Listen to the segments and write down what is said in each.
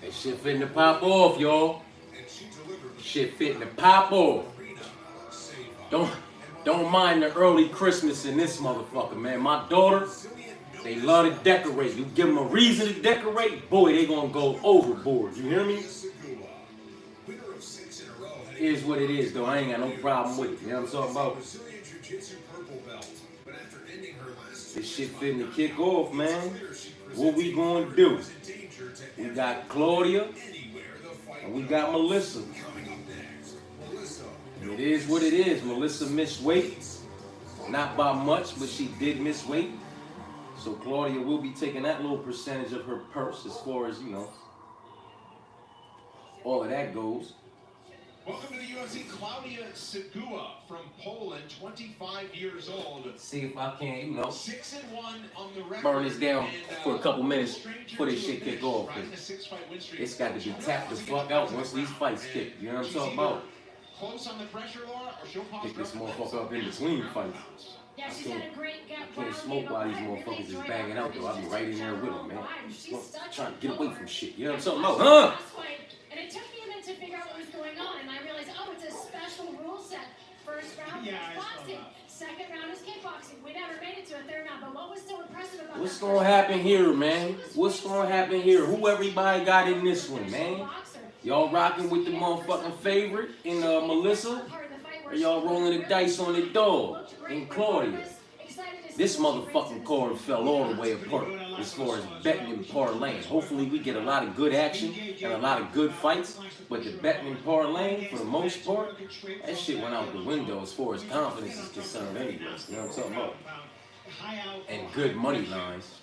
That shit fitting to pop off, y'all. Shit fitting to pop off. Don't mind the early Christmas in this motherfucker, man. My daughter, they love to decorate. You give them a reason to decorate, boy, they gonna go overboard. You hear me? Is what it is, though. I ain't got no problem with it. You know what I'm talking about? This shit fitting to kick off, man. What we gonna do? We got Claudia and we got Melissa. And it is what it is. Melissa missed weight. Not by much, but she did miss weight. So Claudia will be taking that little percentage of her purse as far as, you know, all of that goes. Welcome to the UFC, Claudia from Poland, 25 years old. See if I can, you know, 6-1 on the record. Burn this down for a couple minutes before this shit kick off. It's got to be tapped the fuck out once these fights kick. You know what I'm talking about? Close on the pressure, Laura, or she'll pause. Pick this motherfucker up in between fights. Yeah, she's got a great gap. I can't smoke while these motherfuckers is bagging out, though. I'll be right in there with them, man. Trying to get away from shit. You know what I'm talking about? Huh? And it took me a minute to figure out what was going on, and I realized, oh, it's a special rule set. First round is boxing, second round is kickboxing. We never made it to a third round, but what was so impressive about what's gonna happen here, man? What's gonna happen here? Who everybody got in this one, man? Y'all rocking with the motherfucking favorite in Melissa? Or y'all rolling the dice on the dog in Claudia? This motherfucking card fell all the way apart as far as betting and parlaying. Hopefully we get a lot of good action and a lot of good fights, but the betting and parlaying, for the most part, that shit went out the window as far as confidence is concerned anyway. You know what I'm talking about? And good money lines.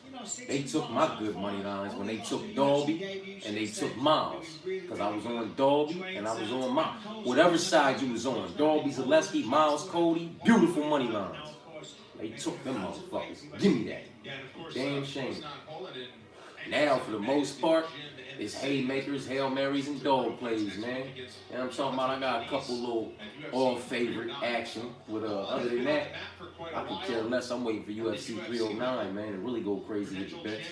They took my good money lines when they took Dolby and they took Miles. Because I was on Dolby and I was on Miles. Whatever side you was on, Dolby, Zaleski, Miles, Cody, beautiful money lines. They took them motherfuckers. Give me that. Damn shame. Now, for the most part, it's haymakers, Hail Marys, and dog plays, man. And I'm talking about I got a couple little all-favorite action. With other than that, I could care less. I'm waiting for UFC 309, man, to really go crazy with the bets.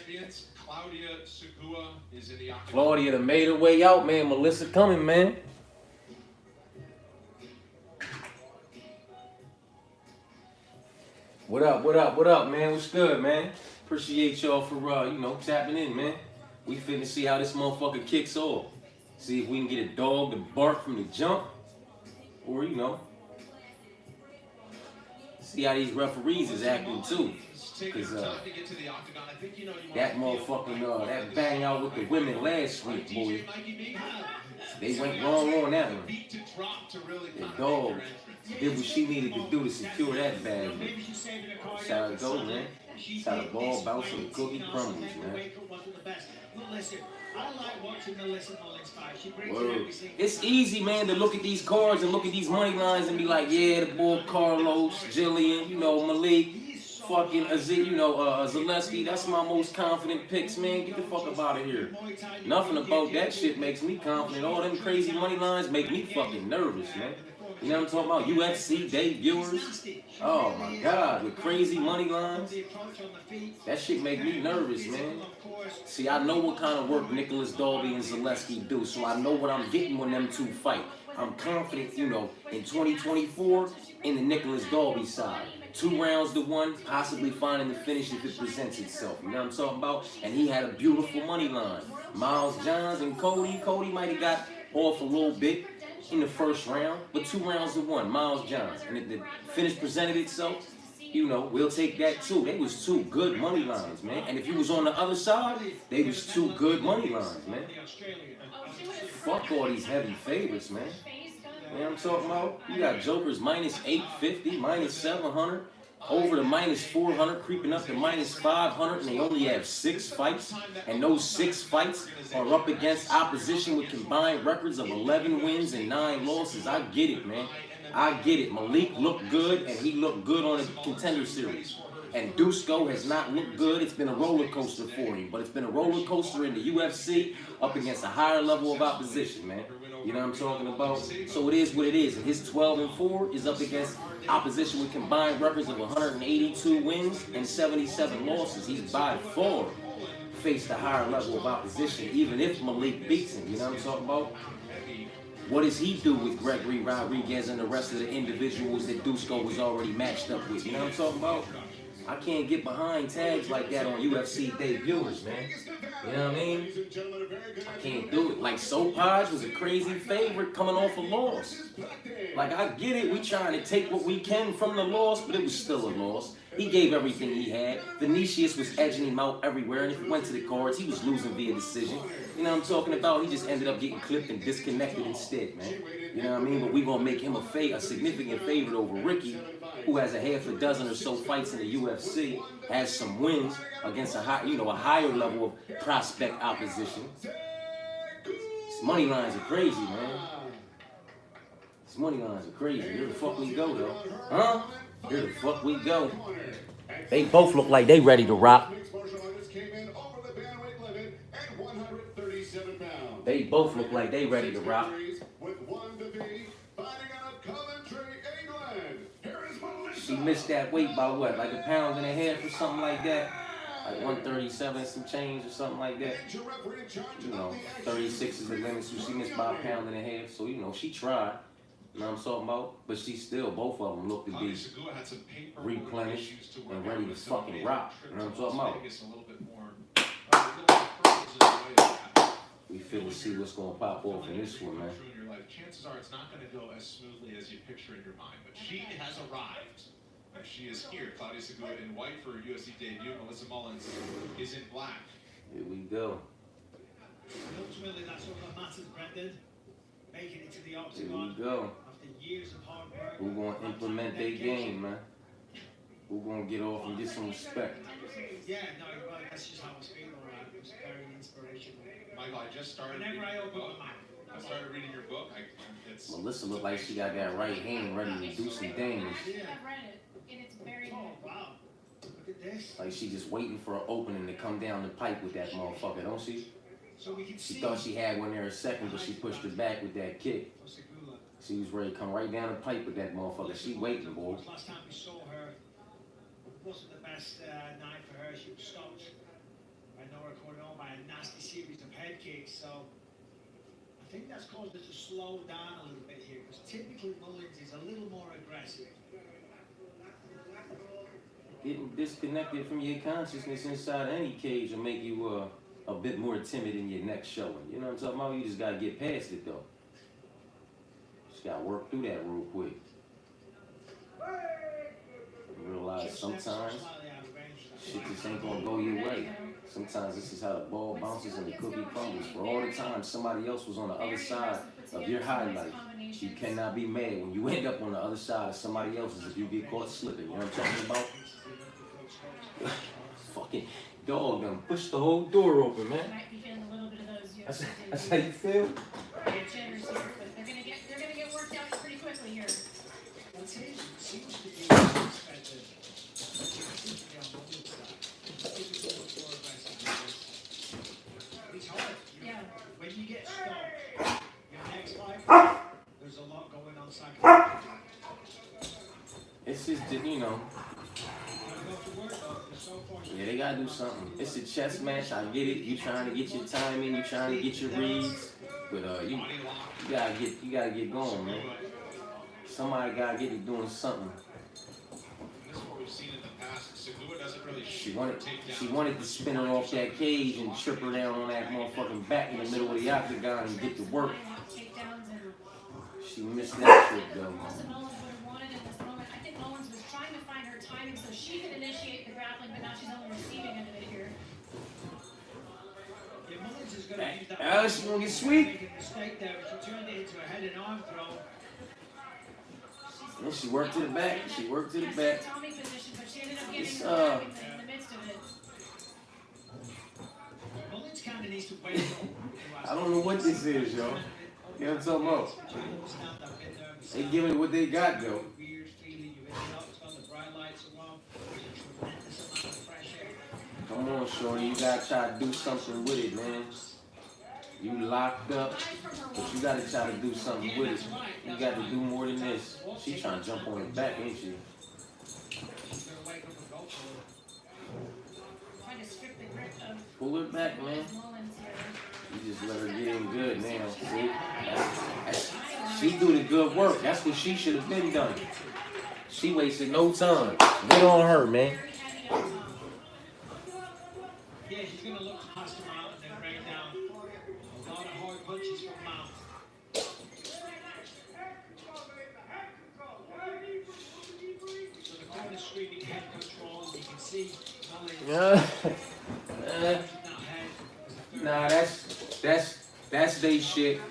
Claudia done made her way out, man. Melissa coming, man. What up, man? What's good, man? Appreciate y'all for, you know, tapping in, man. We finna see how this motherfucker kicks off. See if we can get a dog to bark from the jump. Or, you know, see how these referees is acting, too. Because, that motherfucking, that bang out with the women last week, boy. They went wrong on that one. The dog did what she needed to do to secure that bag. That's how it goes, man. That's how the ball bounces and the cookie crumbles, man. Word. It's easy, man, to look at these cards and look at these money lines and be like, yeah, the boy Carlos, Jillian, you know, Malik, fucking Zaleski, that's my most confident picks, man. Get the fuck up out of here. Nothing about that shit makes me confident. All them crazy money lines make me fucking nervous, man. You know what I'm talking about? UFC debuters. Oh my God, with crazy money lines. That shit make me nervous, man. See, I know what kind of work Nicholas Dalby and Zaleski do, so I know what I'm getting when them two fight. I'm confident, you know, in 2024 in the Nicholas Dalby side. 2 rounds to 1, possibly finding the finish if it presents itself. You know what I'm talking about? And he had a beautiful money line. Miles Johns and Cody. Cody might have got off a little bit in the first round, but 2 rounds to 1, Miles Johns. And if the finish presented itself, you know, we'll take that too. They was 2 good money lines, man. And if you was on the other side, they was 2 good money lines, man. Fuck all these heavy favorites, man. You know what I'm talking about? You got jokers minus 850, minus 700, over to minus 400, creeping up to minus 500, and they only have 6 fights. And those 6 fights are up against opposition with combined records of 11 wins and 9 losses. I get it, man. I get it. Malik looked good, and he looked good on the Contender Series. And Dusko has not looked good. It's been a roller coaster for him, but it's been a roller coaster in the UFC up against a higher level of opposition, man. You know what I'm talking about? So it is what it is. And his 12-4 is up against opposition with combined records of 182 wins and 77 losses. He's by face the higher level of opposition, even if Malik beats him. You know what I'm talking about? What does he do with Gregory Rodriguez and the rest of the individuals that Dusko was already matched up with? You know what I'm talking about? I can't get behind tags like that on UFC debuts, man. You know what I mean? I can't do it. Like, Sopaj was a crazy favorite coming off a loss. Like, I get it. We trying to take what we can from the loss, but it was still a loss. He gave everything he had. Vinicius was edging him out everywhere, and if he went to the cards, he was losing via decision. You know what I'm talking about? He just ended up getting clipped and disconnected instead, man. You know what I mean? But we gonna make him a significant favorite over Ricky, who has a half a dozen or so fights in the UFC, has some wins against a higher level of prospect opposition. These money lines are crazy, man. These money lines are crazy. Here the fuck we go, though. Huh? Here the fuck we go. They both look like they ready to rock. They both look like they ready to rock. She missed that weight by what? Like a pound and a half or something like that? Like 137 some change or something like that. You know, 36 is the limit, so she missed by a pound and a half. So, you know, she tried. You know what I'm talking about? But she still, both of them look to be replenished and ready to fucking rock. You know what I'm talking about? We feel to see what's going to pop off in this one, man. Chances are it's not going to go as smoothly as you picture in your mind, but she has arrived. She is here. Claudia Segura in white for her UFC debut. Melissa Mullins is in black. Here we go. Ultimately, that's all that matters, Brendan. Making it to the octagon. Here we go. After years of hard work. Who gonna implement their game, man? Who gonna get off and get some respect? Yeah, no, well, that's just how I was feeling. It was very inspirational. Michael, I just started. Whenever I open my mouth. I started reading your book. Melissa looked like she got that right hand ready to do some damage. I've read it, and it's very Oh, good. wow. Look at this. Like she just waiting for an opening to come down the pipe with that motherfucker, don't she? So we can She see. thought she had one there a second, but she pushed her back with that kick. She was ready to come right down the pipe with that motherfucker. She waiting, boy. Last time we saw her, it wasn't the best night for her. She was stopped by Nora Cordon by a nasty series of head kicks. So I think that's caused her to slow down a little bit here, because typically Mullins is a little more aggressive. Getting disconnected from your consciousness inside any cage will make you a bit more timid in your next showing. You know what I'm talking about? You just gotta get past it though. Just gotta work through that real quick. Realize sometimes shit just ain't gonna go your way. Sometimes this is how the ball bounces and the cookie crumbles. For all the time somebody else was on the other side of your highlight, you cannot be mad when you end up on the other side of somebody else's if you get caught slipping. You know what I'm talking about? Fucking dog done pushed the whole door open, man. Might be feeling a little bit of those. That's how you feel? Jitters here, but they're gonna get worked out pretty quickly here. Seems to be expected. It's hard. Yeah. When you get stopped, your next fight, there's a lot going on psychologically. It's just, you know. Yeah, they gotta do something. It's a chess match. I get it. You trying to get your timing. You trying to get your reads. But you gotta get going, man. Somebody gotta get it doing something. She wanted to spin her off that cage and trip her down on that motherfucking back in the middle of the octagon and get to work. She missed that trick though. I think Mullins was trying to find her timing so she could initiate the grappling, but now she's on the receiving end of it here. Yeah, Mullins is going to use that. Alice, you gonna get sweet? Making a mistake there. She turned it into a head and arm throw. And she worked to the back. She worked to the back. It's in the midst of it. Mullins kind of needs to wait. I don't know what this is, yo. You know what I'm talking about? They giving it what they got, though. Come on, shorty. You gotta try to do something with it, man. You locked up, but you gotta try to do something with it. You gotta do more than this. She trying to jump on the back, ain't she? Trying Pull it back, man. You just let her get in good now. See? She do the good work. That's what she should have been done. She wasted no time. Get on her, man. Yeah, she's going to look past him out and then rain down. A lot of hard punches from Mount. So the corner screaming head control, you can see. Nah, that's they shit.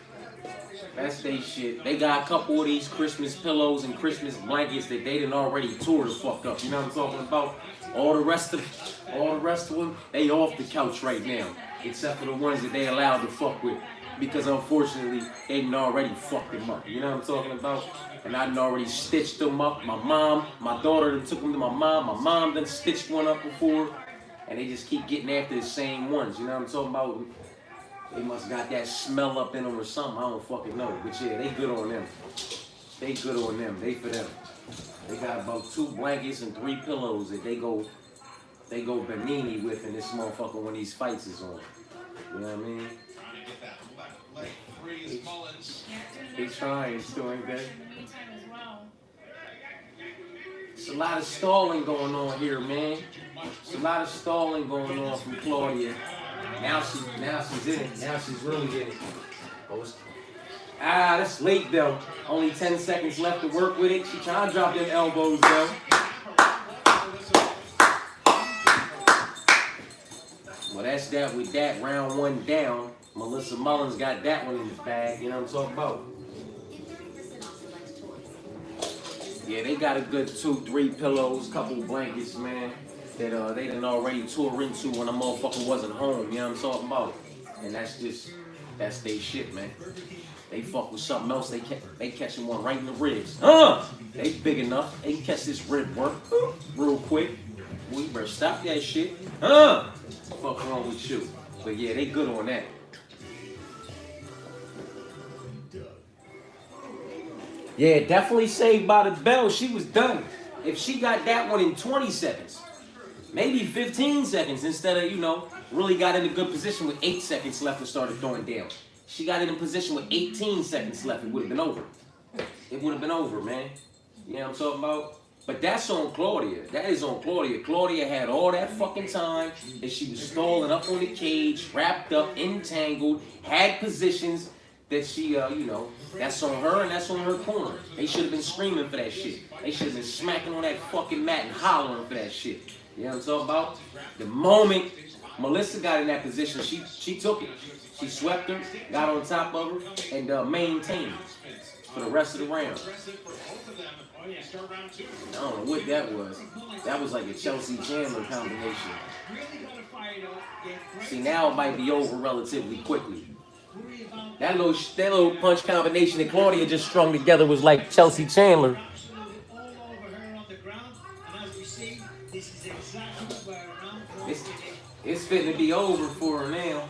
That's they shit. They got a couple of these Christmas pillows and Christmas blankets that they done already tore the fuck up. You know what I'm talking about? All the rest of them, they off the couch right now. Except for the ones that they allowed to fuck with. Because unfortunately, they done already fucked them up. You know what I'm talking about? And I done already stitched them up. My daughter done took them to my mom. My mom done stitched one up before. And they just keep getting after the same ones. You know what I'm talking about? They must got that smell up in them or something. I don't fucking know. But yeah, they good on them. They good on them. They for them. They got about 2 blankets and 3 pillows that they go Benini with in this motherfucker when these fights is on. You know what I mean? Trying to get that left leg free is Mullins. He's trying, he's doing good. It's a lot of stalling going on here, man. It's a lot of stalling going on from Claudia. Now she's in it. Now she's really in it. That's late though. Only 10 seconds left to work with it. She trying to drop them elbows though. Well, that's that with that. Round 1 down. Melissa Mullins got that one in the bag. You know what I'm talking about? Yeah, they got a good 2-3 pillows, couple blankets, man, that they done already tore into when a motherfucker wasn't home. You know what I'm talking about? And that's they shit, man. They fuck with something else. They catching one right in the ribs. They big enough. They can catch this rib work real quick. We better stop that shit. Fuck wrong with you? But yeah, they good on that. Yeah, definitely saved by the bell. She was done. If she got that one in 20 seconds, maybe 15 seconds instead of, really got in a good position with 8 seconds left and started throwing down. She got in a position with 18 seconds left. It would have been over. It would have been over, man. You know what I'm talking about? But that's on Claudia. That is on Claudia. Claudia had all that fucking time that she was stalling up on the cage, wrapped up, entangled, had positions that she, that's on her and that's on her corner. They should have been screaming for that shit. They should have been smacking on that fucking mat and hollering for that shit. You know what I'm talking about? The moment Melissa got in that position, she took it. She swept her, got on top of her, and maintained for the rest of the round. I don't know what that was. That was like a Chelsea Chandler combination. See, now it might be over relatively quickly. That little punch combination that Claudia just strung together was like Chelsea Chandler. It's fitting to be over for her now.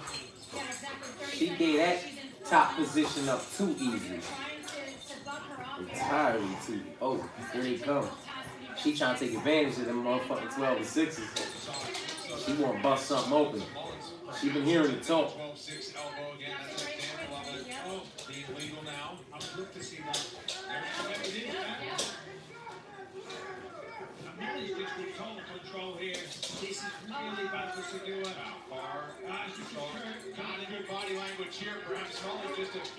She gave that top position up too easy. Entirely too. Oh, here they come. She trying to take advantage of them motherfucking 12 and 6s. She want to bust something open. She been hearing the talk.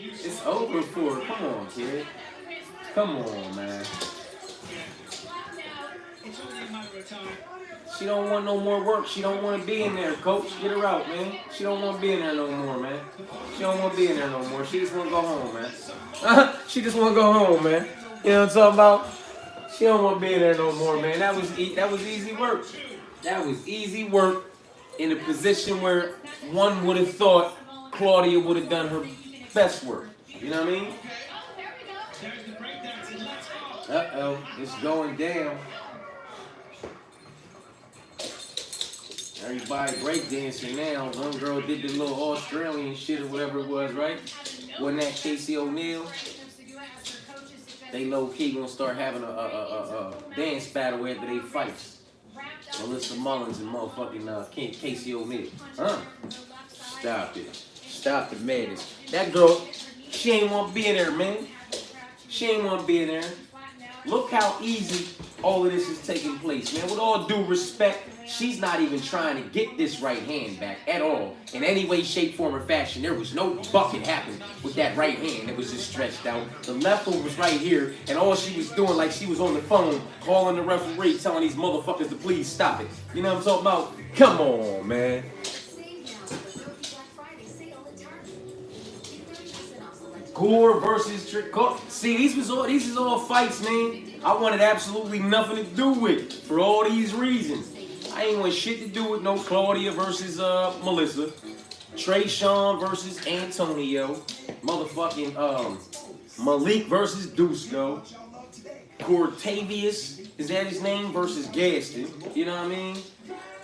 It's over for her. Come on, kid. Come on, man. She don't want no more work. She don't want to be in there, coach. Get her out, man. She don't want to be in there no more, man. She don't want to be in there no more. She just want to go home, man. She just want to go home, man. You know what I'm talking about? She don't want to be in there no more, man. That was easy work. That was easy work in a position where one would have thought Claudia would have done her best work. You know what I mean? Uh-oh, it's going down. Everybody breakdancing now. One girl did the little Australian shit or whatever it was, right? Wasn't that Casey O'Neal? They low-key gonna start having a dance battle after they fight. Melissa Mullins and motherfucking Casey O'Neill. Huh? Stop it. Stop the madness. That girl, she ain't want to be in there, man. She ain't want to be in there. Look how easy all of this is taking place, man. With all due respect, she's not even trying to get this right hand back at all. In any way, shape, form, or fashion. There was no bucket happening with that right hand. It was just stretched out. The left one was right here, and all she was doing, like she was on the phone, calling the referee, telling these motherfuckers to please stop it. You know what I'm talking about? Come on, man. Gore versus Trick. See, these is all fights, man. I wanted absolutely nothing to do with for all these reasons. I ain't want shit to do with no Claudia versus Melissa, Trey Sean versus Antonio, motherfucking Malik versus Dusko, Cortavius, is that his name, versus Gaston. You know what I mean?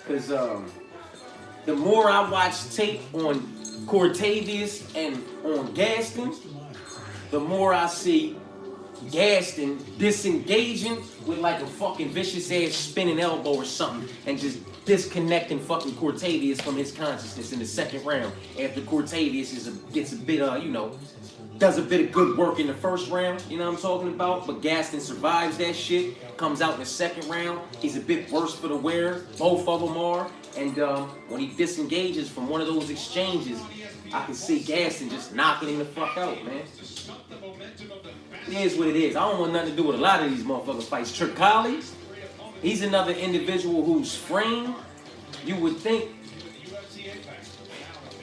Because the more I watch tape on Cortavius and on Gaston, the more I see Gaston disengaging with like a fucking vicious ass spinning elbow or something and just disconnecting fucking Cortavius from his consciousness in the second round after Cortavius gets a bit does a bit of good work in the first round, you know what I'm talking about? But Gaston survives that shit, comes out in the second round, he's a bit worse for the wear, both of them are, and when he disengages from one of those exchanges, I can see Gaston just knocking him the fuck out, man. It is what it is. I don't want nothing to do with a lot of these motherfucking fights. Tricali, he's another individual whose frame, you would think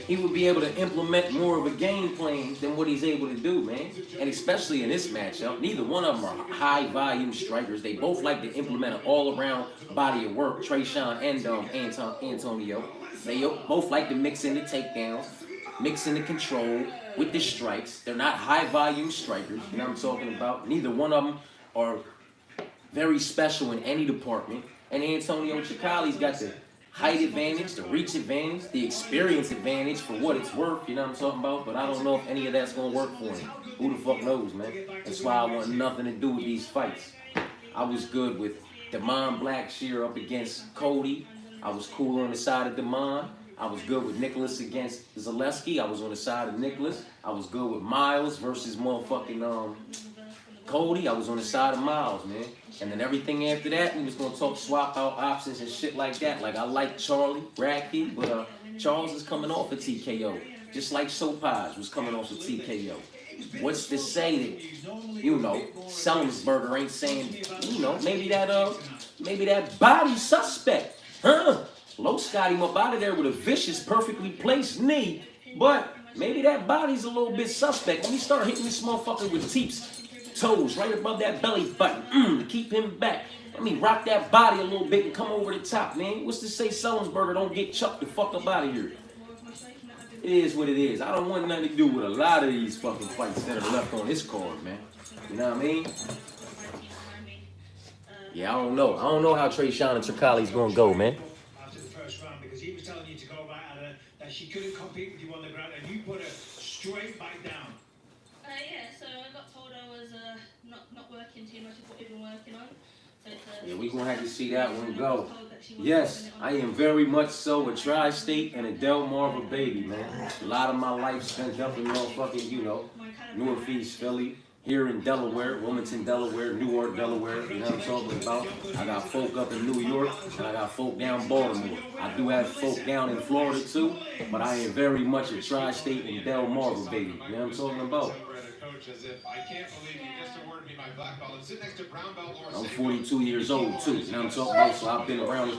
he would be able to implement more of a game plan than what he's able to do, man. And especially in this matchup, neither one of them are high volume strikers. They both like to implement an all-around body of work. Trey Sean and Antonio. They both like to mix in the takedowns, mix in the control with the strikes. They're not high volume strikers, you know what I'm talking about? Neither one of them are very special in any department. And Antonio Tricali's got the height advantage, the reach advantage, the experience advantage for what it's worth, you know what I'm talking about? But I don't know if any of that's gonna work for him. Who the fuck knows, man? That's why I want nothing to do with these fights. I was good with Damon Blackshear up against Cody. I was cool on the side of Damon. I was good with Nicholas against Zaleski. I was on the side of Nicholas. I was good with Miles versus motherfucking Cody. I was on the side of Miles, man. And then everything after that, we was gonna talk swap out options and shit like that. Like I like Charlie Radke, but Charles is coming off a TKO, just like Sopaj was coming off a TKO. What's to say that, you know, Selmsberger ain't saying, you know, maybe that body suspect, huh? Los got him up out of there with a vicious, perfectly placed knee, but maybe that body's a little bit suspect. Let me start hitting this motherfucker with Teep's toes right above that belly button to keep him back. Let me rock that body a little bit and come over the top, man. What's to say Selmsberger don't get chucked the fuck up out of here? It is what it is. I don't want nothing to do with a lot of these fucking fights that are left on this card, man. You know what I mean? Yeah, I don't know. I don't know how Trey Sean and Tricali's gonna go, man. After the first round, because he was telling you to go back at her, that she couldn't compete with you on the ground, and you put her straight back down. Yeah, so I got told I was not working too much of what we've been working on. So Yeah, we're going to have to see that one go. Yes, I am very much so a tri-state and a Del Marva baby, man. A lot of my life spent up in motherfucking, you know, Northeast Philly, here in Delaware, Wilmington, Delaware, Newark, Delaware, you know what I'm talking about? I got folk up in New York, and I got folk down Baltimore. I do have folk down in Florida too, but I am very much a tri-state and Del Marva baby, you know what I'm talking about? As if I can't believe you just awarded me my black belt. I'm sitting next to brown belt Laura. I'm 42 years old too, you know what I'm talking about? So I've been around.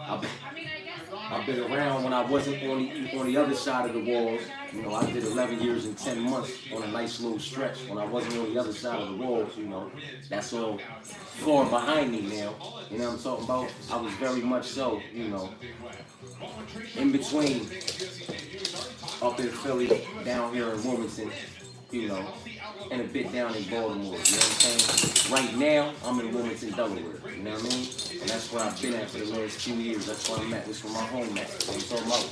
I've been around when I wasn't on the other side of the walls. You know, I did 11 years and 10 months on a nice little stretch when I wasn't on the other side of the walls. You know, that's all far behind me now. You know what I'm talking about? I was very much so, you know, in between, up in Philly, down here in Wilmington, you know, and a bit down in Baltimore, you know what I'm saying? Right now, I'm in Wilmington, Delaware, you know what I mean? And that's where I've been at for the last few years. That's where I'm at. This is where my home at. That's what I'm talking about.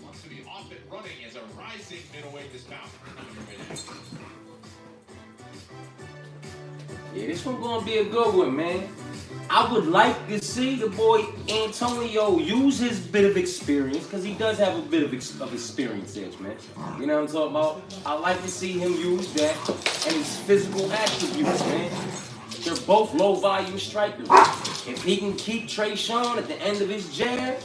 Wants to be off and running as a rising middleweight this bout. Yeah, this one gonna be a good one, man. I would like to see the boy Antonio use his bit of experience, because he does have a bit of experience edge, man. You know what I'm talking about? I like to see him use that and his physical attributes, man. They're both low-volume strikers. If he can keep Trayshawn at the end of his jab,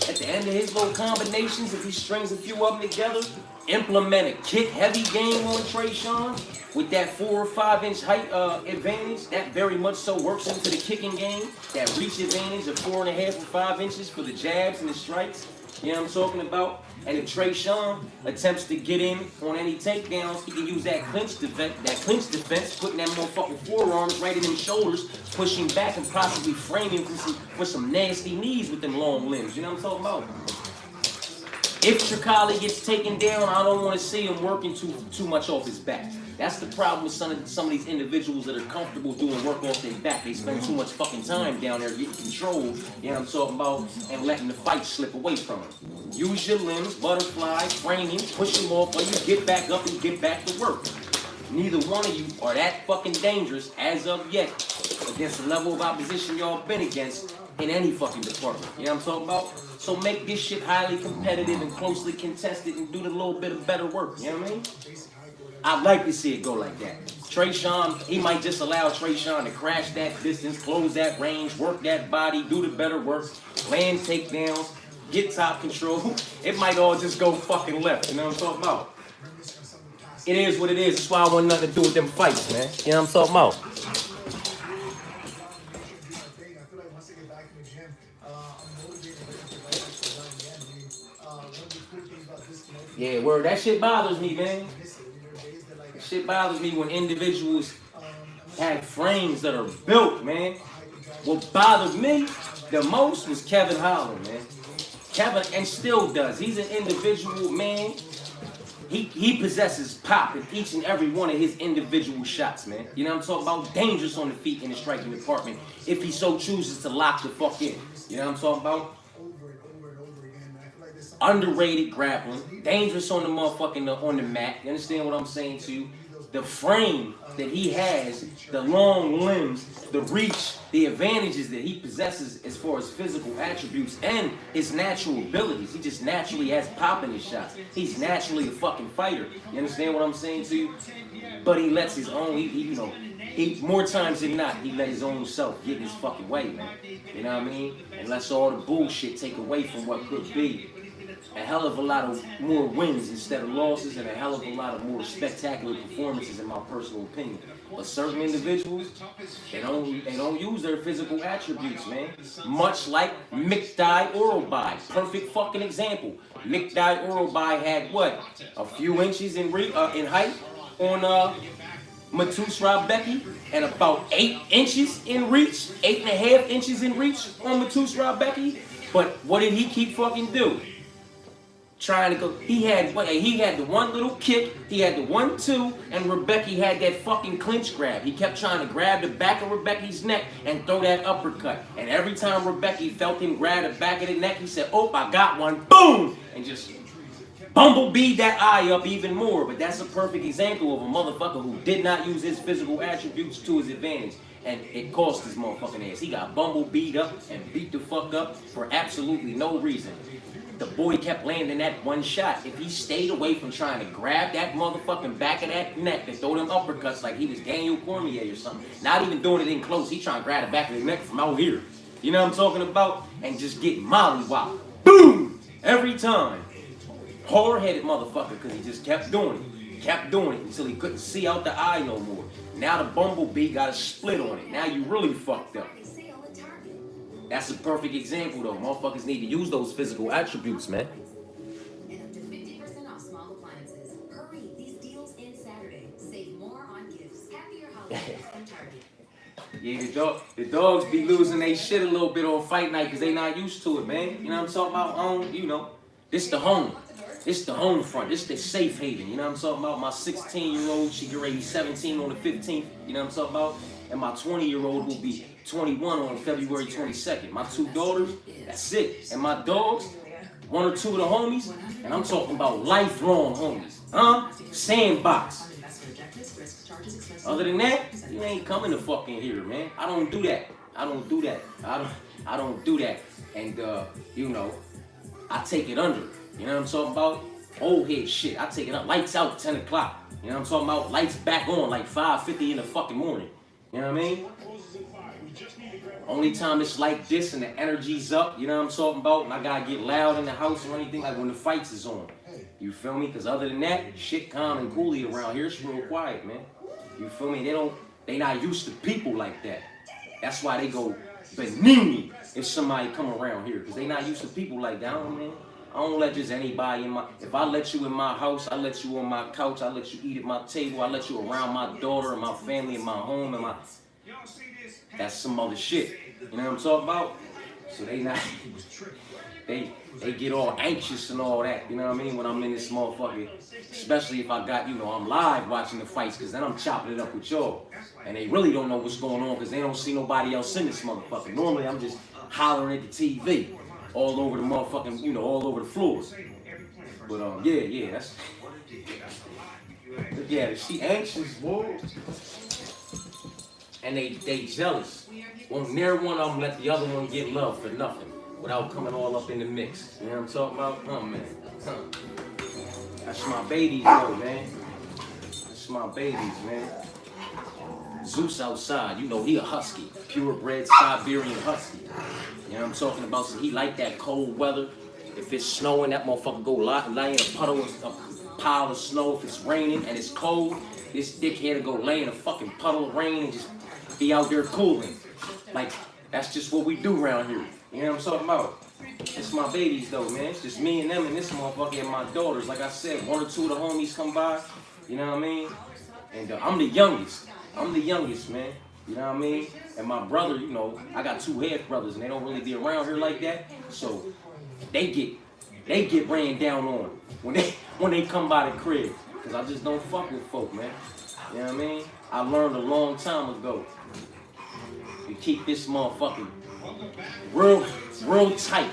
at the end of his little combinations, if he strings a few of them together, implement a kick-heavy game on Trayshawn with that 4 or 5 inch height advantage, that very much so works into the kicking game. That reach advantage of 4.5 or 5 inches for the jabs and the strikes. You know what I'm talking about? And if Trayshawn attempts to get in on any takedowns, he can use that clinch defense, putting that motherfucking forearms right in them shoulders, pushing back and possibly framing for some nasty knees with them long limbs. You know what I'm talking about? If Tricali gets taken down, I don't want to see him working too much off his back. That's the problem with some of these individuals that are comfortable doing work off their back. They spend too much fucking time down there getting control, you know what I'm talking about, and letting the fight slip away from them. Use your limbs, butterfly, framing, push them off while you get back up and get back to work. Neither one of you are that fucking dangerous as of yet against the level of opposition y'all been against in any fucking department. You know what I'm talking about? So make this shit highly competitive and closely contested and do the little bit of better work. You know what I mean? I'd like to see it go like that. Trayshawn, he might just allow Trayshawn to crash that distance, close that range, work that body, do the better work, land takedowns, get top control. It might all just go fucking left. You know what I'm talking about? It is what it is. That's why I want nothing to do with them fights, man. You know what I'm talking about? Yeah, word. That shit bothers me, man. That shit bothers me when individuals have frames that are built, man. What bothered me the most was Kevin Holland, man. Kevin, and still does. He's an individual, man. He possesses pop in each and every one of his individual shots, man. You know what I'm talking about? Dangerous on the feet in the striking department if he so chooses to lock the fuck in. You know what I'm talking about? Underrated grappling, dangerous on the motherfucking on the mat. You understand what I'm saying to you? The frame that he has, the long limbs, the reach, the advantages that he possesses as far as physical attributes and his natural abilities. He just naturally has pop in his shots. He's naturally a fucking fighter. You understand what I'm saying to you? But he lets his own, he more times than not, he let his own self get in his fucking way, man. You know what I mean? And lets all the bullshit take away from what could be a hell of a lot of more wins instead of losses, and a hell of a lot of more spectacular performances, in my personal opinion. But certain individuals, they don't use their physical attributes, man. Much like Mikdai Orobai, perfect fucking example. Mikdai Orobai had what, a few inches in height on Matus Rabecki, and about 8 inches in reach, 8.5 inches in reach on Matus Rabecki. But what did he keep fucking do? Trying to go, he had the one little kick, he had the 1-2, and Rebecca had that fucking clinch grab. He kept trying to grab the back of Rebecca's neck and throw that uppercut. And every time Rebecca felt him grab the back of the neck, he said, "Oh, I got one," boom, and just bumblebeed that eye up even more. But that's a perfect example of a motherfucker who did not use his physical attributes to his advantage. And it cost his motherfucking ass. He got bumblebeed up and beat the fuck up for absolutely no reason. The boy kept landing that one shot. If he stayed away from trying to grab that motherfucking back of that neck and throw them uppercuts like he was Daniel Cormier or something, not even doing it in close, he trying to grab the back of his neck from out here. You know what I'm talking about? And just get mollywopped. Boom! Every time. Hard-headed motherfucker, because he just kept doing it. Kept doing it until he couldn't see out the eye no more. Now the bumblebee got a split on it. Now you really fucked up. That's a perfect example, though. Motherfuckers need to use those physical attributes, man. And up to 50% off small appliances. Hurry, these deals end Saturday. Save more on gifts. Happier holidays from Target. Yeah, the dogs be losing their shit a little bit on fight night because they not used to it, man. You know what I'm talking about? This the home. This the home front. This the safe haven. You know what I'm talking about? My 16-year-old, she get ready to be 17 on the 15th. You know what I'm talking about? And my 20-year-old will be 21 on February 22nd. My 2 daughters, that's it. And my dogs, 1 or 2 of the homies, and I'm talking about lifelong homies. Sandbox. Other than that, you ain't coming to fucking here, man. I don't do that. I don't do that. I don't do that. And you know, I take it under. You know what I'm talking about? Old head shit. I take it up. Lights out 10 o'clock. You know what I'm talking about? Lights back on like 5:50 in the fucking morning. You know what I mean? Only time it's like this and the energy's up, you know what I'm talking about? And I gotta get loud in the house or anything, like when the fights is on. You feel me? Because other than that, shit calm and coolly around here. It's real quiet, man. You feel me? They not used to people like that. That's why they go banini if somebody come around here. Because they not used to people like that, man. I don't let just anybody in my... If I let you in my house, I let you on my couch, I let you eat at my table, I let you around my daughter and my family and my home and my... That's some other shit. You know what I'm talking about? So they not... They get all anxious and all that, you know what I mean, when I'm in this motherfucker. Especially if I got, you know, I'm live watching the fights, because then I'm chopping it up with y'all. And they really don't know what's going on because they don't see nobody else in this motherfucker. Normally I'm just hollering at the TV all over the motherfucking, you know, all over the floors. But yeah, that's... Yeah, she anxious, boy. And they jealous. Won't near one of them let the other one get love for nothing without coming all up in the mix. You know what I'm talking about? Oh, man. That's my babies, though, man. That's my babies, man. Zeus outside, you know, he a husky. Purebred Siberian husky. You know what I'm talking about? So he like that cold weather. If it's snowing, that motherfucker go lie in a pile of snow. If it's raining and it's cold, this dickhead will go lay in a fucking puddle of rain and just be out there cooling. Like, that's just what we do around here. You know what I'm talking about? It's my babies though, man. It's just me and them and this motherfucker and my daughters. Like I said, one or two of the homies come by. You know what I mean? And I'm the youngest. I'm the youngest, man. You know what I mean? And my brother, you know, I got two half brothers and they don't really be around here like that. So they get ran down on when they come by the crib. Cause I just don't fuck with folk, man. You know what I mean? I learned a long time ago to keep this motherfucker real tight,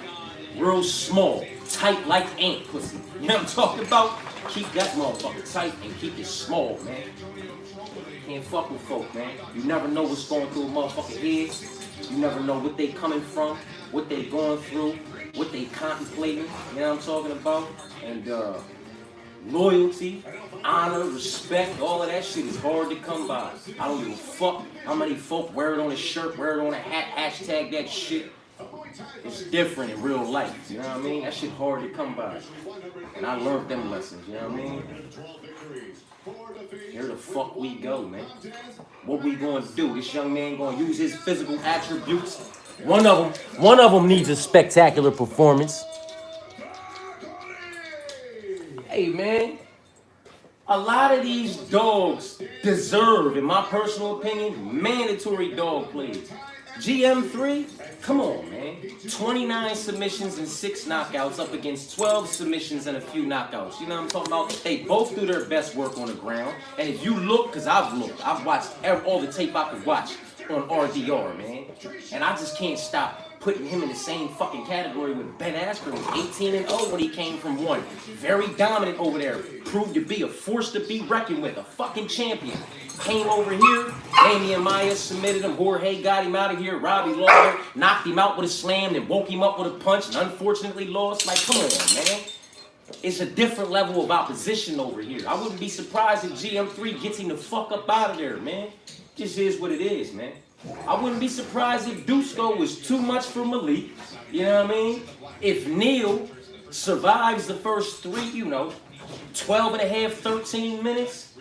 real small, tight like ant pussy. You know what I'm talking about? Keep that motherfucker tight and keep it small, man. Can't fuck with folk, man. You never know what's going through a motherfucking head. You never know what they coming from, what they going through, what they contemplating. You know what I'm talking about? And loyalty, honor, respect, all of that shit is hard to come by. I don't give a fuck how many folk wear it on a shirt, wear it on a hat, hashtag that shit. It's different in real life, you know what I mean? That shit hard to come by. And I learned them lessons, you know what I mean? Here the fuck we go, man. What we gonna do? This young man gonna use his physical attributes. One of them needs a spectacular performance. Hey, man, a lot of these dogs deserve, in my personal opinion, mandatory dog plays. GM3, come on, man. 29 submissions and 6 knockouts up against 12 submissions and a few knockouts. You know what I'm talking about? They both do their best work on the ground. And if you look, because I've looked, I've watched all the tape I could watch on RDR, man. And I just can't stop putting him in the same fucking category with Ben Askren, was 18-0 when he came from 1. Very dominant over there. Proved to be a force to be reckoned with. A fucking champion. Came over here. Damian Maia submitted him. Jorge got him out of here. Robbie Lawler knocked him out with a slam, then woke him up with a punch, and unfortunately lost. Like, come on, man. It's a different level of opposition over here. I wouldn't be surprised if GM3 gets him the fuck up out of there, man. Just is what it is, man. I wouldn't be surprised if Dusko was too much for Malik. You know what I mean? If Neil survives the first 3, 12 and a half, 13 minutes,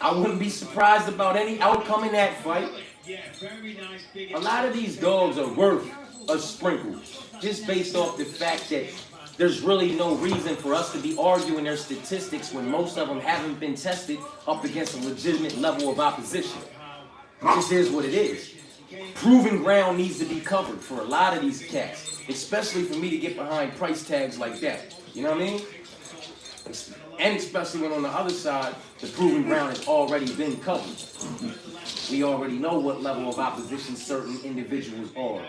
I wouldn't be surprised about any outcome in that fight. A lot of these dogs are worth a sprinkle, just based off the fact that there's really no reason for us to be arguing their statistics when most of them haven't been tested up against a legitimate level of opposition. It just is what it is. Proven ground needs to be covered for a lot of these cats, especially for me to get behind price tags like that. You know what I mean? And especially when on the other side, the proven ground has already been covered. We already know what level of opposition certain individuals are.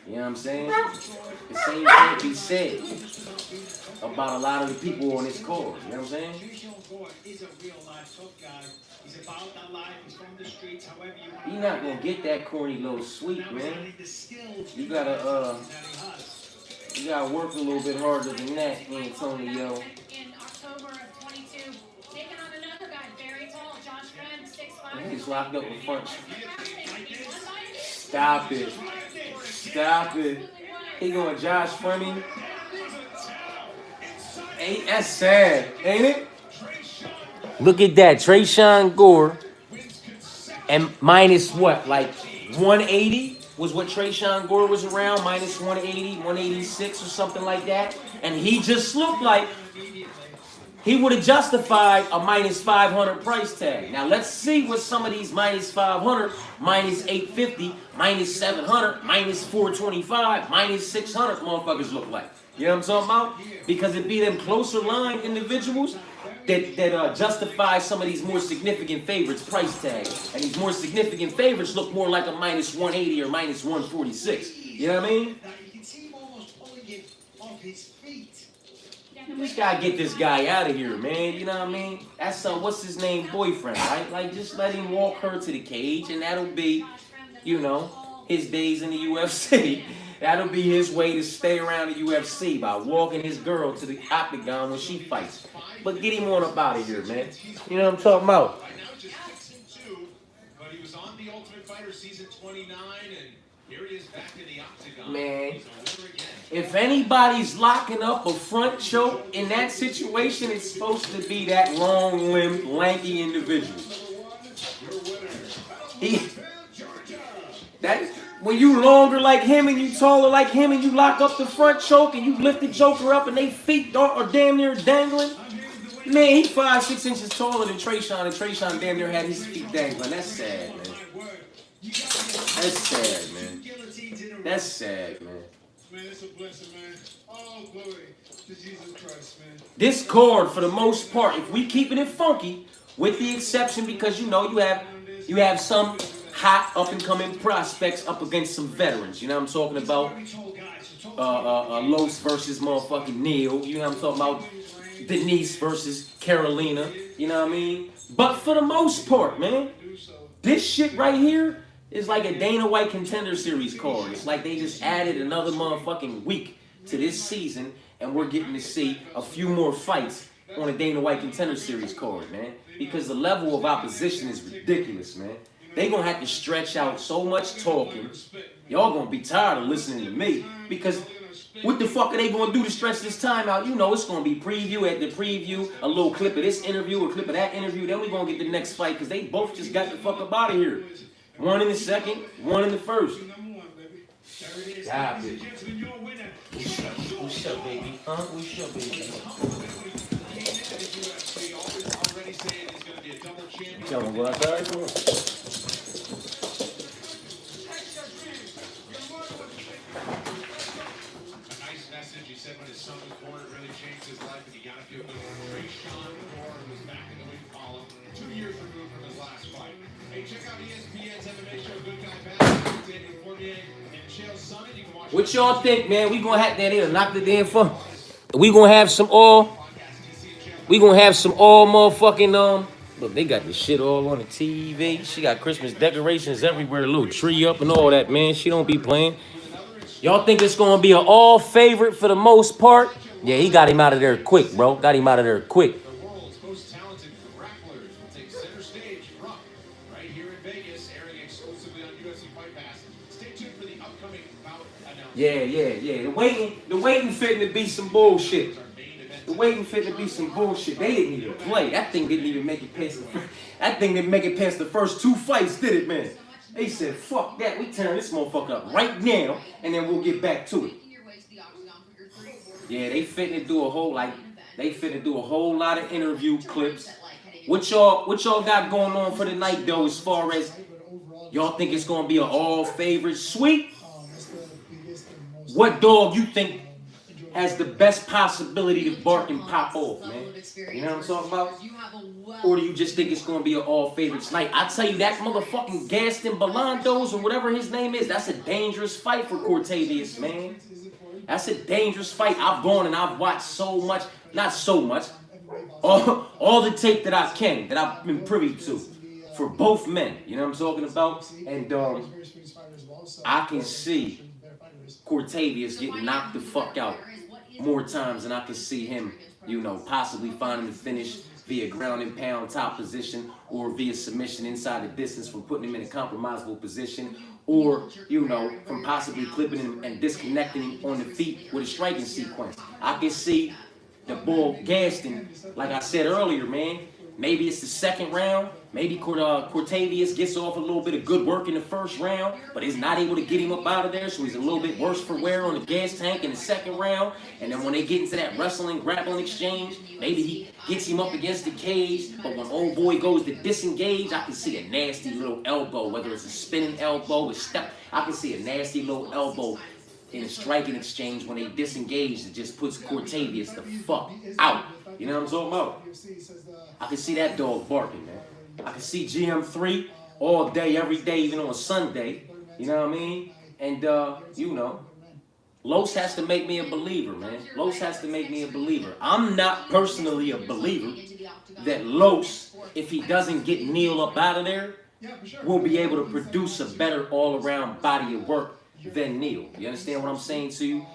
You know what I'm saying? The same can't be said about a lot of the people on this card. You know what I'm saying? He's a real life tough guy. He's about that life. He's from the streets. However you want. You're not gonna get that corny little sweet, man. You gotta work a little bit harder than that, Antonio. In October of 22, taking on another guy, very tall, Josh Friend, 6'5". He's locked up in front. Stop it. Stop it. He going Josh Fleming. Ain't that sad, ain't it? Look at that. Trayshawn Gore. And minus what? Like 180 was what Trayshawn Gore was around. Minus 180, 186 or something like that. And he just looked like he would have justified a minus 500 price tag. Now let's see what some of these minus 500, minus 850, minus 700, minus 425, minus 600 motherfuckers look like. You know what I'm talking about? Because it be them closer line individuals that justify some of these more significant favorites price tags. And these more significant favorites look more like a minus 180 or minus 146. You know what I mean? You can see him almost pulling it off his feet. You just gotta get this guy out of here, man. You know what I mean? That's what's his name, boyfriend, right? Like, just let him walk her to the cage, and that'll be, you know, his days in the UFC. That'll be his way to stay around the UFC, by walking his girl to the octagon when she fights. But get him on up out of here, man. You know what I'm talking about? Right now, just 6-2, but he was on the Ultimate Fighter season 29, and here he is back in the octagon. Man, He's a winner again. if anybody's locking up a front choke in that situation, it's supposed to be that long-limbed, lanky individual. When you longer like him and you taller like him and you lock up the front choke and you lift the joker up and they feet are damn near dangling, man, he's 5'6" inches taller than Trayshawn, and Trayshawn damn near had his feet dangling. That's sad, man. That's sad, man. That's sad, man. Man, it's a blessing, man. All glory to Jesus Christ, man. This card, for the most part, if we keeping it funky, with the exception because you know you have some hot up and coming prospects up against some veterans. You know what I'm talking about? Los versus motherfucking Neil. You know what I'm talking about? Denise versus Carolina. You know what I mean? But for the most part, man, this shit right here is like a Dana White Contender Series card. It's like they just added another motherfucking week to this season, and we're getting to see a few more fights on a Dana White Contender Series card, man. Because the level of opposition is ridiculous, man. They gonna have to stretch out so much talking. Y'all gonna be tired of listening to me. Because what the fuck are they gonna do to stretch this time out? You know it's gonna be preview at the preview, a little clip of this interview, a clip of that interview. Then we gonna get the next fight because they both just got the fuck up out of here. One in the second, one in the first. Stop it. What's up, baby? Huh? What's up, baby? Tell me what I thought. He said when his son was born, it really changed his life, and he got to feel good. Trayshawn Gore was back in the wing column, 2 years removed from his last fight. Hey, check out ESPN's MMA show, Good Guy Bad Guy, with Daniel Cormier and Chael Sonnen. You can watch. What y'all think, man? We gonna have that here, knock the damn phone. We gonna have some all. We gonna have some all motherfucking Look, they got this shit all on the TV. She got Christmas decorations everywhere, a little tree up and all that, man. She don't be playing. Y'all think it's going to be an all favorite for the most part? Yeah, he got him out of there quick, bro. Got him out of there quick. The world's most talented grapplers will take center stage from right here in Vegas, airing exclusively on UFC Fight Pass. Stay tuned for the upcoming bout announcement. Yeah. The waiting fitting to be some bullshit. The waiting fitting to be some bullshit. They didn't even play. That thing didn't even make it past the first two fights, did it, man? They said, fuck that, we turn this motherfucker up right now, and then we'll get back to it. Yeah, they finna do a whole lot of interview clips. What y'all got going on for the night, though, as far as y'all think it's gonna be an all favorite sweep? What dog you think has the best possibility to bark and pop off, man. You know what I'm talking about? Or do you just think it's going to be an all-favorites night? I tell you, that motherfucking Gaston Belandos or whatever his name is, that's a dangerous fight for Cortavius, man. That's a dangerous fight. I've gone and I've watched so much, not so much, all the tape that I can, that I've been privy to for both men. You know what I'm talking about? And I can see Cortavius getting knocked the fuck out more times than I can see him, you know, possibly finding the finish via ground and pound top position or via submission inside the distance from putting him in a compromisable position, or, you know, from possibly clipping him and disconnecting him on the feet with a striking sequence. I can see the bull Gaston, like I said earlier, man. Maybe it's the second round. Maybe Cortavius gets off a little bit of good work in the first round, but is not able to get him up out of there, so he's a little bit worse for wear on the gas tank in the second round. And then when they get into that wrestling, grappling exchange, maybe he gets him up against the cage, but when old boy goes to disengage, I can see a nasty little elbow, whether it's a spinning elbow, a step. I can see a nasty little elbow in a striking exchange when they disengage. It just puts Cortavius the fuck out. You know what I'm talking about? I can see that dog barking, man. I can see GM3 all day, every day, even on Sunday. You know what I mean? And, you know, Los has to make me a believer, man. Los has to make me a believer. I'm not personally a believer that Los, if he doesn't get Neil up out of there, will be able to produce a better all-around body of work than Neil. You understand what I'm saying to you?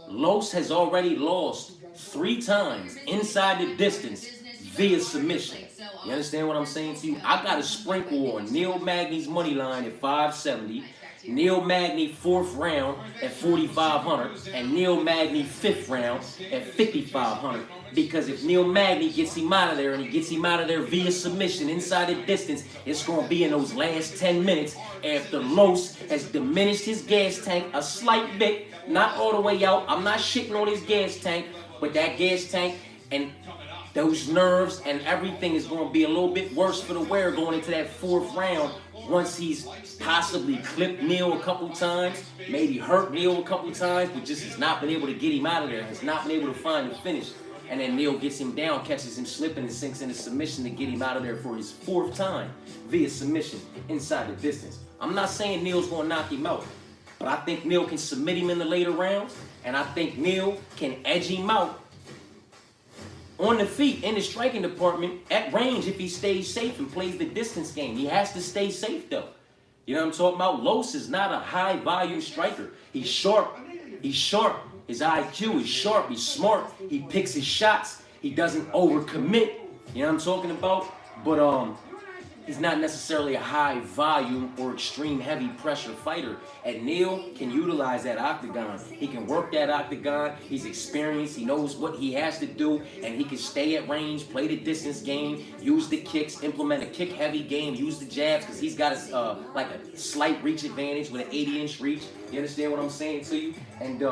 Los has already lost 3 times inside the distance via submission. You understand what I'm saying to you? I got a sprinkle on Neil Magny's money line at 570, Neil Magny 4th round at 4,500, and Neil Magny 5th round at 5,500. Because if Neil Magny gets him out of there, and he gets him out of there via submission inside the distance, it's going to be in those last 10 minutes after Los has diminished his gas tank a slight bit, not all the way out. I'm not shitting on his gas tank, but that gas tank and those nerves and everything is going to be a little bit worse for the wear going into that 4th round once he's possibly clipped Neil a couple times, maybe hurt Neil a couple times, but just has not been able to get him out of there, has not been able to find the finish. And then Neil gets him down, catches him slipping, and sinks into submission to get him out of there for his 4th time via submission inside the distance. I'm not saying Neil's going to knock him out, but I think Neil can submit him in the later rounds, and I think Neil can edge him out on the feet in the striking department at range if he stays safe and plays the distance game. He has to stay safe, though. You know what I'm talking about? Los is not a high-volume striker. He's sharp. He's sharp. His IQ is sharp. He's smart. He picks his shots. He doesn't overcommit. You know what I'm talking about? But he's not necessarily a high-volume or extreme heavy pressure fighter. And Neil can utilize that octagon. He can work that octagon. He's experienced. He knows what he has to do. And he can stay at range, play the distance game, use the kicks, implement a kick-heavy game, use the jabs, because he's got like a slight reach advantage with an 80-inch reach. You understand what I'm saying to you? And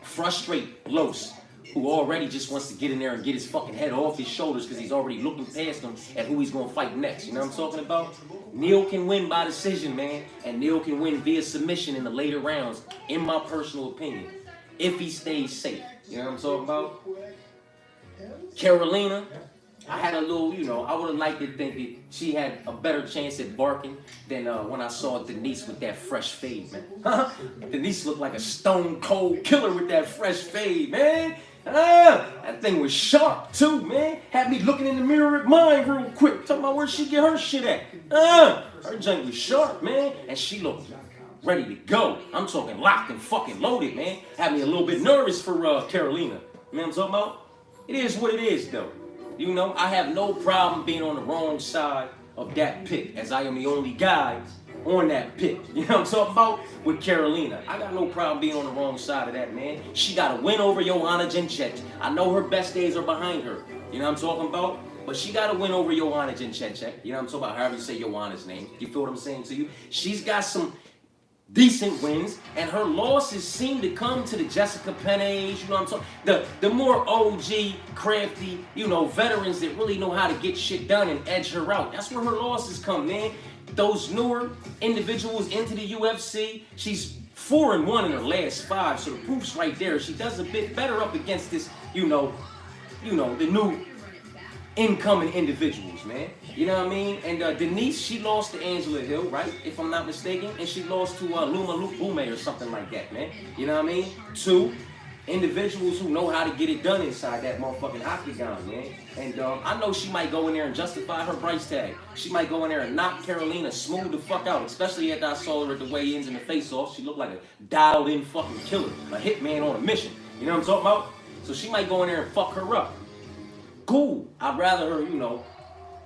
frustrate Los, who already just wants to get in there and get his fucking head off his shoulders because he's already looking past him at who he's going to fight next. You know what I'm talking about? Neil can win by decision, man. And Neil can win via submission in the later rounds, in my personal opinion, if he stays safe. You know what I'm talking about? Carolina, I had a little, you know, I would have liked to think that she had a better chance at barking than when I saw Denise with that fresh fade, man. Denise looked like a stone cold killer with that fresh fade, man. That thing was sharp too, man. Had me looking in the mirror at mine real quick, talking about where she get her shit at. Her junk was sharp, man, and she looked ready to go. I'm talking locked and fucking loaded, man. Had me a little bit nervous for Carolina. You know what I'm talking about? It is what it is, though. You know, I have no problem being on the wrong side of that pick, as I am the only guy on that pick. You know what I'm talking about? With Carolina. I got no problem being on the wrong side of that, man. She got a win over Joanna Jędrzejczyk. I know her best days are behind her. You know what I'm talking about? But she got a win over Joanna Jędrzejczyk. You know what I'm talking about? However you say Joanna's name. You feel what I'm saying to you? She's got some decent wins, and her losses seem to come to the Jessica Penes, you know what I'm talking, the more OG, crafty, you know, veterans that really know how to get shit done and edge her out. That's where her losses come, man. Those newer individuals into the UFC, she's 4-1 in her last 5, so the proof's right there. She does a bit better up against this, you know, the new incoming individuals, man. You know what I mean? And Denise, she lost to Angela Hill, right? If I'm not mistaken. And she lost to Luma Lume or something like that, man. You know what I mean? 2 individuals who know how to get it done inside that motherfucking octagon, man. And I know she might go in there and justify her price tag. She might go in there and knock Carolina smooth the fuck out, especially after I saw her at the weigh-ins and the face-off. She looked like a dialed-in fucking killer, a hitman on a mission. You know what I'm talking about? So she might go in there and fuck her up. Cool. I'd rather her, you know,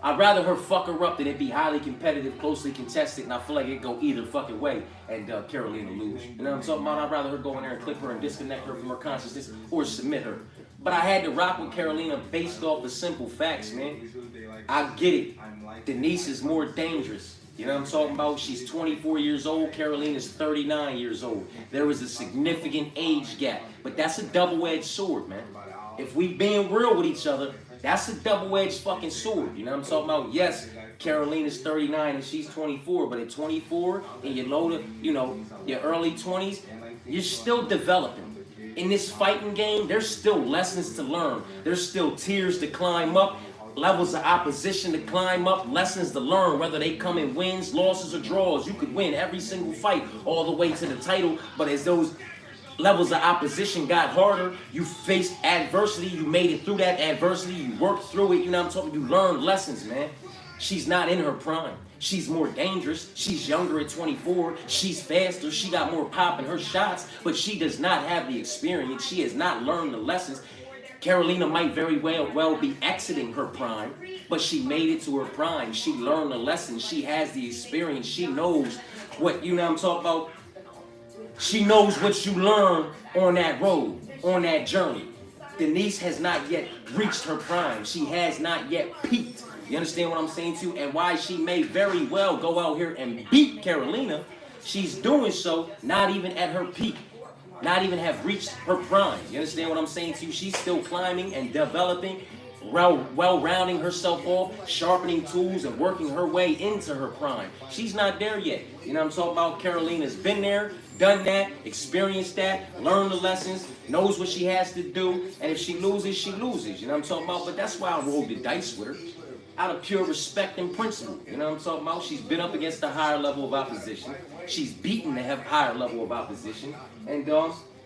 I'd rather her fuck her up than it be highly competitive, closely contested, and I feel like it go either fucking way and Carolina lose. You know what I'm talking about? I'd rather her go in there and clip her and disconnect her from her consciousness or submit her. But I had to rock with Carolina based off the simple facts, man. I get it. Denise is more dangerous. You know what I'm talking about? She's 24 years old. Carolina's 39 years old. There is a significant age gap. But that's a double-edged sword, man. If we being real with each other, that's a double-edged fucking sword. You know what I'm talking about? Yes, Carolina's 39 and she's 24, but at 24 and you're low to, you know, your early 20s, you're still developing. In this fighting game, there's still lessons to learn. There's still tiers to climb up, levels of opposition to climb up, lessons to learn, whether they come in wins, losses, or draws. You could win every single fight all the way to the title, but as those levels of opposition got harder, you faced adversity, you made it through that adversity, you worked through it, you know what I'm talking about? You learned lessons, man. She's not in her prime. She's more dangerous. She's younger at 24. She's faster. She got more pop in her shots, but she does not have the experience. She has not learned the lessons. Carolina might very well be exiting her prime, but she made it to her prime. She learned the lessons. She has the experience. She knows what, you know what I'm talking about? She knows what you learn on that road, on that journey. Denise has not yet reached her prime. She has not yet peaked. You understand what I'm saying to you? And why she may very well go out here and beat Carolina, she's doing so not even at her peak, not even have reached her prime. You understand what I'm saying to you? She's still climbing and developing, well-rounding herself off, sharpening tools and working her way into her prime. She's not there yet. You know what I'm talking about? Carolina's been there, done that, experienced that, learned the lessons, knows what she has to do, and if she loses, she loses. You know what I'm talking about? But that's why I rolled the dice with her. Out of pure respect and principle. You know what I'm talking about? She's been up against a higher level of opposition. She's beaten the higher level of opposition. And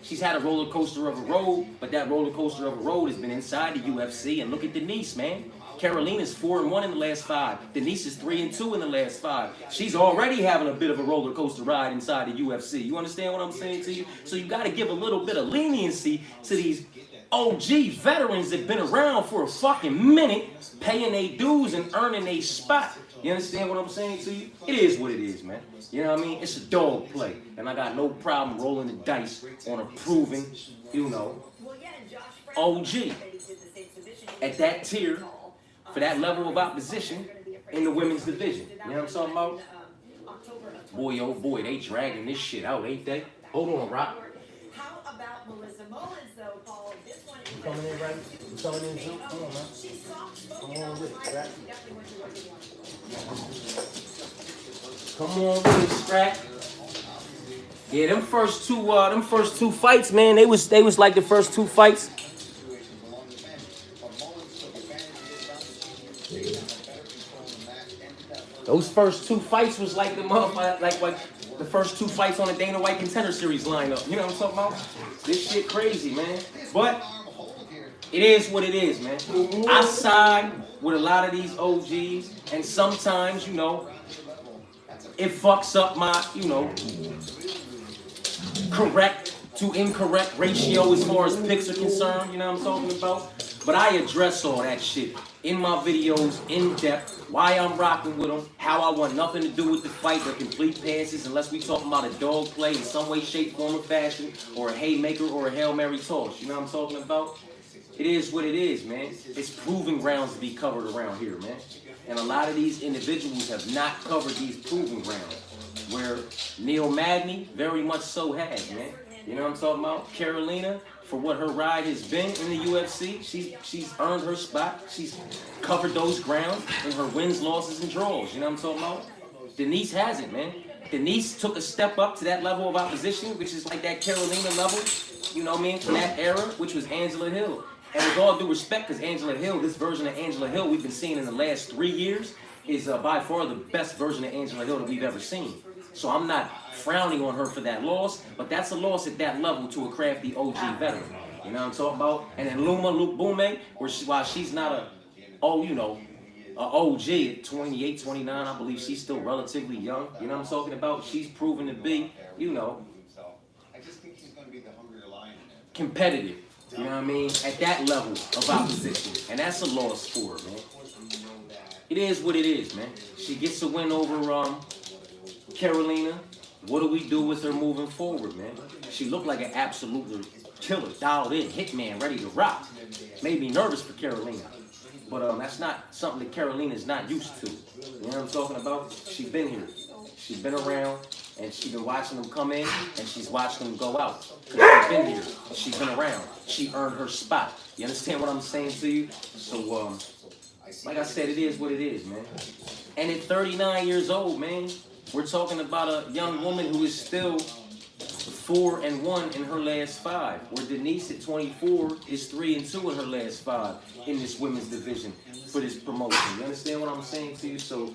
she's had a roller coaster of a road, but that roller coaster of a road has been inside the UFC. And look at Denise, man. Carolina's 4-1 in the last 5. Denise is 3-2 in the last 5. She's already having a bit of a roller coaster ride inside the UFC. You understand what I'm saying to you? So you got to give a little bit of leniency to these OG veterans that been around for a fucking minute, paying their dues and earning a spot. You understand what I'm saying to you? It is what it is, man. You know what I mean? It's a dog play. And I got no problem rolling the dice on a proven, you know, OG at that tier for that level of opposition in the women's division. You know what I'm talking about? Boy, oh boy, they dragging this shit out, ain't they? Hold on, Rock. How about Melissa Mullins, though, Paul? This one is You coming in, right? You coming in, too? Come on, man. she's soft-spoken. Come on with it, Scrap. She definitely went to work with one. Come on with it, Scrap. Yeah, them first two fights, man, they was like the first 2 fights. Those first 2 fights was like the motherfucker, like the first 2 fights on the Dana White Contender Series lineup. You know what I'm talking about? This shit crazy, man. But it is what it is, man. I side with a lot of these OGs, and sometimes, you know, it fucks up my, you know, correct to incorrect ratio as far as picks are concerned. You know what I'm talking about? But I address all that shit in my videos in depth, why I'm rocking with them, how I want nothing to do with the fight or complete passes unless we talking about a dog play in some way, shape, form, or fashion, or a haymaker or a Hail Mary toss. You know what I'm talking about? It is what it is, man. It's proving grounds to be covered around here, man. And a lot of these individuals have not covered these proving grounds, where Neil Magny very much so has, man. You know what I'm talking about? Carolina, for what her ride has been in the UFC, she's earned her spot. She's covered those grounds in her wins, losses, and draws. You know what I'm talking about? Denise hasn't, man. Denise took a step up to that level of opposition, which is like that Carolina level, you know what I mean, from that era, which was Angela Hill. And with all due respect, because Angela Hill, this version of Angela Hill we've been seeing in the last 3 years is by far the best version of Angela Hill that we've ever seen. So I'm not frowning on her for that loss, but that's a loss at that level to a crafty OG veteran. You know what I'm talking about? And then Luke Bume, while she's not a OG at 28, 29, I believe she's still relatively young. You know what I'm talking about? She's proven to be, competitive. You know what I mean? At that level of opposition. And that's a loss for her, man. It is what it is, man. She gets a win over Carolina. What do we do with her moving forward, man? She looked like an absolute killer, dialed in, hitman, ready to rock. Made me nervous for Carolina. But that's not something that Carolina's not used to. You know what I'm talking about? She's been here. She's been around, and she's been watching them come in, and she's watching them go out. Because she's been here. She's been around. She earned her spot. You understand what I'm saying to you? So, like I said, it is what it is, man. And at 39 years old, man, we're talking about a young woman who is still 4-1 in her last 5. Where Denise at 24 is 3-2 in her last 5 in this women's division for this promotion. You understand what I'm saying to you? So,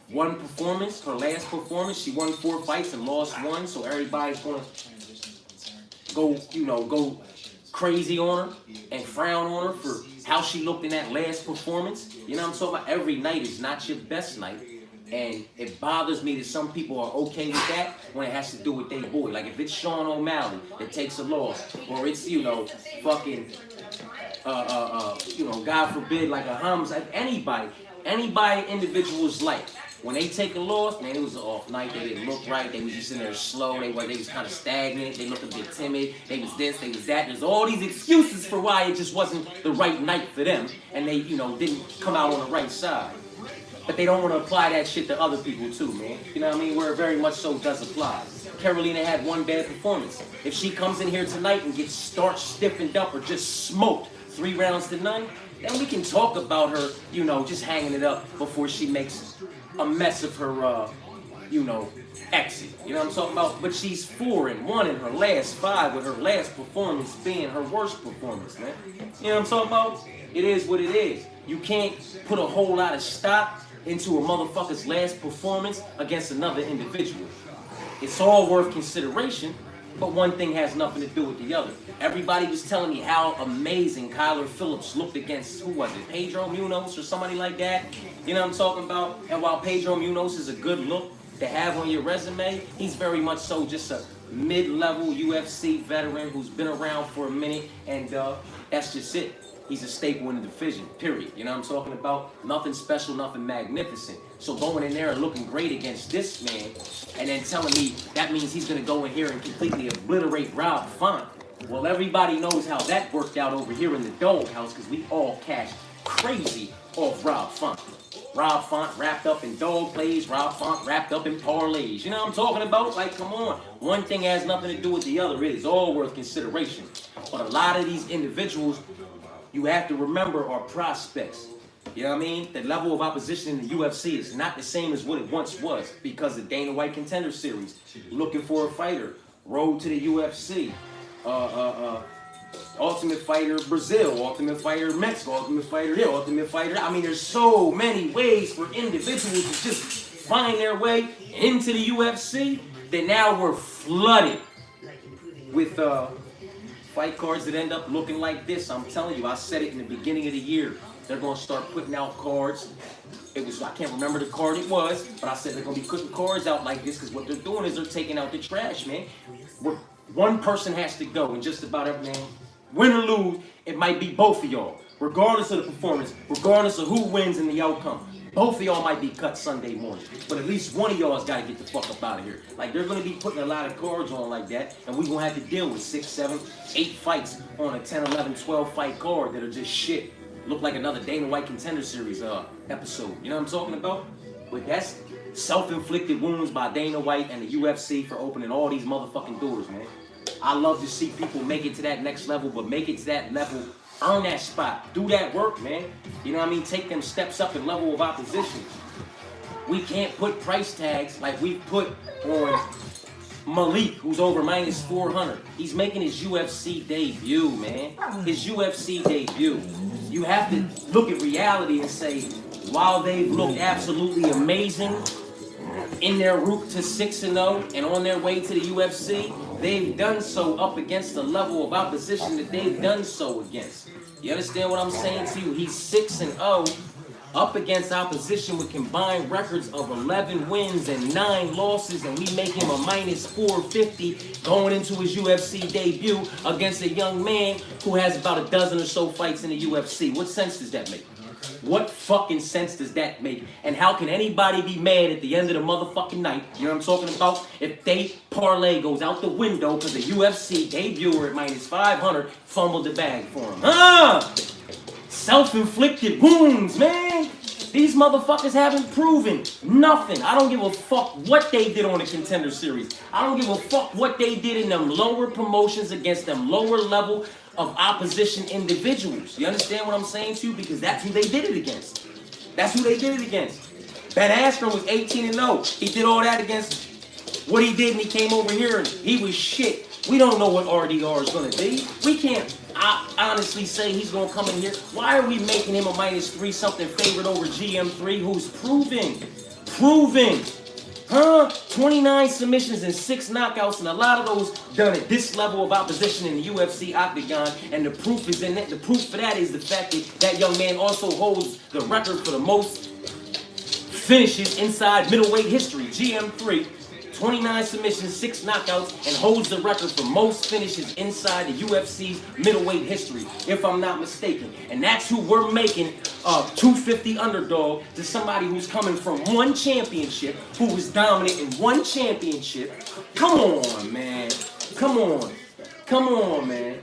one performance, her last performance, she won 4 fights and lost 1. So everybody's gonna go crazy on her and frown on her for how she looked in that last performance. You know what I'm talking about? Every night is not your best night. And it bothers me that some people are okay with that when it has to do with their boy. Like if it's Sean O'Malley that takes a loss, or it's, fucking, God forbid, like a Hamza, anybody individual's life. When they take a loss, man, it was an off night. They didn't look right. They was just in there slow. They was kind of stagnant. They looked a bit timid. They was this, they was that. There's all these excuses for why it just wasn't the right night for them. And they, didn't come out on the right side. But they don't want to apply that shit to other people too, man. You know what I mean? Where it very much so does apply. Carolina had 1 bad performance. If she comes in here tonight and gets starched, stiffened up, or just smoked 3 rounds to none, then we can talk about her, just hanging it up before she makes a mess of her, exit. You know what I'm talking about? But she's 4-1 in her last 5, with her last performance being her worst performance, man. You know what I'm talking about? It is what it is. You can't put a whole lot of stock into a motherfucker's last performance against another individual. It's all worth consideration, but one thing has nothing to do with the other. Everybody was telling me how amazing Kyler Phillips looked against, who was it, Pedro Munoz or somebody like that? You know what I'm talking about? And while Pedro Munoz is a good look to have on your resume, he's very much so just a mid-level UFC veteran who's been around for a minute, and that's just it. He's a staple in the division, period. You know what I'm talking about? Nothing special, nothing magnificent. So going in there and looking great against this man, and then telling me that means he's going to go in here and completely obliterate Rob Font. Well, everybody knows how that worked out over here in the doghouse, because we all cashed crazy off Rob Font. Rob Font wrapped up in dog plays, Rob Font wrapped up in parlays. You know what I'm talking about? Like, come on. One thing has nothing to do with the other. It is all worth consideration. But a lot of these individuals, you have to remember, are prospects. You know what I mean? The level of opposition in the UFC is not the same as what it once was because of Dana White Contender Series. Looking for a fighter. Road to the UFC. Ultimate Fighter Brazil. Ultimate Fighter Mexico. Ultimate Fighter here. Ultimate Fighter. I mean, there's so many ways for individuals to just find their way into the UFC that now we're flooded with fight cards that end up looking like this. I'm telling you, I said it in the beginning of the year. They're going to start putting out cards. I can't remember the card it was, but I said they're going to be putting cards out like this because what they're doing is they're taking out the trash, man. One person has to go, and just about every man, win or lose, it might be both of y'all. Regardless of the performance, regardless of who wins in the outcome. Both of y'all might be cut Sunday morning, but at least one of y'all has got to get the fuck up out of here. Like, they're going to be putting a lot of cards on like that, and we're going to have to deal with 6, 7, 8 fights on a 10, 11, 12 fight card that are just shit. Look like another Dana White Contender Series episode. You know what I'm talking about? But that's self-inflicted wounds by Dana White and the UFC for opening all these motherfucking doors, man. I love to see people make it to that next level, but make it to that level, earn that spot, do that work, man. You know what I mean? Take them steps up in level of opposition. We can't put price tags like we put on Malik, who's over minus 400. He's making his UFC debut, man. His UFC debut. You have to look at reality and say, while they've looked absolutely amazing in their route to 6-0 and on their way to the UFC, they've done so up against the level of opposition that they've done so against. You understand what I'm saying to you? He's 6-0 up against opposition with combined records of 11 wins and 9 losses, and we make him a minus 450 going into his UFC debut against a young man who has about a dozen or so fights in the UFC. What sense does that make? What fucking sense does that make? And how can anybody be mad at the end of the motherfucking night, you know what I'm talking about, if they parlay goes out the window because the UFC debuter at minus 500 fumbled the bag for him? Self-inflicted wounds, man. These motherfuckers haven't proven nothing. I don't give a fuck what they did on the Contender Series. I don't give a fuck what they did in them lower promotions against them lower level of opposition individuals. You understand what I'm saying to you? Because that's who they did it against. That's who they did it against. Ben Askren was 18-0. He did all that against what he did, and he came over here and he was shit. We don't know what RDR is going to be. We can't honestly say he's going to come in here. Why are we making him a minus 3-something favorite over GM3 who's proving, 29 submissions and 6 knockouts, and a lot of those done at this level of opposition in the UFC octagon, and the proof is in it. The proof for that is the fact that that young man also holds the record for the most finishes inside middleweight history. GM3, 29 submissions, 6 knockouts, and holds the record for most finishes inside the UFC's middleweight history, if I'm not mistaken. And that's who we're making a 250 underdog to somebody who's coming from one championship, who was dominant in one championship. Come on, man. Come on, man.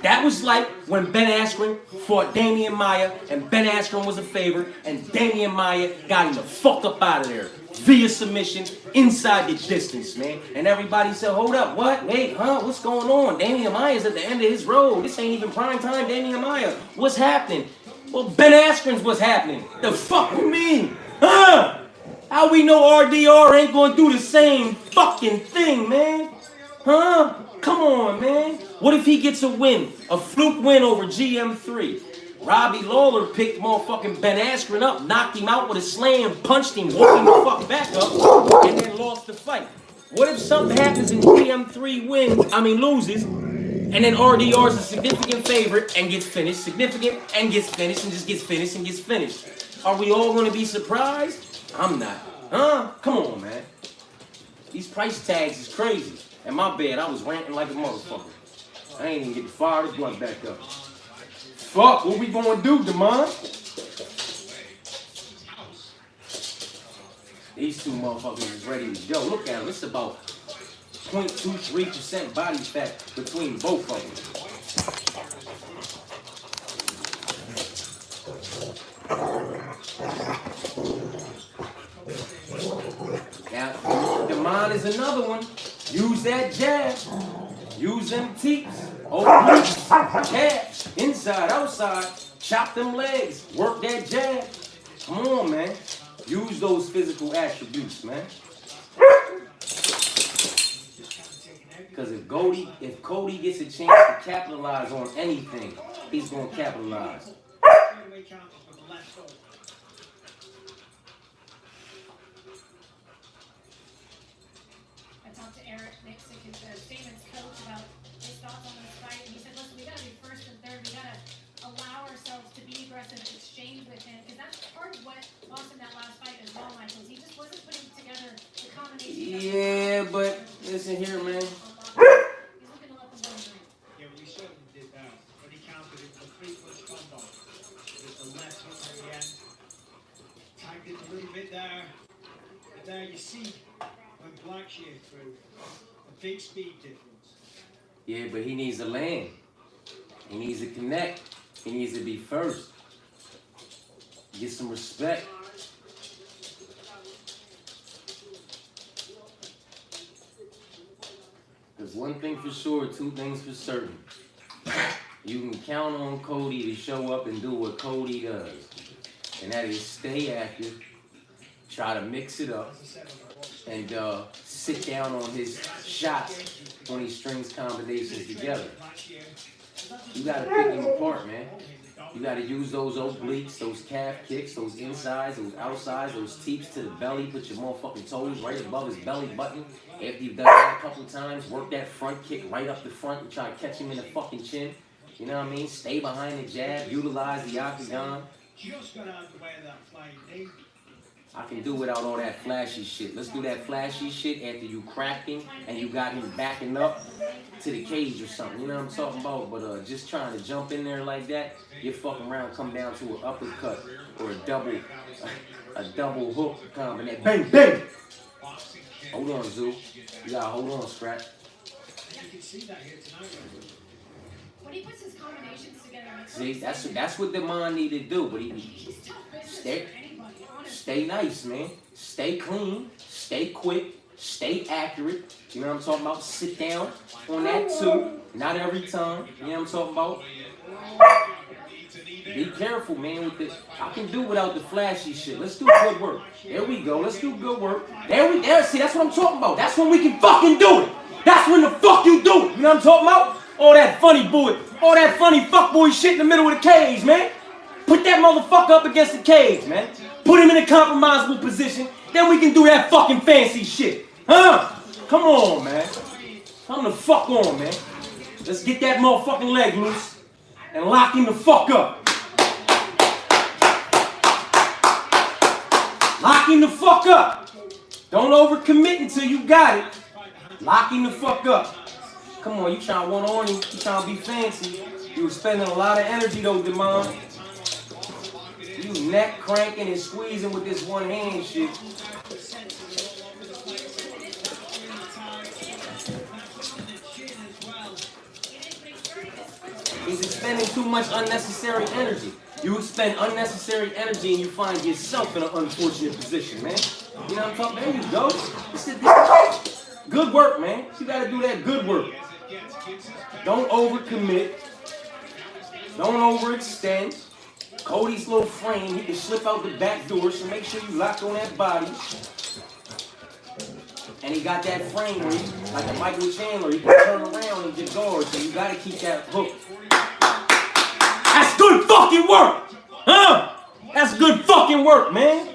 That was like when Ben Askren fought Damian Maia, and Ben Askren was a favorite, and Damian Maia got him the fuck up out of there via submission inside the distance, man. And everybody said, hold up, what? Wait, what's going on? Damian Maia's at the end of his road. This ain't even prime time Damian Maia. What's happening? Well, Ben Askren's what's happening. The fuck you mean? How we know RDR ain't gonna do the same fucking thing, man? Come on, man. What if he gets a win? A fluke win over GM3. Robbie Lawler picked motherfucking Ben Askren up, knocked him out with a slam, punched him, woke him the fuck back up, and then lost the fight. What if something happens and GM3 loses, and then RDR's a significant favorite and gets finished, significant and gets finished, and just gets finished and gets finished? Are we all gonna be surprised? I'm not. Come on, man. These price tags is crazy. And my bad, I was ranting like a motherfucker. I ain't even get the fire the blunt back up. Fuck, what we gonna do, Demond? These two motherfuckers is ready to go. Look at them, it's about 0.23% body fat between both of them. Now, Demond is another one. Use that jab. Use them teeps. Obliques. Calves. Inside, outside. Chop them legs. Work that jab. Come on, man. Use those physical attributes, man. Because if Cody gets a chance to capitalize on anything, he's going to capitalize. Statement's coach about his thoughts on this fight, and he said, listen, we got to be first and third. We got to allow ourselves to be aggressive, exchange with him, because that's part of what lost him that last fight as well, Michael. He just wasn't putting together the combination. Yeah, but listen here, man. He's looking to let them win. Yeah, we certainly did that. When he countered it, the 3-punch combo with the left hook at the end. Tagged it a little bit there. And there you see when Black sheared through. Big speed difference. Yeah, but he needs to land. He needs to connect. He needs to be first. Get some respect. There's one thing for sure, 2 things for certain. You can count on Cody to show up and do what Cody does. And that is stay active try to mix it up, and sit down on his shots when he strings combinations together. You gotta pick him apart, man. You gotta use those obliques, those calf kicks, those insides, those outsides, those teeps to the belly. Put your motherfucking toes right above his belly button. After you've done that a couple times, work that front kick right up the front and try to catch him in the fucking chin. You know what I mean? Stay behind the jab, utilize the octagon. Just got out of the way of that flying knee. I can do without all that flashy shit. Let's do that flashy shit after you cracked him and you got him backing up to the cage or something. You know what I'm talking about? But just trying to jump in there like that, you fucking around, come down to an uppercut or a double hook combination. Bang, bang! Hold on, Zoo. You gotta hold on, Scrap. You can see that here tonight. When he puts his combinations together, See, that's what Demond needed to do, but he's tough business for anybody, honestly. stay nice, man. Stay clean, stay quick, stay accurate. You know what I'm talking about? Sit down on that too. Not every time. You know what I'm talking about? Be careful, man, with this. I can do without the flashy shit. Let's do good work. There we go. Let's do good work. There. See, that's what I'm talking about. That's when we can fucking do it. That's when the fuck you do it. You know what I'm talking about? All that funny boy, all that funny fuckboy shit in the middle of the cage, man. Put that motherfucker up against the cage, man. Put him in a compromisable position. Then we can do that fucking fancy shit. Huh? Come on, man. Come the fuck on, man. Let's get that motherfucking leg loose and lock him the fuck up. Lock him the fuck up. Don't overcommit until you got it. Lock him the fuck up. Come on, you trying to one on him. You trying to be fancy. You were spending a lot of energy though, Demond. You neck cranking and squeezing with this one hand shit. He's expending too much unnecessary energy. You expend unnecessary energy and you find yourself in an unfortunate position, man. You know what I'm talking about? There you go. This good work, man. You gotta do that good work. Don't overcommit. Don't overextend. Cody's little frame, he can slip out the back door, so make sure you lock on that body. And he got that frame where he, like a Michael Chandler, he can turn around and get guard, so you gotta keep that hook. That's good fucking work! Huh? That's good fucking work, man.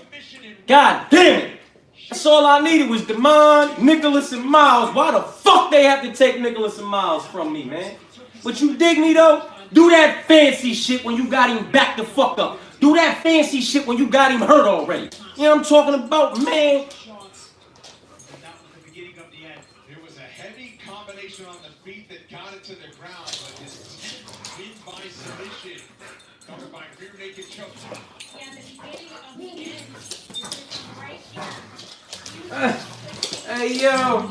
God damn it. That's all I needed was Demond, Nicholas, and Miles. Why the fuck they have to take Nicholas and Miles from me, man? But you dig me, though? Do that fancy shit when you got him back the fuck up. Do that fancy shit when you got him hurt already. You know what I'm talking about, man? There was a heavy combination on the feet that got it to the ground, but his win by submission. Covered by rear naked choke. Yeah, the beginning of the end is right here. Hey, yo.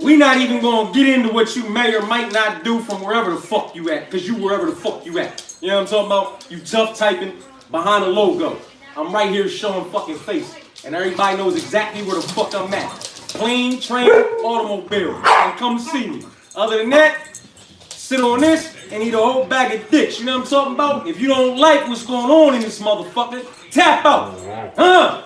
We not even gonna get into what you may or might not do from wherever the fuck you at, because you wherever the fuck you at. You know what I'm talking about? You tough typing behind a logo. I'm right here showing fucking face, and everybody knows exactly where the fuck I'm at. Plane, train, automobile, and come see me. Other than that, sit on this and eat a whole bag of dicks. You know what I'm talking about? If you don't like what's going on in this motherfucker, tap out. Huh?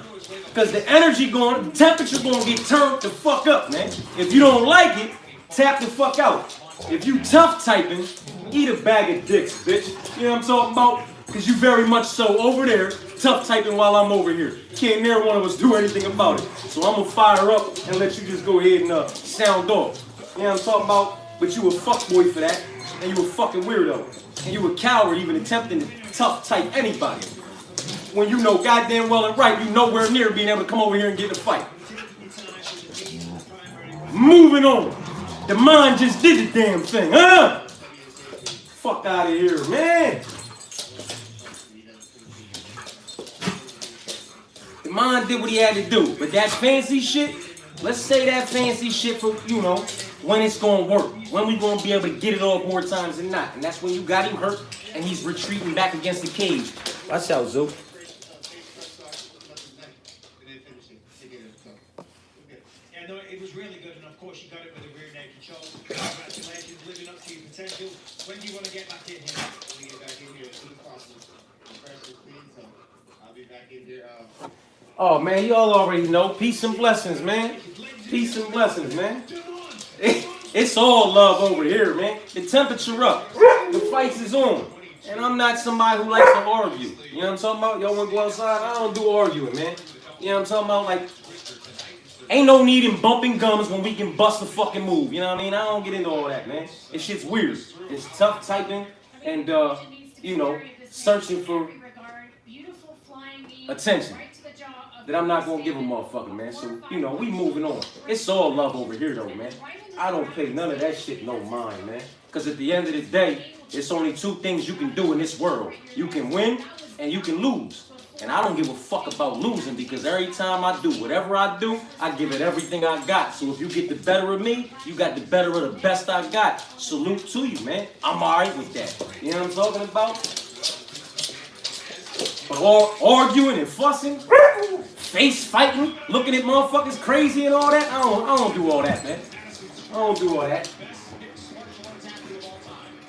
Because the energy going, the temperature going to get turned the fuck up, man. If you don't like it, tap the fuck out. If you tough typing, eat a bag of dicks, bitch. You know what I'm talking about? Because you very much so over there, tough typing while I'm over here. Can't never one of us do anything about it. So I'm going to fire up and let you just go ahead and sound off. You know what I'm talking about? But you a fuckboy for that, and you a fucking weirdo. And you a coward even attempting to tough type anybody. When you know goddamn well and right, you nowhere near being able to come over here and get in a fight. Moving on. The mind just did the damn thing, huh? Fuck out of here, man. The mind did what he had to do, but that fancy shit, let's say that fancy shit for, you know, when it's gonna work. When we gonna be able to get it off more times than not. And that's when you got him hurt and he's retreating back against the cage. Watch out, Zoo. Yeah, no, it was really good, and of course you got it with a rear naked choke. Congratulations, living up to your potential. When do you want to get back in here? When we get back in here as soon as possible. Fresh and clean, so I'll be back. Oh man, y'all already know. Peace and blessings, man. Peace and blessings, man. It's all love over here, man. The temperature up. The fights is on. And I'm not somebody who likes to argue. You know what I'm talking about? Y'all wanna go outside? I don't do arguing, man. You know what I'm talking about? Like, ain't no need in bumping gums when we can bust a fucking move. You know what I mean? I don't get into all that, man. This shit's weird. It's tough typing and, you know, searching for attention that I'm not gonna give a motherfucker, man. So, you know, we moving on. It's all love over here, though, man. I don't pay none of that shit no mind, man. Because at the end of the day, it's only two things you can do in this world. You can win and you can lose. And I don't give a fuck about losing because every time I do whatever I do, I give it everything I got. So if you get the better of me, you got the better of the best I got. Salute to you, man. I'm alright with that. You know what I'm talking about? But all arguing and fussing, face fighting, looking at motherfuckers crazy and all that, I don't do all that, man. I don't do all that.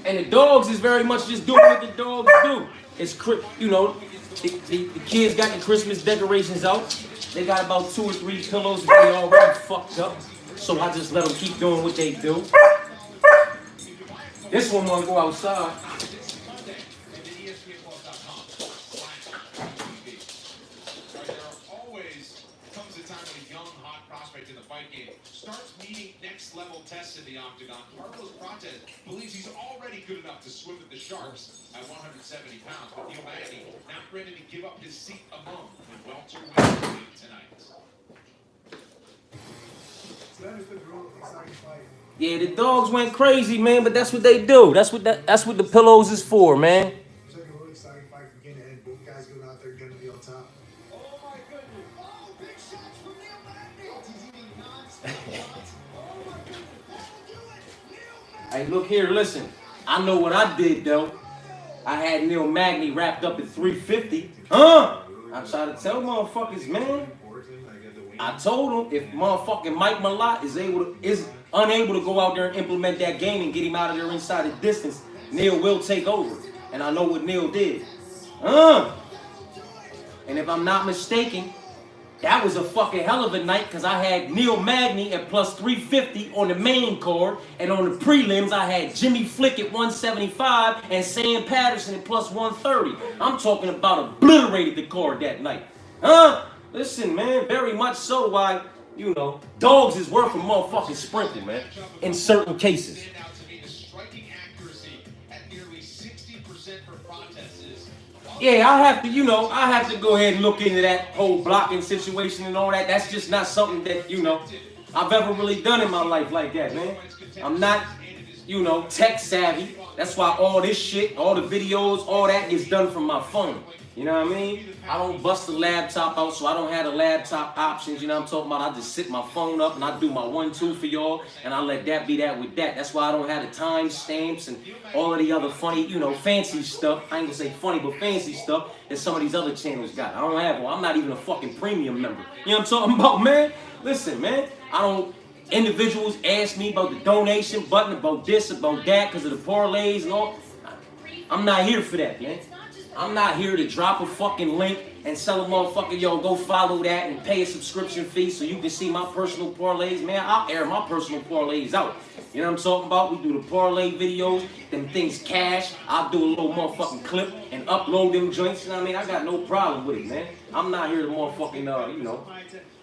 And the dogs is very much just doing what the dogs do. It's, you know, the kids got the Christmas decorations out. They got about 2 or 3 pillows that they already fucked up. So I just let them keep doing what they do. This one wanna go outside. Starts meeting next level tests in the octagon. Carlos Prates believes he's already good enough to swim with the Sharks at 170 pounds. But Neil Magny not ready to give up his seat among the welterweight tonight. Yeah, the dogs went crazy, man, but that's what they do. That's what the pillows is for, man. It's like a really exciting fight from beginning to end. Both guys going out there going to be on top. Oh my goodness. Oh, big shots from Neil Magny. Hey, look here, listen. I know what I did, though. I had Neil Magny wrapped up at 350. I try to tell motherfuckers, man. I told him if motherfucking Mike Malott is unable to go out there and implement that game and get him out of there inside the distance, Neil will take over. And I know what Neil did. And if I'm not mistaken, that was a fucking hell of a night because I had Neil Magny at plus 350 on the main card, and on the prelims I had Jimmy Flick at 175 and Sam Patterson at plus 130. I'm talking about obliterated the card that night. Listen, man, very much so why, you know, dogs is worth a motherfucking sprinkle, man, in certain cases. Yeah, I have to go ahead and look into that whole blocking situation and all that. That's just not something that, you know, I've ever really done in my life like that, man. I'm not, you know, tech savvy. That's why all this shit, all the videos, all that gets done from my phone. You know what I mean? I don't bust the laptop out, so I don't have the laptop options. You know what I'm talking about? I just sit my phone up and I do my 1-2 for y'all, and I let that be that with that. That's why I don't have the time stamps and all of the other funny, you know, fancy stuff. I ain't gonna say funny, but fancy stuff that some of these other channels got. I don't have one. I'm not even a fucking premium member. You know what I'm talking about, man? Listen, man, I don't. Individuals ask me about the donation button, about this, about that, because of the parlays and all. I'm not here for that, man. I'm not here to drop a fucking link and sell a motherfucker, yo, go follow that and pay a subscription fee so you can see my personal parlays, man. I'll air my personal parlays out. You know what I'm talking about? We do the parlay videos, them things cash. I'll do a little motherfucking clip and upload them joints. You know what I mean? I got no problem with it, man. I'm not here to motherfucking, you know,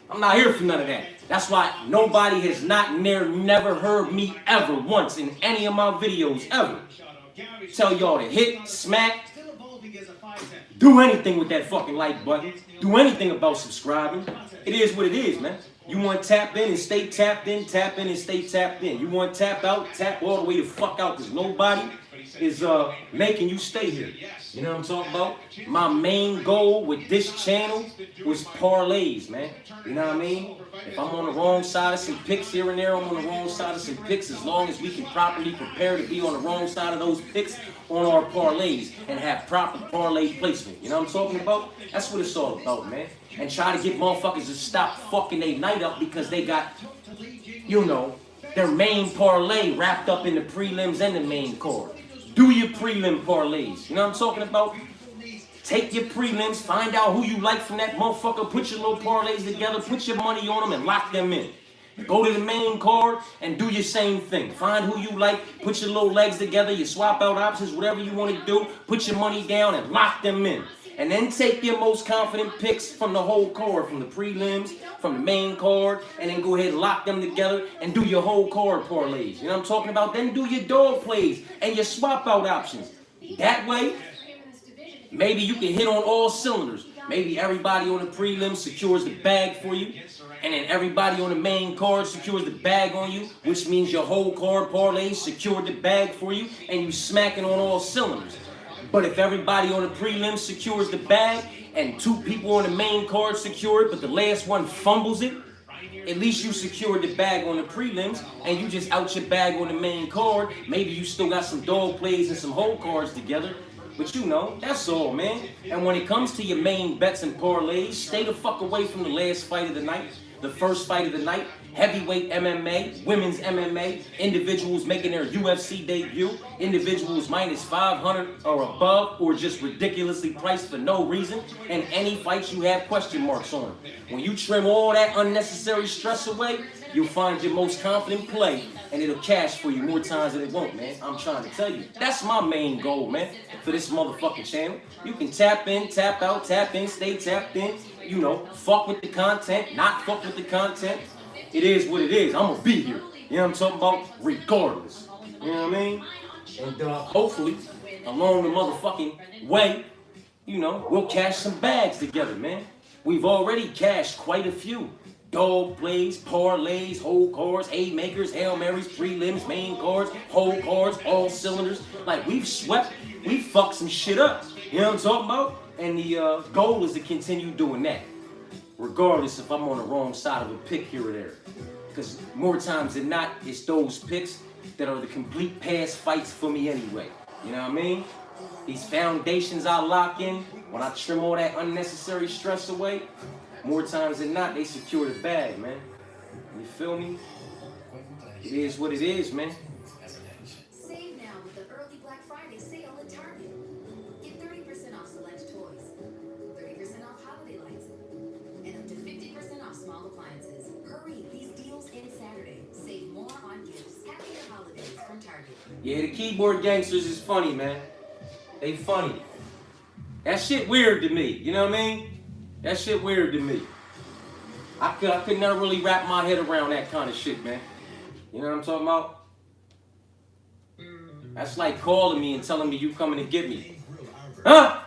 I'm not here for none of that. That's why nobody has never heard me ever once in any of my videos ever tell y'all to hit, smack, do anything with that fucking like button. Do anything about subscribing. It is what it is, man. You want to tap in and stay tapped in, tap in and stay tapped in. You want to tap out, tap all the way the fuck out, because nobody is making you stay here. You know what I'm talking about? My main goal with this channel was parlays, man. You know what I mean? If I'm on the wrong side of some picks here and there, I'm on the wrong side of some picks, as long as we can properly prepare to be on the wrong side of those picks on our parlays and have proper parlay placement. You know what I'm talking about? That's what it's all about, man. And try to get motherfuckers to stop fucking their night up because they got, you know, their main parlay wrapped up in the prelims and the main card. Do your prelim parlays. You know what I'm talking about? Take your prelims, find out who you like from that motherfucker, put your little parlays together, put your money on them, and lock them in. Go to the main card and do your same thing. Find who you like, put your little legs together, you swap out options, whatever you want to do, put your money down and lock them in. And then take your most confident picks from the whole card, from the prelims, from the main card, and then go ahead and lock them together and do your whole card parlays. You know what I'm talking about? Then do your dog plays and your swap out options. That way, maybe you can hit on all cylinders. Maybe everybody on the prelims secures the bag for you, and then everybody on the main card secures the bag on you, which means your whole card parlay secured the bag for you, and you smacking on all cylinders. But if everybody on the prelims secures the bag, and 2 people on the main card secure it, but the last one fumbles it, at least you secured the bag on the prelims, and you just out your bag on the main card. Maybe you still got some dog plays and some whole cards together. But you know, that's all, man. And when it comes to your main bets and parlays, stay the fuck away from the last fight of the night, the first fight of the night, heavyweight MMA, women's MMA, individuals making their UFC debut, individuals minus 500 or above, or just ridiculously priced for no reason, and any fights you have question marks on. When you trim all that unnecessary stress away, you'll find your most confident play, and it'll cash for you more times than it won't, man. I'm trying to tell you. That's my main goal, man, for this motherfucking channel. You can tap in, tap out, tap in, stay tapped in. You know, fuck with the content, not fuck with the content. It is what it is. I'm gonna be here. You know what I'm talking about? Regardless. You know what I mean? And hopefully, along the motherfucking way, you know, we'll cash some bags together, man. We've already cashed quite a few. Dog plays, parlays, whole cards, haymakers, Hail Marys, prelims, main cards, whole cards, all cylinders. Like, we've swept, we fucked some shit up. You know what I'm talking about? And the goal is to continue doing that, regardless if I'm on the wrong side of a pick here or there. Because more times than not, it's those picks that are the complete pass fights for me anyway. You know what I mean? These foundations I lock in, when I trim all that unnecessary stress away, more times than not, they secure the bag, man. You feel me? It is what it is, man. Save now with the early Black Friday sale at Target. Get 30% off select toys, 30% off holiday lights, and up to 50% off small appliances. Hurry, these deals end Saturday. Save more on gifts. Happier holidays from Target. Yeah, the keyboard gangsters is funny, man. They funny. That shit weird to me, you know what I mean? That shit weird to me. I could never really wrap my head around that kind of shit, man. You know what I'm talking about? That's like calling me and telling me you coming to get me. Huh?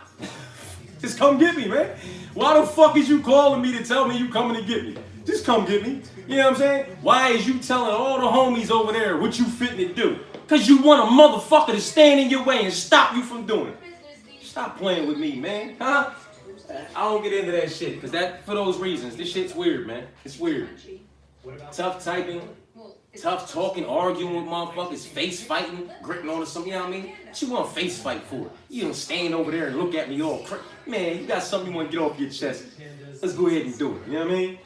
Just come get me, man. Why the fuck is you calling me to tell me you coming to get me? Just come get me. You know what I'm saying? Why is you telling all the homies over there what you fitting to do? Because you want a motherfucker to stand in your way and stop you from doing it. Stop playing with me, man. Huh? I don't get into that shit, because that, for those reasons, this shit's weird, man. It's weird. Tough typing, tough talking, arguing with motherfuckers, face fighting, gritting on or something, you know what I mean? What you want to face fight for? You don't stand over there and look at me all crazy. Man, you got something you want to get off your chest. Let's go ahead and do it, you know what I mean?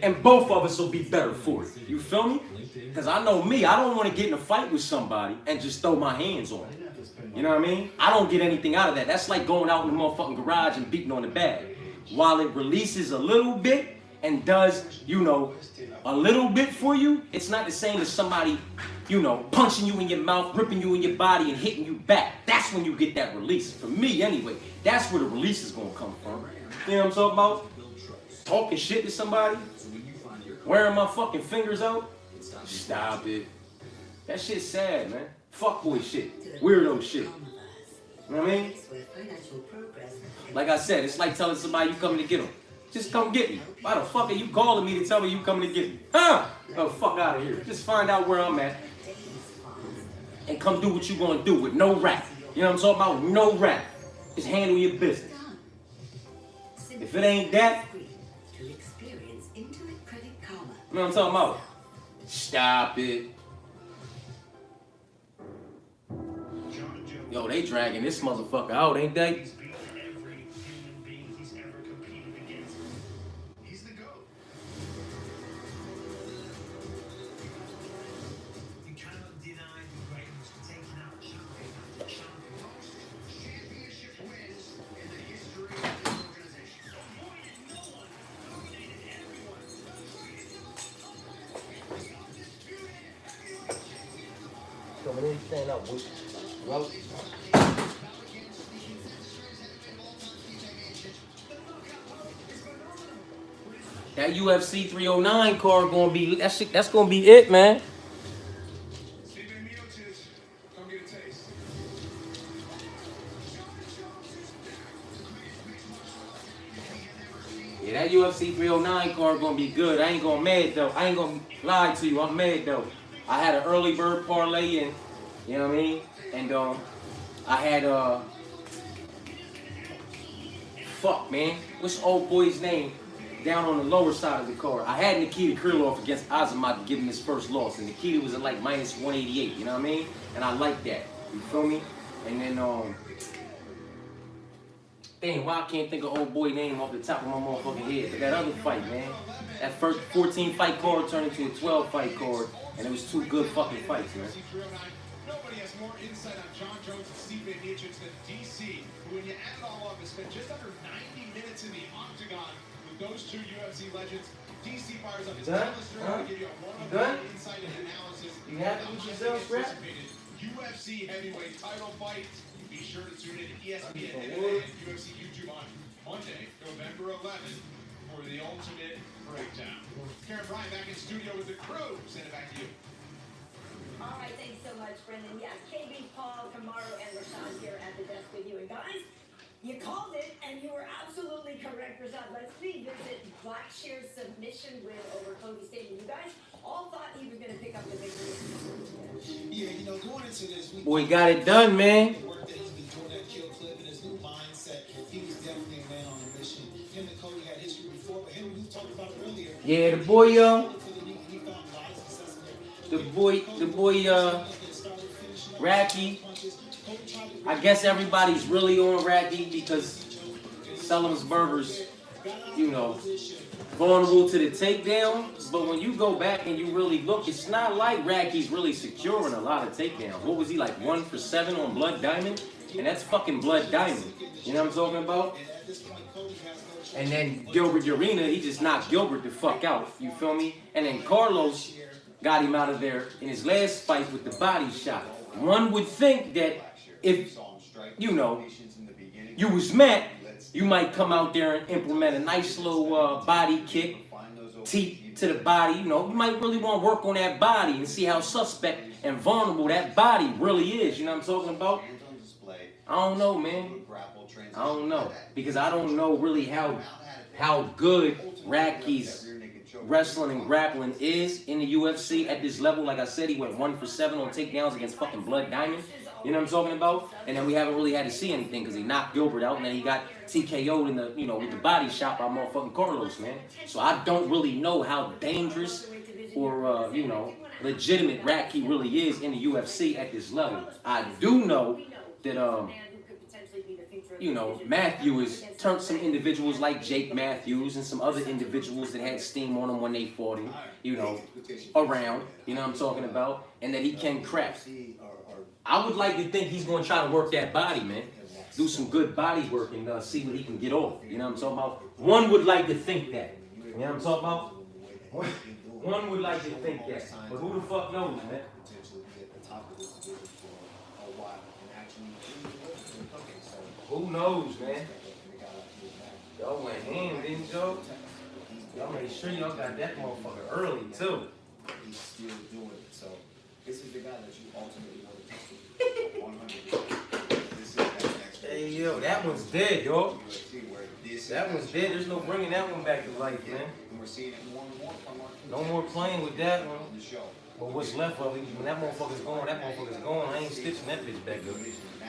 And both of us will be better for it. You feel me? Because I know me, I don't want to get in a fight with somebody and just throw my hands on it. You know what I mean? I don't get anything out of that. That's like going out in the motherfucking garage and beating on the bag. While it releases a little bit and does, you know, a little bit for you, it's not the same as somebody, you know, punching you in your mouth, ripping you in your body, and hitting you back. That's when you get that release. For me, anyway, that's where the release is going to come from. You know what I'm talking about? Talking shit to somebody, wearing my fucking fingers out. Stop it. That shit's sad, man. Fuckboy shit. Weirdo shit. You know what I mean? Like I said, it's like telling somebody you coming to get them. Just come get me. Why the fuck are you calling me to tell me you coming to get me? Huh? Oh, fuck out of here. Just find out where I'm at. And come do what you gonna do with no rap. You know what I'm talking about? No rap. Just handle your business. If it ain't that, you know what I'm talking about? Stop it. Yo, they dragging this motherfucker out, ain't they? man. Well, that UFC 309 card gonna be that shit. That's gonna be it, man. Come get a taste. Yeah, that UFC 309 card gonna be good. I ain't gonna mad though. I ain't gonna lie to you. I'm mad though. I had an early bird parlay in. You know what I mean? And I had fuck man, what's the old boy's name? Down on the lower side of the card. I had Nikita Krylov against Azamat to give him his first loss, and Nikita was at like minus 188. You know what I mean? And I like that. You feel me? And then dang, why I can't think of old boy name off the top of my motherfucking head? But that other fight, man, that first 14 fight card turned into a 12 fight card, and it was two good fucking fights, man. Nobody has more insight on John Jones and Stipe Miocic than DC, who, when you add it all up, has spent just under 90 minutes in the octagon with those two UFC legends. DC fires up his television to give you a one-on-one insight and analysis. You happy with yourself, Brett? UFC heavyweight title fight. Be sure to tune in to ESPN MMA and UFC YouTube on Monday, November 11th for the ultimate breakdown. Karen Bryant back in studio with the crew. Send it back to you. All right, thanks so much, Brendan. Yeah, KB, Paul, Kamaru, and Rashawn here at the desk with you. And guys, you called it, and you were absolutely correct, Rashawn. Let's revisit Blackshear's submission win over Cody Stadium. You guys all thought he was going to pick up the victory. Yeah, you know, going into this, Boy, got it done, man. The work that he's been doing at Kill Clip and his new mindset, he was definitely a man on a mission. Him and Cody had history before, but him, we talked about it earlier. Yeah, the boy, He found a lot of success in there. the boy, Racky. I guess everybody's really on Racky because Selim's Burgers, you know, vulnerable to the takedown. But when you go back and you really look, it's not like Racky's really securing a lot of takedowns. What was he, like 1 for 7 on Blood Diamond? And that's fucking Blood Diamond. You know what I'm talking about? And then Gilbert Urena, he just knocked Gilbert the fuck out. You feel me? And then Carlos got him out of there in his last fight with the body shot. One would think that if, you know, you was Matt, you might come out there and implement a nice little body kick, teep to the body. You know, you might really want to work on that body and see how suspect and vulnerable that body really is. You know what I'm talking about? I don't know, man. I don't know. Because I don't know really how good Racky's wrestling and grappling is in the UFC at this level. Like I said, he went 1 for 7 on takedowns against fucking Blood Diamond. You know what I'm talking about? And then we haven't really had to see anything because he knocked Gilbert out and then he got TKO'd in the, you know, with the body shot by motherfucking Carlos, man. So I don't really know how dangerous or, you know, legitimate Racky really is in the UFC at this level. I do know that, you know, Matthew has turned some individuals like Jake Matthews and some other individuals that had steam on him when they fought him, you know, around, you know what I'm talking about, and that he can crack. I would like to think he's going to try to work that body, man. Do some good body work and see what he can get off. You know what I'm talking about? One would like to think that. You know what I'm talking about? One would like to think that. But who the fuck knows, man? Who knows, man? Y'all went ham, didn't y'all? Y'all made sure y'all got that motherfucker early, too. He's still doing it. So this is the guy that you ultimately want to test with 100. This is that next one. Hey, yo, that one's dead, yo. That one's dead. There's no bringing that one back to life, man. And we're seeing it more and more from our No more playing with that one. the show. But what's left of it, when that motherfucker's gone, that motherfucker's gone. I ain't stitching that bitch back up. You know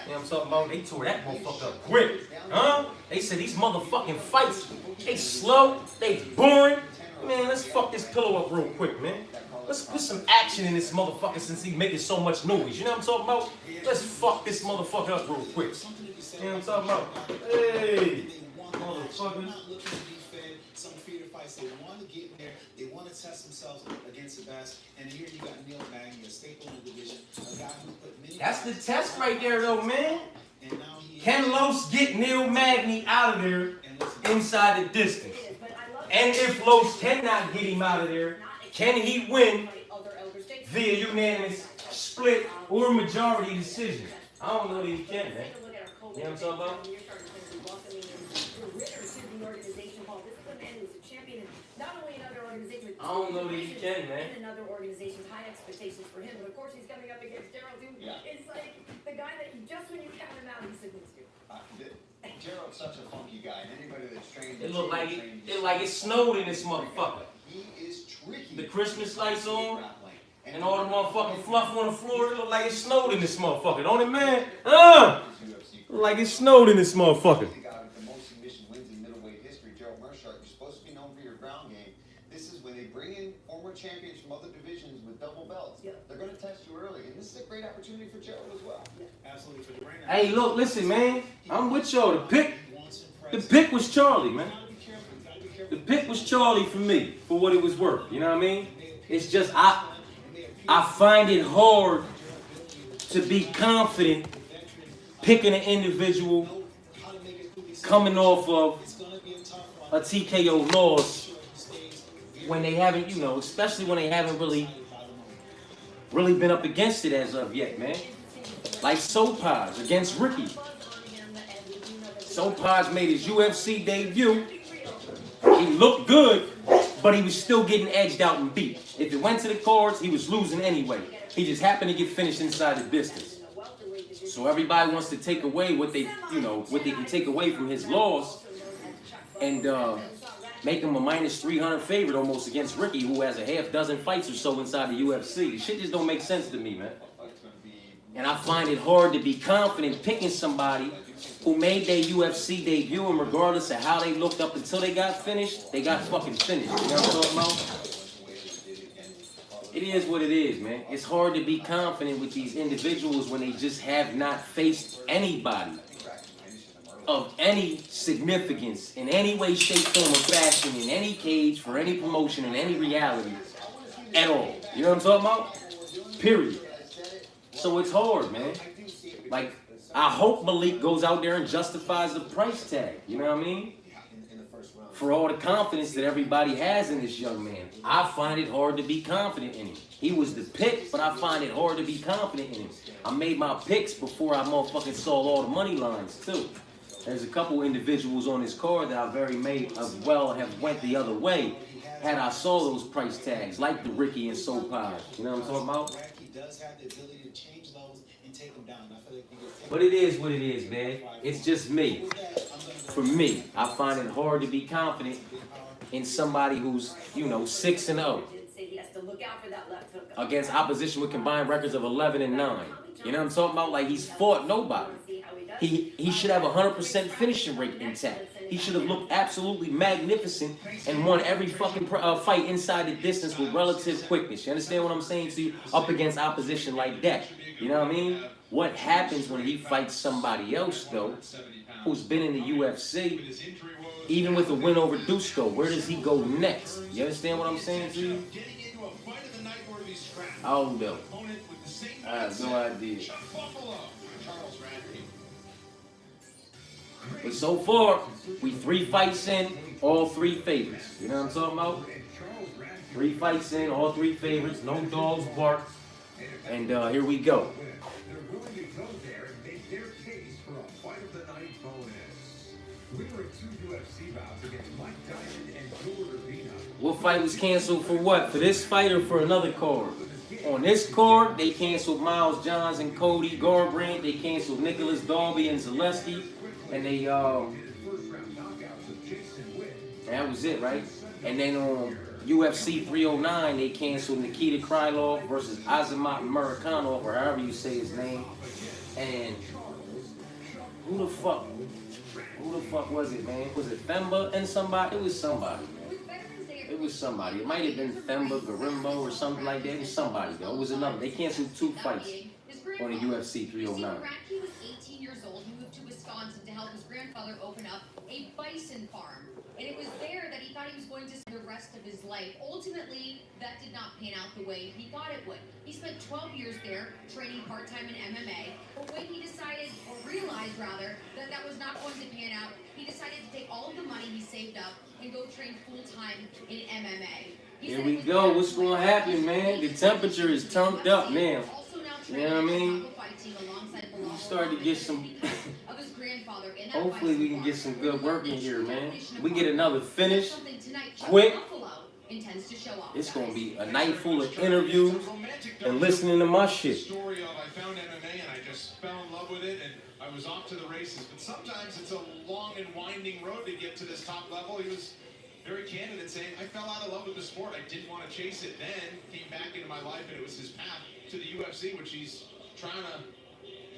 what I'm talking about? They tore that motherfucker up quick. Huh? They said these motherfucking fights, they slow, they boring. Man, let's fuck this pillow up real quick, man. Let's put some action in this motherfucker since he's making so much noise. You know what I'm talking about? Let's fuck this motherfucker up real quick. You know what I'm talking about? Hey, motherfucker. Some fear fights, they want to get in there, they want to test themselves against the best. And here you got Neil Magny, a staple in the division, a guy who put many. That's the test right there, though, man. And now he Can Los get Neil Magny out of there inside the distance? And if Los cannot get him out of there, can he win via unanimous split or majority decision. I don't know that he can, man. You know what I'm talking about? I don't know that he can, man. In another organization's high expectations for him, but of course he's coming up against Gerald, who is like the guy that just when you count him out, he submits to. Gerald's such a funky guy, and anybody that's trained. It look like it snowed in this motherfucker. He is tricky. The Christmas lights on and all the motherfucking fluff on the floor. It look like it snowed in this motherfucker, don't it, man? Look like it snowed in this motherfucker. The guy with the most submission wins in middleweight history, Gerald Meerschaert. You're supposed to be known for your ground game. This is when they bring in former champions from other divisions with double belts. They're going to test you early, and this is a great opportunity for Gerald as well. Absolutely for the brain. Hey, look, listen, man. I'm with y'all. The pick was Charlie, man. The pick was Charlie for me, for what it was worth. You know what I mean? It's just I find it hard to be confident picking an individual coming off of a TKO loss when they haven't, you know, especially when they haven't really been up against it as of yet, man. Like Sopaj against Ricky. Sopaj made his UFC debut. He looked good, but he was still getting edged out and beat. If it went to the cards, he was losing anyway. He just happened to get finished inside the distance. So everybody wants to take away what they, you know, what they can take away from his loss and make him a minus 300 favorite almost against Ricky, who has a half dozen fights or so inside the UFC. The shit just don't make sense to me, man. And I find it hard to be confident picking somebody who made their UFC debut, and regardless of how they looked up until they got finished, they got fucking finished. You know what I'm talking about? It is what it is, man. It's hard to be confident with these individuals when they just have not faced anybody of any significance in any way, shape, form, or fashion, in any cage, for any promotion, in any reality at all. You know what I'm talking about? Period. So it's hard, man. Like, I hope Malik goes out there and justifies the price tag. You know what I mean? For all the confidence that everybody has in this young man. I find it hard to be confident in him. He was the pick, but I find it hard to be confident in him. I made my picks before I motherfucking saw all the money lines, too. There's a couple individuals on this card that I very may as well have went the other way had I saw those price tags, like the Ricky and Sopaj. You know what I'm talking about? He does have the ability to change levels and take them down. I feel like But it is what it is, man. It's just me. For me, I find it hard to be confident in somebody who's, you know, 6-0 against opposition with combined records of 11-9. You know what I'm talking about? Like, he's fought nobody. He should have 100% finishing rate intact. He should have looked absolutely magnificent and won every fucking fight inside the distance with relative quickness. You understand what I'm saying to you? Up against opposition like that. You know what I mean? What happens when he fights somebody else, though, who's been in the UFC, even with a win over Dusko? Where does he go next? You understand what I'm saying to you? I don't know. I have no idea. But so far, we 3 fights in, all 3 favorites. You know what I'm talking about? 3 fights in, all 3 favorites, no dogs bark. And here we go. What fight was canceled for what? For this fight or for another card? On this card, they canceled Miles Johns and Cody Garbrandt. They canceled Nicholas Dalby and Zaleski. And they, that was it, right? And then on UFC 309, they canceled Nikita Krylov versus Azamat Murakanov, or however you say his name. And who the fuck was it, man? Was it Themba and somebody? It was somebody, man. It was somebody. It might have been Themba Garimbo or something like that. It was somebody, though. It was another. They canceled 2 fights on the UFC 309. He was 18 years old. He moved to Wisconsin to help his grandfather open up a bison farm. And it was there that he thought he was going to spend the rest of his life. Ultimately, that did not pan out the way he thought it would. He spent 12 years there, training part-time in MMA. But when he decided, or realized rather, that that was not going to pan out, he decided to take all of the money he saved up and go train full-time in MMA. Here we go. What's going to happen, man? The temperature is turned up now. Also now You know what I mean? You start to get some. Hopefully we can get some good work in here, man. We get another finish, quick. It's gonna be a night full of interviews and listening to my shit. Story of I found MMA and I just fell in love with it and I was off to the races. But sometimes it's a long and winding road to get to this top level. He was very candid in saying, I fell out of love with the sport. I didn't want to chase it then. Came back into my life and it was his path to the UFC, which he's trying to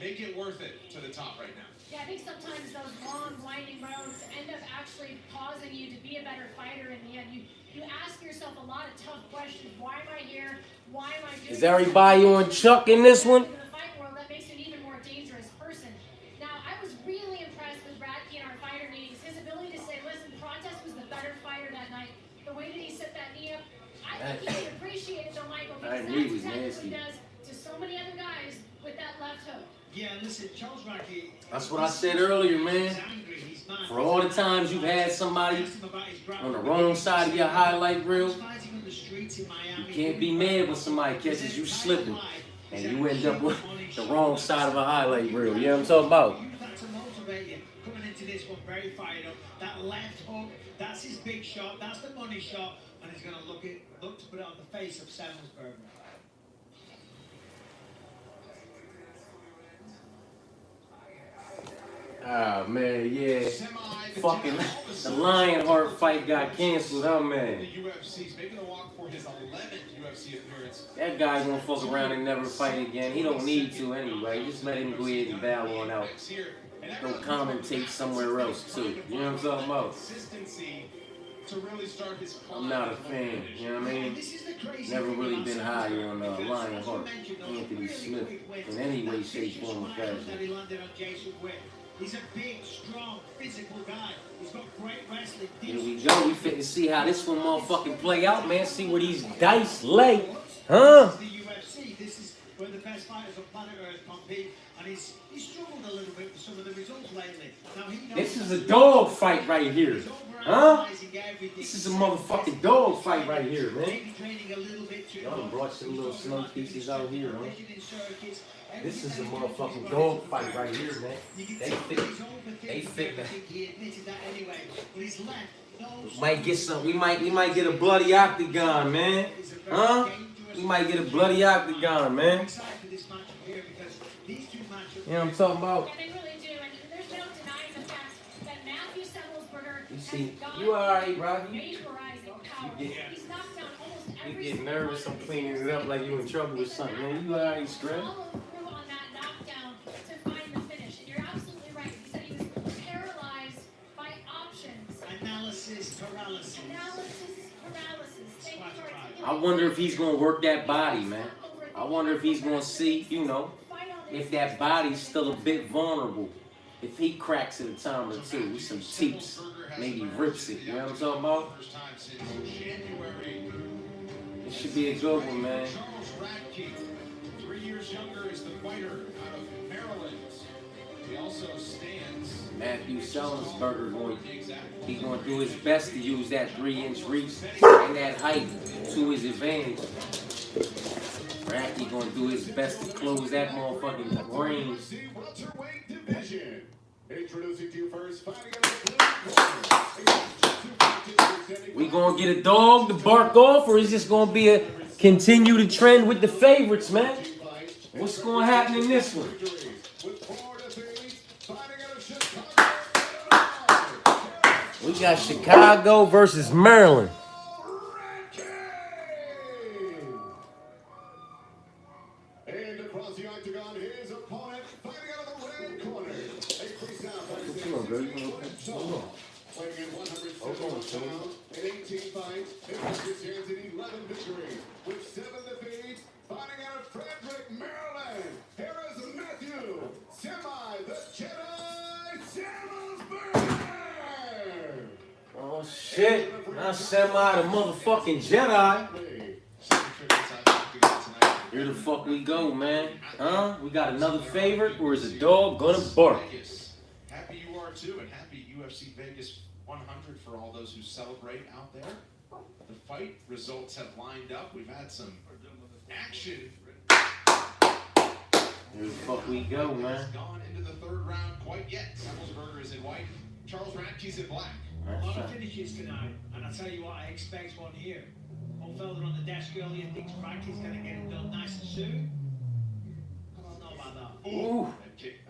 make it worth it to the top right now. Yeah, I think sometimes those long, winding roads end up actually causing you to be a better fighter in the end. You ask yourself a lot of tough questions. Why am I here? Why am I doing Is everybody on Chuck in this one? In the fight world, that makes you an even more dangerous person. Now, I was really impressed with Radke in our fighter meetings. His ability to say, listen, Protest was the better fighter that night. The way that he set that knee up, I think he appreciated the Michael because that's exactly what he does to so many other guys with that left hook. Yeah, listen, Charles Radke. That's what I said earlier, man. For all the times you've had somebody on the wrong side of your highlight reel, you can't be mad when somebody catches you slipping and you end up with the wrong side of a highlight reel. You know what I'm talking about? That's to motivate you coming into this one very fired up. That left hook, that's his big shot, that's the money shot, and he's going to look to put it on the face of Semmelsberger. Ah, man, yeah. Fucking the Lionheart fight got canceled, huh, man? That guy gonna fuck around and never fight again. He don't need to anyway. Just let him go ahead and bow on out. Go commentate somewhere else, too. You know what I'm talking about? I'm not a fan, you know what I mean? Never really been high on Lionheart, Anthony Smith, in any way, shape, form, or fashion. He's a big, strong, physical guy. He's got great wrestling. Here we go. We fit to see how this one motherfucking play out, man. See where these dice lay. Huh? This is the UFC. This is where the best fighters on planet Earth compete. And he's struggled a little bit with some of the results lately. Now, he knows this is a dog fight right here. Huh? This is a motherfucking dog fight right here, man. Y'all done brought some little snow pieces out here, huh? This is a motherfucking dog fight right here, man. They fit that. Might get some. We might get a bloody octagon, man. Huh? We might get a bloody octagon, man. You know what I'm talking about? Yeah, they really do, and there's no denying the fact that Matthew Semmelsberger You see, has gone you alright, Robbie? vaporizing power. He's knocked down almost You every get nervous, I'm cleaning it up like you in trouble with something, man. You alright, Stretch? follow through on that knockdown to find the finish. And you're absolutely right. He said he was paralyzed by options. Analysis paralysis. Thank you for articulating I wonder if he's gonna work that body, man. I wonder if he's gonna see, you know, if that body's still a bit vulnerable. If he cracks it a time or two with some teeps, maybe rips it. You know what I'm talking about? It should be a good one, man. Charles Radke, 3 years younger, is the fighter out of Maryland. He also stands. Matthew Semmelsberger he's going to do his best to use that 3-inch reach and that height to his advantage. Radke going to do his best to close that motherfucking range. Introducing to you first, We going to get a dog to bark off, or is this going to be a continue to trend with the favorites, man? What's going to happen in this one? We got Chicago versus Maryland. And across the octagon, his opponent fighting out of the red corner. Come on, girl. You can open. Hold on. Playing in 107 pounds in 18 fights, his stands in 11 victories with 7 defeats. Fighting out of Frederick, Maryland. Here is Matthew Semi, the Jedi Semmelsberger. Oh shit! Not Semi, the motherfucking Jedi. Here the fuck we go, man. Huh? We got another favorite, or is a dog gonna bark? Happy you are too, and happy UFC Vegas 100 for all those who celebrate out there. The fight results have lined up. We've had some action Here the fuck we go, man. Gone into the third round quite yet. Semmelsberger is in white. Charles Radke's in black. A lot of finishes tonight, and I tell you what, I expect one here. One fella on the desk earlier thinks Radke's going to get it done nice and soon. I don't know about that. Ooh. Head kick.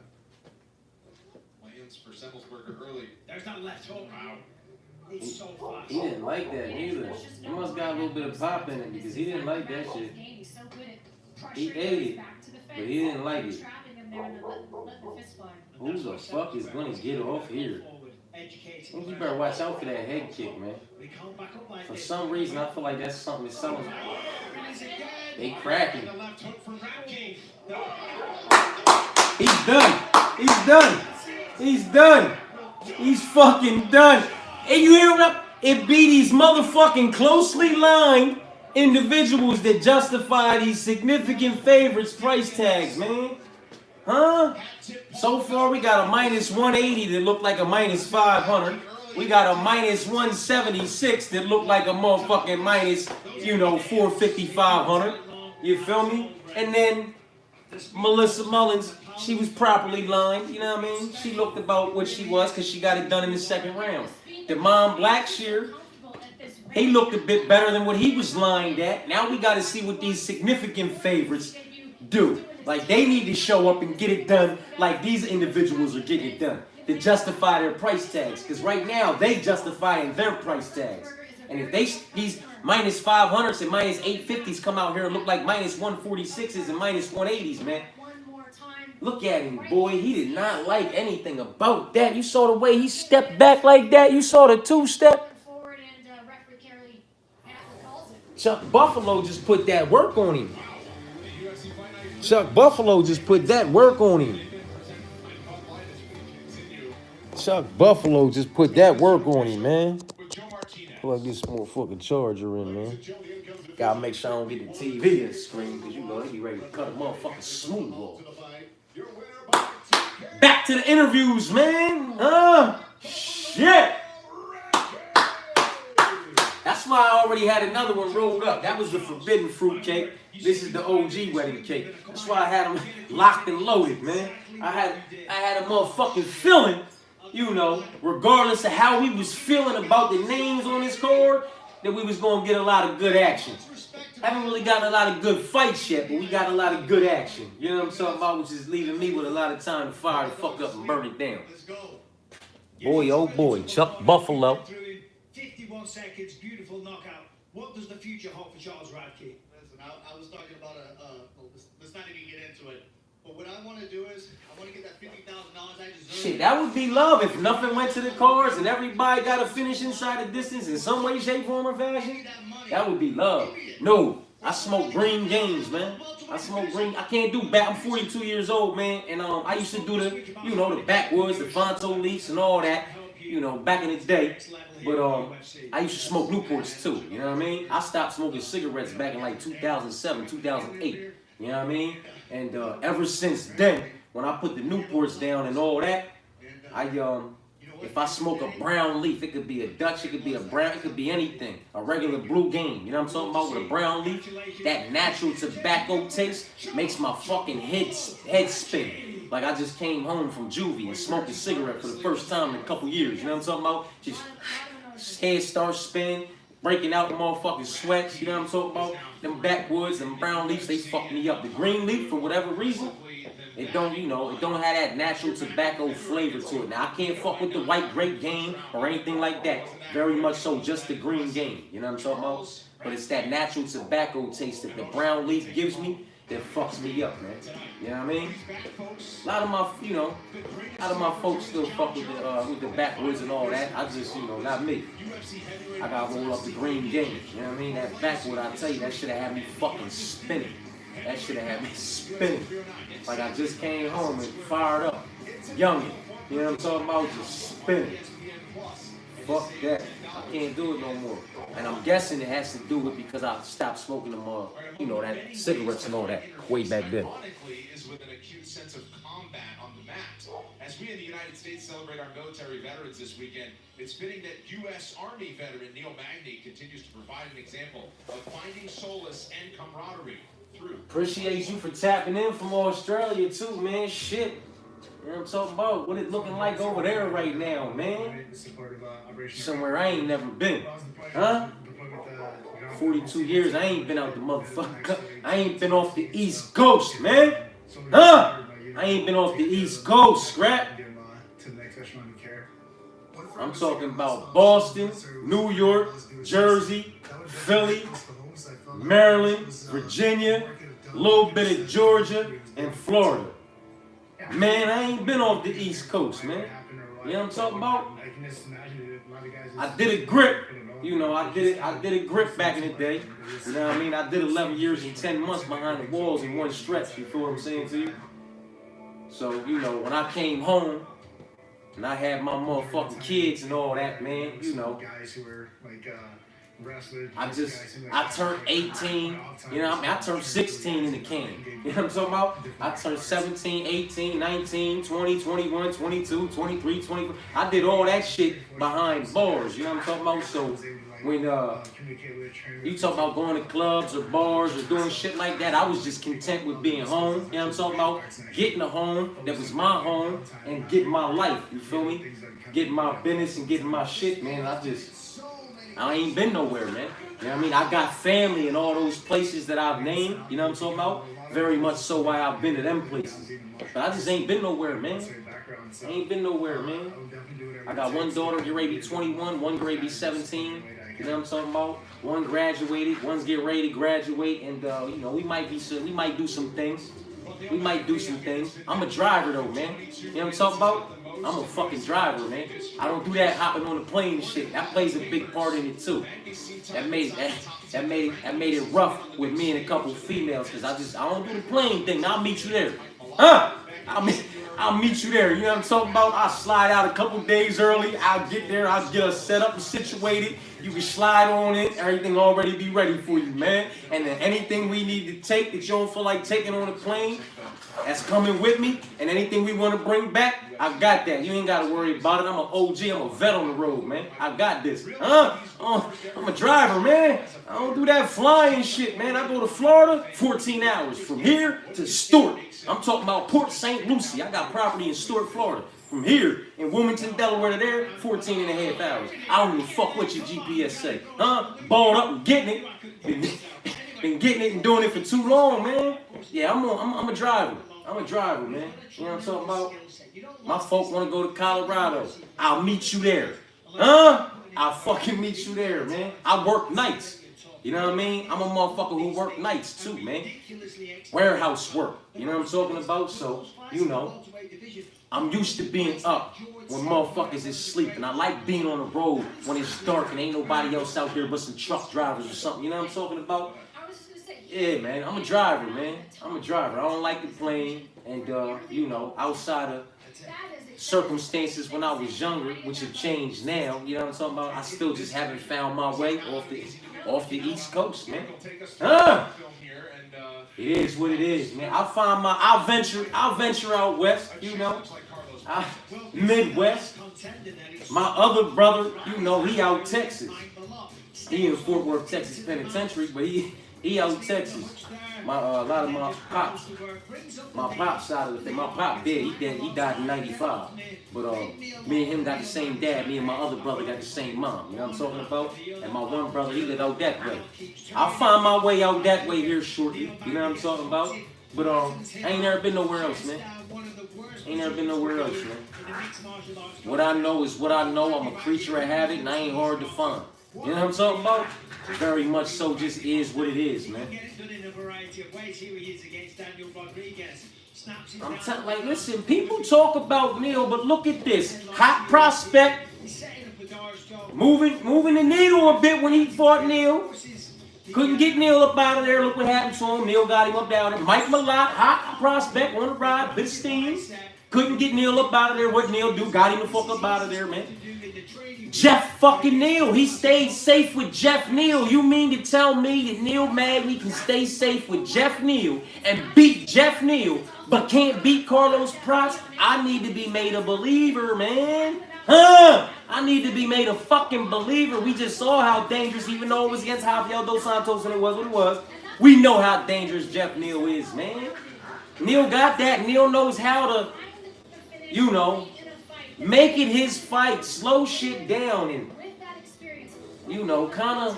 Lands for Semmelsberger early. There's that left hook. Wow. It's so fast. He didn't like that neither. He must got a little bit of pop in it because he didn't like that shit. He's so good at He pressuring ate his it, back to the but fence, he didn't like it. trapping him there and then letting the fist fly. Who the fuck is gonna get off here? I think you better watch out for that head kick, man. For some reason, I feel like that's something that someone. They cracking. The left hook from Radke. He's done. He's done. He's done. He's fucking done. And you hear what? It be these motherfucking closely lined individuals that justify these significant favorites price tags, man. Huh? So far, we got a minus 180 that looked like a minus 500. We got a minus 176 that looked like a motherfucking minus, 450, 500. You feel me? And then Melissa Mullins, she was properly lined, you know what I mean? She looked about what she was because she got it done in the second round. Demond Blackshear, he looked a bit better than what he was lined at. Now we got to see what these significant favorites do. Like, they need to show up and get it done like these individuals are getting it done to justify their price tags. Because right now, they justifying their price tags. And if these minus 500s and minus 850s come out here and look like minus 146s and minus 180s, man. Look at him, boy. He did not like anything about that. You saw the way he stepped back like that. You saw the two-step. Chuck Buffalo just put that work on him. Chuck Buffalo just put that work on him. Chuck Buffalo just put that work on him, man. Plug this motherfucking charger in, man. Gotta make sure I don't get the TV in the screen, because they be ready to cut a motherfucking smooth off. Back to the interviews, man. Shit. That's why I already had another one rolled up. That was the forbidden fruit cake. This is the OG wedding cake. That's why I had them locked and loaded, man. I had a motherfucking feeling, regardless of how we was feeling about the names on this card, that we was going to get a lot of good action. Haven't really gotten a lot of good fights yet, but we got a lot of good action. You know what I'm talking about? Which is leaving me with a lot of time to fire the fuck up and burn it down. Boy, oh boy, Chuck Buffalo. 51 seconds, beautiful knockout. What does the future hold for Charles Radke? Listen, I was talking about let's not even get into it. But what I want to do is, I want to get that $50,000 I deserve. Shit, that would be love if nothing went to the cards and everybody got to finish inside the distance in some way, shape, form, or fashion. That would be love. No, I smoke green games, man. I smoke green. I can't do back. I'm 42 years old, man, and I used to do the, the backwoods, the Fonto leaves, and all that, back in the day. But I used to smoke Newports too. You know what I mean? I stopped smoking cigarettes back in like 2007, 2008. You know what I mean? And ever since then, when I put the Newports down and all that, if I smoke a brown leaf, it could be a Dutch, it could be a brown, it could be anything. A regular blue game, you know what I'm talking about? With a brown leaf, that natural tobacco taste makes my fucking head spin. Like I just came home from juvie and smoked a cigarette for the first time in a couple years. You know what I'm talking about? Just head starts spinning, breaking out the motherfucking sweats. You know what I'm talking about? Them backwoods and brown leaves, they fuck me up. The green leaf, for whatever reason, it don't, it don't have that natural tobacco flavor to it. Now, I can't fuck with the white grape game or anything like that. Very much so, just the green game. You know what I'm talking about? But it's that natural tobacco taste that the brown leaf gives me that fucks me up, man. You know what I mean? A lot of my folks still fuck with the backwoods and all that. I just, not me. I gotta roll up the green game. You know what I mean? That backwood, I tell you, that should have had me fucking spinning. That should have had me spinning. Like I just came home and fired up. Youngin'. You know what I'm talking about? Just spinning. Fuck that. I can't do it no more. And I'm guessing it has to do with because I stopped smoking them, you know, that cigarettes and all that way back then. Ironically, is with an acute sense of combat on the mat. As we in the United States celebrate our military veterans this weekend, it's fitting that U.S. Army veteran Neil Magny continues to provide an example of finding solace and camaraderie through. Appreciate you for tapping in from Australia too, man. Shit. You know what I'm talking about? What it looking like over there right now, man? Somewhere I ain't never been. Huh? 42 years, I ain't been out the motherfucker. I ain't been off the East Coast, man. Huh? I ain't been off the East Coast, scrap. I'm talking about Boston, New York, Jersey, Philly, Maryland, Virginia, a little bit of Georgia, and Florida. Man, I ain't been off the East Coast, man. You know what I'm talking about? I did a grip. You know, I did a grip back in the day. You know what I mean? I did 11 years and 10 months behind the walls in one stretch. You feel what I'm saying to you? So, you know, when I came home and I had my motherfucking kids and all that, man, you know, I turned 18, you know what I mean? I turned 16 in the can. You know what I'm talking about? I turned 17, 18, 19, 20, 21, 22, 23, 24. I did all that shit behind bars, you know what I'm talking about? So when you talk about going to clubs or bars or doing shit like that, I was just content with being home. You know what I'm talking about? Getting a home that was my home and getting my life, you feel me? Getting my business and getting my shit, man. I ain't been nowhere, man. You know what I mean? I got family in all those places that I've named. You know what I'm talking about? Very much so why I've been to them places. But I just ain't been nowhere, man. I ain't been nowhere, man. I got one daughter, get ready to be 21, one ready to be 17. You know what I'm talking about? One graduated, one's getting ready to graduate, and you know, we might do some things. We might do some things. I'm a driver though, man. You know what I'm talking about? I'm a fucking driver, man. I don't do that hopping on the plane and shit. That plays a big part in it too. That made it rough with me and a couple females, cause I don't do the plane thing. I'll meet you there. Huh? I'll meet you there. You know what I'm talking about? I'll slide out a couple days early. I'll get there. I'll get us set up and situated. You can slide on it. Everything already be ready for you, man. And then anything we need to take that you don't feel like taking on the plane, that's coming with me. And anything we want to bring back, I got that. You ain't got to worry about it. I'm an OG. I'm a vet on the road, man. I got this. I'm a driver, man. I don't do that flying shit, man. I go to Florida, 14 hours. From here to Stewart. I'm talking about Port St. Lucie. I got property in Stewart, Florida. From here in Wilmington, Delaware to there, 14 and a half hours. I don't give a fuck what your GPS say. Balled up and getting it. Been getting it and doing it for too long, man. Yeah, I'm a driver. I'm a driver, man. You know what I'm talking about? My folk want to go to Colorado. I'll meet you there. I'll fucking meet you there, man. I work nights. You know what I mean? I'm a motherfucker who work nights too, man. Warehouse work. You know what I'm talking about? So, you know, I'm used to being up when motherfuckers is sleeping. I like being on the road when it's dark and ain't nobody else out there but some truck drivers or something. You know what I'm talking about? Yeah, man. I'm a driver, man. I'm a driver. I don't like the plane. And, you know, outside of circumstances when I was younger, which have changed now, you know what I'm talking about? I still just haven't found my way off the East Coast, man. It is what it is, man. I'll venture out west, you know. Midwest. My other brother, you know, he out Texas. He in Fort Worth, Texas Penitentiary, but he out Texas. A lot of my pops side of the thing. My pop dead. He died in '95. But me and him got the same dad. Me and my other brother got the same mom. You know what I'm talking about? And my one brother, he lived out that way. I'll find my way out that way here shortly. You know what I'm talking about? But I ain't never been nowhere else, man. Ain't never been nowhere else, man. What I know is what I know. I'm a creature of habit, and I ain't hard to find. You know what I'm talking about? Very much so, just is what it is, man. I'm telling, like, listen, people talk about Neil, but look at this. Hot prospect. Moving the needle a bit when he fought Neil. Couldn't get Neil up out of there. Look what happened to him. Neil got him up down there. Mike Malott, hot prospect, on the ride, bit of steam. Couldn't get Neil up out of there. What Neil do? Got him the fuck up out of there, man. Jeff fucking Neal. He stayed safe with Jeff Neal. You mean to tell me that Neil Magny can stay safe with Jeff Neal and beat Jeff Neal, but can't beat Carlos Prates? I need to be made a believer, man. Huh? I need to be made a fucking believer. We just saw how dangerous, even though it was against Rafael Dos Santos and it was what it was. We know how dangerous Jeff Neal is, man. Neal got that. Neal knows how to, you know, make it his fight, slow shit down, and, you know, kind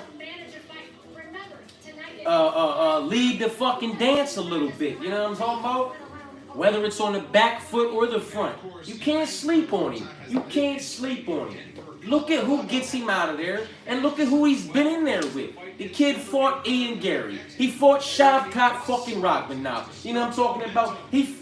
of lead the fucking dance a little bit. You know what I'm talking about? Whether it's on the back foot or the front. You can't sleep on him. You can't sleep on him. Look at who gets him out of there, and look at who he's been in there with. The kid fought Ian Gary. He fought Shavkat fucking Rockman now. You know what I'm talking about? He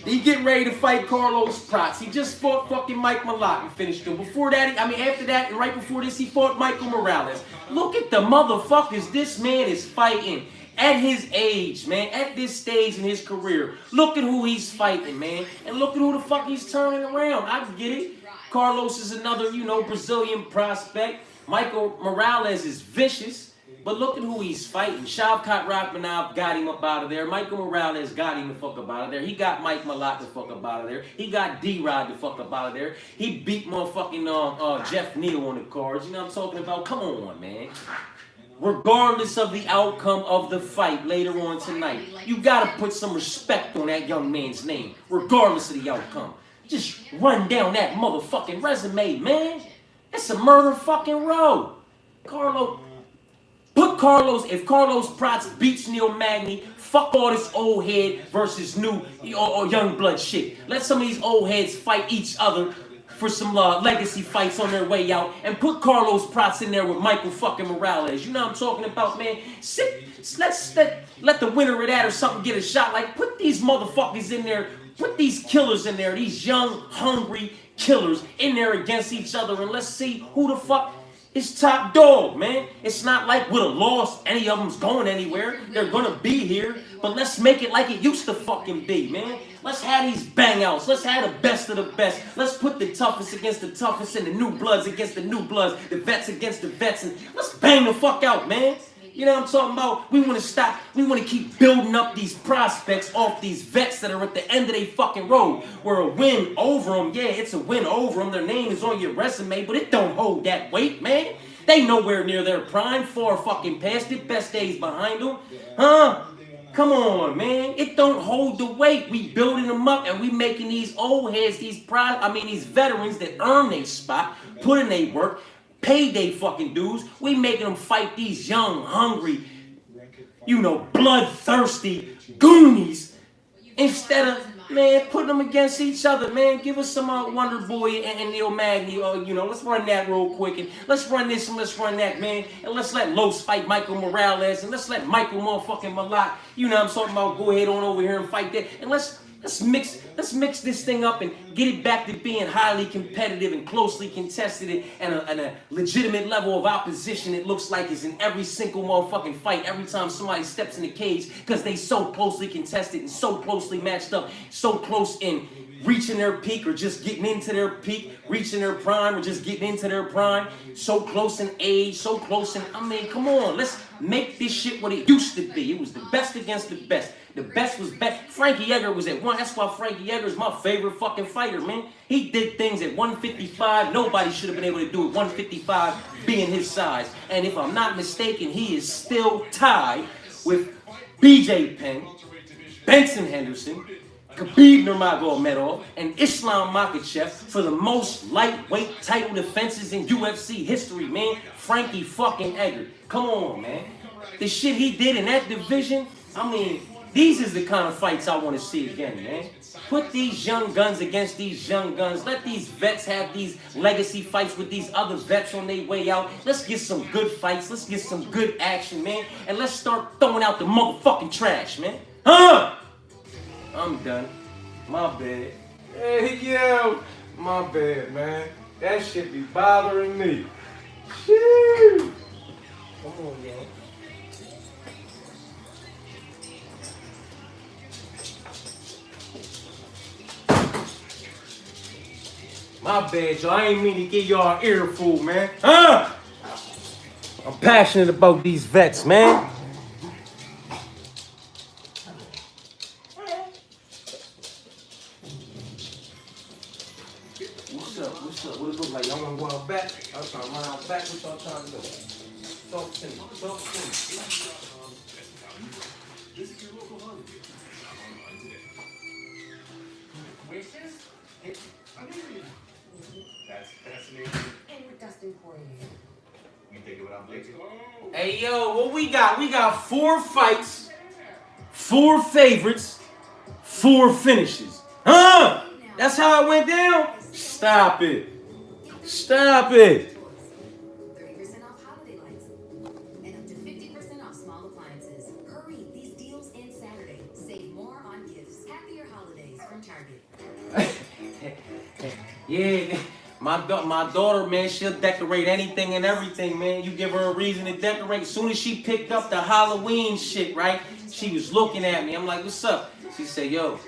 getting ready to fight Carlos Prates. He just fought fucking Mike Malott and finished him. Before that, after that, and right before this, he fought Michael Morales. Look at the motherfuckers this man is fighting. At his age, man, at this stage in his career, look at who he's fighting, man. And look at who the fuck he's turning around. I get it. Carlos is another, you know, Brazilian prospect. Michael Morales is vicious. But look at who he's fighting. Shavkat Rakhmonov got him up out of there. Michael Morales got him the fuck up out of there. He got Mike Malott the fuck up out of there. He got D-Rod the fuck up out of there. He beat motherfucking Jeff Neal on the cards. You know what I'm talking about? Come on, man. Regardless of the outcome of the fight later on tonight, you gotta put some respect on that young man's name, regardless of the outcome. Just run down that motherfucking resume, man. It's a murder fucking row. If Carlos Prates beats Neil Magny, fuck all this old head versus new or young blood shit. Let some of these old heads fight each other for some legacy fights on their way out, and put Carlos Prates in there with Michael fucking Morales. You know what I'm talking about, man? Let the winner of that or something get a shot. Like, put these motherfuckers in there, put these killers in there, these young, hungry killers in there against each other, and let's see who the fuck is top dog, man. It's not like with a loss, any of them's going anywhere. They're gonna be here, but let's make it like it used to fucking be, man. Let's have these bang-outs. Let's have the best of the best. Let's put the toughest against the toughest and the new bloods against the new bloods, the vets against the vets, and let's bang the fuck out, man. You know what I'm talking about? We want to stop. We want to keep building up these prospects off these vets that are at the end of their fucking road. Where a win over them, yeah, it's a win over them. Their name is on your resume, but it don't hold that weight, man. They nowhere near their prime, far fucking past it. Best days behind them, huh? Come on, man. It don't hold the weight. We building them up, and we making these old heads, these veterans that earn their spot, put in their work, pay they fucking dues. We making them fight these young, hungry, you know, bloodthirsty goonies instead of, man, putting them against each other, man. Give us some Wonder Boy and Neil Magny, you know, let's run that real quick, and let's run this and let's run that, man, and let's let Los fight Michael Morales, and let's let Michael motherfucking Malott, you know what I'm talking about, go ahead on over here and fight that, and let's mix this thing up and get it back to being highly competitive and closely contested and a legitimate level of opposition. It looks like is in every single motherfucking fight every time somebody steps in the cage, because they so closely contested and so closely matched up, so close in reaching their peak or just getting into their peak, reaching their prime or just getting into their prime, so close in age, so close in, I mean, come on, let's make this shit what it used to be. It was the best against the best. The best was best. Frankie Edgar was at one. That's why Frankie Edgar is my favorite fucking fighter, man. He did things at 155. Nobody should have been able to do it 155 being his size. And if I'm not mistaken, he is still tied with BJ Penn, Benson Henderson, Khabib Nurmagomedov, and Islam Makhachev for the most lightweight title defenses in UFC history, man. Frankie fucking Edgar. Come on, man. The shit he did in that division, I mean, these is the kind of fights I want to see again, man. Put these young guns against these young guns. Let these vets have these legacy fights with these other vets on their way out. Let's get some good fights. Let's get some good action, man. And let's start throwing out the motherfucking trash, man. Huh? I'm done. My bad. Hey, yo. My bad, man. That shit be bothering me. Shit. Come on, yo. My bad, y'all. I ain't mean to give y'all an earful, man. Huh? I'm passionate about these vets, man. What's up? What's up? What it look like? Y'all wanna go out back? I'm trying to run out back. What y'all trying to do? Talk to me. Talk to me. Visit your local Honda dealer. Shop online today. Wishes? I mean, that's fascinating. And we're Dustin for you. You think of what I'm thinking? Hey, yo, what we got? We got 4 fights, 4 favorites, 4 finishes. Huh? That's how it went down? Stop it. Stop it. 30% off holiday lights. And up to 50% off small appliances. Hurry, these deals end Saturday. Save more on gifts. Happier holidays from Target. Yeah, my daughter, man, she'll decorate anything and everything, man. You give her a reason to decorate. As soon as she picked up the Halloween shit, right? She was looking at me. I'm like, what's up? She said, yo,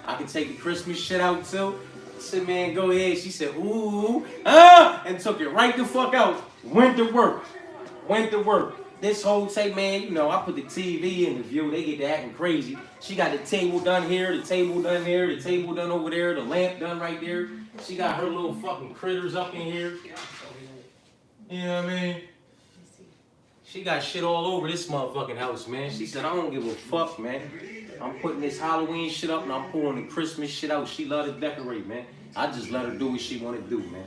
I can take the Christmas shit out too. I said, man, go ahead. She said, ooh, and took it right the fuck out. Went to work. This whole tape, man, you know, I put the TV in the view. They get to acting crazy. She got the table done here, the table done here, the table done over there, the lamp done right there. She got her little fucking critters up in here. You know what I mean? She got shit all over this motherfucking house, man. She said, I don't give a fuck, man. I'm putting this Halloween shit up and I'm pulling the Christmas shit out. She love to decorate, man. I just let her do what she want to do, man.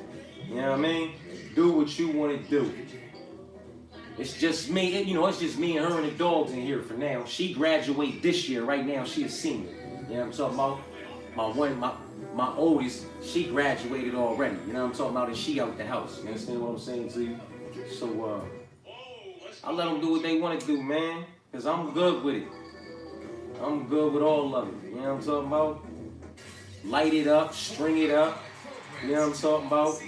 You know what I mean? Do what you want to do. It's just me, you know, it's just me and her and the dogs in here for now. She graduate this year, right now, she a senior. You know what I'm talking about? My oldest, she graduated already. You know what I'm talking about? And she out the house. You understand what I'm saying to you? So, I let them do what they want to do, man. Because I'm good with it. I'm good with all of it. You know what I'm talking about? Light it up, string it up. You know what I'm talking about?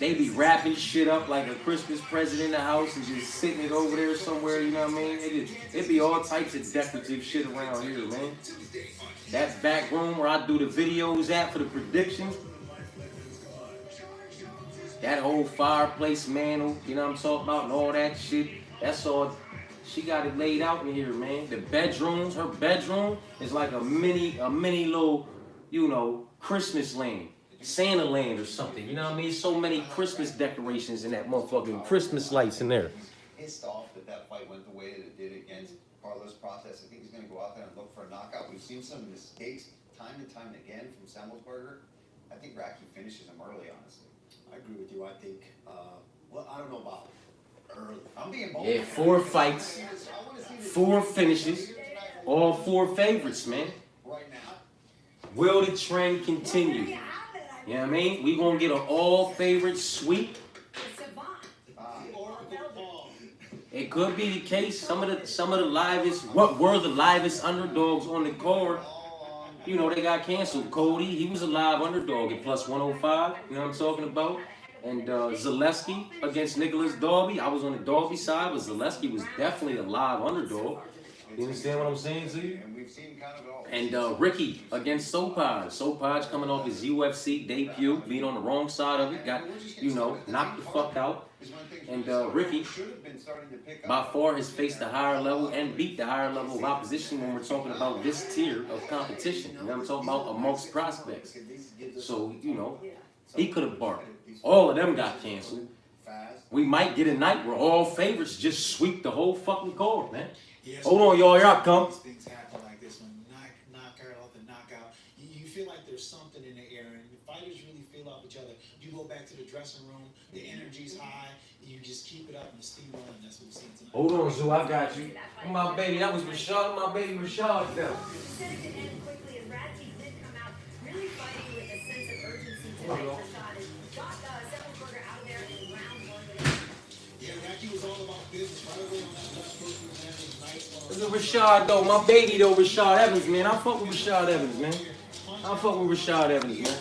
They be wrapping shit up like a Christmas present in the house and just sitting it over there somewhere, you know what I mean? It be all types of decorative shit around here, man. That back room where I do the videos at for the predictions. That whole fireplace mantle, you know what I'm talking about, and all that shit. That's all. She got it laid out in here, man. The bedrooms, her bedroom is like a mini little, you know, Christmas land. Santa land or something, you know what I mean? So many Christmas decorations in that motherfucking Christmas lights in there. Pissed off that fight went the way that it did against Carlos Process. I think he's going to go out there and look for a knockout. We've seen some mistakes time and time again from Semmelsberger. I think Racky finishes him early, honestly. I agree with you. I think, well, I don't know about early. I'm being bold. Yeah, 4 fights, 4 finishes, all 4 favorites, man. Right now. Will the trend continue? You know what I mean? We gonna get an all favorite sweep. It could be the case. Some of the livest, what were the livest underdogs on the card? You know, they got canceled. Cody, he was a live underdog at plus 105. You know what I'm talking about? And Zaleski against Nicholas Darby. I was on the Darby side, but Zaleski was definitely a live underdog. You understand what I'm saying to you? And Ricky against Sopaj. Sopaj coming off his UFC debut, being on the wrong side of it, got, you know, knocked the fuck out. And Ricky, by far, has faced the higher level and beat the higher level of opposition when we're talking about this tier of competition. You know what I'm talking about? Amongst prospects. So, you know, he could have barked. All of them got canceled. We might get a night where all favorites just sweep the whole fucking card, man. Hold on, y'all. Here I come. Things happen like this when knockout after knockout. You feel like there's something in the air, and the fighters really feel off each other. You go back to the dressing room, the energy's high, and you just keep it up and steamroll, and that's what we've seen tonight. Hold on, Zoo. I got you. My baby, that was Rashad. My baby Rashad, though. Said it could end quickly, and Radke did come out really fighting with a sense of urgency tonight. Rashad and got Semmelsberger out of there in round 1. Yeah, Radke was all about business right away on that left foot. Look at Rashad, though. My baby, though, Rashad Evans, man. I fuck with Rashad Evans, man. I fuck with Rashad Evans, man.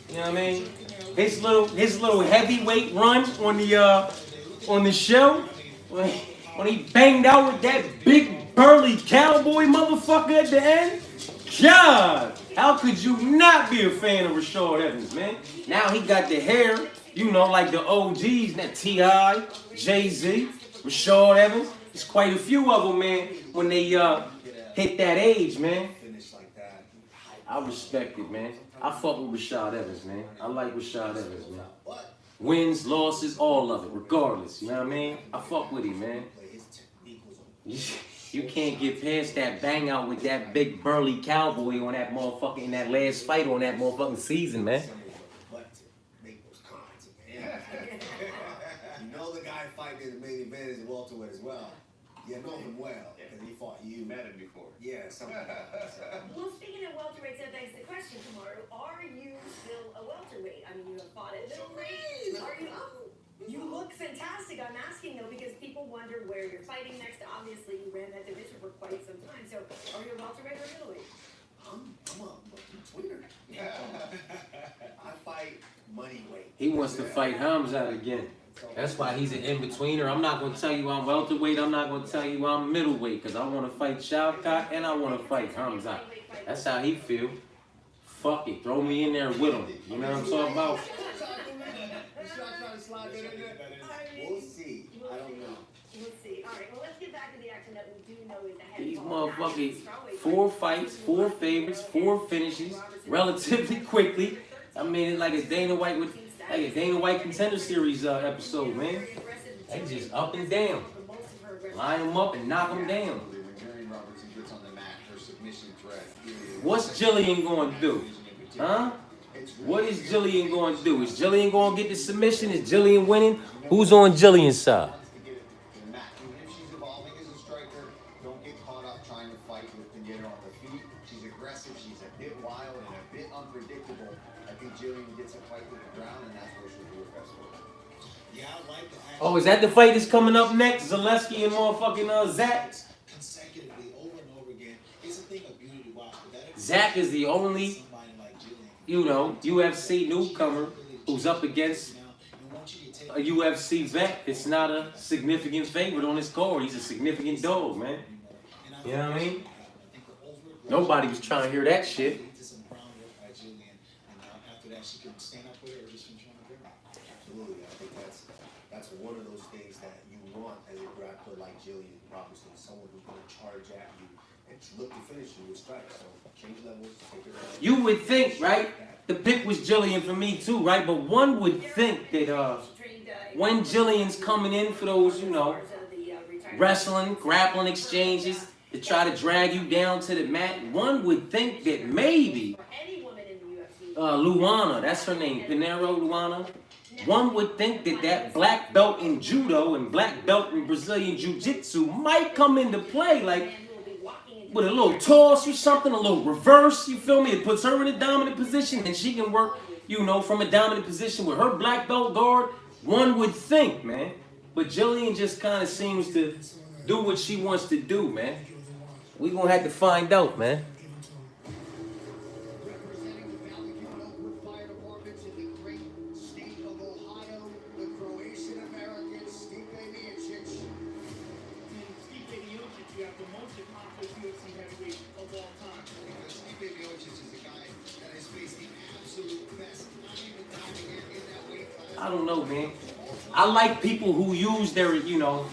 You know what I mean? His little heavyweight run on the show, when he banged out with that big burly cowboy motherfucker at the end. God. How could you not be a fan of Rashad Evans, man? Now he got the hair, you know, like the OGs, that T.I., Jay-Z, Rashad Evans. There's quite a few of them, man, when they hit that age, man. I respect it, man. I fuck with Rashad Evans, man. I like Rashad Evans, man. Wins, losses, all of it, regardless. You know what I mean? I fuck with him, man. You can't get past that bang out with that big burly cowboy on that motherfucker in that last fight on that motherfucking season, man. You know the guy fighting in the main event is a welterweight as well. You know him well because he fought you. Met him before. Yeah, something like that. So. Well, speaking of welterweights, that begs the question, Kamaru, are you still a welterweight? I mean, you have fought at middleweight. Are you? You look fantastic. I'm asking though because people wonder where you're fighting next. Obviously, you ran that division for quite some time. So, are you a welterweight or middleweight? I'm a tweener. I fight money weight. He wants to fight Hamzat again. That's why he's an in-betweener. I'm not going to tell you I'm welterweight. I'm not going to tell you I'm middleweight because I want to fight Shavkat and I want to fight Hamzat. That's how he feel. Fuck it. Throw me in there with him. You know what I'm talking about? We'll see. I don't know. We'll see. All right. Well, let's get back to the action that we do know is ahead. These motherfuckers, 4 fights, 4 favorites, 4 finishes, relatively quickly. I mean, it's like a Dana White with, like a Dana White Contender Series episode, man. They just up and down, line them up and knock them down. What's Jillian going to do? Huh? What is Jillian going to do? Is Jillian going to get the submission? Is Jillian winning? Who's on Jillian's side? If she's evolving as a striker, don't get caught up trying to fight and get her on her feet. She's aggressive, she's a bit wild and a bit unpredictable. I think Jillian gets a fight with the ground, and that's where she'll do her best work. Yeah, I like that. Oh, is that the fight that's coming up next? Zaleski and motherfucking Zach? Consecutively over and over again. It's a thing of beauty to watch. Zach is the only, you know, UFC newcomer who's up against a UFC vet. It's not a significant favorite on his card. He's a significant dog, man. You know what I mean? Nobody was trying to hear that shit. Absolutely. I think that's one of those things that you want as a grappler like Jillian Robinson, someone who's going to charge at you and look to finish you with strikes. So change levels, take it around. You would think, right? The pick was Jillian for me too, right? But one would think that when Jillian's coming in for those, you know, wrestling, grappling exchanges to try to drag you down to the mat, one would think that maybe Luana, that's her name, Pinheiro Luana, one would think that that black belt in judo and black belt in Brazilian jiu-jitsu might come into play, like with a little toss or something, a little reverse, you feel me? It puts her in a dominant position and she can work, you know, from a dominant position with her black belt guard. One would think, man. But Jillian just kind of seems to do what she wants to do, man. We gonna have to find out, man. Representing the Valley County Fire Departments in the great state of Ohio, the Croatian American Stipe Miocic. In Stipe Miocic, you have the most accomplished UFC heavyweight of all time. Because Stipe Miocic is a guy that has faced the absolute best time and time again in that weight class. I don't know, man. I like people who use their, you know,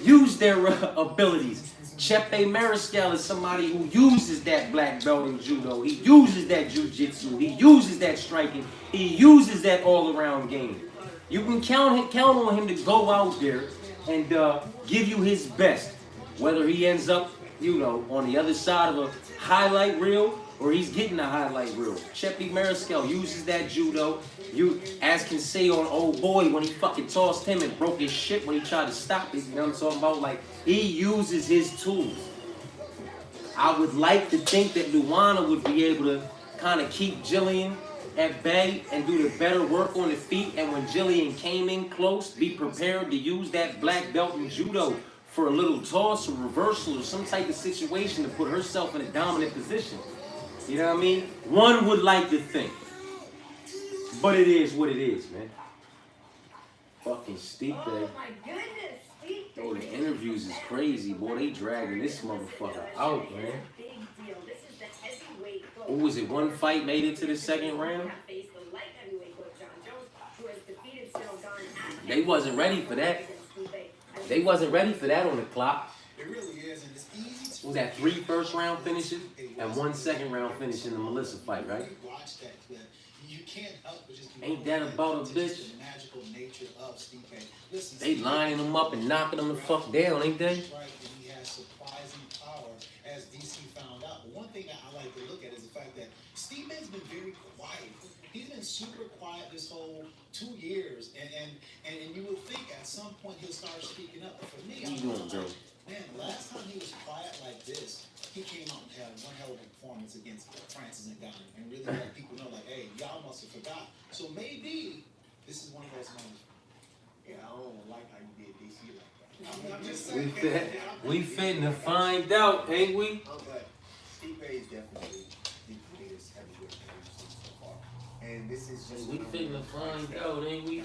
use their abilities. Chepe Mariscal is somebody who uses that black belt in judo. He uses that jiu-jitsu. He uses that striking. He uses that all-around game. You can count on him to go out there and give you his best. Whether he ends up, you know, on the other side of a highlight reel or he's getting a highlight reel. Chepe Mariscal uses that judo. You, as can say on Old Boy when he fucking tossed him and broke his shit when he tried to stop it. You know what I'm talking about? Like, he uses his tools. I would like to think that Luana would be able to kind of keep Jillian at bay and do the better work on the feet. And when Jillian came in close, be prepared to use that black belt in judo for a little toss or reversal or some type of situation to put herself in a dominant position. You know what I mean? One would like to think. But it is what it is, man. Fucking Stipe. Oh my goodness, Stipe. Oh, the interviews is crazy, boy. They dragging this motherfucker out, man. Big deal. This is the heavyweight What was it? One fight made it to the second round. They wasn't ready for that. They wasn't ready for that on the clock. It really is, and it's easy to Was that 3 first-round finishes and 1 second-round finish in the Melissa fight, right? watch that clip. You can't help but just be Ain't that about a just bitch? the magical nature of Stipe. Listen, They lining them up and knocking them the fuck down, ain't they? right, and he has surprising power, as DC found out. But one thing that I like to look at is the fact that Stipe's been very quiet. He's been super quiet this whole 2 years, and you would think at some point he'll start speaking up. But for me, What you doing, bro? man, last time he was quiet like this, he came out and had one hell of a performance against Francis and Ghana, and really let people know, like, hey, y'all must have forgot. So maybe this is one of those moments. Yeah, I don't like how you did DC like that. I'm just saying. We finna find out, ain't we? But Stipe is definitely the greatest heavyweight that we've seen so far. And this is just We finna find out, ain't we?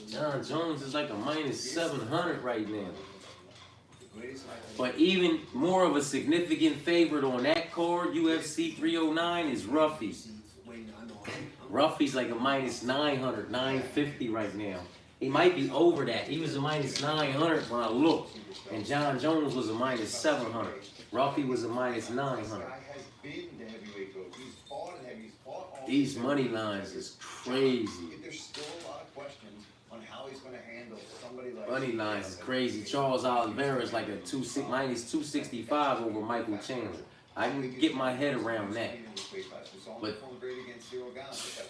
John Jones is like a minus 700 right now. But even more of a significant favorite on that card, UFC 309, is Ruffy. Ruffy's like a minus 900, 950 right now. He might be over that. He was a minus 900 when I looked. And John Jones was a minus 700. Ruffy was a minus 900. These money lines is crazy. There's still a lot of questions on how he's going to handle somebody like Money lines is crazy. Charles Oliveira is like a minus 265 over Michael Chandler. I can get my head around that. But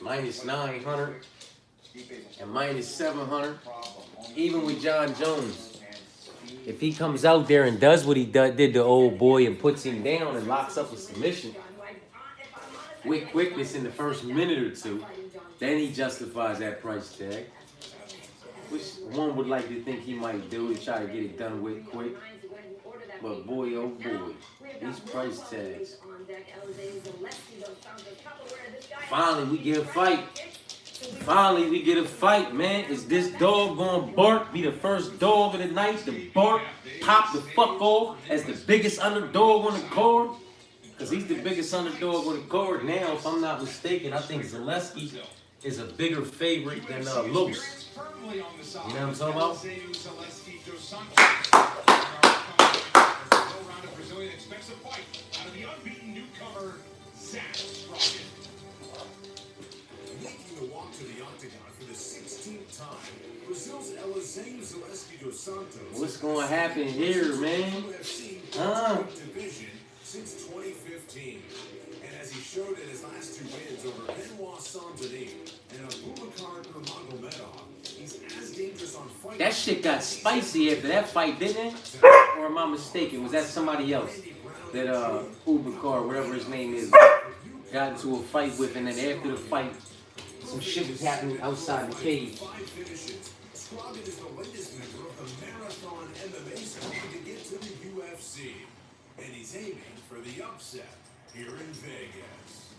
minus 900 and minus 700, even with John Jones, if he comes out there and does what he did to old boy and puts him down and locks up a submission with quickness in the first minute or two, then he justifies that price tag, which one would like to think he might do to try to get it done with quick. But boy, oh boy, these price tags. Finally, we get a fight. Finally, we get a fight, man. Is this dog gonna bark? Be the first dog of the night to bark, pop the fuck off as the biggest underdog on the card? Because he's the biggest underdog on the card now, if I'm not mistaken. I think Zaleski is a bigger favorite than Lewis. You know what I'm talking about? Brazilian expects a fight out of the unbeaten newcomer, Zach Strauken. Making the walk to the octagon for the 16th time, Brazil's Eliseu Zaleski dos Santos. What's gonna happen here, man? Division since 2015. And as he showed in his last 2 wins over Benoit Saint-Denis and Abubakar Nurmagomedov, he's as dangerous on fight. That shit got spicy after that fight, didn't it? Or am I mistaken? Was that somebody else that Ubakar, whatever his name is, got into a fight with, and then after the fight, some shit was happening outside the cage? Strauken is the latest member of the Marathon MMA squad to get to the UFC. And he's aiming for the upset here in Vegas.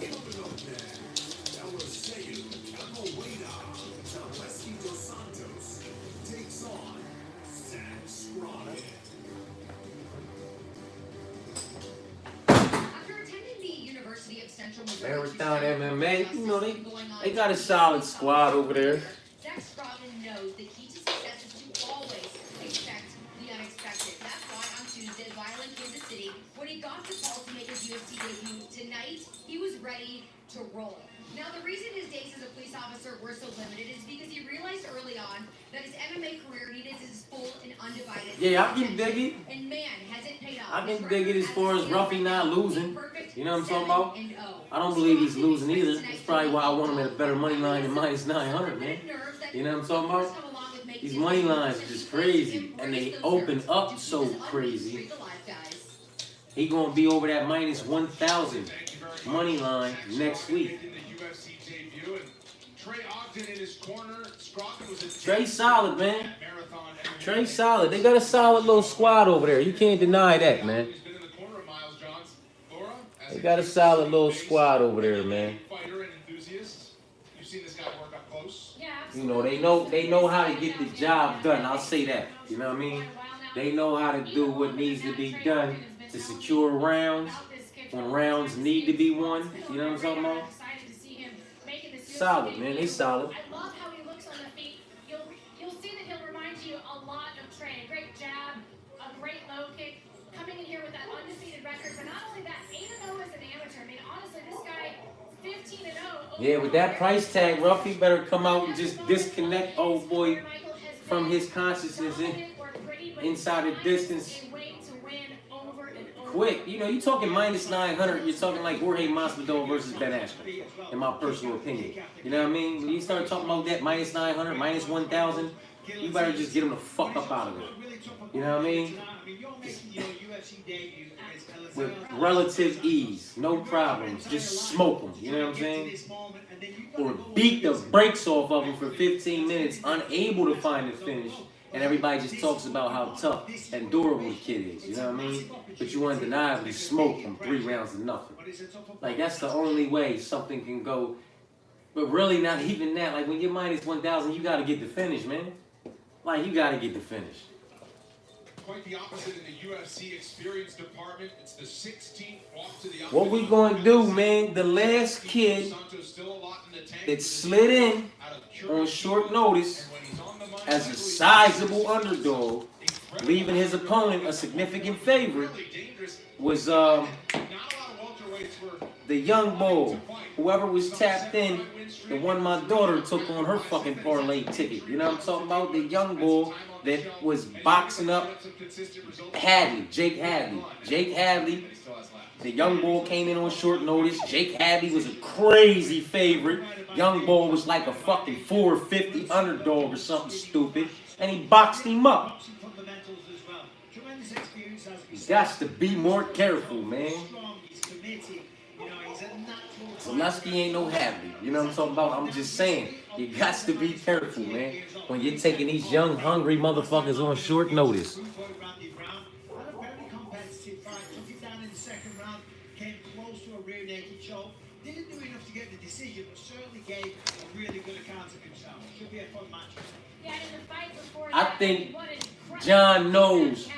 Coming up next, Eliseu Zaleski dos Santos takes on Zach Strauken. After attending the University of Central Missouri Marathon MMA, you know, they got a solid squad over there. Zach Strauken knows the key to success is to always expect the unexpected. That's why on Tuesday, while in Kansas City, when he got the call to make his UFC debut tonight, he was ready to roll. Now, the reason his days as a police officer were so limited is because he realized early on that his MMA career needed his full and undivided Yeah, I can dig it. And man, has it paid off. I can dig it as far as Ruffy not losing. You know what I'm talking about? I don't believe he's losing either. That's probably why I want him at a better money line than minus 900, man. You know what I'm talking about? These money lines are just crazy, and they open up so crazy. He gonna be over that minus 1,000 money line next week. Trey solid, man. Trey solid. They got a solid little squad over there. You can't deny that, man. They got a solid little squad over there, man. You know, they know how to get the job done. I'll say that. You know what I mean? They know how to do what needs to be done to secure rounds when rounds need to be won. You know what I'm talking about? Solid, man. They solid. I love how he looks on the feet. You'll see that he'll remind you a lot of Trey. A great jab, a great low kick. Coming in here with that undefeated record, but not only that, 8-0 as an amateur. I mean, honestly, this guy, 15-0. Yeah, with that price tag, Ruffy better come out and just disconnect old boy from his consciousness inside the distance. Quick, you know, you talking minus 900. You're talking like Jorge Masvidal versus Ben Askren, in my personal opinion. You know what I mean? When you start talking about that minus 900, minus 1,000, you better just get him the fuck up out of there. You know what I mean? With relative ease, no problems, just smoke them. You know what I'm saying? Or beat the brakes off of him for 15 minutes, unable to find the finish. And everybody just talks about how tough and durable the kid is, you know what I mean? But you undeniably smoke him 3 rounds to nothing. Like, that's the only way something can go. But really, not even that. Like, when you're minus 1,000, you got to get the finish, man. Like, you got to get the finish. Quite the opposite in the UFC experience department. It's the 16th off to the What we going to do, man, the last kid that slid in on short notice as a sizable underdog, leaving his opponent a significant favorite, was the young bull. Whoever was tapped in, the one my daughter took on her fucking parlay ticket. You know what I'm talking about? The young bull that was boxing up Jake Hadley. Jake Hadley, the young bull came in on short notice. Jake Hadley was a crazy favorite. Young bull was like a fucking 450 underdog or something stupid. And he boxed him up. He got to be more careful, man. Zaleski ain't no Hadley. You know what I'm talking about? I'm just saying. You got to be careful, man, when you're taking these young, hungry motherfuckers on short notice. Didn't do enough to get the decision, but certainly gave a really good account of himself. Should be a fun match. Yeah, in the fight before I think John knows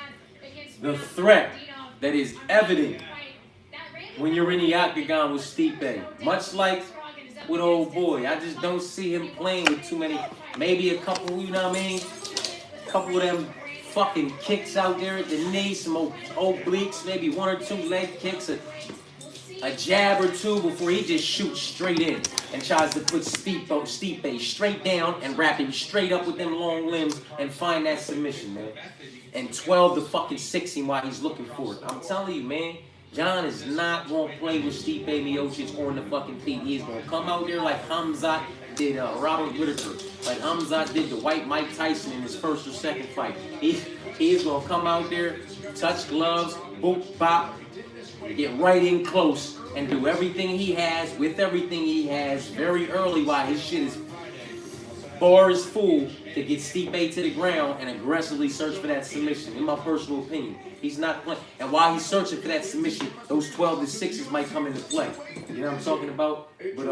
the threat that is evident when you're in the octagon with Stipe. Much like with old boy, I just don't see him playing with too many. Maybe a couple, you know what I mean? A couple of them fucking kicks out there at the knee, some obliques, maybe 1 or 2 leg kicks, a jab or 2 before he just shoots straight in and tries to put Stipe straight down and wrap him straight up with them long limbs and find that submission, man. And 12 to fucking 6 him while he's looking for it. I'm telling you, man, John is not going to play with Stipe Miocic on the fucking feet. He's going to come out there like Hamzat did Robert Whittaker, like Hamzat did the white Mike Tyson in his first or second fight. He is going to come out there, touch gloves, boop, bop, get right in close and do everything he has with everything he has very early while his shit is bar is full to get Stipe to the ground and aggressively search for that submission, in my personal opinion. He's not playing. And while he's searching for that submission, those 12 to 6s might come into play. You know what I'm talking about? But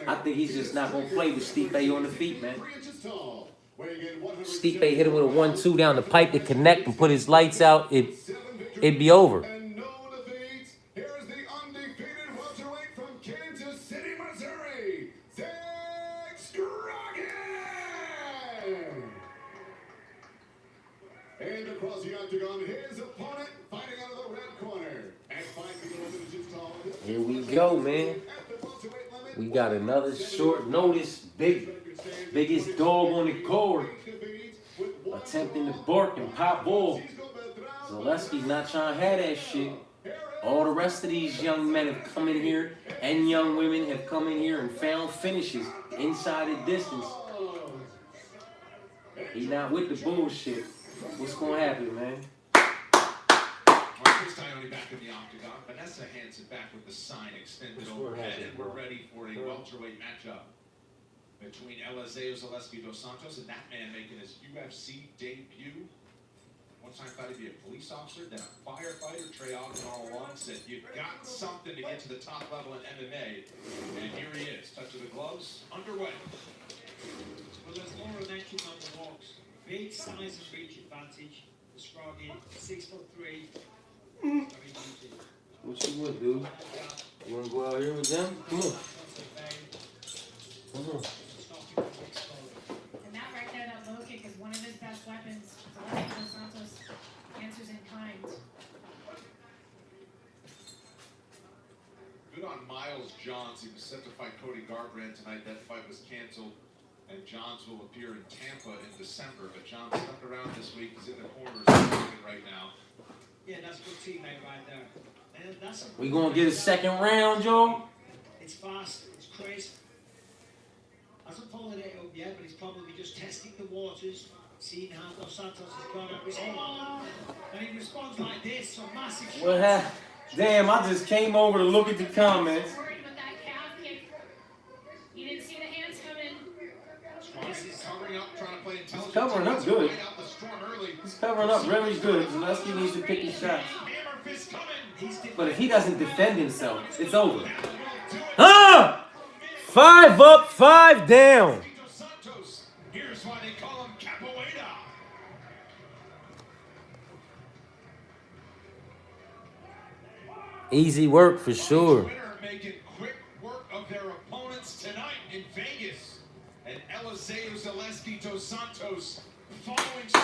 I think he's just not going to play with Stipe on the feet, man. Stipe hit him with a 1-2 down the pipe to connect and put his lights out. It'd be over. And across the octagon, his opponent fighting out of the red corner. At 5 feet 11 inches tall. Here we go, man. We got another short notice, biggest dog on the card, attempting to bark and pop ball. Zaleski's not trying to have that shit. All the rest of these young men have come in here, and young women have come in here and found finishes inside the distance. He not with the bullshit. What's going to happen, man? Marcus Tione back in the octagon. Vanessa Hansen back with the sign extended overhead. And we're ready for a welterweight matchup between Eliseo Zaleski dos Santos and that man making his UFC debut. One time thought he'd be a police officer, then a firefighter. Trey Ogden all along said, you've got something to get to the top level in MMA. And here he is. Touch of the gloves, underway. Well, there's more momentum on the walks. Big size and reach advantage. The Scroggy, 6'3". I mean, What you would do? You wanna go out here with them? Come on. Come on. And that right there, that low kick is one of his best weapons. Zaleski Dos Santos answers in kind. Good on Miles Johns. He was set to fight Cody Garbrandt tonight. That fight was canceled. And Johns will appear in Tampa in December. But Johns stuck around this week. He's in the corners right now. Yeah, that's a good teammate right there. And that's a We gonna get a second round, Joe? It's fast, it's crisp. Hasn't followed it up yet, but he's probably just testing the waters, seeing how Dos Santos has gone up his head. And he responds like this, so massive shots. What happened? Damn, I just came over to look at the comments. Worried about that calf kick. He didn't see the hands coming. He's covering up, trying to play intelligence. He's covering up good. Right out the storm early. He's covering up really good. Zaleski needs to pick his shots. But if he doesn't defend himself, it's over. Ah! 5 up, 5 down. Here's why they call him Capoeira. Easy work for sure. Making quick work of their opponents tonight in Vegas. And Eliseo Zaleski Dos Santos following suit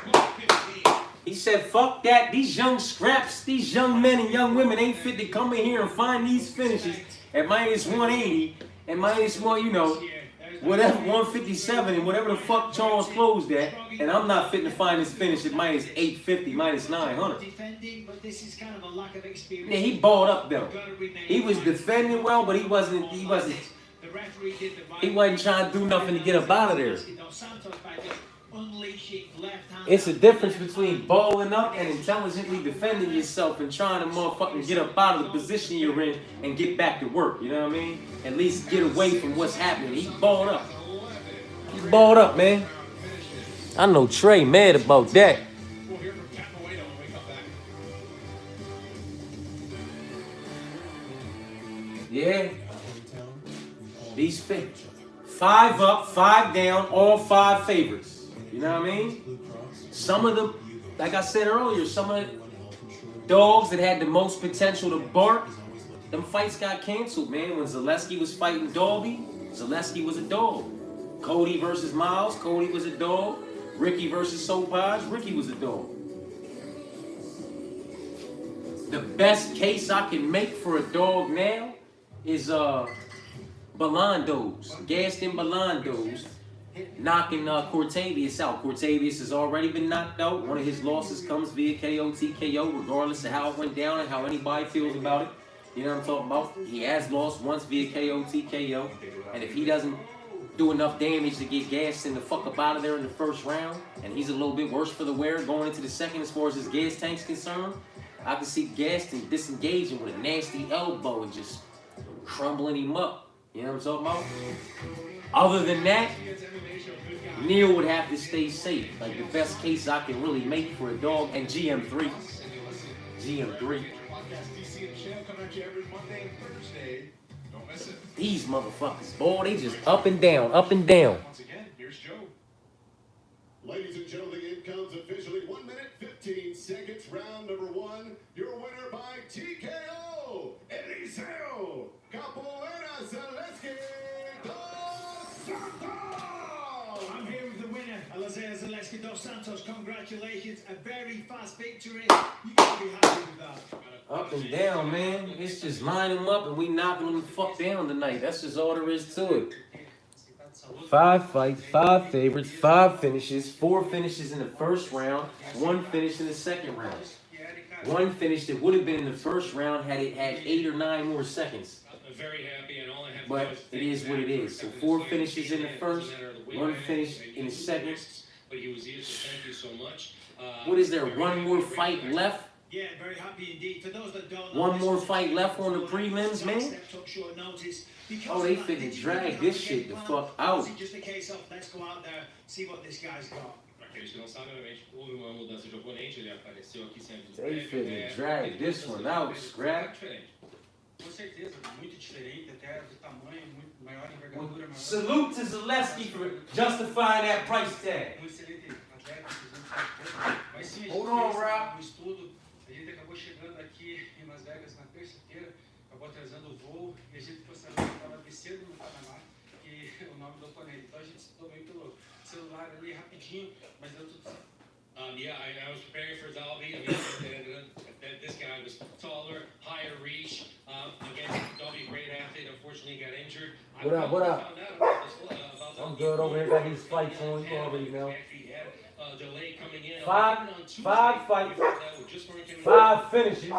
in block 15. He said, fuck that. These young scraps, these young men and young women ain't fit to come in here and find these finishes at minus 180 and minus one, you know, whatever, 157 and whatever the fuck Charles closed at. And I'm not fit to find this finish at minus 850, minus 900. Defending, but this is kind of a lack of experience. Yeah, he balled up though. He was defending well, but he wasn't trying to do nothing to get up out of there. It's a difference between balling up and intelligently defending yourself and trying to motherfucking get up out of the position you're in and get back to work, you know what I mean? At least get away from what's happening. He balled up. He balled up, man. I know Trey mad about that. We'll hear from Capoeira when we come back. Yeah. These 5 up, 5 down, all 5 favorites. You know what I mean? Some of the, like I said earlier, some of the dogs that had the most potential to bark, them fights got canceled, man. When Zaleski was fighting Dalby, Zaleski was a dog. Cody versus Miles, Cody was a dog. Ricky versus Sopaj, Ricky was a dog. The best case I can make for a dog now is Belandos, Gaston Belandos, knocking Cortavius out. Cortavius has already been knocked out. One of his losses comes via KO, TKO, regardless of how it went down and how anybody feels about it. You know what I'm talking about? He has lost once via KO, TKO. And if he doesn't do enough damage to get Gaston the fuck up out of there in the first round, and he's a little bit worse for the wear going into the second as far as his gas tank's concerned, I can see Gaston disengaging with a nasty elbow and just crumbling him up. You know what I'm talking about? Other than that, Neil would have to stay safe. Like the best case I can really make for a dog, and GM3. GM3. These motherfuckers, boy, they just up and down, up and down. Once again, here's Joe. Ladies and gentlemen, the game counts officially 1 minute, 15 seconds. Round number 1. Your winner by TKO, Eliseo Capoeira Zaleski Dos Santos. I'm here with the winner, Eliseo Zaleski Dos Santos. Congratulations, a very fast victory. You gotta be happy with that. Up and down, man. It's just line them up and we knocking them the fuck down tonight. That's just all there is to it. 5 fights, 5 favorites, 5 finishes, 4 finishes in the first round, 1 finish in the second round. 1 finish that would have been in the first round had it had 8 or 9 more seconds. Very happy, and all I have But it is what it is. So 4 finishes in the first, 1 finish in the second. But he was here, so thank you so much. What is there? 1 more fight left? Yeah, very happy indeed. For those that don't know, 1 more fight left on the prelims, man? Oh, they finna drag this shit the fuck out. Just a case of let's go out there, see what this guy's got. Para aqueles que não sabem, obviamente, houve uma mudança de oponente, ele apareceu aqui sempre. They finna drag this one out, scrap. Com certeza, muito diferente, até de tamanho, muito maior envergadura, maior. Salute to Zaleski for justifying that price tag. Excelente atleta, mas sim, Hold on, Rob. estudo, a gente acabou chegando aqui Vegas na terça-feira, acabou atrasando o voo e a gente ficou sabendo que estava descendo no Panamá e o nome do oponente. Então a gente estudou meio pelo celular ali rapidinho, mas deu tudo certo. Yeah, I was preparing for Dalby. I mean, this guy was taller, higher reach. Again, Dalby, great athlete. Unfortunately, he got injured. What up? What up? Found out about this, I'm good over here. Got these fights on. You already know. Delay coming in. Five fights, 5 finishes,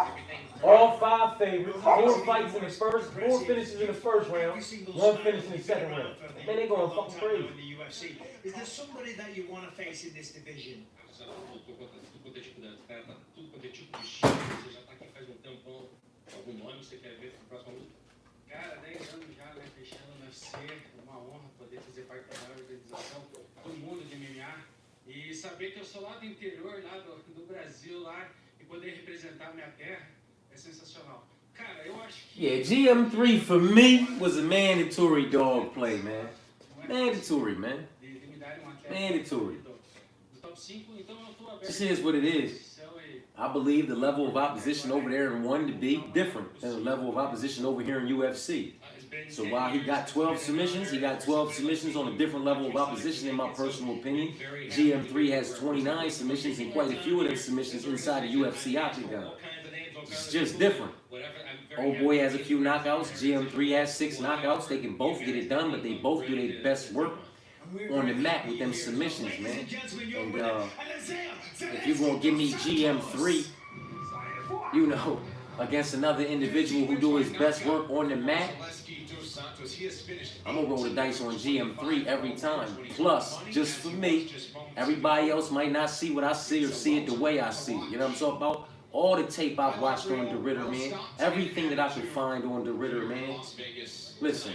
all 5 favorites, 4 fights in the first, 4 finishes in the first round, 1 finish in the second round. Man, they going fucking crazy. In the UFC. Is there somebody that you want to face in this division? Tudo quanto é tipo de atleta, tudo quanto é tipo de estilo. Você já tá aqui faz um tempão. Algum nome você quer ver para a próxima luta? Cara, 10 anos já, né, fechando no UFC, uma honra poder fazer parte da maior organização do mundo de MMA e saber que eu sou lá do interior, lá do Brasil, lá, e poder representar minha terra é sensacional. Cara, eu acho que... Yeah, GM3 for me was a mandatory dog play, man. Mandatory, man. Mandatory. This is what it is. I believe the level of opposition over there in 1 to be different than the level of opposition over here in UFC. So while he got 12 submissions, he got 12 submissions on a different level of opposition in my personal opinion. GM3 has 29 submissions and quite a few of them submissions inside the UFC octagon. It's just different. Old boy has a few knockouts, GM3 has 6 knockouts. They can both get it done, but they both do their best work on the mat with them submissions, man. And if you're going to give me GM3, you know, against another individual who do his best work on the mat, I'm going to roll the dice on GM3 every time. Plus, just for me, everybody else might not see what I see or see it the way I see it. You know what I'm talking about? All the tape I've watched on the Ritter, man. Everything that I could find on the Ritter, man. Listen.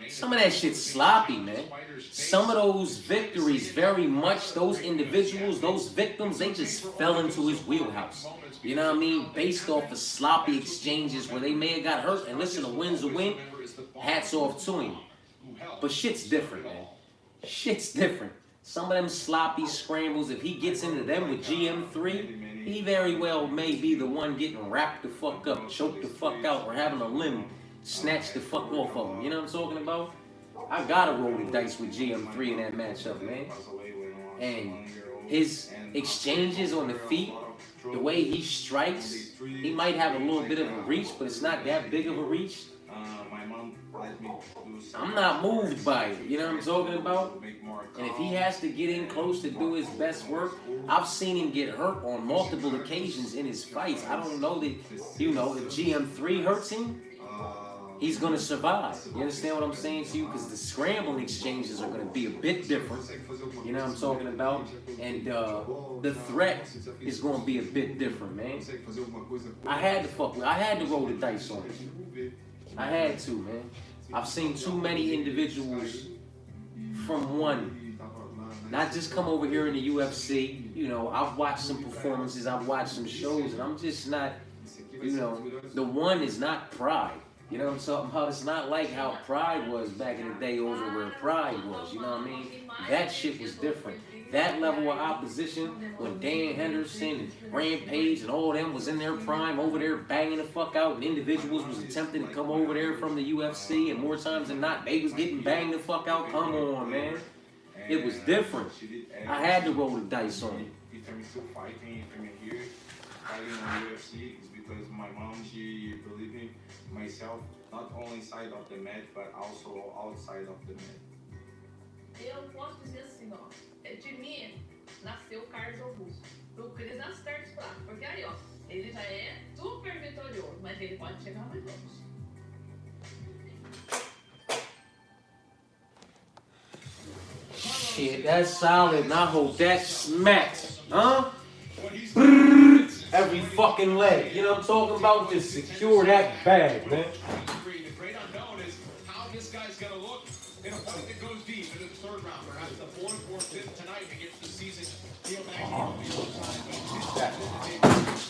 Some of that shit's sloppy, man. Some of those victories, very much, those individuals, those victims, they just fell into his wheelhouse. You know what I mean? Based off of sloppy exchanges where they may have got hurt. And listen, a win's a win. Hats off to him. But shit's different, man. Shit's different. Some of them sloppy scrambles, if he gets into them with GM3, he very well may be the one getting wrapped the fuck up, choked the fuck out, or having a limb snatched the fuck off of him. You know what I'm talking about? I gotta roll the dice with GM3 in that matchup, man. And his exchanges on the feet, the way he strikes, he might have a little bit of a reach, but it's not that big of a reach. I'm not moved by it, you know what I'm talking about? And if he has to get in close to do his best work, I've seen him get hurt on multiple occasions in his fights. I don't know that, you know, if GM3 hurts him, he's going to survive. You understand what I'm saying to you? Because the scrambling exchanges are going to be a bit different. You know what I'm talking about? And the threat is going to be a bit different, man. I had to roll the dice on it. I had to, man. I've seen too many individuals from one, not just come over here in the UFC. You know, I've watched some performances, I've watched some shows, and I'm just not, you know, the one is not Pride. You know what I'm talking about? It's not like how Pride was back in the day over where Pride was, you know what I mean? That shit was different. That level of opposition, when Dan Henderson and Rampage and all them was in their prime over there banging the fuck out, and individuals was attempting to come over there from the UFC, and more times than not, they was getting banged the fuck out. Come on, man. It was different. I had to roll the dice on it. If I'm still fighting here, fighting on UFC, is because my mom, she believed in myself, not only inside of the mat, but also outside of the mat. Eu posso dizer assim, ó, de mim nasceu o Carlos Augusto, do Cris nas certas placas, porque aí, ó, ele já é super vitorioso, mas ele pode chegar mais longe. Shit, that's solid, and I hope that smacks, huh? Brrr, every fucking leg, you know what I'm talking about? Just secure that bag, man. The great unknown is how this guy's going to look in a fight that goes deep into the third round, perhaps the fourth or fifth tonight against the seasoned Neil Magny on the other side.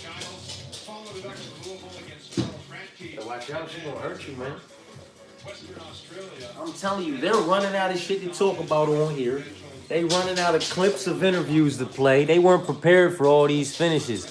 Giles followed it up in Louisville against Charles Radke. Watch out, she's gonna hurt you, man. Western Australia. I'm telling you, they're running out of shit to talk about on here. They running out of clips of interviews to play. They weren't prepared for all these finishes.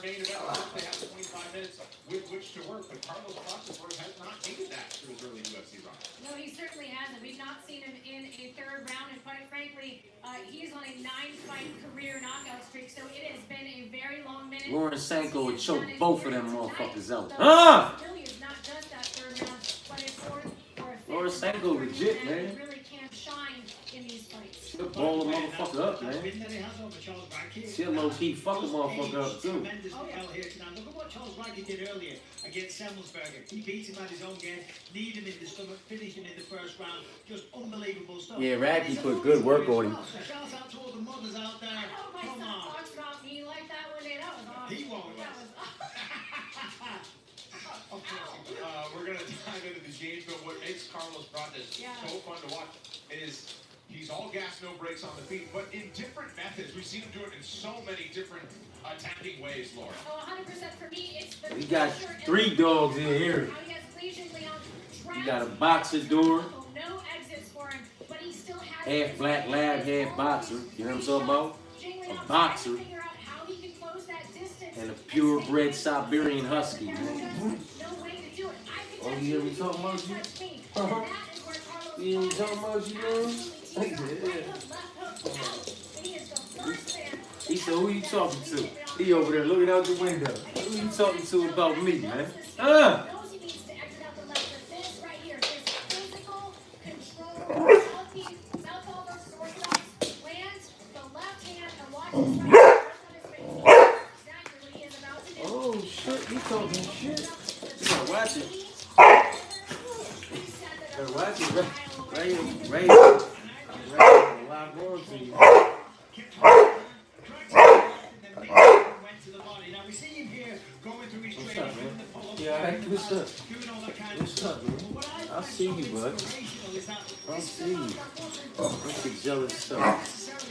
main event. They have 25 minutes with which to work, but Carlos Prates has not needed that through his early UFC run. No, he certainly hasn't. We've not seen him in a third round, and quite frankly, he's on a 9-fight career knockout streak, so it has been a very long minute. Lauren Sanko would choke both of them motherfuckers out. Really is not just that third round, but a fourth or a fifth. Lauren Sanko legit, man. He really can't shine in these fights. She'll ball a motherfucker up, man. She'll low-key fuck a motherfucker up, too. Tremendous battle here tonight. Look at what Charles Radke did earlier against Semmelsberger. He beat him at his own game, kneed him in the stomach, finished him in the first round. Just unbelievable stuff. Yeah, Radke put good work on him. Shout out to all the mothers out there. Come on. Talks about me like that one day. That was awesome. He won't. We're going to dive into the games, but what makes Carlos Prates so fun to watch is he's all gas, no brakes on the feet, but in different methods. We've seen him do it in so many different attacking ways, Laura. Oh, 100% for me, it's the We got 3 dogs in here. You got a boxer door, no exits for him, but he still has half black lab, half boxer. You know what I'm talking about? A boxer and a purebred Siberian husky, man. Oh, you hear me talking about you? You hear me talking about you, man? He said, who you talking to? He over there looking out the window. Who you talking to about me, man? Oh shit, you talking shit? You gotta watch it. Gotta watch it, right. Live on to you. Now we see him here going through his What's training, up, man? doing the pull-ups, Yeah, what's up? doing all that kind of What's stuff. up, man? I see you, bud. I see you. That's the jealous stuff. To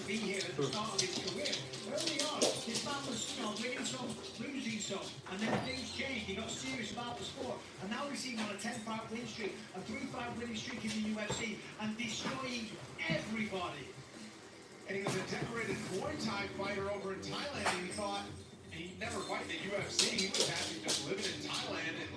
be here at the start of his career. Early on, his man was, winning some, losing some, and then things changed. He got serious about the sport, and now we see him on a 10-fight win streak, a 3-fight winning streak in the UFC, and destroying everybody. And he was a decorated Muay Thai fighter over in Thailand, and he thought he'd never fight in the UFC. He was happy just living in Thailand and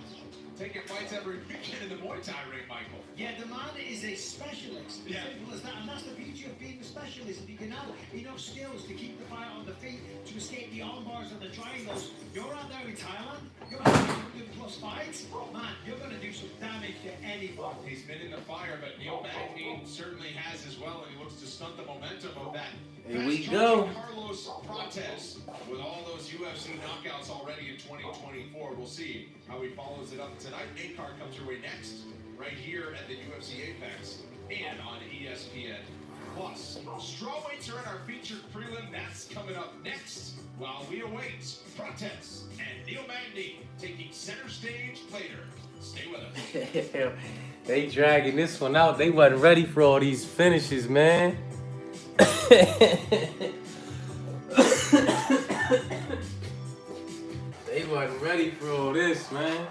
taking fights every weekend in the Muay Thai ring, Michael. Yeah, the man is a specialist. As simple as that. And that's the beauty of being a specialist. If you can have enough skills to keep the fight on the feet, to escape the arm bars and the triangles, you're out there in Thailand, you're having 100+ fights, man, you're going to do some damage to anybody. He's been in the fire, but Neil Magny certainly has as well, and he looks to stunt the momentum of that. Here we go. Carlos Prates, with all those UFC knockouts already in 2024. We'll see how he follows it up tonight. Nate card comes your way next, right here at the UFC Apex and on ESPN Plus. Strawweights are in our featured prelim. That's coming up next while we await Prates and Neil Magny taking center stage later. Stay with us. They dragging this one out. They wasn't ready for all these finishes, man. They wasn't ready for all this, man.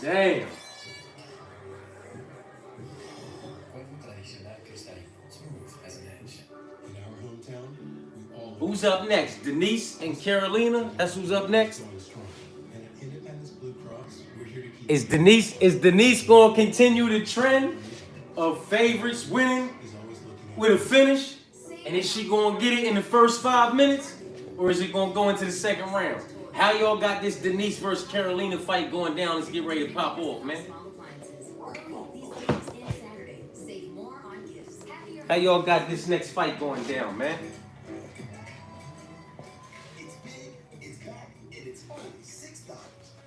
Damn. Who's up next? Denise and Carolina? That's who's up next? Is Denise gonna continue the trend of favorites winning with a finish? And is she gonna get it in the first 5 minutes? Or is it gonna go into the second round? How y'all got this Denise versus Carolina fight going down? Let's get ready to pop off, man. How y'all got this next fight going down, man? It's big, it's back, and it's only $6.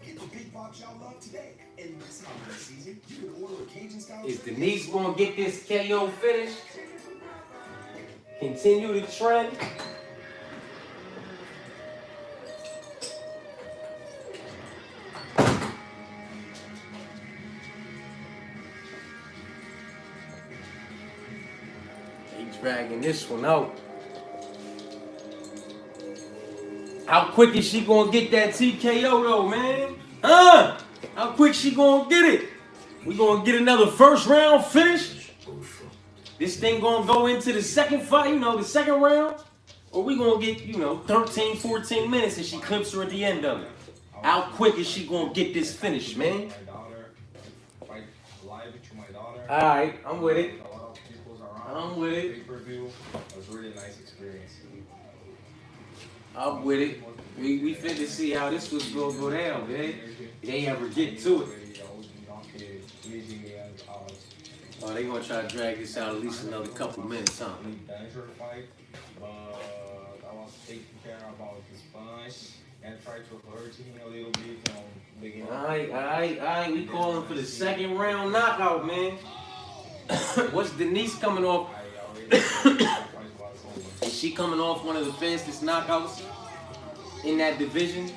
Get the big box y'all love today. And this holiday season, you can order a Cajun style. Is Denise gonna get this KO finish? Continue the trend? They dragging this one out. How quick is she gonna get that TKO though, man? Huh? How quick she gonna get it? We gonna get another first round finish? this thing gonna go into the second fight, you know, the second round? Or we gonna get, you know, 13, 14 minutes and she clips her at the end of it? How quick is she gonna get this finish, man? Alright, I'm with it. I'm with it. Pay-per-view was really nice experience. I'm with it. We fit to see how this was gonna go down, man. They ever get to it. Oh, they gonna try to drag this out at least another couple minutes, huh? Fight, but I was taking care about his punch and try to hurt him a little bit from beginning. Alright. We calling for the second round knockout, man. What's Denise coming off? Is she coming off one of the fastest knockouts in that division?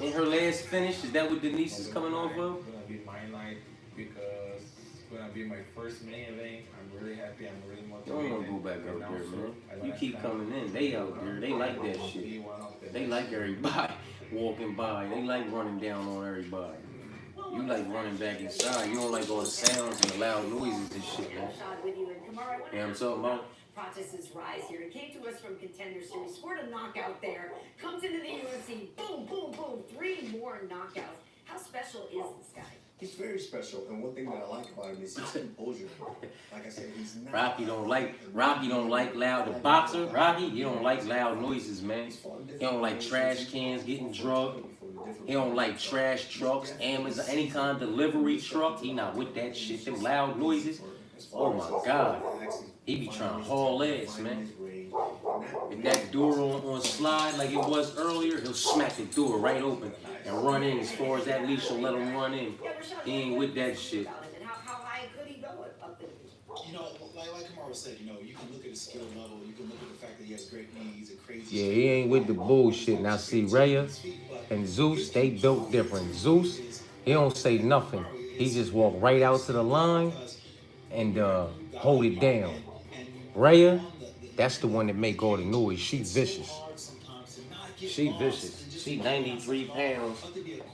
In her last finish, is that what Denise is coming off of? It's gonna be my night because it's gonna be my first main event. I'm really happy. I'm really motivated. You don't want to go back out there, man. You keep coming in. They out there. They like that shit. They like everybody walking by. They like running down on everybody. You like running back inside. You don't like all the sounds and the loud noises and shit, man. You know what I'm talking about? Processes rise here. It came to us from Contender Series. Scored a knockout there. Comes into the UFC. Boom, boom, boom. 3 more knockouts. How special is this guy? He's very special, and one thing that I like about him is his composure. Like I said, he's not. Rocky don't like loud. The boxer, Rocky, you don't like loud noises, man. He don't like trash cans getting drugged. He don't like trash trucks, Amazon, any kind of delivery truck. He not with that shit. Them loud noises. Oh my God. He be trying to haul ass, man. If that door on slide like it was earlier, he'll smack the door right open and run in. As far as that leash will let him run in. He ain't with that shit. How high could he go up the division? You know, like Kamaru said, you know, you can look at his skill level, you can look at the fact that he has great knees, a crazy. Yeah, he ain't with the bullshit. Now see, Rhea and Zeus, they built different. Zeus, he don't say nothing. He just walk right out to the line and hold it down. Rhea, that's the one that make all the noise. She vicious. She vicious. She 93 pounds.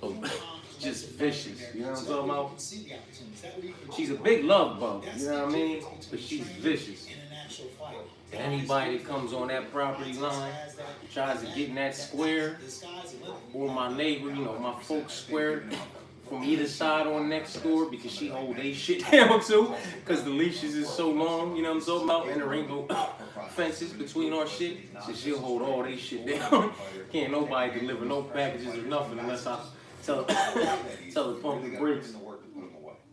So just vicious. You know what I'm talking about? She's a big love bug. You know what I mean? But she's vicious. Anybody that comes on that property line, tries to get in that square, or my neighbor, you know, my folks square, from either side on next door, because she hold they shit down too, because the leashes is so long, you know what I'm talking about, and there ain't no fences between our shit, so she'll hold all they shit down. Can't nobody deliver no packages or nothing unless I tell her pump the brakes.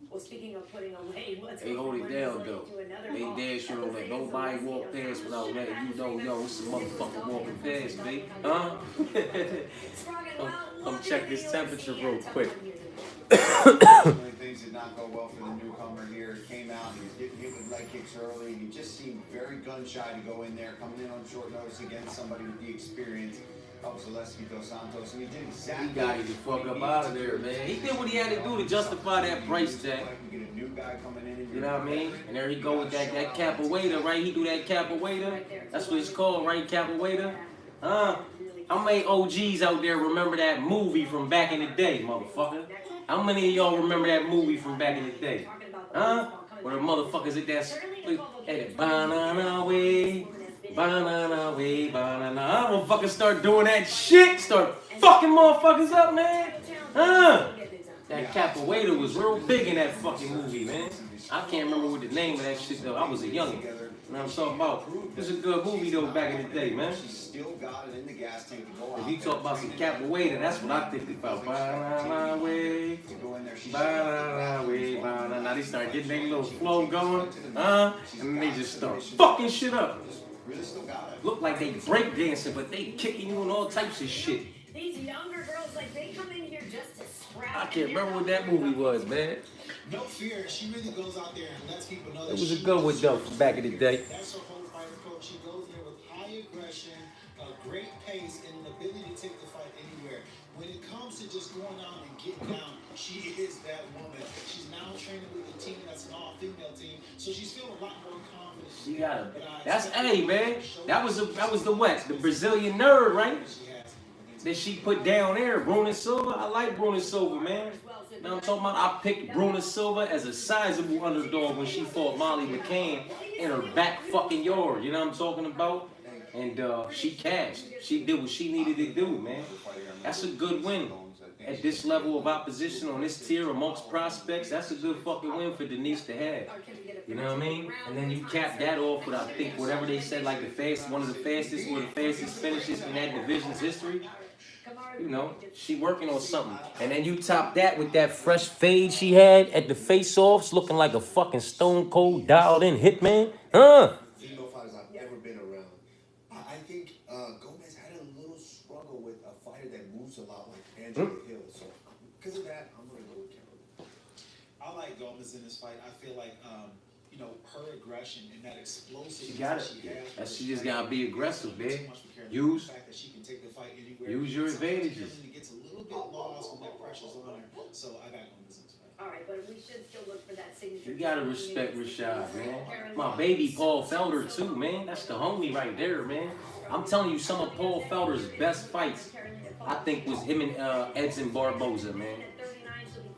Well, speaking of putting away, they hold it down though. They damn sure don't let nobody walk past without letting you know, yo, it's a motherfucker walking past, babe. Huh? Come check this temperature real quick. Many things did not go well for the newcomer here. Came out, he was getting hit with leg kicks early, and he just seemed very gun-shy to go in there, coming in on short notice against somebody with the experience of Zaleski Dos Santos, and he did exactly. He got his fuck up out of there, man. He did what he had to do to justify that price tag. You get a new guy coming in, you know what I mean? And there he go with that capoeira, right? He do that capoeira. That's what it's called, right? Capoeira. How many OGs out there remember that movie from back in the day, motherfucker? How many of y'all remember that movie from back in the day? Where the motherfuckers at that banana way, banana way, banana. I'm gonna fucking start doing that shit. Start fucking motherfuckers up, man. That capoeira was real big in that fucking movie, man. I can't remember what the name of that shit though. I was a youngin'. You know what I'm talking about? It was a good movie though back in the day, man. If you talk about some capoeira, that's what I think about. Banana way, banana way, banana. Now they start getting their little flow going, and then they just start fucking shit up. Look like they break dancing, but they kicking you and all types of shit. These younger girls, like, they come in here just to scrap. I can't remember what that movie was, man. No fear, she really goes out there and lets people know that it was a good one though from back in the day. That's her whole fighter coach. She goes there with high aggression, a great pace, and an ability to take the fight anywhere. When it comes to just going out and getting down, she is that woman. She's now training with a team that's an all-female team, so she's feeling a lot more confident. She got a. That's man. That was the what? The Brazilian nerd, right? That she put down there, Bruno Silva. I like Bruno Silva, man. You know what I'm talking about? I picked Bruna Silva as a sizable underdog when she fought Molly McCann in her back fucking yard. You know what I'm talking about? And she cashed. She did what she needed to do, man. That's a good win. At this level of opposition on this tier amongst prospects, that's a good fucking win for Denise to have. You know what I mean? And then you cap that off with, I think, whatever they said, like one of the fastest or the fastest finishes in that division's history. You know, she working on something. And then you top that with that fresh fade she had at the face-offs, looking like a fucking stone cold dialed in hitman. Huh? Female fighters I've ever been around. I think Gomez had a little struggle with a fighter that moves a lot like Angela Hill. So because of that, I'm gonna go with Cameron. I like Gomez in this fight. I feel like you know, her aggression and that explosiveness She got it. has. She just gotta be aggressive, man. Use the fact that she can take the fight anywhere. Use your advantages. It gets a little bit lost when that pressure's on her. So I got Gomez in this fight. All right, but we should still look for that signature. You gotta respect Rashad, man. My baby Paul Felder too, man. That's the homie right there, man. I'm telling you, some of Paul Felder's best fights, I think, was him and Edson Barboza, man.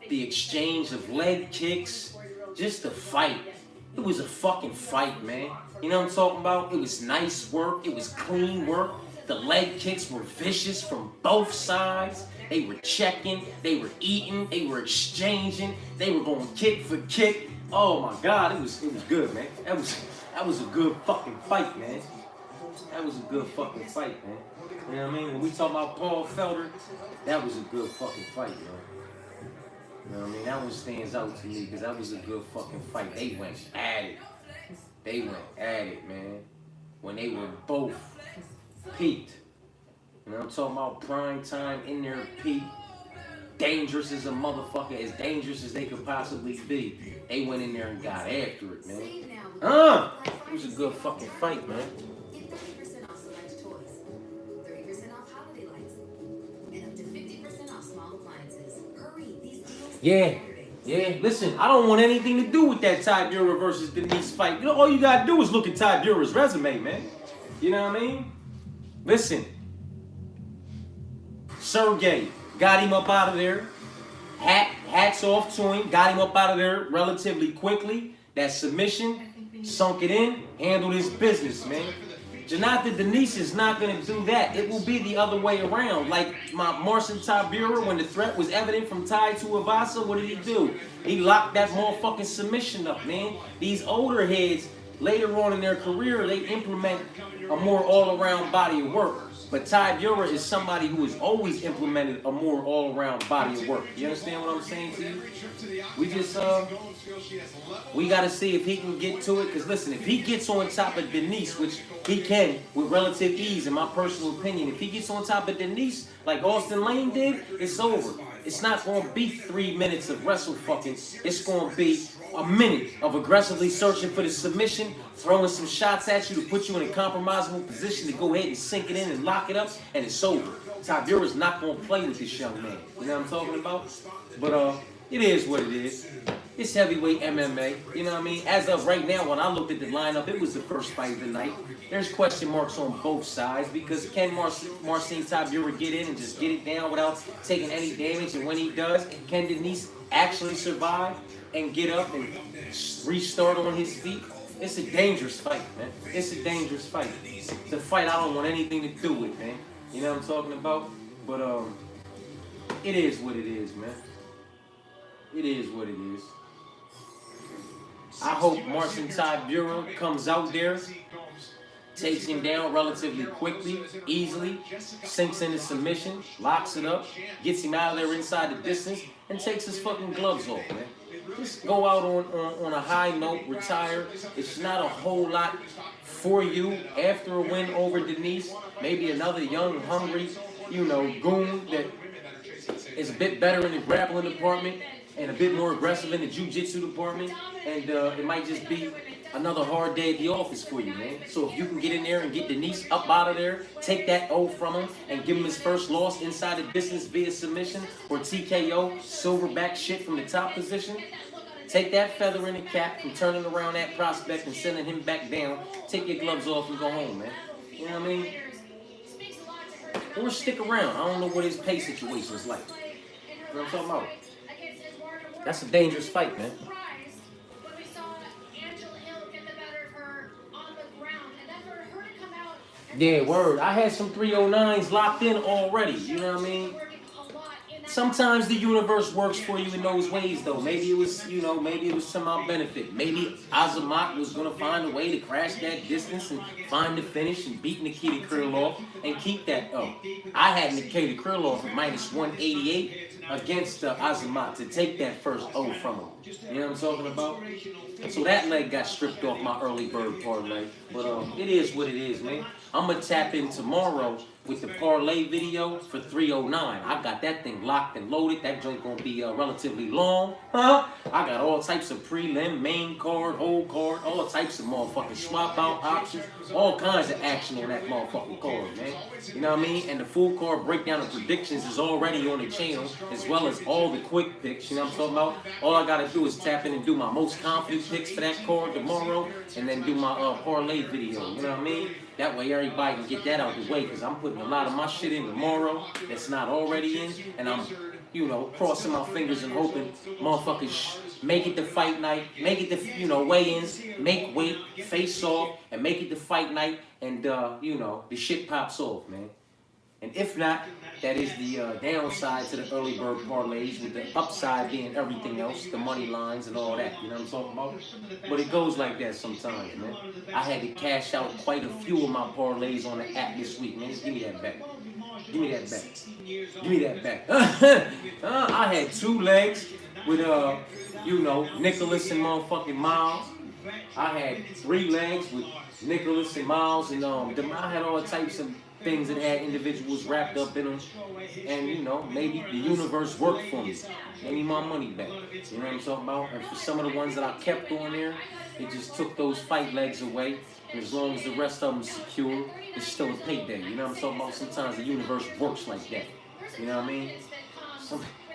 The exchange of leg kicks, just the fight. It was a fucking fight, man. You know what I'm talking about? It was nice work. It was clean work. The leg kicks were vicious from both sides. They were checking. They were eating. They were exchanging. They were going kick for kick. Oh my God, it was good, man. That was a good fucking fight, man. That was a good fucking fight, man. You know what I mean? When we talk about Paul Felder, that was a good fucking fight, man. You know what I mean? That one stands out to me because that was a good fucking fight. They went at it. They went at it, man. When they were both peaked. You know what I'm talking about? Prime time in their peak. Dangerous as a motherfucker. As dangerous as they could possibly be. They went in there and got after it, man. It was a good fucking fight, man. Get 30% off select toys, 30% off holiday lights, and up to 50% off small appliances. Hurry, these deals Yeah, listen, I don't want anything to do with that Ty Burra versus Denise fight. You know, all you gotta do is look at Ty Burra's resume, man. You know what I mean? Listen, Sergey got him up out of there. Hats off to him, got him up out of there relatively quickly. That submission, sunk it in, handled his business, man. Jonathan Denise is not going to do that. It will be the other way around. Like my Marcin Tybura, when the threat was evident from Ty to Avasa, what did he do? He locked that motherfucking submission up, man. These older heads, later on in their career, they implement a more all-around body of work. But Tybura is somebody who has always implemented a more all-around body of work. You understand what I'm saying to you? We just, we got to see if he can get to it. Because listen, if he gets on top of Denise, which he can with relative ease, in my personal opinion, if he gets on top of Denise, like Austin Lane did, it's over. It's not going to be 3 minutes of wrestle fucking. It's going to be a minute of aggressively searching for the submission, throwing some shots at you to put you in a compromisable position to go ahead and sink it in and lock it up, and it's over. Tybura's not going to play with this young man. You know what I'm talking about? But it is what it is. It's heavyweight MMA. You know what I mean? As of right now, when I looked at the lineup, it was the first fight of the night. There's question marks on both sides because can Marcin Tybura get in and just get it down without taking any damage? And when he does, can Denise actually survive and get up and restart on his feet? It's a dangerous fight, man. It's a dangerous fight. It's a fight I don't want anything to do with, man. You know what I'm talking about? But it is what it is, man. It is what it is. I hope Marcin Tybura comes out there, takes him down relatively quickly, easily, sinks into submission, locks it up, gets him out of there inside the distance, and takes his fucking gloves off, man. Just go out on a high note, retire. It's not a whole lot for you after a win over Denise. Maybe another young, hungry, goon that is a bit better in the grappling department and a bit more aggressive in the jiu-jitsu department. And it might just be another hard day at the office for you, man. So if you can get in there and get Denise up out of there, take that O from him, and give him his first loss inside the distance via submission or TKO, silverback shit from the top position, take that feather in the cap from turning around that prospect and sending him back down. Take your gloves off and go home, man. You know what I mean? Or stick around. I don't know what his pay situation is like. You know what I'm talking about? That's a dangerous fight, man. Surprised when we saw Angela Hill get the better of her on the ground, and then for her to come out. Yeah, word. I had some 309s locked in already. You know what I mean? Sometimes the universe works for you in those ways, though. Maybe it was, you know, maybe it was to my benefit. Maybe Azamat was going to find a way to crash that distance and find the finish and beat Nikita Krylov and keep that up. I had Nikita Krylov at minus 188 against Azamat to take that first O from him. You know what I'm talking about? So that leg got stripped off my early bird parlay. But it is what it is, man. I'm going to tap in tomorrow with the parlay video for 309. I got that thing locked and loaded. That joint gonna be relatively long. Huh? I got all types of prelim, main card, whole card, all types of motherfucking swap out options, all kinds of action on that motherfucking card, man. You know what I mean? And the full card breakdown of predictions is already on the channel, as well as all the quick picks. You know what I'm talking about? All I gotta do is tap in and do my most confident picks for that card tomorrow, and then do my parlay video. You know what I mean? That way everybody can get that out the way, because I'm putting a lot of my shit in tomorrow that's not already in, and I'm, you know, crossing my fingers and hoping motherfuckers make it to fight night, make it to, you know, weigh-ins, make weight, face off, and make it to fight night, and, you know, the shit pops off, man. And if not, that is the downside to the early bird parlays, with the upside being everything else, the money lines and all that, you know what I'm talking about? But it goes like that sometimes, man. I had to cash out quite a few of my parlays on the app this week, man. Just give me that back. Give me that back. Give me that back. I had 2 legs with, you know, Nicholas and motherfucking Miles. I had 3 legs with Nicholas and Miles, and I had all types of things that had individuals wrapped up in them, and you know, maybe the universe worked for me. Gave me my money back. You know what I'm talking about? And for some of the ones that I kept on there, it just took those fight legs away. And as long as the rest of them secure, it's still a payday. You know what I'm talking about? Sometimes the universe works like that. You know what I mean?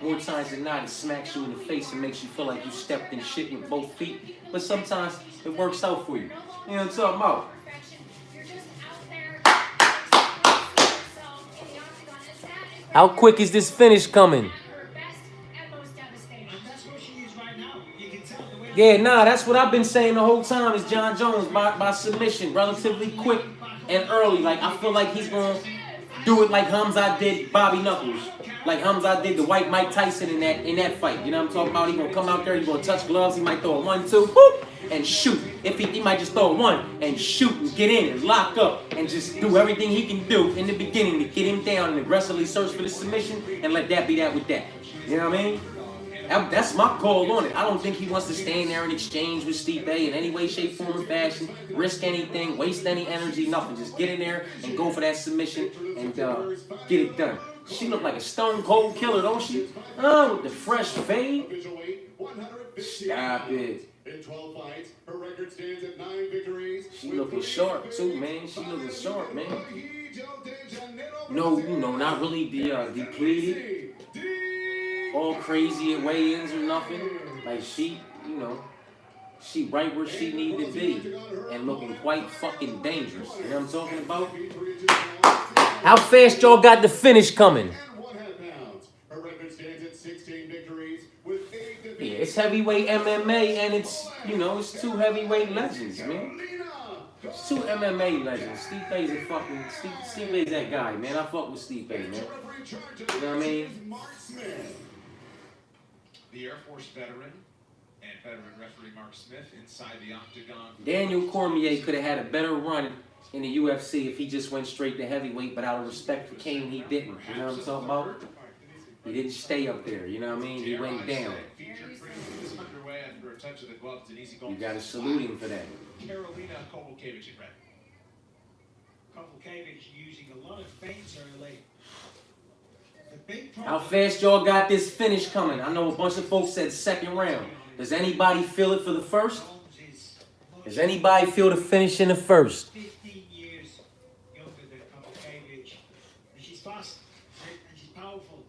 More times than not, it smacks you in the face and makes you feel like you stepped in shit with both feet. But sometimes it works out for you. You know what I'm talking about? How quick is this finish coming? Yeah, nah, that's what I've been saying the whole time is John Jones by submission, relatively quick and early. Like, I feel like he's going to do it like Hamza did Bobby Knuckles. Like Hamza did the white Mike Tyson in that fight. You know what I'm talking about? He's going to come out there, he's going to touch gloves, he might throw a 1-2, whoop, and shoot. If he might just throw a 1 and shoot and get in and lock up and just do everything he can do in the beginning to get him down and aggressively search for the submission and let that be that with that. You know what I mean? That's my call on it. I don't think he wants to stand there and exchange with Stipe in any way, shape, form, or fashion, risk anything, waste any energy, nothing. Just get in there and go for that submission and get it done. She look like a stone cold killer, don't she? Oh, with the fresh fade. Stop it. In 12 fights, her record stands at 9 victories. She looking sharp too, man. She looking sharp, man. No, you know, not really depleted. All crazy at weigh-ins or nothing. Like she, you know, she right where she need to be and looking quite fucking dangerous. You know what I'm talking about? How fast y'all got the finish coming? Her record stands at 16 victories with 8 defeats. Yeah, it's heavyweight MMA and it's, you know, it's 2 heavyweight legends, man. It's 2 MMA legends. Stipe's a fucking, Stipe's that guy, man. I fuck with Stipe, man. You know what I mean? The Air Force veteran and veteran referee Mark Smith inside the octagon. Daniel Cormier could have had a better run in the UFC if he just went straight to heavyweight, but out of respect for Kane, he didn't. You know what I'm talking about? He didn't stay up there, you know what I mean? He went down. You gotta salute him for that. Carolina Kovalkiewicz in red. Kovalkiewicz using a lot of feints early. How fast y'all got this finish coming? I know a bunch of folks said second round. Does anybody feel it for the first? Does anybody feel the finish in the first? 15 years younger than Kovalkiewicz. And she's fast and she's powerful.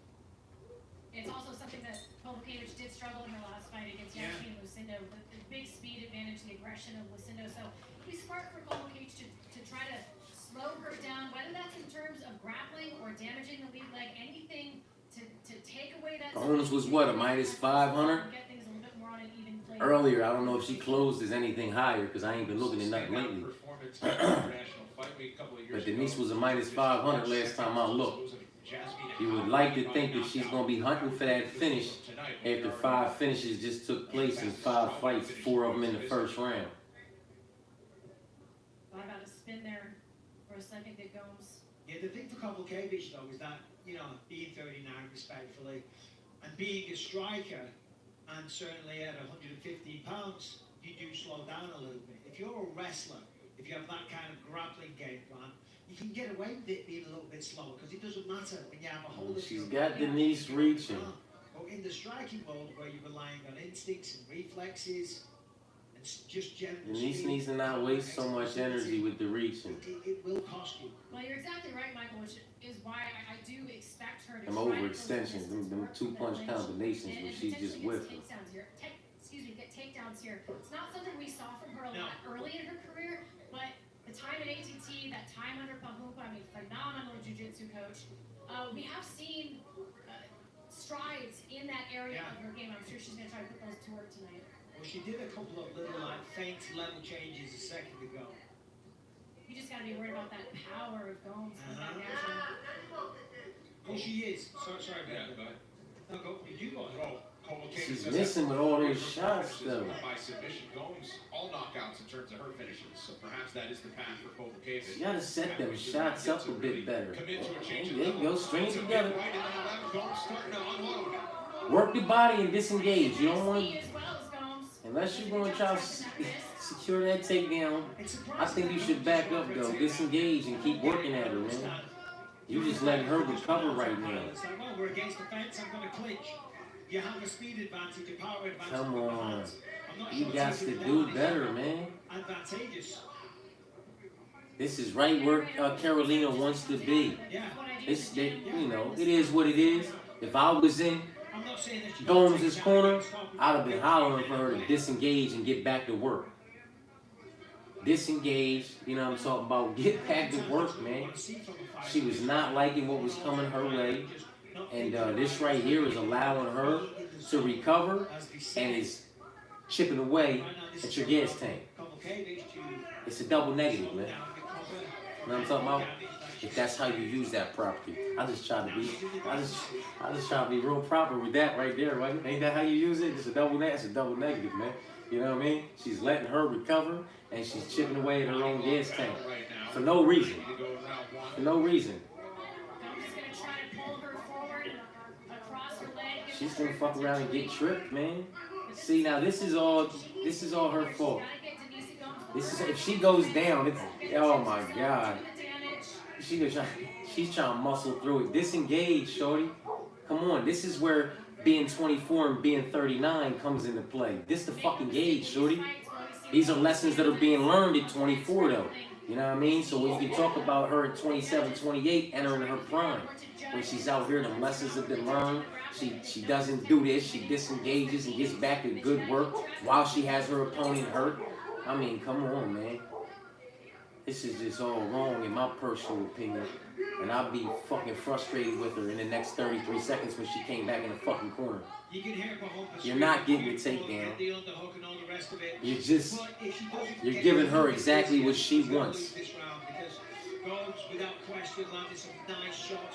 It's also something that Kovalkiewicz did struggle in her last fight against Yasmin Lucindo. The big speed advantage, the aggression of Lucindo. So it'd be smart for Kovalkiewicz to try to slow her down, whether that's in terms of grappling or damaging the lead leg, anything to take away that. Holmes was what, a minus 500? earlier. I don't know if she closed as anything higher because I ain't been looking at nothing lately. But Denise was a minus 500 last time I looked. You would like to think that she's going to be hunting for that finish after 5 finishes just took place in 5 fights, 4 of them in the first round. Thought about a spin there for a second, did Gomes. Yeah, the thing for Kovalevich though is that, being 39 respectfully, and being a striker, and certainly at 115 pounds, you do slow down a little bit. If you're a wrestler, if you have that kind of grappling game plan, you can get away with it being a little bit slower because it doesn't matter when you have a hold of She's got Denise reaching. But in the striking world where you're relying on instincts and reflexes and just general Denise speed, needs to not waste so much energy with the reaching. it will cost you. Well, you're exactly right, Michael, which is why I do expect her to Them overextensions, them 2-punch combinations where she just whiffed. Get takedowns here. It's not something we saw from her a lot early in her career, but the time in ATT, that time under Pahumpa, phenomenal jiu-jitsu coach. We have seen strides in that area of her game. I'm sure she's going to try to put those to work tonight. Well, she did a couple of little faint level changes a second ago. You just got to be worried about that power of Gomes. Oh, she is. Sorry about that. No, go. Did you go? She's missing with all those shots, though. By submission, Gomes, all knockouts in terms of her finishes. So perhaps that is the path for Kovalevich. You gotta set them shots up a bit better. There you go, string it together. Work the body and disengage. You don't want to, unless you're going to try to secure that takedown. I think you should back up though, disengage and keep working at her, man. You just letting her recover right now. We're against the fence. I'm going to clinch. You have a speed advantage, a power advantage. Come on. You got to do better, man. Advantageous. This is right where Carolina wants to be. It is what it is. If I was in Gomes' corner, I'd have been hollering for her to disengage and get back to work. Disengage, you know what I'm talking about? Get back to work, man. She was not liking what was coming her way. And this right here is allowing her to recover and is chipping away at your gas tank. It's a double negative, man. You know what I'm talking about? If that's how you use that properly. I just try to be real proper with that right there, right? Ain't that how you use it? It's a double negative, man. You know what I mean? She's letting her recover and she's chipping away at her own gas tank. For no reason. For no reason. She's gonna fuck around and get tripped, man. See, now this is all her fault. If she goes down, it's, oh my God. She's trying to muscle through it. Disengage, shorty. Come on, this is where being 24 and being 39 comes into play. This the fucking gauge, shorty. These are lessons that are being learned at 24 though. You know what I mean? So when you can talk about her at 27, 28, entering her prime. When she's out here, the lessons have been learned. She doesn't do this. She disengages and gets back to good work while she has her opponent hurt. I mean, come on, man. This is just all wrong in my personal opinion. And I'll be fucking frustrated with her in the next 33 seconds when she came back in the fucking corner. You're not getting the takedown. You're giving her exactly what she wants.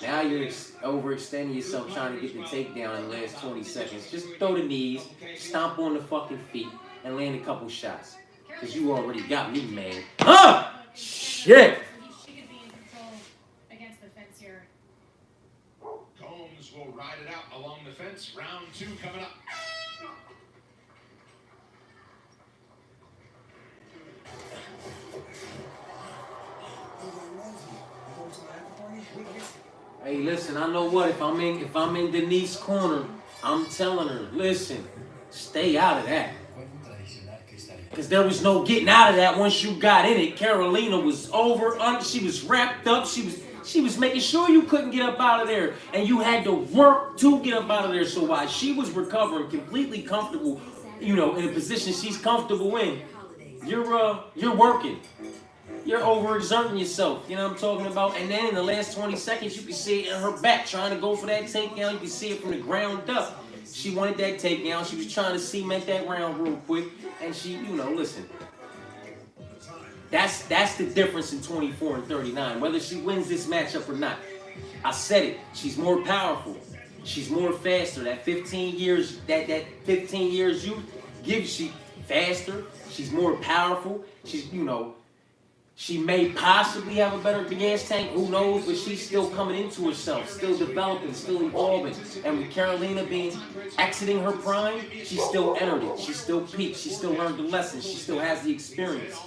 Now you're overextending yourself trying to get the takedown in the last 20 seconds. Just throw the knees, stomp on the fucking feet, and land a couple shots. Because you already got me mad. Ah! Shit! She could be in control against the fence here. Gomes will ride it out along the fence. Round 2 coming up. Hey, listen, I know what, if I'm in Denise's corner, I'm telling her, listen, stay out of that. Because there was no getting out of that once you got in it. Carolina was she was wrapped up, she was making sure you couldn't get up out of there. And you had to work to get up out of there. So while she was recovering, completely comfortable, in a position she's comfortable in, you're working. You're overexerting yourself, you know what I'm talking about? And then in the last 20 seconds, you can see it in her back trying to go for that takedown. You can see it from the ground up. She wanted that takedown. She was trying to cement that round real quick. And she, you know, listen. That's the difference in 24 and 39. Whether she wins this matchup or not. I said it. She's more powerful. She's more faster. That 15 years, that 15 years youth gives she faster. She's more powerful. She's, you know, she may possibly have a better gas tank. Who knows? But she's still coming into herself, still developing, still evolving. And with Carolina being exiting her prime, she still entered it. She still peaked. She still learned the lessons. She still has the experience.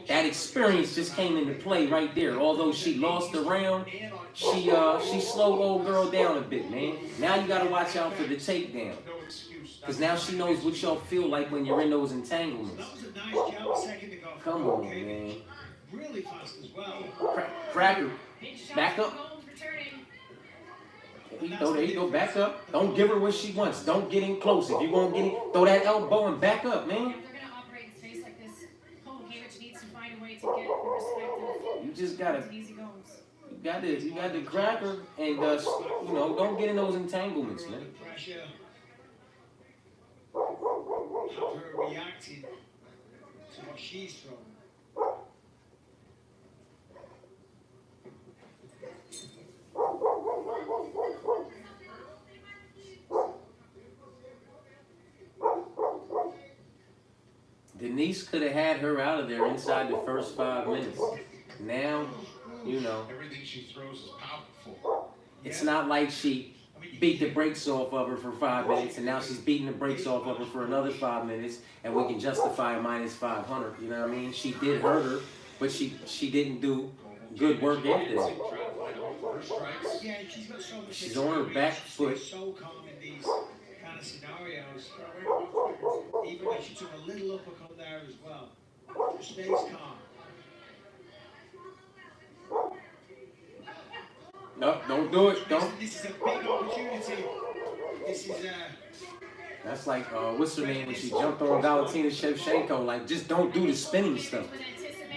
That experience just came into play right there. Although she lost the round, she slowed old girl down a bit, man. Now you got to watch out for the takedown. Because now she knows what y'all feel like when you're in those entanglements. That was a nice jump a second ago. Come on, man. Really fast as well. Cracker, back up. There you go, back up. Don't give her what she wants. Don't get in close. If you're going to get it, throw that elbow and back up, man. If they're going to operate in space like this, Kovacevic needs to find a way to get the respect of You just got to, easy goes. you got to crack her and, you know, don't get in those entanglements, man. Pressure. Have her reacting to what she's thrown. Denise could have had her out of there inside the first 5 minutes. Now, you know, Everything she throws is powerful. it's not like she beat the brakes off of her for 5 minutes and now she's beating the brakes off of her for another 5 minutes and we can justify a minus 500. You know what I mean? She did hurt her, but she didn't do good work after that. Yeah, she's got so much She's on her back foot. She's so calm in these kind of scenarios. Even though she took a little uppercut there as well. She stays calm. No, don't do it. Don't. This is a big opportunity. This is That's like, what's her name when she jumped on Valentina Shevchenko? Like, just don't do the spinning stuff.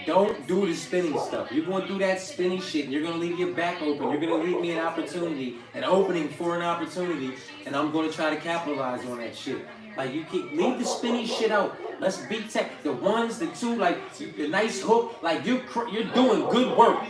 Don't do the spinning stuff. You're going to do that spinning shit, and you're going to leave your back open. You're going to leave me an opportunity, an opening for an opportunity, and I'm going to try to capitalize on that shit. Like, you keep, leave the spinning shit out. Let's beat tech. The ones, the two, like, the nice hook. Like, you're doing good work.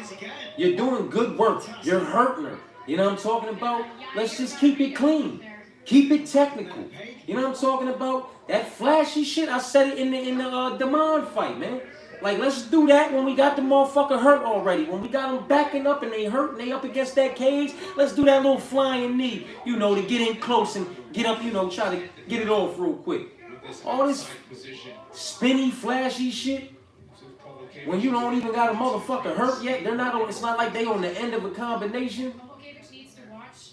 You're doing good work. You're hurting her. You know what I'm talking about? Let's just keep it clean. Keep it technical. You know what I'm talking about? That flashy shit, I said it in the Demond fight, man. Like, let's do that when we got the motherfucker hurt already. When we got them backing up and they hurt and they up against that cage, let's do that little flying knee, you know, to get in close and get up, you know, try to get it off real quick. All this spinny, flashy shit, when you don't even got a motherfucker hurt yet, they're not on, it's not like they on the end of a combination. Kovacevic needs to watch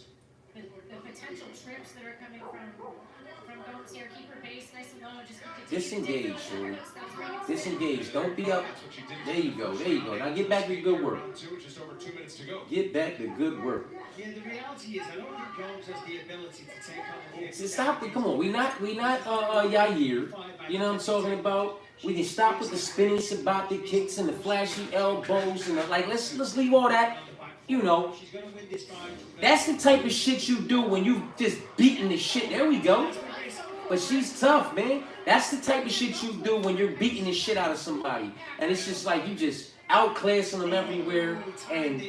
the potential trips that are coming from Gomes here. Keep her base nice and low. Just Disengage, shorty. Disengage. Don't be up. There you go. There you go. Now get back to good work. Get back to good work. yeah, the reality is I don't think Gomes has the ability to take on the Just stop it. Come on. We not Yair. You know what I'm talking about? We can stop with the spinning sabati kicks and the flashy elbows and like let's leave all that. You know, that's the type of shit you do when you just beating the shit. There we go. But she's tough, man. That's the type of shit you do when you're beating the shit out of somebody. And it's just like you just outclassing them everywhere. And,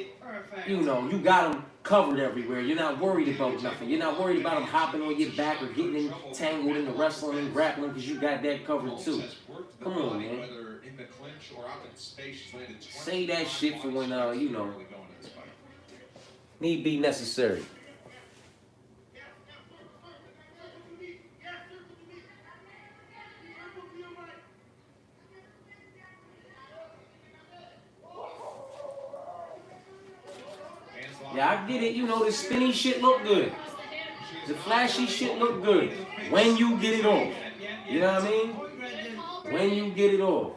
you know, you got them covered everywhere. You're not worried about nothing. You're not worried about them hopping on your back or getting entangled in the wrestling and grappling because you got that covered too. Come on, man. Say that shit for when, you know, need be necessary. Yeah, I get it. You know, the spinny shit look good. The flashy shit look good. When you get it off. You know what I mean? When you get it off.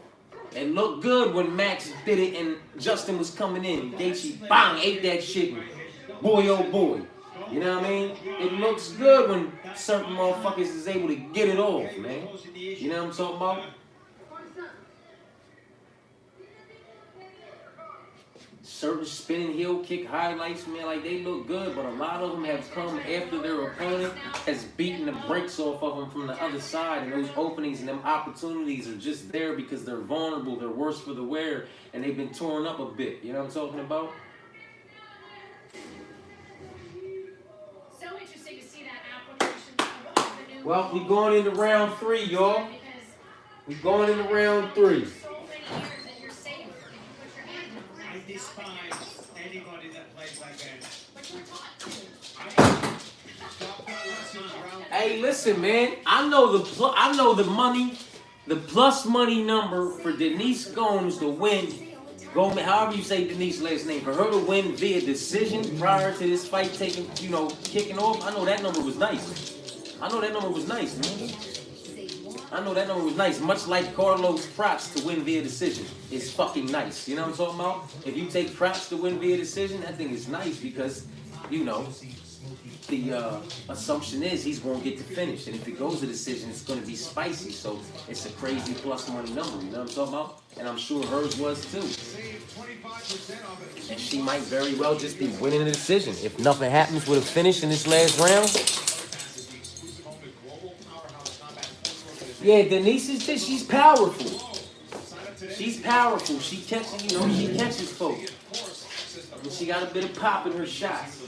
It looked good when Max did it and Justin was coming in. Gaethje, bang, ate that shit. And boy, oh boy. You know what I mean? It looks good when certain motherfuckers is able to get it off, man. You know what I'm talking about? certain spinning heel kick highlights, man, like they look good, but a lot of them have come after their opponent has beaten the brakes off of them from the other side, and those openings and them opportunities are just there because they're vulnerable, they're worse for the wear, and they've been torn up a bit. You know what I'm talking about? So interesting to see that application of the new. Well, we going into round 3, y'all. We going into round 3. I despise anybody that plays that game. Hey, listen, man. I know the money, the plus money number for Denise Gomes to win. Gomes, however you say Denise's last name, for her to win via decision prior to this fight kicking off. I know that number was nice. I know that number was nice, man. I know that number was nice. Much like Carlos props to win via decision. It's fucking nice. You know what I'm talking about? If you take props to win via decision, I think it's nice because, you know, the assumption is he's going to get to finish. And if it goes to decision, it's going to be spicy. So it's a crazy plus money number. You know what I'm talking about? And I'm sure hers was too. And she might very well just be winning the decision. If nothing happens with a finish in this last round. Yeah, Denise is this. She's powerful. She's powerful. She catches, she catches folks. And she got a bit of pop in her shots.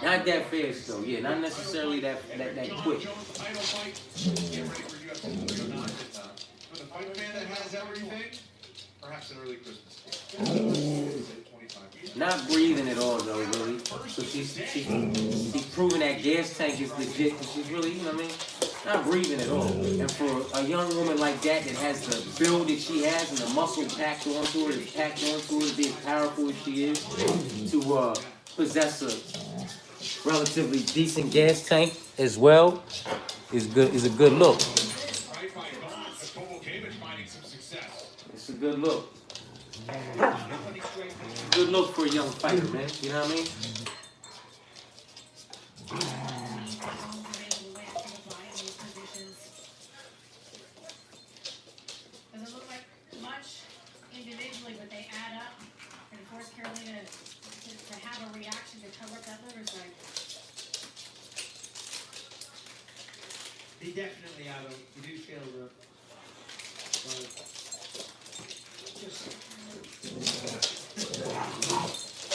Not that fast though. Yeah, not necessarily that quick. For the fight fan that has everything, perhaps an early Christmas. Not breathing at all though, really. So she's proving that gas tank is legit. And she's really, you know what I mean? Not breathing at all. And for a young woman like that has the build that she has and the muscle packed onto her, to be as powerful as she is, to possess a relatively decent gas tank as well, is a good look. It's a good look. Good look for a young fighter, man. You know what I mean? Doesn't look like much individually, but they add up and force Carolina to have a reaction to cover up that liver site. They definitely add up. You do feel that.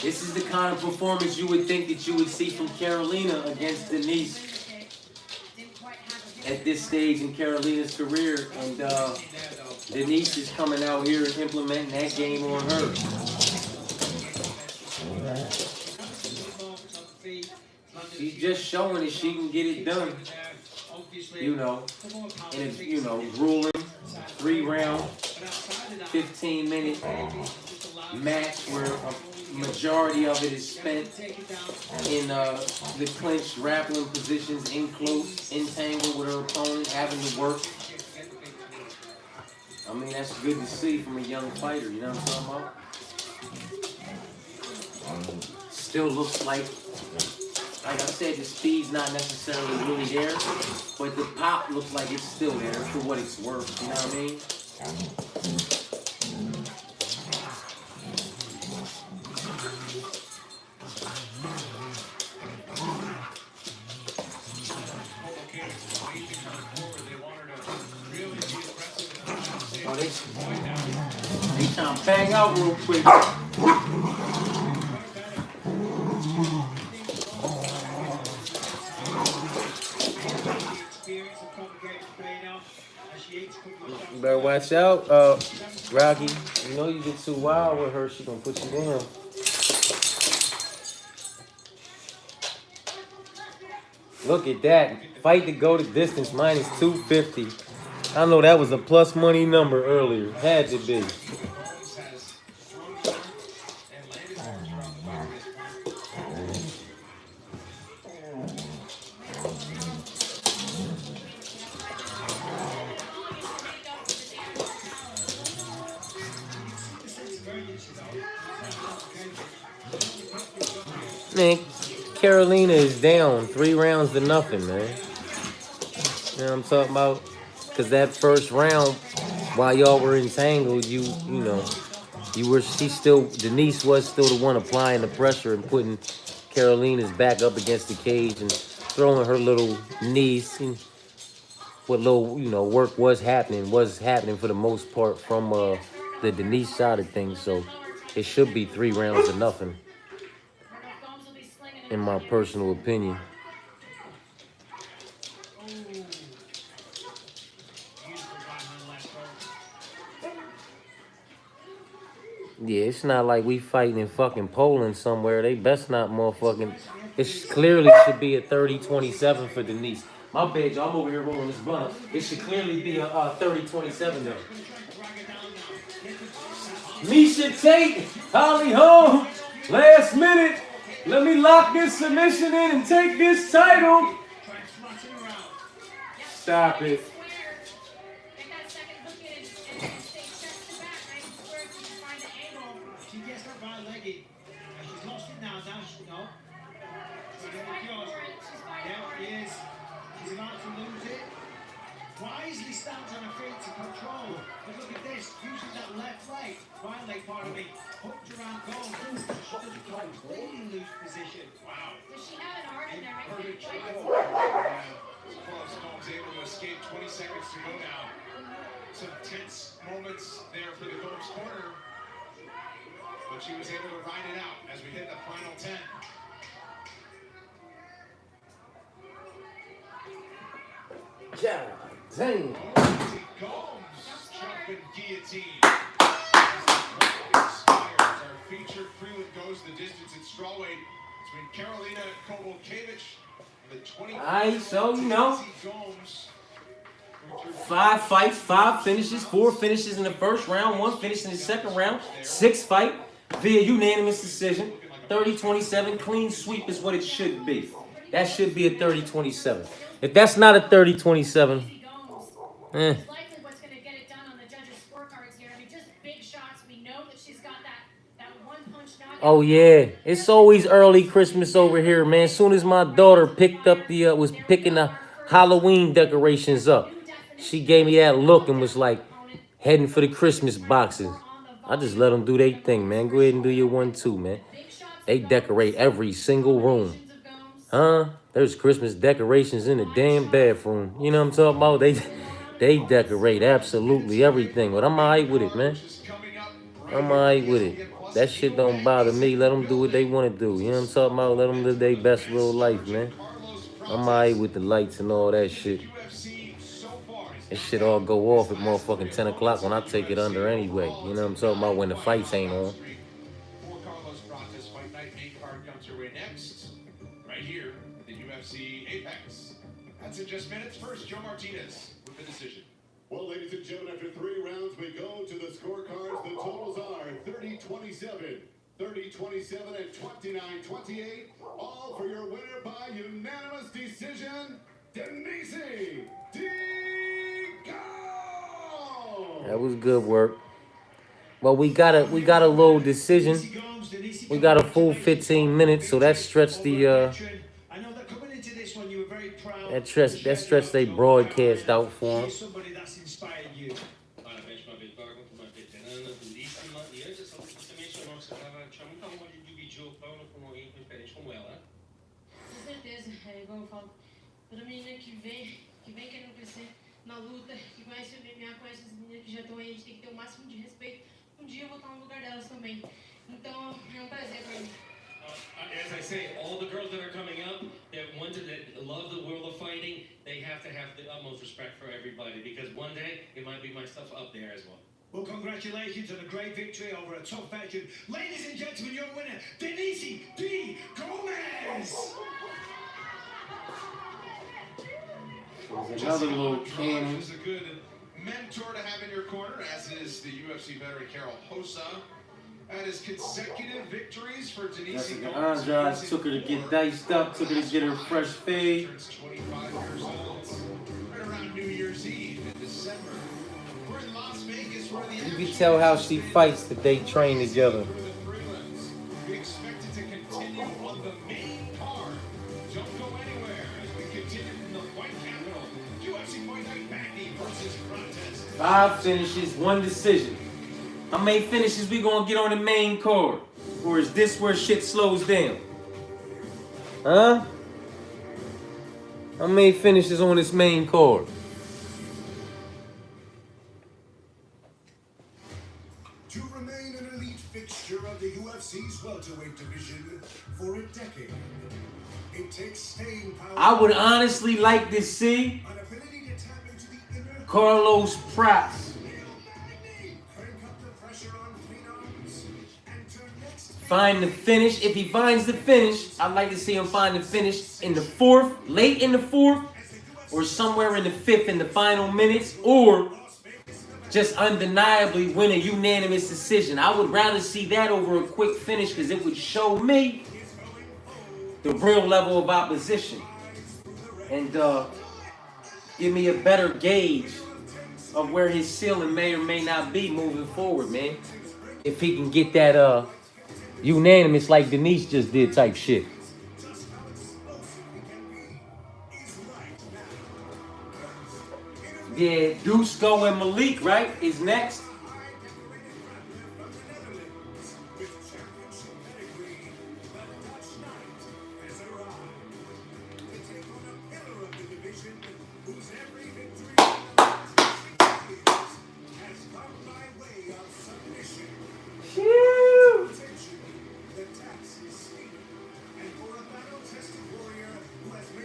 This is the kind of performance you would think that you would see from Carolina against Denise at this stage in Carolina's career. And Denise is coming out here and implementing that game on her. She's just showing that she can get it done. You know, in a, grueling 3-round, 15-minute match where a majority of it is spent in the clinch grappling positions, in close, entangled with her opponent, having to work. I mean, that's good to see from a young fighter, you know what I'm talking about? Still looks like I said, the speed's not necessarily really there, but the pop looks like it's still there for what it's worth, you know what I mean? Oh, they trying to bang out real quick. You better watch out, Rocky. You know you get too wild with her, she gonna put you down. Look at that. Fight to go the distance, minus 250. I know that was a plus money number earlier. Had to be. Man, Carolina is down 3 rounds to nothing, man. You know what I'm talking about? Because that first round, while y'all were entangled, you know, Denise was still the one applying the pressure and putting Carolina's back up against the cage and throwing her little knees. And what little, work was happening for the most part from the Denise side of things. So it should be 3 rounds of nothing, in my personal opinion. Yeah, it's not like we fighting in fucking Poland somewhere. They best not motherfucking... clearly should be a 30-27 for Denise. My bad, y'all. I'm over here rolling this blunt up. It should clearly be a 30-27 though. Misha Tate, Holly Holm, last minute. Let me lock this submission in and take this title. Stop it. She gets her right leggy. She's lost it now, no. There she is. She's about to lose it. Wisely stands on her feet to control. But look at this, using that left leg, right leg, pardon me, hooked around goal. She doesn't completely lose position. Wow. Does she have an arm in there? Perfect shot. Gomes able to escape. 20 seconds to go now. Some tense moments there for the Gomes corner. But she was able to ride it out as we hit the final 10. God damn. Gomes, jumping guillotine. Our featured prelude goes the distance in strawweight between Karolina Kowalkiewicz and the 20. Alright, so 5 fights, 5 finishes, 4 finishes in the first round, 1 finish in the second round, 6 fight via unanimous decision. 30-27, clean sweep is what it should be. That should be a 30-27. If that's not a 30-27, Likely what's going to get it done on the judges' scorecards here. I mean, just big shots. We know that she's got that one punch knockout. oh yeah, it's always early Christmas over here, man. As soon as my daughter was picking the Halloween decorations up, she gave me that look and was like heading for the Christmas boxes. I just let them do their thing, man. Go ahead and do your 1 too, man. They decorate every single room. Huh? There's Christmas decorations in the damn bathroom. You know what I'm talking about? They decorate absolutely everything. But I'm alright with it, man. I'm alright with it. That shit don't bother me. Let them do what they want to do. You know what I'm talking about? Let them live their best little life, man. I'm alright with the lights and all that shit. That shit all go off at motherfucking 10 o'clock when I take it under anyway. You know what I'm talking about? When the fights ain't on. Right here, the UFC Apex. That's in just minutes. First, Joe Martinez with the decision. Well, ladies and gentlemen, after 3 rounds, we go to the scorecards. The totals are 30-27, 30-27, and 29-28. All for your winner by unanimous decision, Denise That was good work. Well, we got a little decision. We got a full 15 minutes, so that stretched the that stretched they broadcast out for them. Somebody that's inspired you. Parabéns para a vitória contra uma veterana duríssima. E antes, você mencionou que você tinha muita honra de dividir o plano com alguém diferente como ela, né? Com certeza, é igual eu falo. Toda menina que vem querendo crescer na luta, que conhece o MMA, conhece as meninas que já estão aí, a gente tem que ter o máximo de respeito. Um dia eu vou estar no lugar delas também. Então, é prazer para mim. As I say, all the girls that are coming up that love the world of fighting, they have to have the utmost respect for everybody because one day it might be my stuff up there as well. Well, congratulations on a great victory over a tough veteran. Ladies and gentlemen, your winner, Denise P. Gomez. Another little cannon. Is a good mentor to have in your corner, as is the UFC veteran Carol Hossa. That is consecutive victories for Denise Gomez. Andrade took her to get diced up, took her to get her fresh fade. Turns 25 years old. Right around New Year's Eve in December. We're in Las Vegas where the You can tell how she fights that they train together. we expect it to continue on the main card. Don't go anywhere as we continue from the White Capital. UFC Fight Night Magny versus Contest. 5 finishes, 1 decision. How many finishes we gonna get on the main card? Or is this where shit slows down? Huh? How many finishes on this main card? To remain an elite fixture of the UFC's welterweight division for a decade, it takes staying power. I would honestly like to see Carlos Pratt find the finish. If he finds the finish, I'd like to see him find the finish in the fourth, late in the fourth, or somewhere in the fifth in the final minutes, or just undeniably win a unanimous decision. I would rather see that over a quick finish because it would show me the real level of opposition and give me a better gauge of where his ceiling may or may not be moving forward, man. If he can get that unanimous like Denise just did type shit. Yeah, Dusko and Malik, right, is next.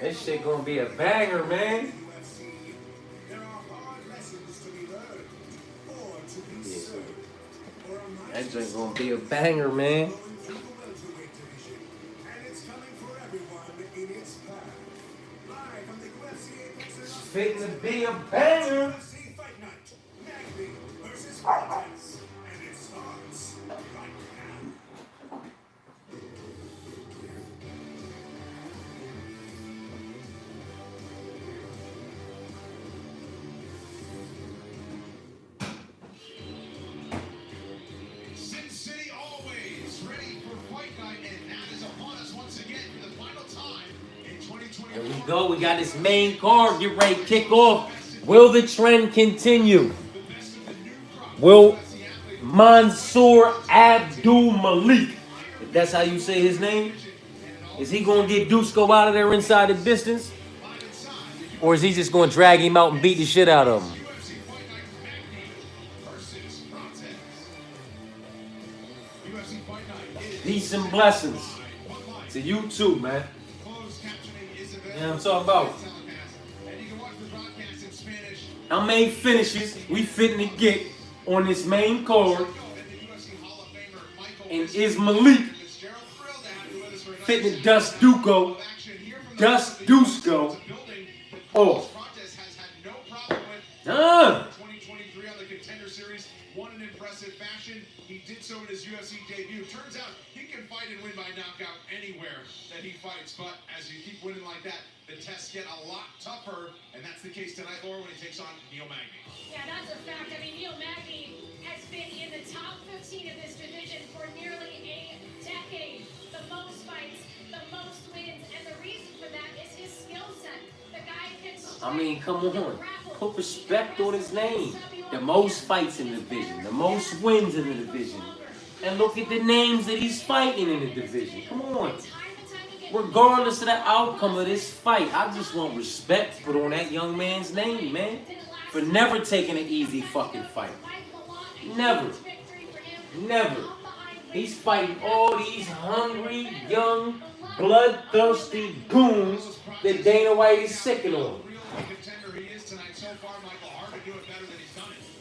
This shit gonna be a banger, man. That joint gonna be a banger, man. It's fitting to be a banger. Here we go. We got this main card. Get ready to kick off. Will the trend continue? Will Mansour Abdul Malik, if that's how you say his name, is he going to get Dusko out of there inside the distance? Or is he just going to drag him out and beat the shit out of him? Peace and blessings to you too, man. You know what I'm talking about? How many finishes we fitting to get on this main card? And is Malik fitting to dust Dusko off? 2023 on the Contender Series, won in impressive fashion. He did so in his UFC debut. Turns out he can fight and win by knockout anywhere that he fights. But as you keep winning like that, the tests get a lot tougher. And that's the case tonight, Laura, when he takes on Neil Magny. Yeah, that's a fact. I mean, Neil Magny has been in the top 15 of this division for nearly a decade. The most fights, the most wins, and the reason for that is his skill set. The guy can I mean, come on. Put respect on his name. The most fights in the division. The most wins in the division. And look at the names that he's fighting in the division. Come on. Regardless of the outcome of this fight, I just want respect put on that young man's name, man. For never taking an easy fucking fight. Never. Never. He's fighting all these hungry, young, bloodthirsty goons that Dana White is sicking on.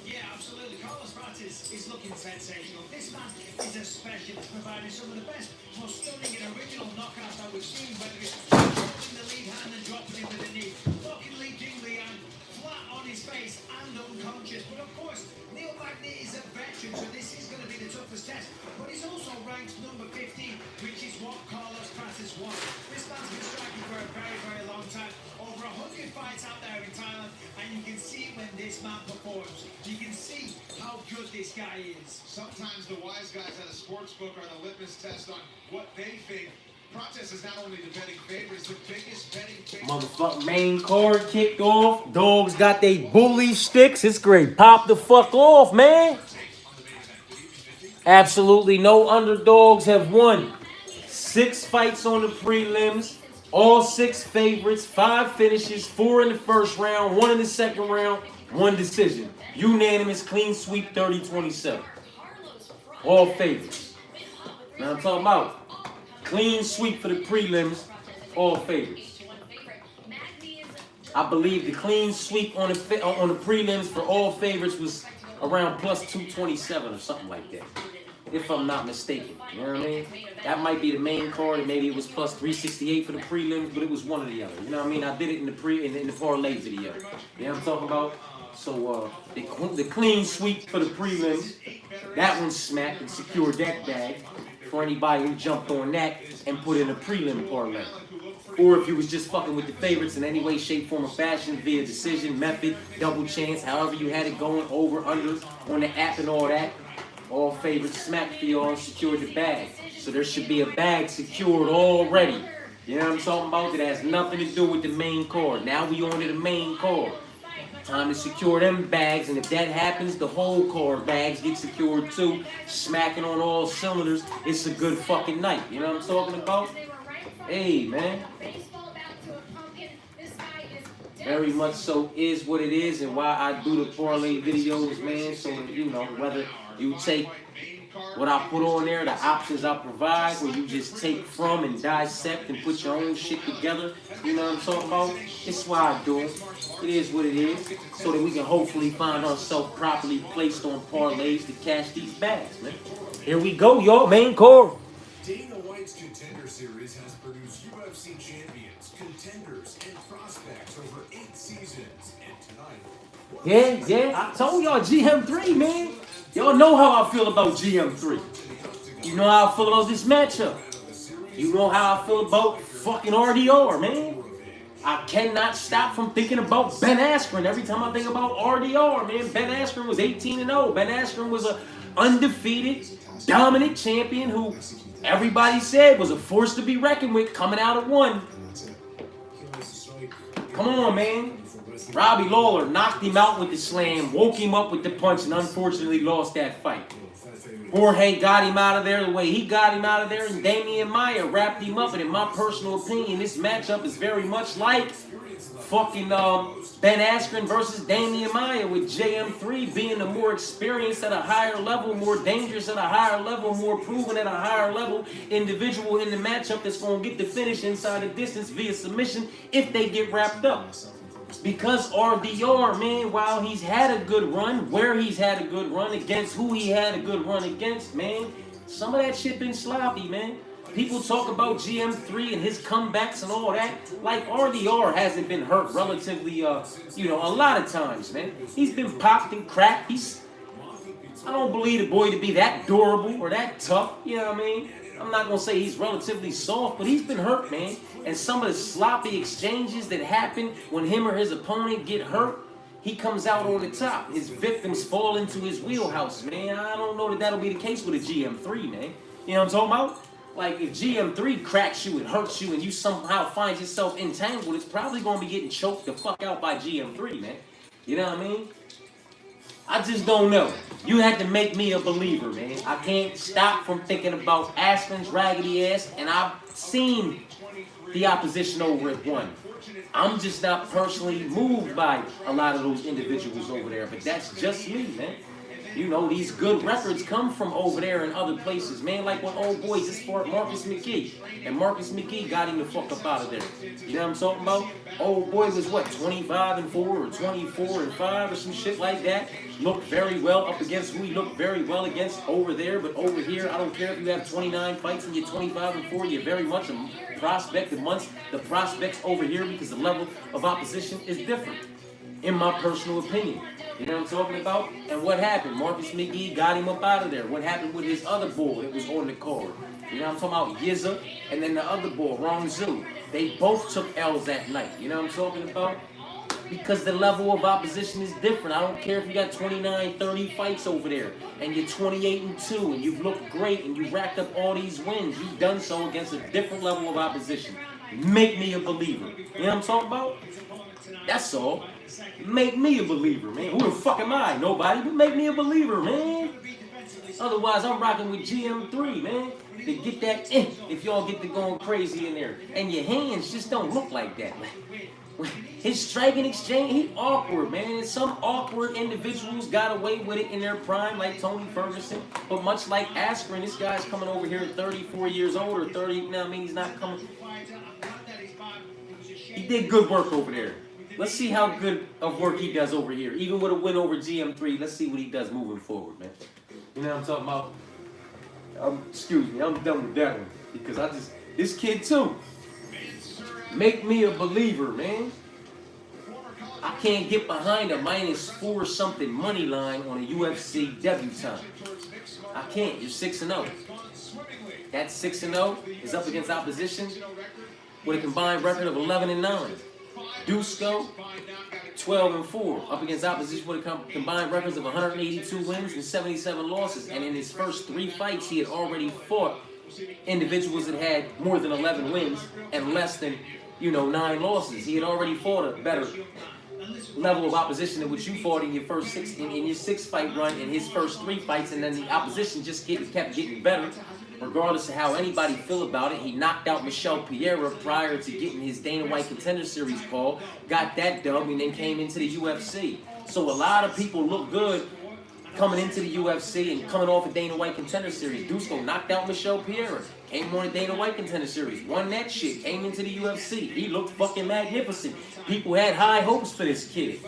Yeah, absolutely. Carlos Pratt is looking sensational. This man is a specialist, providing some of the best, most stunning and original knockouts that we've seen, whether it's dropping the lead hand and dropping it with a knee, fucking leading the hand flat on his face and unconscious. But of course, Neil Magny is a veteran, so this is going to be the toughest test. But he's also ranked number 15, which is what Carlos Pratt has won. This man's been striking for a very, very long time. Over 100 fights out there in Thailand, and you can see when this man performs. You can see how good this guy is. Sometimes the wise guys at a sports book are the litmus test on what they think. Prates is not only the betting favorite, it's the biggest betting favorite. Motherfucking main card kicked off. Dogs got they bully sticks. It's great. Pop the fuck off, man. Absolutely no underdogs have won. 6 fights on the prelims, all 6 favorites, 5 finishes, 4 in the first round, 1 in the second round, 1 decision. Unanimous clean sweep 30-27. All favorites. Now I'm talking about clean sweep for the prelims, all favorites. I believe the clean sweep on the prelims for all favorites was around plus 227 or something like that, if I'm not mistaken. You know what I mean? That might be the main card, and maybe it was plus 368 for the prelims, but it was one or the other. You know what I mean? I did it in the parlay video. You know what I'm talking about? So the clean sweep for the prelims, that one smacked and secured that bag for anybody who jumped on that and put in a prelim parlay. Or if you was just fucking with the favorites in any way, shape, form, or fashion via decision, method, double chance, however you had it going, over, under, on the app and all that, all favorites smacked for y'all and secured the bag. So there should be a bag secured already. You know what I'm talking about? That has nothing to do with the main card. Now we on to the main card. Time to secure them bags, and if that happens, the whole card bags get secured too. Smacking on all cylinders. It's a good fucking night. You know what I'm talking about? Hey, man. Very much so is what it is, and why I do the parlay videos, man. So that, you know, whether you take what I put on there, the options I provide, or you just take from and dissect and put your own shit together, you know what I'm talking about? It's why I do it. It is what it is, so that we can hopefully find ourselves properly placed on parlays to cash these bags, man. Here we go, y'all. Main card. Dana White's Contender Series has produced UFC champions, contenders, and prospects over 8 seasons. And tonight... Yeah, I told y'all GM3, man. Y'all know how I feel about GM3. You know how I feel about this matchup. You know how I feel about fucking RDR, man. I cannot stop from thinking about Ben Askren every time I think about RDR, man. Ben Askren was 18-0. Ben Askren was an undefeated, dominant champion who everybody said was a force to be reckoned with coming out of 1. Come on, man. Robbie Lawler knocked him out with the slam, woke him up with the punch, and unfortunately lost that fight. Jorge got him out of there the way he got him out of there, and Damian Maia wrapped him up. And in my personal opinion, this matchup is very much like fucking Ben Askren versus Damian Maia, with JM3 being the more experienced at a higher level, more dangerous at a higher level, more proven at a higher level individual in the matchup that's going to get the finish inside the distance via submission if they get wrapped up. Because RDR, man, while he's had a good run, where he's had a good run, against who he had a good run against, man, some of that shit been sloppy, man. People talk about GM3 and his comebacks and all that. Like, RDR hasn't been hurt relatively, you know, a lot of times, man. He's been popped and cracked. I don't believe the boy to be that durable or that tough, you know what I mean? I'm not going to say he's relatively soft, but he's been hurt, man. And some of the sloppy exchanges that happen when him or his opponent get hurt, he comes out on the top. His victims fall into his wheelhouse, man. I don't know that that'll be the case with a GM3, man. You know what I'm talking about? Like, if GM3 cracks you and hurts you and you somehow find yourself entangled, it's probably going to be getting choked the fuck out by GM3, man. You know what I mean? I just don't know. You had to make me a believer, man. I can't stop from thinking about Askren's raggedy ass, and I've seen the opposition over at 1. I'm just not personally moved by a lot of those individuals over there, but that's just me, man. You know, these good records come from over there and other places, man. Like when old boy just fought Marcus McKee, and Marcus McKee got him the fuck up out of there. You know what I'm talking about? Old boy was what, 25-4 or 24-5 or some shit like that. Looked very well up against who he looked very well against over there, but over here, I don't care if you have 29 fights and you're 25-4, you're very much a prospect amongst the prospects over here because the level of opposition is different, in my personal opinion. You know what I'm talking about? And what happened? Marcus McGee got him up out of there. What happened with his other bull that was on the card? You know what I'm talking about? Yizza and then the other bull, Wrong Zoo. They both took L's that night. You know what I'm talking about? Because the level of opposition is different. I don't care if you got 29, 30 fights over there and you're 28-2 and you've looked great and you've racked up all these wins. You've done so against a different level of opposition. Make me a believer. You know what I'm talking about? That's all. Make me a believer, man. Who the fuck am I? Nobody, but make me a believer, man. Otherwise, I'm rocking with GM3, man. To get that if y'all get to going crazy in there. And your hands just don't look like that. His striking exchange, he awkward, man. And some awkward individuals got away with it in their prime, like Tony Ferguson. But much like Askren, this guy's coming over here at 34 years old or 30. You know what I mean? He's not coming. He did good work over there. Let's see how good of work he does over here. Even with a win over GM3, let's see what he does moving forward, man. You know what I'm talking about? Excuse me, I'm done with that one. Because this kid too, make me a believer, man. I can't get behind a -4 something money line on a UFC debutant. I can't. You're 6-0. That 6-0 is up against opposition with a combined record of 11-9. Dusko, 12-4, up against opposition with a combined records of 182 wins and 77 losses. And in his first 3 fights, he had already fought individuals that had more than 11 wins and less than, 9 losses. He had already fought a better level of opposition than what you fought in your first 6-fight run in his first 3 fights, and then the opposition just kept getting better. Regardless of how anybody feel about it, he knocked out Michel Pereira prior to getting his Dana White Contender Series call, got that dub, and then came into the UFC. So a lot of people look good coming into the UFC and coming off a Dana White Contender Series. Dusko knocked out Michel Pereira, came on a Dana White Contender Series, won that shit, came into the UFC. He looked fucking magnificent. People had high hopes for this kid.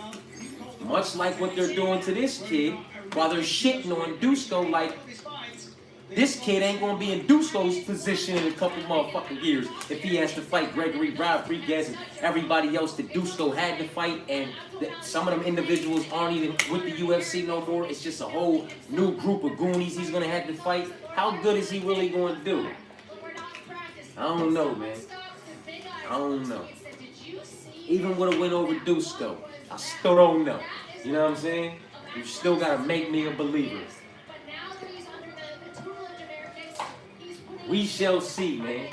Much like what they're doing to this kid, while they're shitting on Dusko like, this kid ain't gonna be in Dusko's position in a couple motherfucking years if he has to fight Gregory Rodriguez and everybody else that Dusko had to fight, and some of them individuals aren't even with the UFC no more. It's just a whole new group of goonies he's gonna have to fight. How good is he really gonna do? I don't know, man. I don't know. Even with a win over Dusko, I still don't know. You know what I'm saying? You still gotta make me a believer. We shall see, man.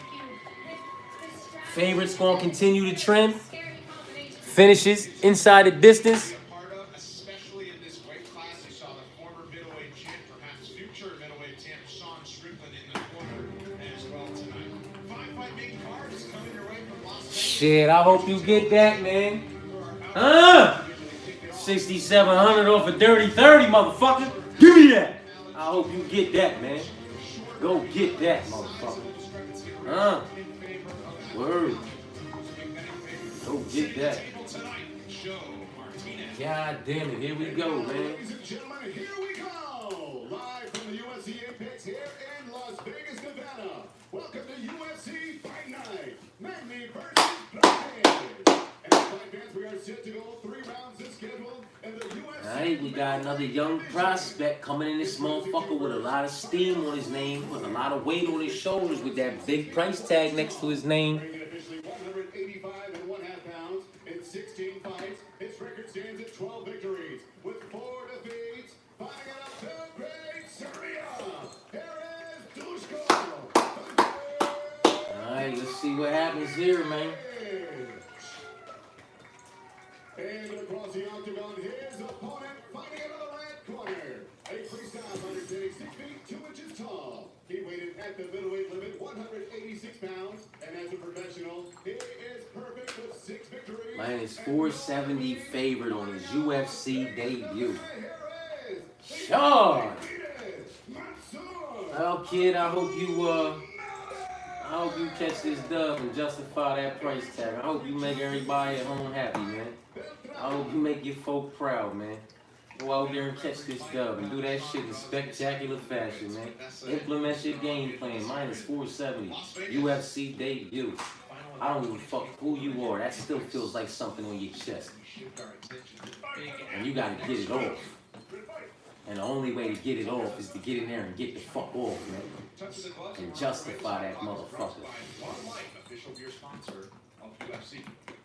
Favorites gonna continue to trend. Finishes inside the distance. Especially in this weight class, you saw the former middleweight champ, perhaps future middleweight champ Sean Strickland in the corner as well tonight. 5-fight main card is coming your way from Las Vegas. Shit, I hope you get that, man. Huh? 6,700 off a dirty 30, motherfucker. Give me that. I hope you get that, man. Go get that, motherfucker. Word. Go get that. God damn it, here we go, man. Ladies and gentlemen, here we go. Live from the UFC Apex here in Las Vegas, Nevada. Welcome to UFC Fight Night. Magny versus Blade. And fight fans, we are set to go 3 rounds as scheduled in the UFC. Alright, we got another young prospect coming in this motherfucker with a lot of steam on his name, with a lot of weight on his shoulders, with that big price tag next to his name. Officially 185.5 pounds in 16 fights. His record stands at 12 victories with 4 defeats. Fighting out of Belgrade, Serbia. Here is Dusko. Alright, let's see what happens here, man. And across the octagon, his opponent fighting out of the red corner. A freestyle fighter standing 6 feet 2 inches tall. He weighed at the middleweight limit, 186 pounds. And as a professional, he is perfect with 6 victories. Minus 470 favored on his UFC debut. Sure. Well, kid, I hope you catch this dub and justify that price tag. I hope you make everybody at home happy, man. I hope you make your folk proud, man. Go out there and catch this dub and do that shit in spectacular fashion, man. Implement your game plan. Minus 470. UFC debut. I don't give a fuck who you are. That still feels like something on your chest. And you gotta get it off. And the only way to get it off is to get in there and get the fuck off, man. And justify that motherfucker. Official beer sponsor of UFC.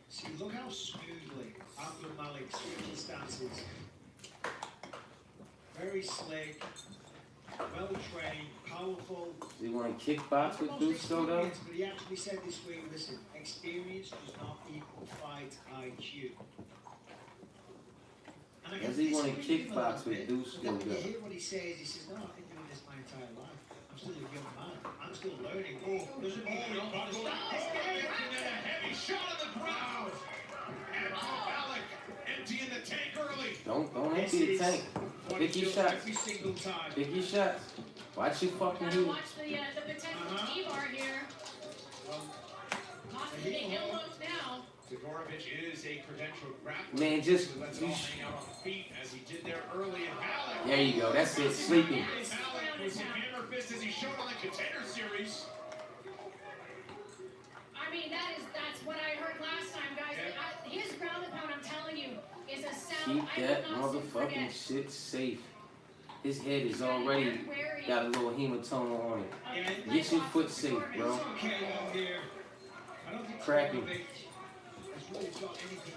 See, look how smoothly Abdul Malik switches stances. Very slick, well trained, powerful. You want to kickbox with Dusko, though? But he actually said this week, listen, experience does not equal fight IQ. Does he want to kickbox with Dusko, You though? hear what he says, he says, no, I've been doing this entire life. I'm still a young man. I'm still learning. Doesn't mean Oh, you don't buckled understand. and then a heavy shot on the ground. And Malik emptying the tank early. Don't empty the tank. Pick your shots. Every single time. Pick your shots. Watch your fucking Gotta heat. watch the potential T-bar here. Possibly make elbows now. Todorovic is a credentialed grappler. Man, just Let's all hang out on feet as he did there early. And Malik. there you go. That's it. Sleeping. Malik with some hammer fist as he showed on the Contender Series. I mean, that's what I heard last time, guys. His ground and pound, I'm telling you, is a sound. Keep that motherfucking shit safe. His head is already got a little hematoma on it. Get your foot safe, bro. Cracking. Has really got anything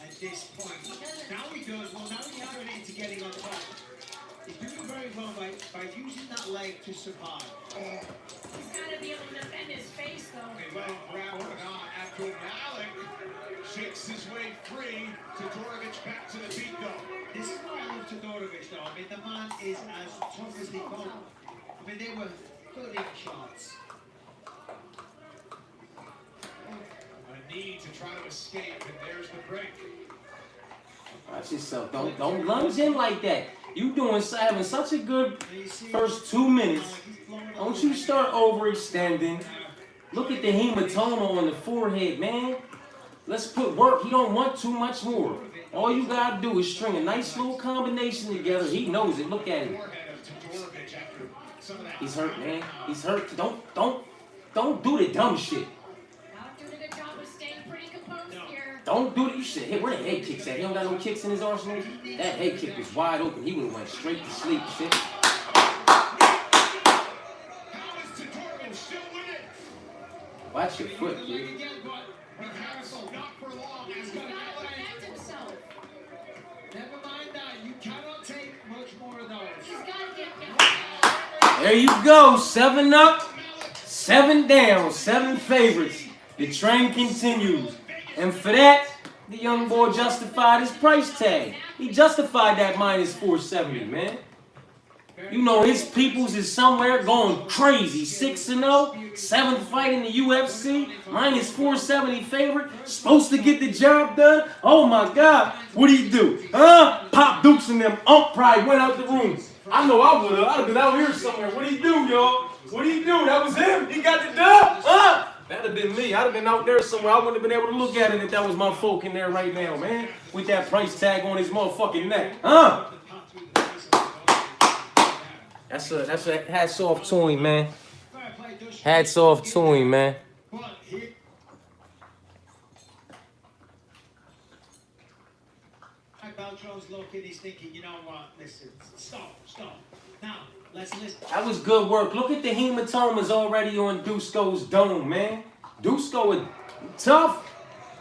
at this point. Now he does. Well, now he's turning into getting on top. He's doing very well by using that leg to survive. He's got to be able to defend his face, though. A well grabbed on after Malik shakes his way free. Todorovic back to the beat, though. This is why I love Todorovic, though. I mean, the man is as tough as they come. I mean, they were good shots. A need to try to escape, and there's the break. Watch yourself. Don't lunge in like that. You having such a good first 2 minutes. Don't you start overextending. Look at the hematoma on the forehead, man. Let's put work. He don't want too much more. All you gotta do is string a nice little combination together. He knows it. Look at him. He's hurt, man. He's hurt. Don't do the dumb shit. Not doing a good job of staying pretty composed here. Don't do the shit. Hey, where the head kicks at? He don't got no kicks in his arsenal. That head kick was wide open. He would have went straight to sleep. Shit. Watch your foot, kid. Never mind that. You cannot take much more of those. There you go. 7 up, 7 down, 7 favorites. The train continues. And for that, the young boy justified his price tag. He justified that minus 470, man. You know his peoples is somewhere going crazy. 6-0, 7th fight in the UFC, minus 470 favorite. Supposed to get the job done. Oh my God, what'd he do? Huh? Pop Dukes and them probably went out the room. I know I would've. I'd have been out here somewhere. What'd he do, y'all? What'd he do? That was him. He got the dub. Huh? That'd have been me. I'd have been out there somewhere. I wouldn't have been able to look at it if that was my folk in there right now, man. With that price tag on his motherfucking neck. Huh? That's a hats off to him, man. Hats off to him, man. Beltran's looking, he's thinking, you know what, listen, stop. Now, let's listen. That was good work. Look at the hematomas already on Dusko's dome, man. Dusko was tough.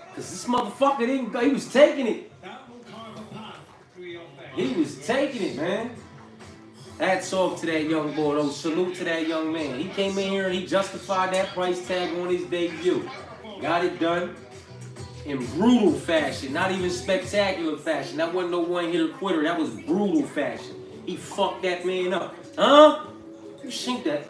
Because this motherfucker didn't go. He was taking it. He was taking it, man. Hats off to that young boy, though. Salute to that young man. He came in here and he justified that price tag on his debut. Got it done in brutal fashion, not even spectacular fashion. That wasn't no one-hitter quitter. That was brutal fashion. He fucked that man up. Huh? You sink that.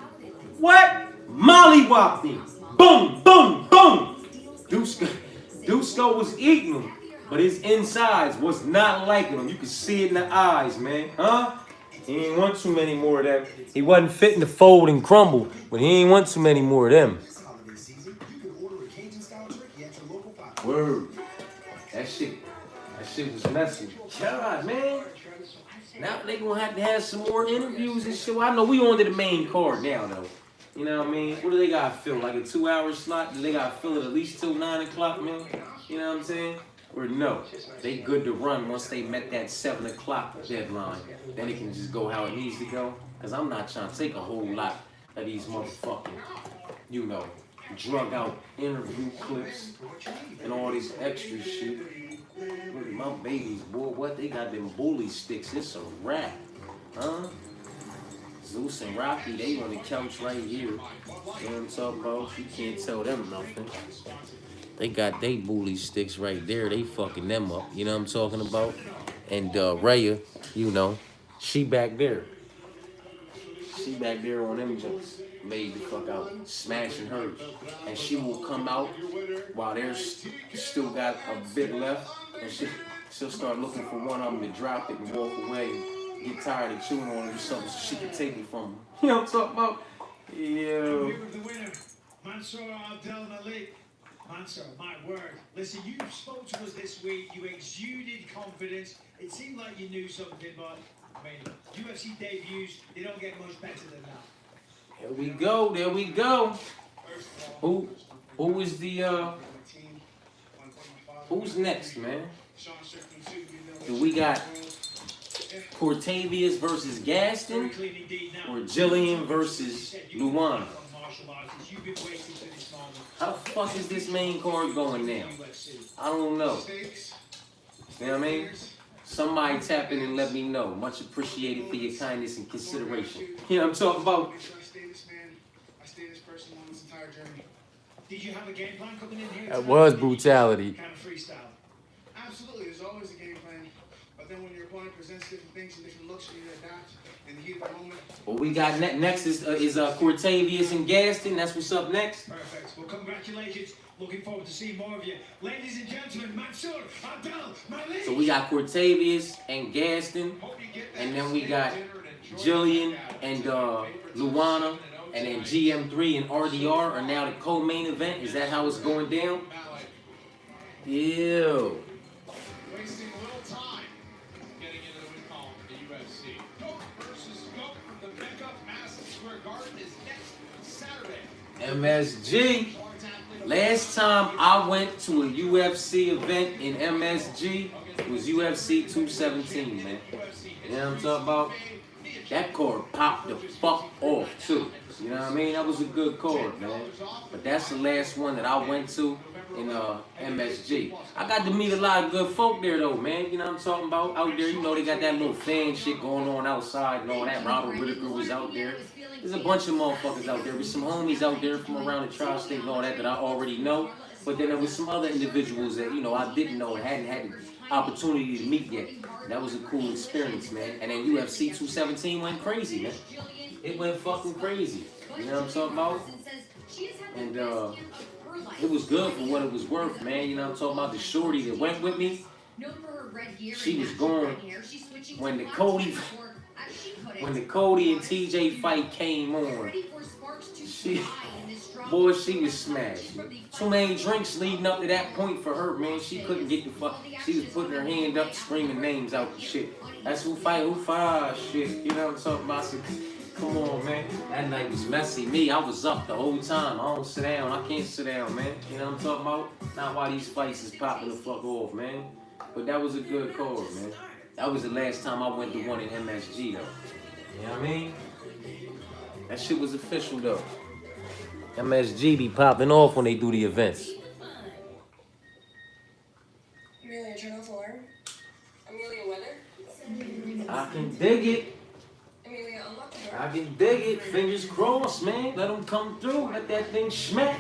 What? Mollywopped him. Boom, boom, boom. Dusko was eating him, but his insides was not liking him. You could see it in the eyes, man. Huh? He didn't want too many more of them. He wasn't fitting to fold and crumble, but he didn't want too many more of them. Word. That shit was messy. God, man. Now they gonna have to have some more interviews and shit. Well, I know we on to the main card now, though. You know what I mean? What do they gotta fill? Like a 2-hour slot? Do they gotta fill it at least till 9 o'clock, man? You know what I'm saying? Or no? They good to run once they met that 7 o'clock deadline. Then it can just go how it needs to go. Because I'm not trying to take a whole lot of these motherfucking, you know, drug out interview clips and all this extra shit. Look at my babies, boy. What? They got them bully sticks. It's a wrap. Huh? Zeus and Rocky, they on the couch right here. You know what I'm talking about? You can't tell them nothing. They got they bully sticks right there. They fucking them up. You know what I'm talking about? And Raya, you know, she back there. She back there on them jumps, laid the fuck out, smashing hers. And she will come out while there's still got a bit left, and she'll start looking for one of them to drop it and walk away and get tired of chewing on it or something so she can take it from them. You know what I'm talking about? I'm Yeah. here with the winner, Mansour Abdelmalik. Mansour, my word. Listen, you spoke to us this week. You exuded confidence. It seemed like you knew something, but I mean, UFC debuts, they don't get much better than that. There we go. There we go. Who is the who's next, man? Do we got Cortavius versus Gaston or Jillian versus Luana? How the fuck is this main card going now? I don't know. You know what I mean? Somebody tap in and let me know. Much appreciated for your kindness and consideration. You know what I'm talking about? Did you have a game plan coming in here? That was brutality. Kind of freestyle. Absolutely, there's always a game plan. But then when your opponent presents different things and different looks, you need to adapt in the heat of the moment. What we got next is Cortavius and Gaston. That's what's up next. Perfect. Well, congratulations. Looking forward to seeing more of you. Ladies and gentlemen, Mansour Abdelmalik. So we got Cortavius and Gaston, and then we got Jillian and Luana, and then GM3 and RDR are now the co-main event. Is that how it's going down? Ew. Wasting a little time getting into the win column in the UFC. Goat versus Goat from the Mecca Madison Square Garden is next Saturday. MSG. Last time I went to a UFC event in MSG was UFC 217, man. You know what I'm talking about? That card popped the fuck off, too. You know what I mean? That was a good card, man. But that's the last one that I went to in MSG. I got to meet a lot of good folk there, though, man. You know what I'm talking about? Out there, you know, they got that little fan shit going on outside and all that. Robert Whitaker was out there. There's a bunch of motherfuckers out there. There's some homies out there from around the tri-state and all that I already know. But then there was some other individuals that, you know, I didn't know and hadn't had the opportunity to meet yet. That was a cool experience, man. And then UFC 217 went crazy, man. It went fucking crazy. You know what I'm talking about? And it was good for what it was worth, man. You know what I'm talking about? The shorty that went with me, she was gone when the Cody and TJ fight came on. She was smashed. Too many drinks leading up to that point for her, man. She couldn't get the fuck. She was putting her hand up, screaming names out and shit. That's who fight shit. You know what I'm talking about? So, come on, man. That night was messy. Me, I was up the whole time. I don't sit down. I can't sit down, man. You know what I'm talking about? Not why these fights is popping the fuck off, man. But that was a good call, man. That was the last time I went to one in MSG, though. You know what I mean? That shit was official, though. MSG be popping off when they do the events. Amelia, turn off alarm. Amelia, weather. I can dig it. Amelia, unlock the door. I can dig it. Fingers crossed, man. Let them come through. Let that thing smack.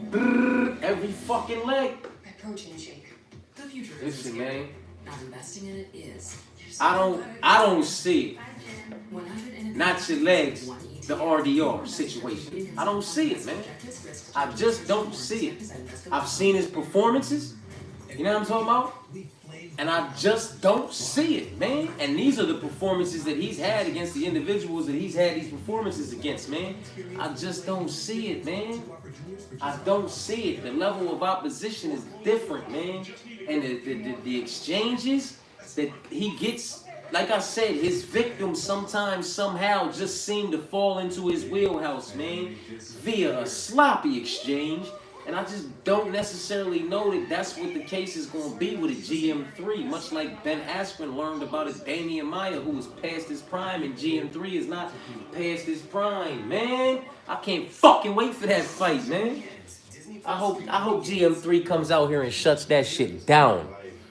Brrr, every fucking leg. My protein shake. The future is Listen, man. not investing in it is. I don't see it. Not your legs, the RDR situation. I don't see it, man. I just don't see it. I've seen his performances. You know what I'm talking about? And I just don't see it, man. And these are the performances that he's had against the individuals that he's had these performances against, man. I just don't see it, man. I don't see it. The level of opposition is different, man. And the exchanges that he gets, like I said, his victims sometimes, somehow just seem to fall into his wheelhouse, man, via a sloppy exchange. And I just don't necessarily know that that's what the case is going to be with a GM3, much like Ben Askren learned about a Damian Maia who was past his prime, and GM3 is not past his prime, man. I can't fucking wait for that fight, man. I hope GM3 comes out here and shuts that shit down.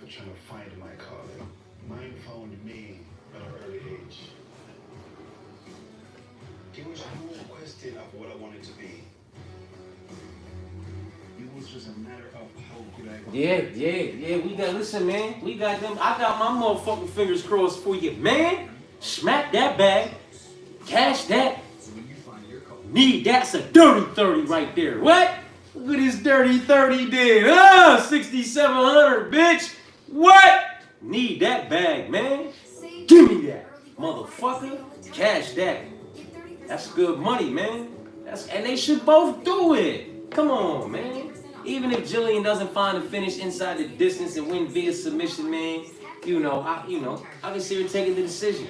Trying to find my calling. Mine found me at an early age. It was no question of what I wanted to be. It was just a matter of how good I was. Yeah. We got, listen, man. We got them. I got my motherfucking fingers crossed for you, man. Smack that bag. Cash that. Need that's a dirty 30 right there. What? Look at this dirty 30 did. 6,700, bitch. What? Need that bag, man. Give me that, motherfucker. Cash that. That's good money, man. And they should both do it. Come on, man. Even if Jillian doesn't find a finish inside the distance and win via submission, man, I can see her taking the decision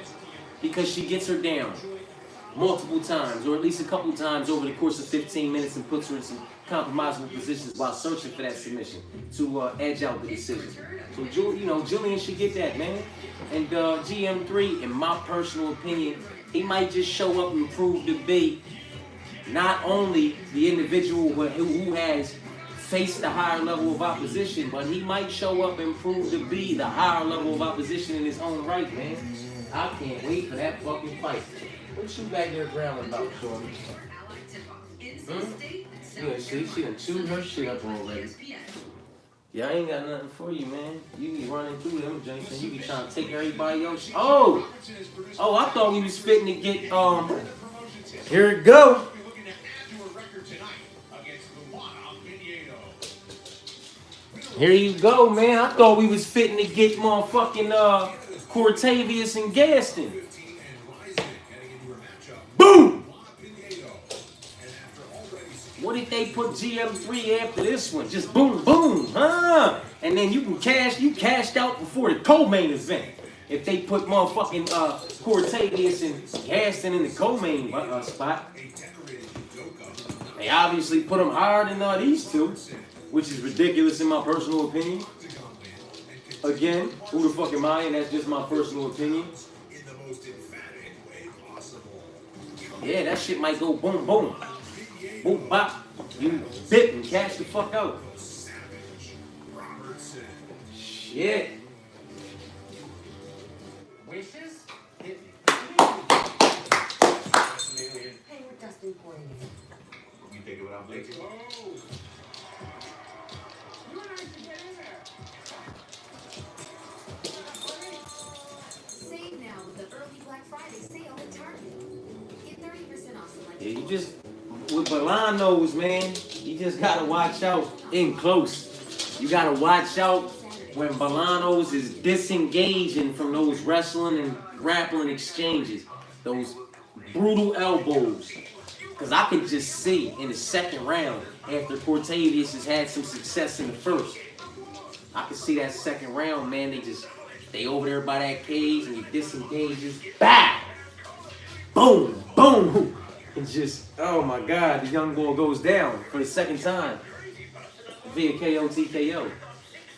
because she gets her down multiple times, or at least a couple times over the course of 15 minutes, and puts her in some compromisable positions while searching for that submission to edge out the decision. So, Jillian should get that, man. And GM3, in my personal opinion, he might just show up and prove to be not only the individual who has faced the higher level of opposition, but he might show up and prove to be the higher level of opposition in his own right, man. I can't wait for that fucking fight. What you back there growling about, Shorty? Yeah, see, she done chewed her shit up already. Yeah, I ain't got nothing for you, man. You be running through them joints and you be trying to take everybody else. Oh, I thought we was fitting to get, here it go. Here you go, man. I thought we was fitting to get motherfucking Cortavius and Gaston. Boom! What if they put GM3 after this one? Just boom, boom, huh? And then you cashed out before the co-main event. If they put motherfucking Cortavius and Gaston in the co-main spot. They obviously put them higher than these two, which is ridiculous in my personal opinion. Again, who the fuck am I? And that's just my personal opinion. Yeah, that shit might go boom, boom. Boom, bop. You bit and cash the fuck out. Shit. Wishes? Hey, we're Dustin for you. You think of what I'm thinking? You and I should get in there. Save now with the early Black Friday sale at Target. Get 30% off select. Yeah, you just, with Bolanos, man, you just gotta watch out in close. You gotta watch out when Bolanos is disengaging from those wrestling and grappling exchanges, those brutal elbows. Because I could just see in the second round, after Cortavius has had some success in the first, I could see that second round, man, they over there by that cage and he disengages, bow, boom, boom, and just, oh my God, the young boy goes down for the second time via KO TKO.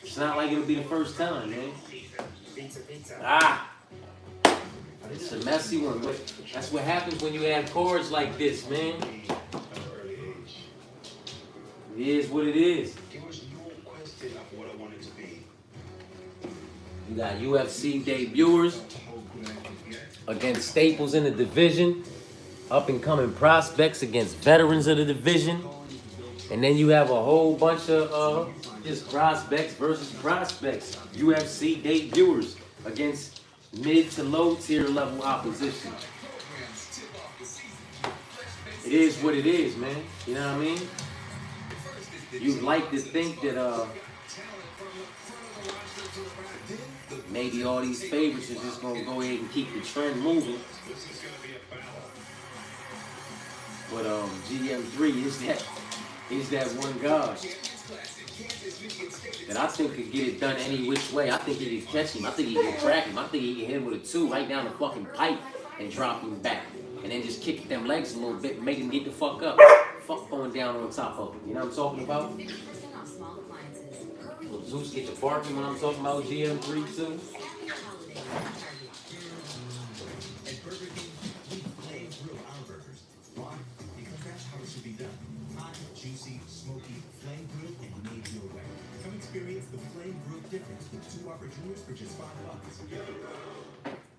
It's not like it'll be the first time, man. It's a messy one, but that's what happens when you have cards like this, man. It is what it is. There was no question of what I wanted to be. You got UFC debuters against staples in the division, up and coming prospects against veterans of the division, and then you have a whole bunch of just prospects versus prospects, UFC debuters against mid to low tier level opposition. It is what it is, man. You know what I mean? You'd like to think that maybe all these favorites are just gonna go ahead and keep the trend moving. But GM3 is that one guy that I think could get it done any which way. I think he can catch him. I think he can crack him. I think he can hit him with a 2 right down the fucking pipe and drop him back. And then just kick them legs a little bit and make him get the fuck up. Fuck going down on top of him. You know what I'm talking about? Will Zeus get the barking when I'm talking about GM3 too? Juicy, smoky, flame grilled, and made your way. Come experience the flame grilled difference with 2 opportunities for just $5.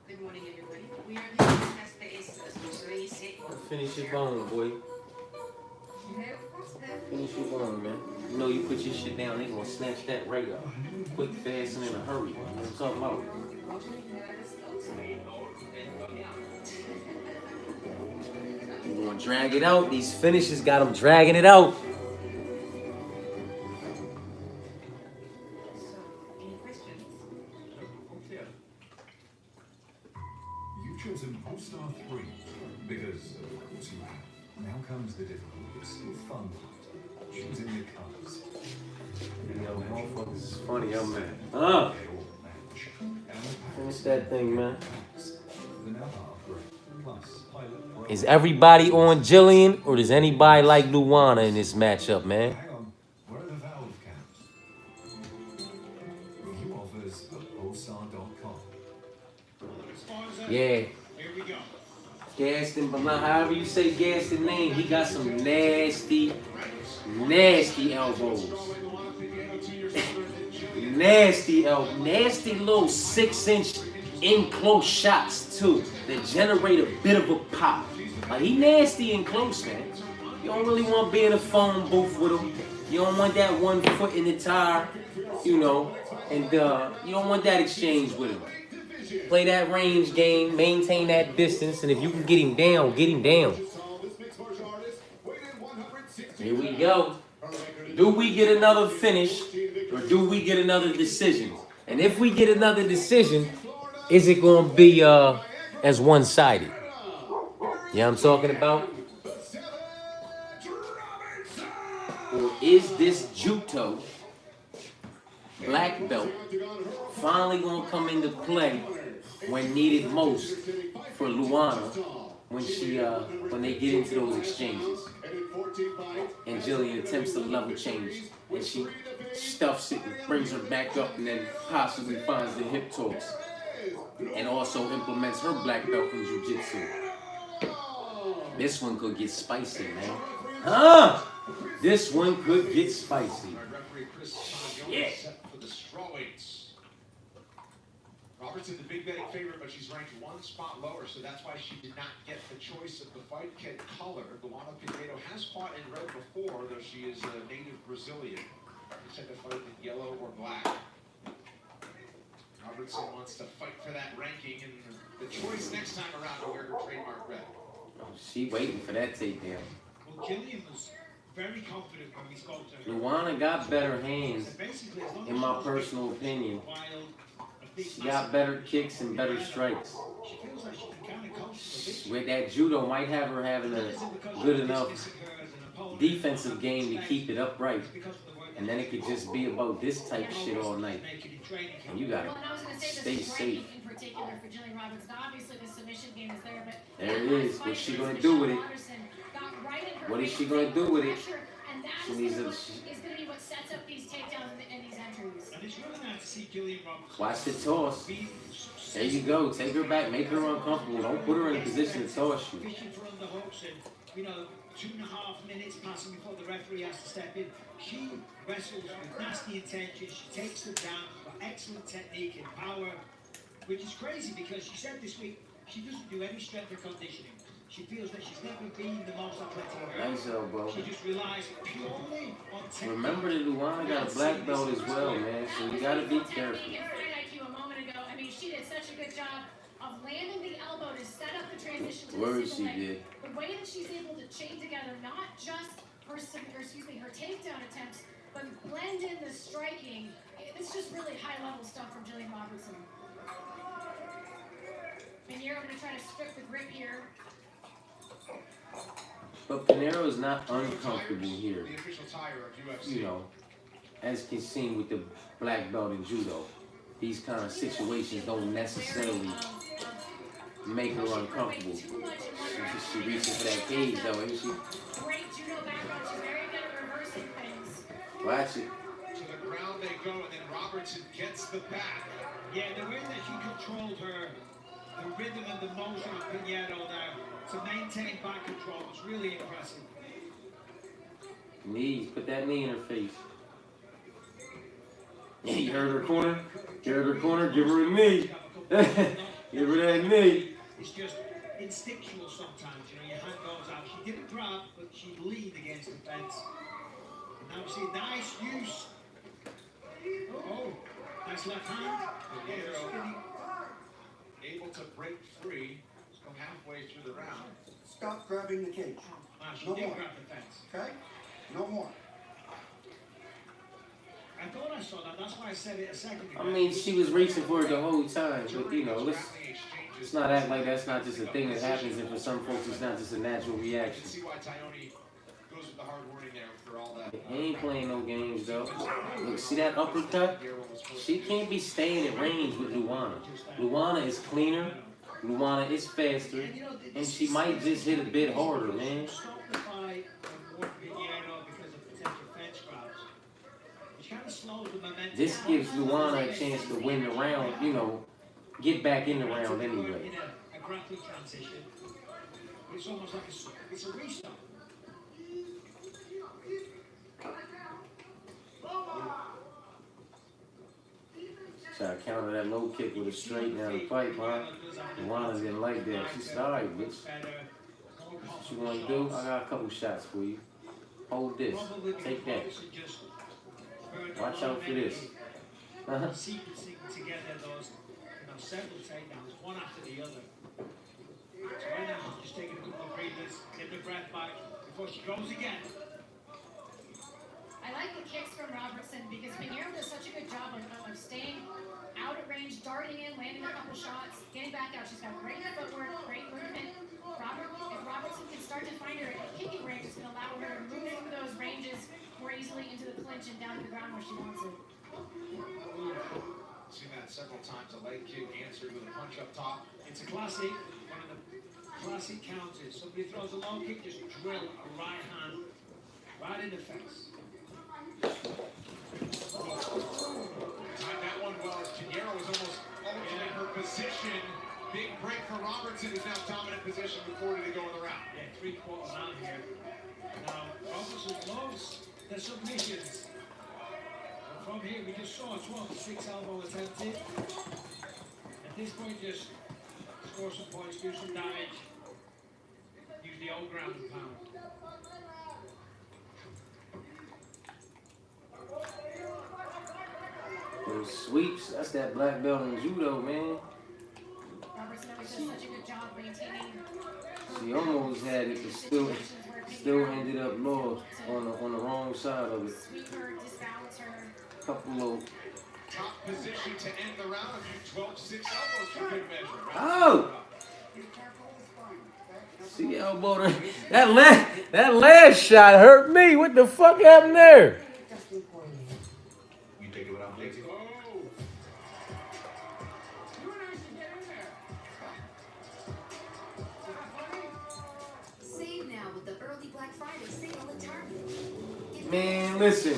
Good morning, everybody. We are here to test the aces. Finish your bone, boy. Finish your bone, man. You know you put your shit down, they gonna snatch that right up. Quick, fast, and in a hurry. You know what I'm talking about? Gonna drag it out. These finishes got him dragging it out. Any questions? You've chosen All-Star 3 because, of course, you have. Now comes the difficult but still fun part. Choosing your colors. Yo, motherfuckers is funny, I'm mad. Finish that thing, man. Is everybody on Jillian, or does anybody like Luana in this matchup, man? Where are the valve caps? Review offers at allstar.com. Yeah. Here we go. Gaston Ballon, however you say Gaston's name, he got some nasty, nasty elbows. Nasty elbow, nasty little 6-inch in close shots too that generate a bit of a pop. Like he nasty in close, man. You don't really want to be in a phone booth with him. You don't want that 1 foot in the tire, you know, and you don't want that exchange with him. Play that range game, maintain that distance, and if you can get him down, get him down. Here we go. Do we get another finish, or do we get another decision? And if we get another decision, is it going to be as one-sided? You know what I'm talking about? Or is this Juto black belt finally going to come into play when needed most for Luana when they get into those exchanges? And Jillian attempts to level change, and she stuffs it and brings her back up, and then possibly finds the hip toss, and also implements her black belt in jiu-jitsu. This one could get spicy, man. Huh? This one could get spicy. Yeah. Robertson, the big betting favorite, but she's ranked 1 spot lower, so that's why she did not get the choice of the fight color. Luana Pinheiro has fought in red before, though she is a native Brazilian. She had to fight in yellow or black. Robertson wants to fight for that ranking, and the choice next time around to wear her trademark red. Oh, she waiting for that takedown. Well, Gillian was very confident when we spoke to her. Luana got better hands, in my personal opinion. She got better kicks and better strikes. With that judo, might have her having a good enough defensive game to keep it upright. And then it could just be about this type of shit all night. And you gotta stay safe. In particular for Jillian Robertson, obviously the submission game is there, but there it is. What's she gonna do with it? What is she gonna do with it? She needs to. Is going to be what sets up these takedowns and these entries. And it's really nice to see Gillian Robertson. Watch the toss. There you go. Take her back. Make her uncomfortable. Don't put her in a position to toss you. Fishing for underhooks and, 2.5 minutes passing before the referee has to step in. She wrestles with nasty intentions. She takes them down. Got excellent technique and power, which is crazy because she said this week she doesn't do any strength or conditioning. She feels that she's never been the most athletic. Nice elbow. She just relies purely on technique. Remember that Luana got a black belt as well, man. So you gotta be careful. A moment ago, I mean, she did such a good job of landing the elbow to set up the transition to Word the she single leg. did. The way that she's able to chain together not just her takedown attempts, but blend in the striking. It's just really high-level stuff from Jillian Robertson. Pinheiro going to try to strip the grip here. But Pinheiro is not uncomfortable here. You know, as can seen with the black belt in judo, these kind of situations don't necessarily make her uncomfortable. She reaches for that cage though, ain't she? Great judo background. She's very good at reversing things. Watch it. To the ground they go, and then Robertson gets the back. Yeah, the way that she controlled the rhythm and the motion of Pinheiro there to maintain back control was really impressive. Knees, put that knee in her face. You heard her corner? You heard her corner? Give her a knee. Give her that knee. It's just instinctual sometimes, your hand goes out. She didn't grab, but she leaned against the fence. And now we see a nice use. Oh, nice left hand. Able to break free, go halfway through the round. Stop grabbing the cage. She No did more. grab the fence. Okay? No more. I thought I saw that. That's why I said it a second ago. I mean, she was reaching for it the whole time, but you know, let's not act like that's not just a thing that happens, and for some folks, it's not just a natural reaction. See why Tyone goes with the hard wording there for all that. He ain't playing no games though. Look, see that uppercut? She can't be staying at range with Luana. Luana is cleaner. Luana is faster, and she might just hit a bit harder, man. This gives Luana a chance to win the round, you know, get back in the round anyway. A grappling transition. It's almost like it's a restart. Try to counter that low kick with a straight down the pipe, huh? Luana didn't like that. She said, all right, bitch. What you want to do? I got a couple shots for you. Hold this. Take that. Watch out for this. Sequencing together those, several takedowns, one after the other. So right now, she's just taking a couple of breathers, get the breath back before she goes again. I like the kicks from Robertson because Pinheiro does such a good job of staying out at range, darting in, landing a couple shots, getting back out. She's got great footwork, great movement. If Robertson can start to find her at kicking range, it's going to allow her to move through those ranges more easily into the clinch and down to the ground where she wants it. Seen that several times. A leg kick answered with a punch up top. It's a classic, one of the classic counters. Somebody throws a low kick, just drill a right hand right in the face. Timed that one well as Pinheiro was almost altering her position. Big break for Robertson, who's now dominant position with 40 to go in the round. Yeah, 3/4 round here. Now, Robertson loves the submissions. And from here, we just saw a 12-6 elbow attempted. At this point, just score some points, do some damage. Use the old ground and pound. Those sweeps, that's that black belt in judo, man. Robertson always does such a good job maintaining. She almost had it, but still ended up lost on the wrong side of it. Sweep her, disbalance her. Couple little. Top position to end the round. A few 12-6 elbows for good measure. Oh! See elbow that last shot hurt me. What the fuck happened there? You take it without thinking. Save now with the early Black Friday sale at Target. Man, listen.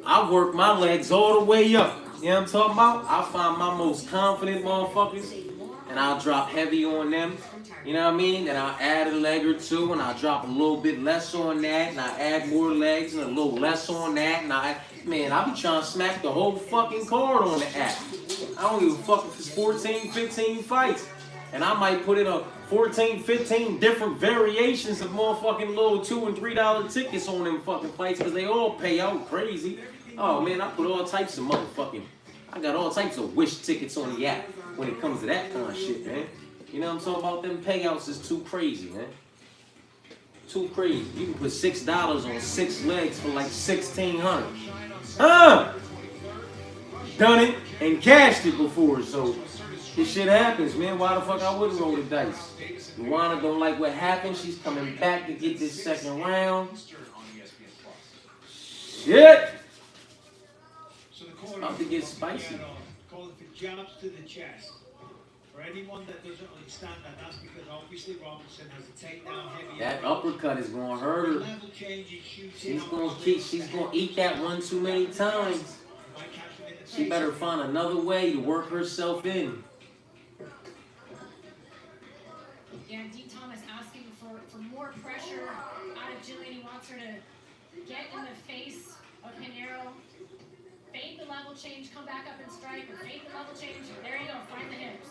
I work my legs all the way up. You know what I'm talking about? I find my most confident motherfuckers and I'll drop heavy on them. You know what I mean? And I'll add a leg or two and I'll drop a little bit less on that and I'll add more legs and a little less on that and I'll be trying to smack the whole fucking card on the app. I don't give a fuck if it's 14, 15 fights. And I might put in a 14, 15 different variations of motherfucking little $2 and $3 tickets on them fucking fights because they all pay out crazy. Oh man, I put all types of I got all types of wish tickets on the app when it comes to that kind of shit, man. You know what I'm talking about? Them payouts is too crazy, man. Too crazy. You can put $6 on 6 legs for like $1,600. Done it and cashed it before, so this shit happens, man. Why the fuck I wouldn't roll the dice? Luana don't like what happened. She's coming back to get this second round. Shit! It's about to get spicy. Calling for jabs to the chest. For anyone that doesn't understand that, that's because obviously Robertson has a takedown heavy. That uppercut is gonna hurt her. She's gonna eat that one too many times. She better find another way to work herself in. Yeah, Dean Thomas asking for more pressure out of Jillian. He wants her to get in the face of Pinheiro. Fade the level change, come back up and strike, or fade the level change. There you go, find the hips.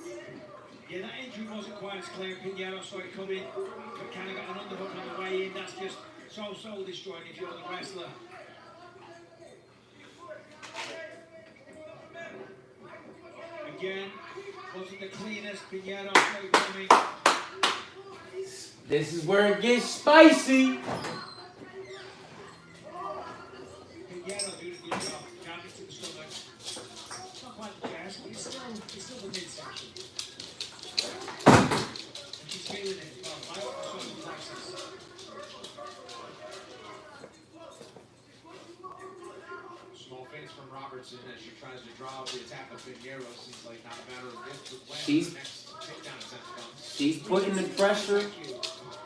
Yeah, that injury wasn't quite as clear. Pinheiro saw it coming, but kind of got an underhook on the way in. That's just so soul destroying if you're the wrestler. Again, wasn't the cleanest. Pinheiro saw it coming. This is where it gets spicy. Pinheiro, dude, good job. Jockey to the stomach. Not quite the chest, but it's still the midsection. And she's feeling it. Well, I also the plexus. Small feints from Robertson as she tries to draw out the attack of Pinheiro. Seems like not a matter of if, but when the next takedown attempt comes. She's putting the pressure,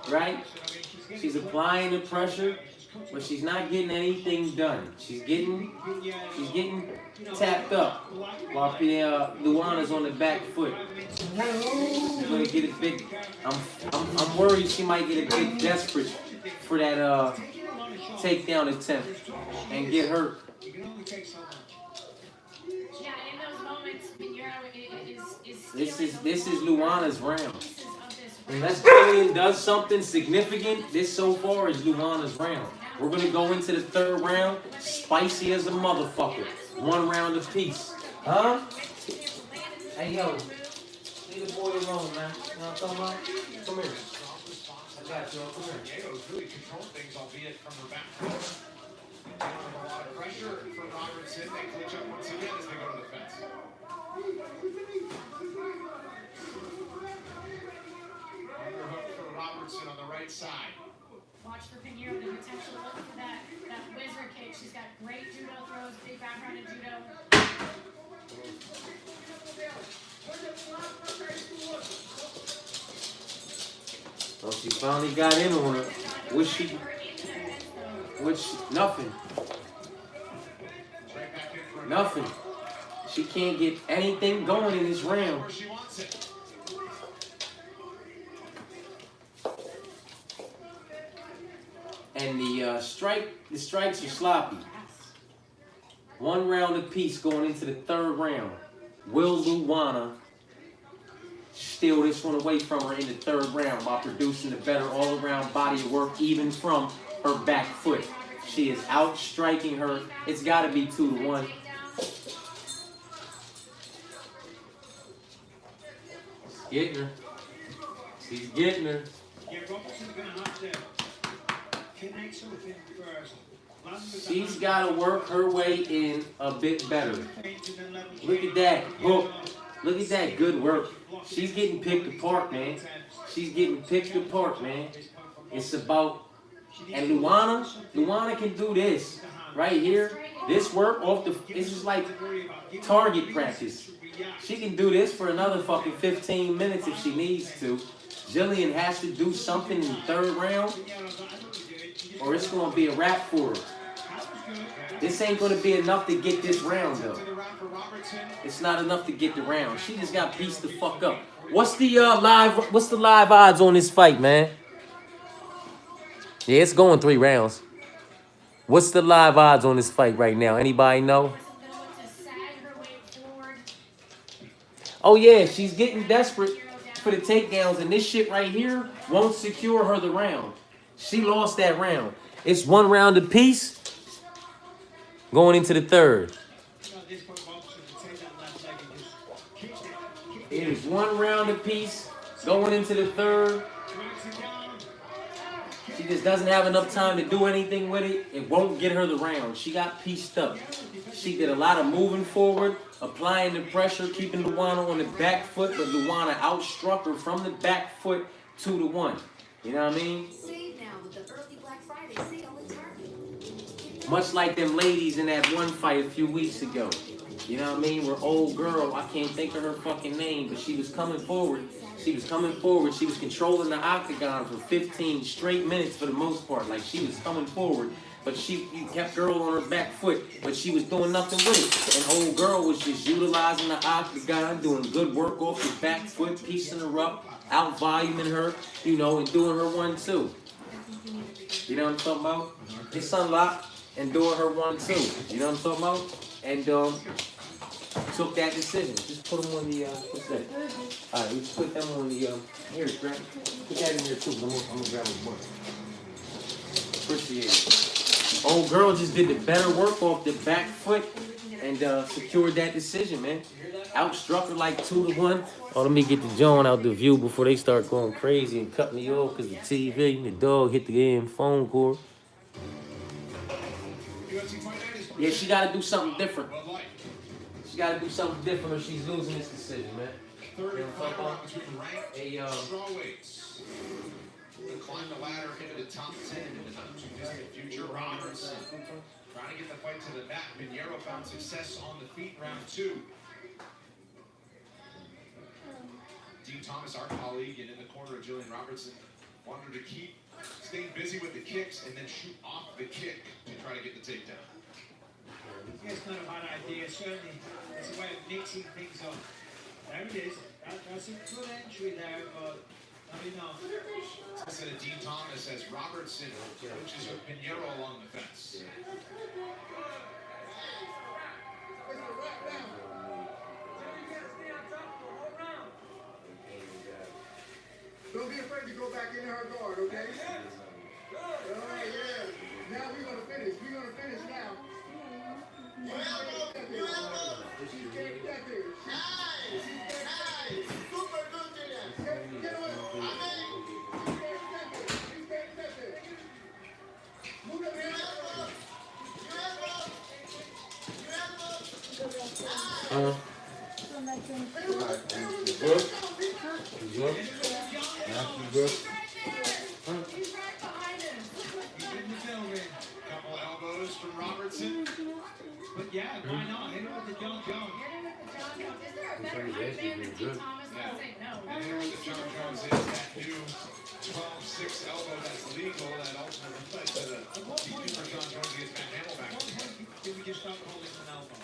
right? She's applying the pressure, but she's not getting anything done. She's getting tapped up while Luana's on the back foot. She's gonna get a bit. I'm worried she might get a bit desperate for that takedown attempt and get hurt. You can only take so much. Yeah, in those moments, Pinheiro is This is Luana's round. Unless Jillian does something significant, this so far is Luana's round. We're gonna go into the third round, spicy as a motherfucker. 1 round apiece. Huh? Hey yo, leave the boy alone, man. You know what I'm talking about? Come here. I got you. Come here. Pinheiro's really controlled things, albeit from her back foot. Dealing with a lot of pressure for Robertson. They clinch up once again as they go to the fence. Underhook for Robertson on the right side. Watch for Pinheiro, the potential to look for that wizard kick. She's got great judo throws, big background in judo. Oh, she finally got in on her. Nothing. Nothing. She can't get anything going in this round. And the strikes are sloppy. 1 round apiece going into the third round. Will Luana steal this one away from her in the third round by producing a better all-around body of work, even from her back foot? She is outstriking her. It's got to be 2-1. Getting her. She's getting her. Yeah, Robertson's going to have to connect something first. She's got to work her way in a bit better. Look at that hook. Look at that good work. She's getting picked apart, man. She's getting picked apart, man. It's about... And Luana can do this right here. This work off the... This is like target practice. She can do this for another fucking 15 minutes if she needs to. Jillian has to do something in the third round, or it's going to be a wrap for her. This ain't going to be enough to get this round, though. It's not enough to get the round. She just got pieced the fuck up. What's the live odds on this fight, man? Yeah, it's going 3 rounds. What's the live odds on this fight right now? Anybody know? Oh yeah, she's getting desperate for the takedowns, and this shit right here won't secure her the round. She lost that round. It's 1 round apiece going into the third. It is 1 round apiece going into the third. She just doesn't have enough time to do anything with it. It won't get her the round. She got pieced up. She did a lot of moving forward, applying the pressure, keeping Luana on the back foot, but Luana outstruck her from the back foot 2-1. You know what I mean? Save now with the early Black Friday sale at Target. Much like them ladies in that one fight a few weeks ago. You know what I mean? Where old girl, I can't think of her fucking name, but she was coming forward. She was coming forward. She was controlling the octagon for 15 straight minutes for the most part. Like, she was coming forward, but you kept girl on her back foot, but she was doing nothing with it. And old girl was just utilizing the octagon, doing good work off the back foot, piecing her up, out voluming her, you know, and doing her 1-2. You know what I'm talking about? It's unlocked and doing her 1-2. You know what I'm talking about? And took that decision. Just put them on the, what's that? Alright, we just put them on the, here, grab, put that in there too, I'm gonna grab a book. Appreciate it. Old girl just did the better work off the back foot and secured that decision, man. Outstruck her like 2-1. Oh, let me get the joint out the view before they start going crazy and cut me off because the TV, the dog hit the damn phone cord. Yeah, she got to do something different. She got to do something different or she's losing this decision, man. Third and final round between ranked strawweights. To climb the ladder into the top 10 in the not too distant future. Robertson trying to get the fight to the mat. Pinheiro found success on the feet round 2. Dean Thomas, our colleague, and in the corner of Jillian Robertson, wanted her to keep staying busy with the kicks and then shoot off the kick to try to get the takedown. Yeah, it's not a bad idea, certainly. It's a way of mixing things up. There it is. That's a good entry there, but not enough. Instead of Dean Thomas as Robertson pushes with Pinheiro along the fence. Don't be afraid to go back into her guard, okay? All right, yeah. Now we're going to finish. We're going to finish now. She's getting that there. Nice. Super good to that. Get away. She's getting that there. Move your hands up. Couple elbows from Robertson. But yeah, why not? Hit him with the John Jones. Is there a better height man than Dean Thomas? I would say no. And here with the John Jones is that new 12-6 elbow that's legal that ultimately led to the DQ for John Jones against Matt Hammelback. Did we just stop holding an elbow?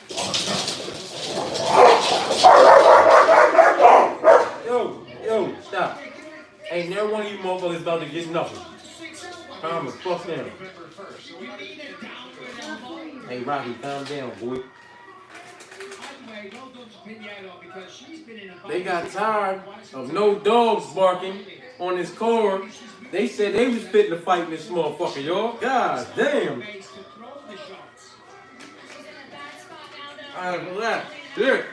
Yo, stop. Ain't never one of you motherfuckers about to get nothing. Calm the fuck down. Hey, Robbie, calm down, boy. They got tired of no dogs barking on this cord. They said they was fitting to fight this motherfucker, y'all. God damn. Alright, relax. Here.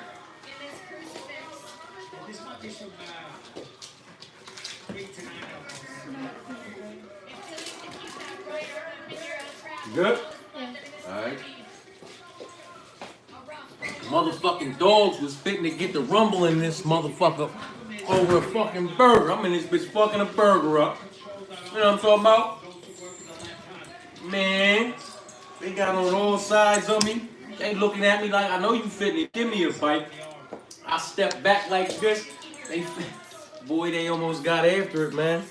Good? Alright. Motherfucking dogs was fitting to get the rumble in this motherfucker over a fucking burger. I'm in this bitch fucking a burger up. You know what I'm talking about? Man, they got on all sides of me. They looking at me like, I know you fitting to give me a fight. I step back like this. Boy, they almost got after it, man.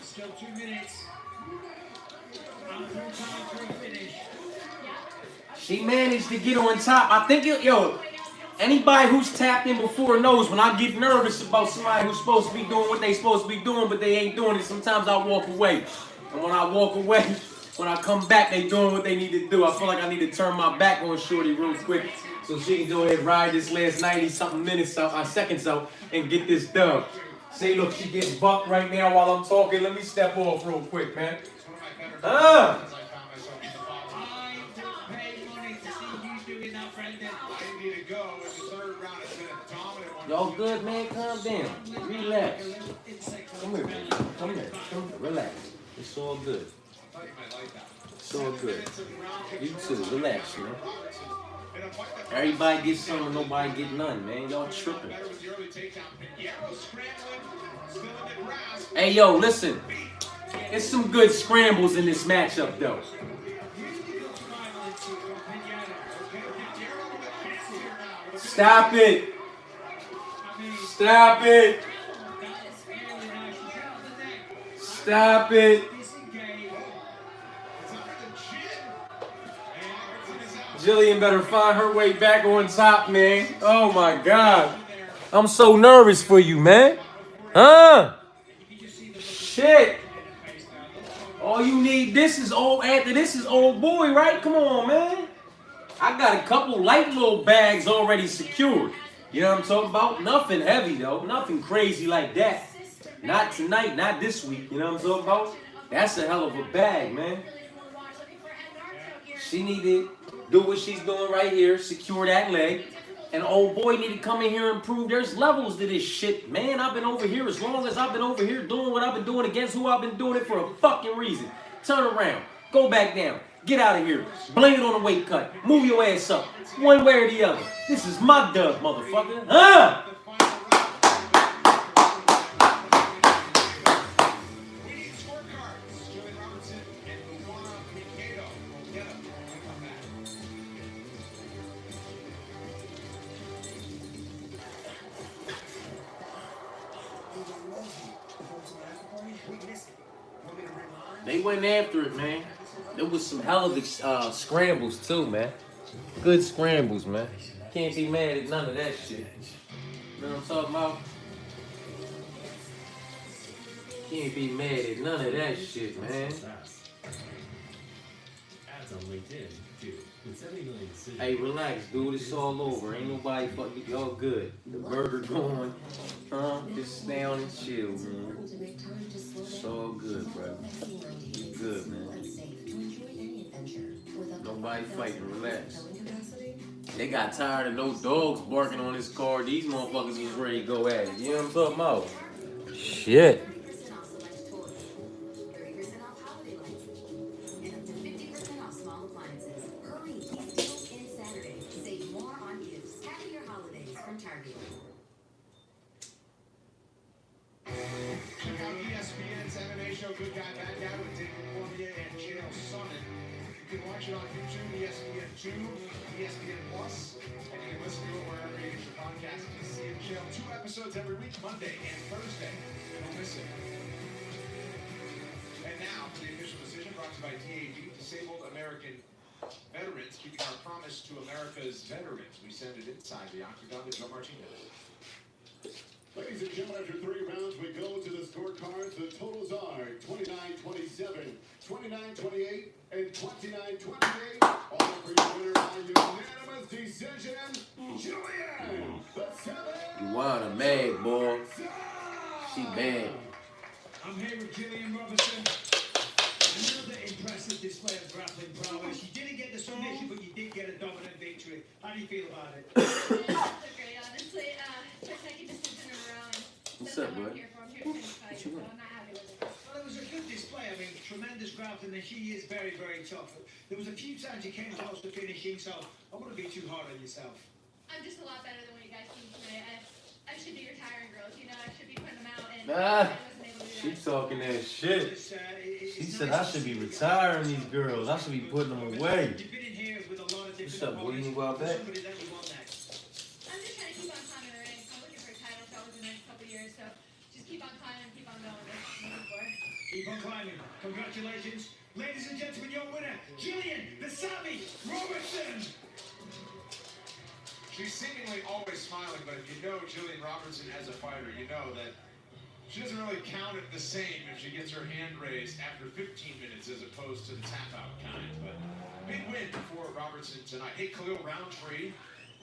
Still 2 minutes. She managed to get on top. I think, anybody who's tapped in before knows when I get nervous about somebody who's supposed to be doing what they supposed to be doing, but they ain't doing it, sometimes I walk away. And when I walk away, when I come back, they doing what they need to do. I feel like I need to turn my back on Shorty real quick so she can go ahead and ride this last 90-something minutes out, seconds out, and get this dub. See, look, she getting bucked right now while I'm talking. Let me step off real quick, man. Y'all good, man? Calm down. Relax. Come here, man. Come here. Relax. It's all good. It's all good. You too. Relax, man. Everybody gets some and nobody get none, man. Y'all tripping. Hey, yo, listen. There's some good scrambles in this matchup, though. Stop it. Stop it. Stop it. Jillian better find her way back on top, man. Oh, my God. I'm so nervous for you, man. Shit. All you need, after this is old boy, right? Come on, man. I got a couple light little bags already secured. You know what I'm talking about? Nothing heavy, though. Nothing crazy like that. Not tonight, not this week. You know what I'm talking about? That's a hell of a bag, man. She need to do what she's doing right here, secure that leg. And old boy need to come in here and prove there's levels to this shit. Man, I've been over here as long as I've been over here doing what I've been doing against who I've been doing it for a fucking reason. Turn around. Go back down. Get out of here. Blame it on the weight cut. Move your ass up. One way or the other. This is my dub, motherfucker. Huh? They went after it, man. There was some hell of scrambles too, man. Good scrambles, man. Can't be mad at none of that shit. You know what I'm talking about? Can't be mad at none of that shit, man. Hey, relax, dude. It's all over. Ain't nobody fucking y'all good. The burger going. Just stay on and chill, man. It's all good, bro. You good, man. Nobody fighting. Relax. They got tired of no dogs barking on this car. These motherfuckers was ready to go at it. You know what I'm talking about? Shit. Check out ESPN's MMA show, Good Guy, Bad Guy, with David Claudia and Chael Sonnen. You can watch it on YouTube, ESPN2, ESPN Plus, and you can listen to it wherever you get your podcast. You see it, Chael, 2 episodes every week, Monday and Thursday. Don't miss it. And now, for the official decision brought to you by DAV, Disabled American Veterans, keeping our promise to America's veterans. We send it inside the octagon to Joe Martinez. Ladies and gentlemen, after 3 rounds, we go to the scorecards. The totals are 29-27, 29-28, and 29-28. All for your winner by unanimous decision, Julian, the 7. You want a mad, boy. She bad. I'm here with Gillian Robertson. Another impressive display of grappling prowess. You didn't get the submission, but you did get a dominant victory. How do you feel about it? Great, honestly. Second decision in a row. What's up, bud? I'm here to finish fight, so I'm not happy with it. Well, it was a good display. I mean, tremendous grappling, and she is very, very tough. There was a few times you came close to finishing, so I wouldn't be too hard on yourself. I'm just a lot better than what you guys see tonight. I should be retiring girls, you know. I should be putting them out, and I wasn't able to do that. She talking that shit. She said I should be retiring these girls. I should be putting them away. What's up, boy? You need to go out back? I'm just trying to keep on climbing the ranks. I'm looking for a title shot within the next couple of years, so just keep on climbing, keep on going. That's what I'm looking for. Keep on climbing. Congratulations. Ladies and gentlemen, your winner, Gillian the Savvy Robertson. She's seemingly always smiling, but if you know Gillian Robertson as a fighter, you know that she doesn't really count it the same if she gets her hand raised after 15 minutes as opposed to the tap-out kind. But big win for Robertson tonight. Hey, Khalil Roundtree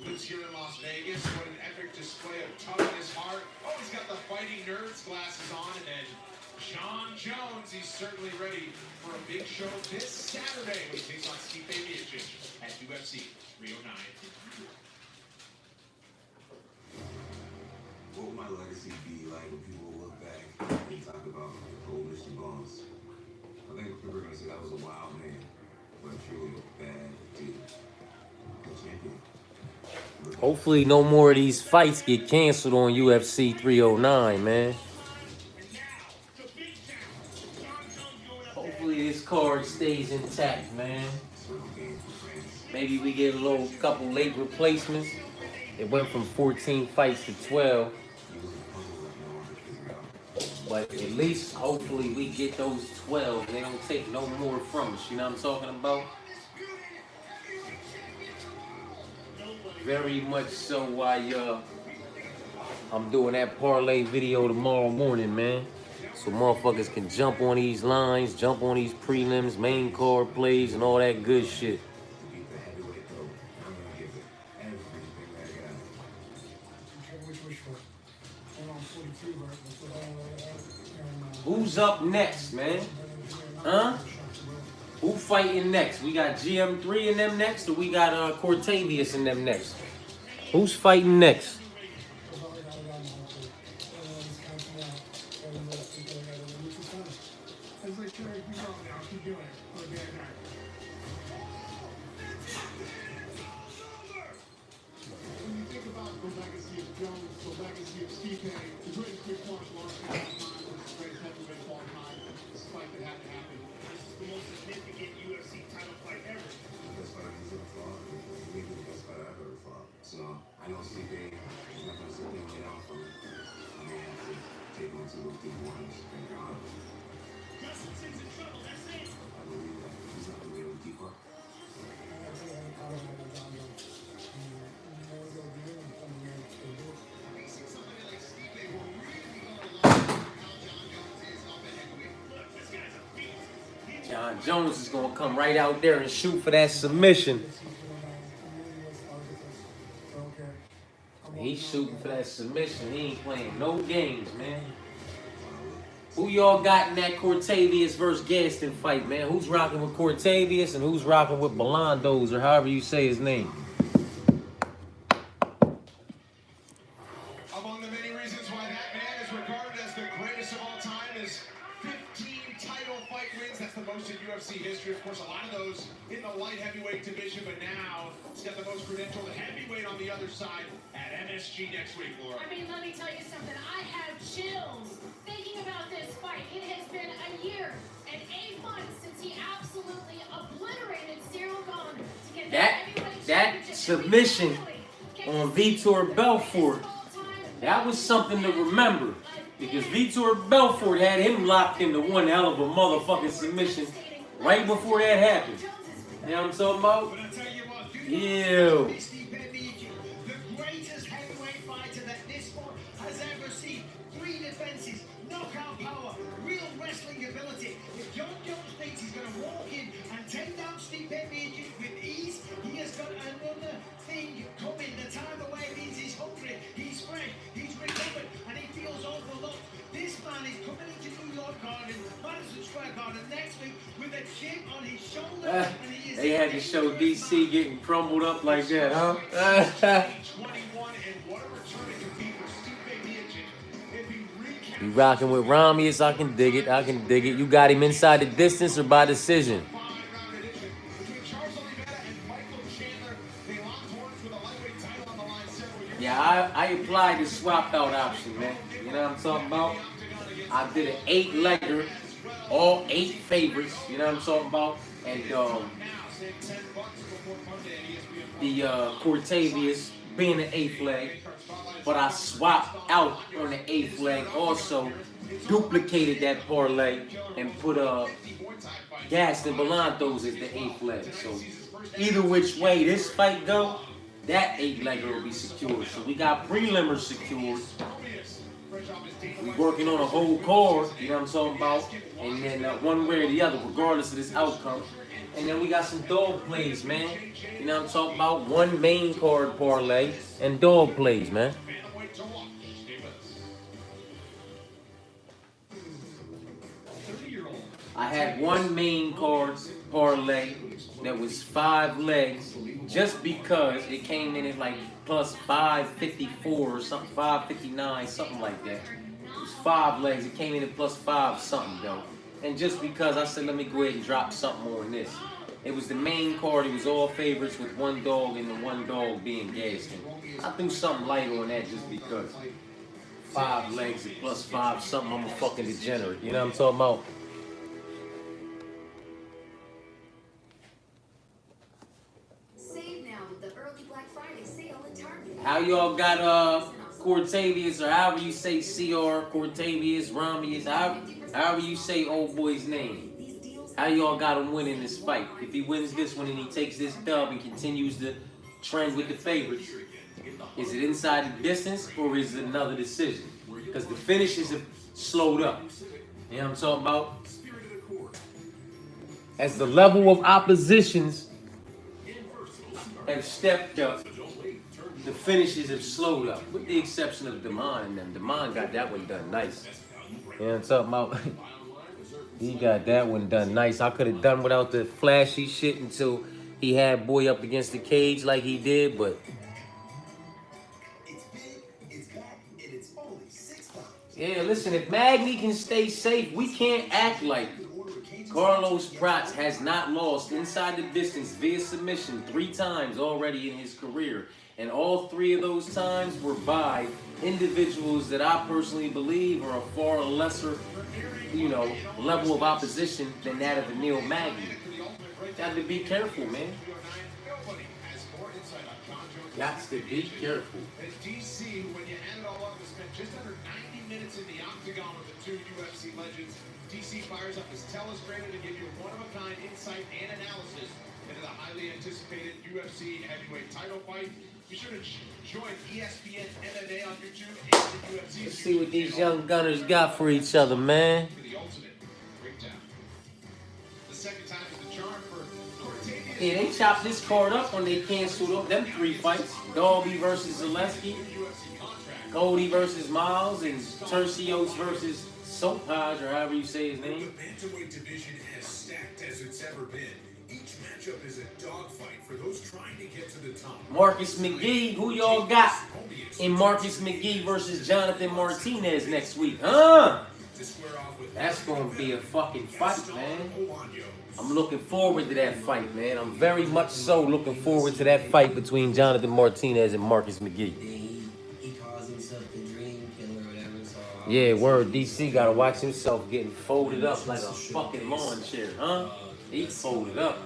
lives here in Las Vegas. What an epic display of toughness, heart. Oh, he's got the Fighting Nerds glasses on. And then John Jones, he's certainly ready for a big show this Saturday when he takes on Steve Miocic at UFC 309. What would my legacy be like when people look back and talk about old Mr. Bones? I think people are going to say that was a wild man, but truly a bad dude. A champion. Hopefully no more of these fights get canceled on UFC 309, man. Hopefully this card stays intact, man. Maybe we get a couple late replacements. It went from 14 fights to 12. But at least, hopefully, we get those 12. They don't take no more from us. You know what I'm talking about? Very much so why I'm doing that parlay video tomorrow morning, man. So motherfuckers can jump on these lines, jump on these prelims, main card plays, and all that good shit. Who's up next, man? Huh? Who fighting next? We got GM3 in them next, or we got Cortavius in them next? Who's fighting next? So I know Stipe is not going to sit there and get out from it. I may have to take him to those big ones and I believe that he's not going to be able to keep up. John Jones is gonna come right out there and shoot for that submission. He's shooting for that submission. He ain't playing no games, man. Who y'all got in that Cortavius versus Gaston fight, man? Who's rocking with Cortavius and who's rocking with Belandos, or however you say his name? Among the many reasons why that man is regarded as the greatest of all time is 15 title fight wins. That's the most in UFC history. Of course, a lot of those in the light heavyweight division, but now he's got the most credentialed heavyweight on the other side at MSG next week, Laura. I mean, let me tell you something. I have chills thinking about this fight. It has been a year and 8 months since he absolutely obliterated Cyril Gane to get That submission on Vitor Belfort, that was something to remember, because Vitor Belfort had him locked into one hell of a motherfucking submission right before that happened. You know what I'm talking about? Ew. The greatest heavyweight fighter that this sport has ever seen. 3 defenses, knockout power, real wrestling ability. If John Jones thinks he's going to walk in and take down Stipe Miocic with ease, he has got another thing coming. The time away means he's hungry, he's fresh, he's recovered, and he feels overlooked. This man is coming into New York Garden, Madison Square Garden next week with a chip on his shoulder. And he is They had to show DC getting crumbled up like that, huh? You rocking with Ramius, I can dig it, I can dig it. You got him inside the distance or by decision? Yeah, I applied the swap out option, man. You know what I'm talking about? I did an 8-legger, all 8 favorites, you know what I'm talking about? And the Cortavius being an 8th leg, but I swapped out on the 8th leg, also duplicated that parlay and put Gaston Belantos as the 8th leg. So either which way this fight go, that 8-legger will be secured. So we got preliminary secured. We working on a whole card, you know what I'm talking about? And then one way or the other, regardless of this outcome. And then we got some dog plays, man. You know what I'm talking about? One main card parlay and dog plays, man. I had one main card parlay that was 5 legs, just because it came in at like plus 554 or something, 559, something like that. It was 5 legs. It came in at plus 5 something though. And just because I said, let me go ahead and drop something on this. It was the main card. It was all favorites with 1 dog and the 1 dog being Gaston. I threw something light on that just because. 5 legs at plus 5 something. I'm a fucking degenerate. You know what I'm talking about? Save now with the early Black Friday sale at Target. How y'all got Cortavius, or however you say CR, Cortavius, Ramius, however you say old boy's name. How y'all got him winning this fight? If he wins this one and he takes this dub and continues the trend with the favorites, is it inside the distance or is it another decision? Because the finishes have slowed up. You know what I'm talking about? As the level of oppositions have stepped up, the finishes have slowed up, with the exception of Damon and them. Damon got that one done nice. You know what I'm talking about? He got that one done nice. I could have done without the flashy shit until he had boy up against the cage like he did, but It's big, it's back, and it's only $6. yeah, listen, if Magny can stay safe, we can't act like Carlos Prats has not lost inside the distance via submission 3 times already in his career. And all 3 of those times were by individuals that I personally believe are a far lesser, level of opposition than that of Neil Magny. Got to be careful, man. Got to be careful. And DC, when you add it all up, has spent just under 90 minutes in the octagon with the 2 UFC legends. DC fires up his telestrator to give you a one-of-a-kind insight and analysis into the highly anticipated UFC heavyweight title fight. Be sure to join ESPN MMA on YouTube and the UFC. Let's see what these young gunners got for each other, man. For the ultimate breakdown. The second time is the charm for Cortavious. Yeah, they chopped this card up when they canceled up them 3 fights. Dolby versus Zaleski, Cody versus Miles, and Tercios versus Sopaj, or however you say his name. The bantamweight division as stacked as it's ever been. Each matchup is a dogfight for those trying to get to the top. Marcus McGee, who y'all got in Marcus McGee versus Jonathan Martinez next week? Huh? That's going to be a fucking fight, man. I'm looking forward to that fight, man. I'm very much so looking forward to that fight between Jonathan Martinez and Marcus McGee. He calls himself the dream killer or whatever, so... Yeah, word. DC got to watch himself getting folded up like a fucking lawn chair, huh? He folded up.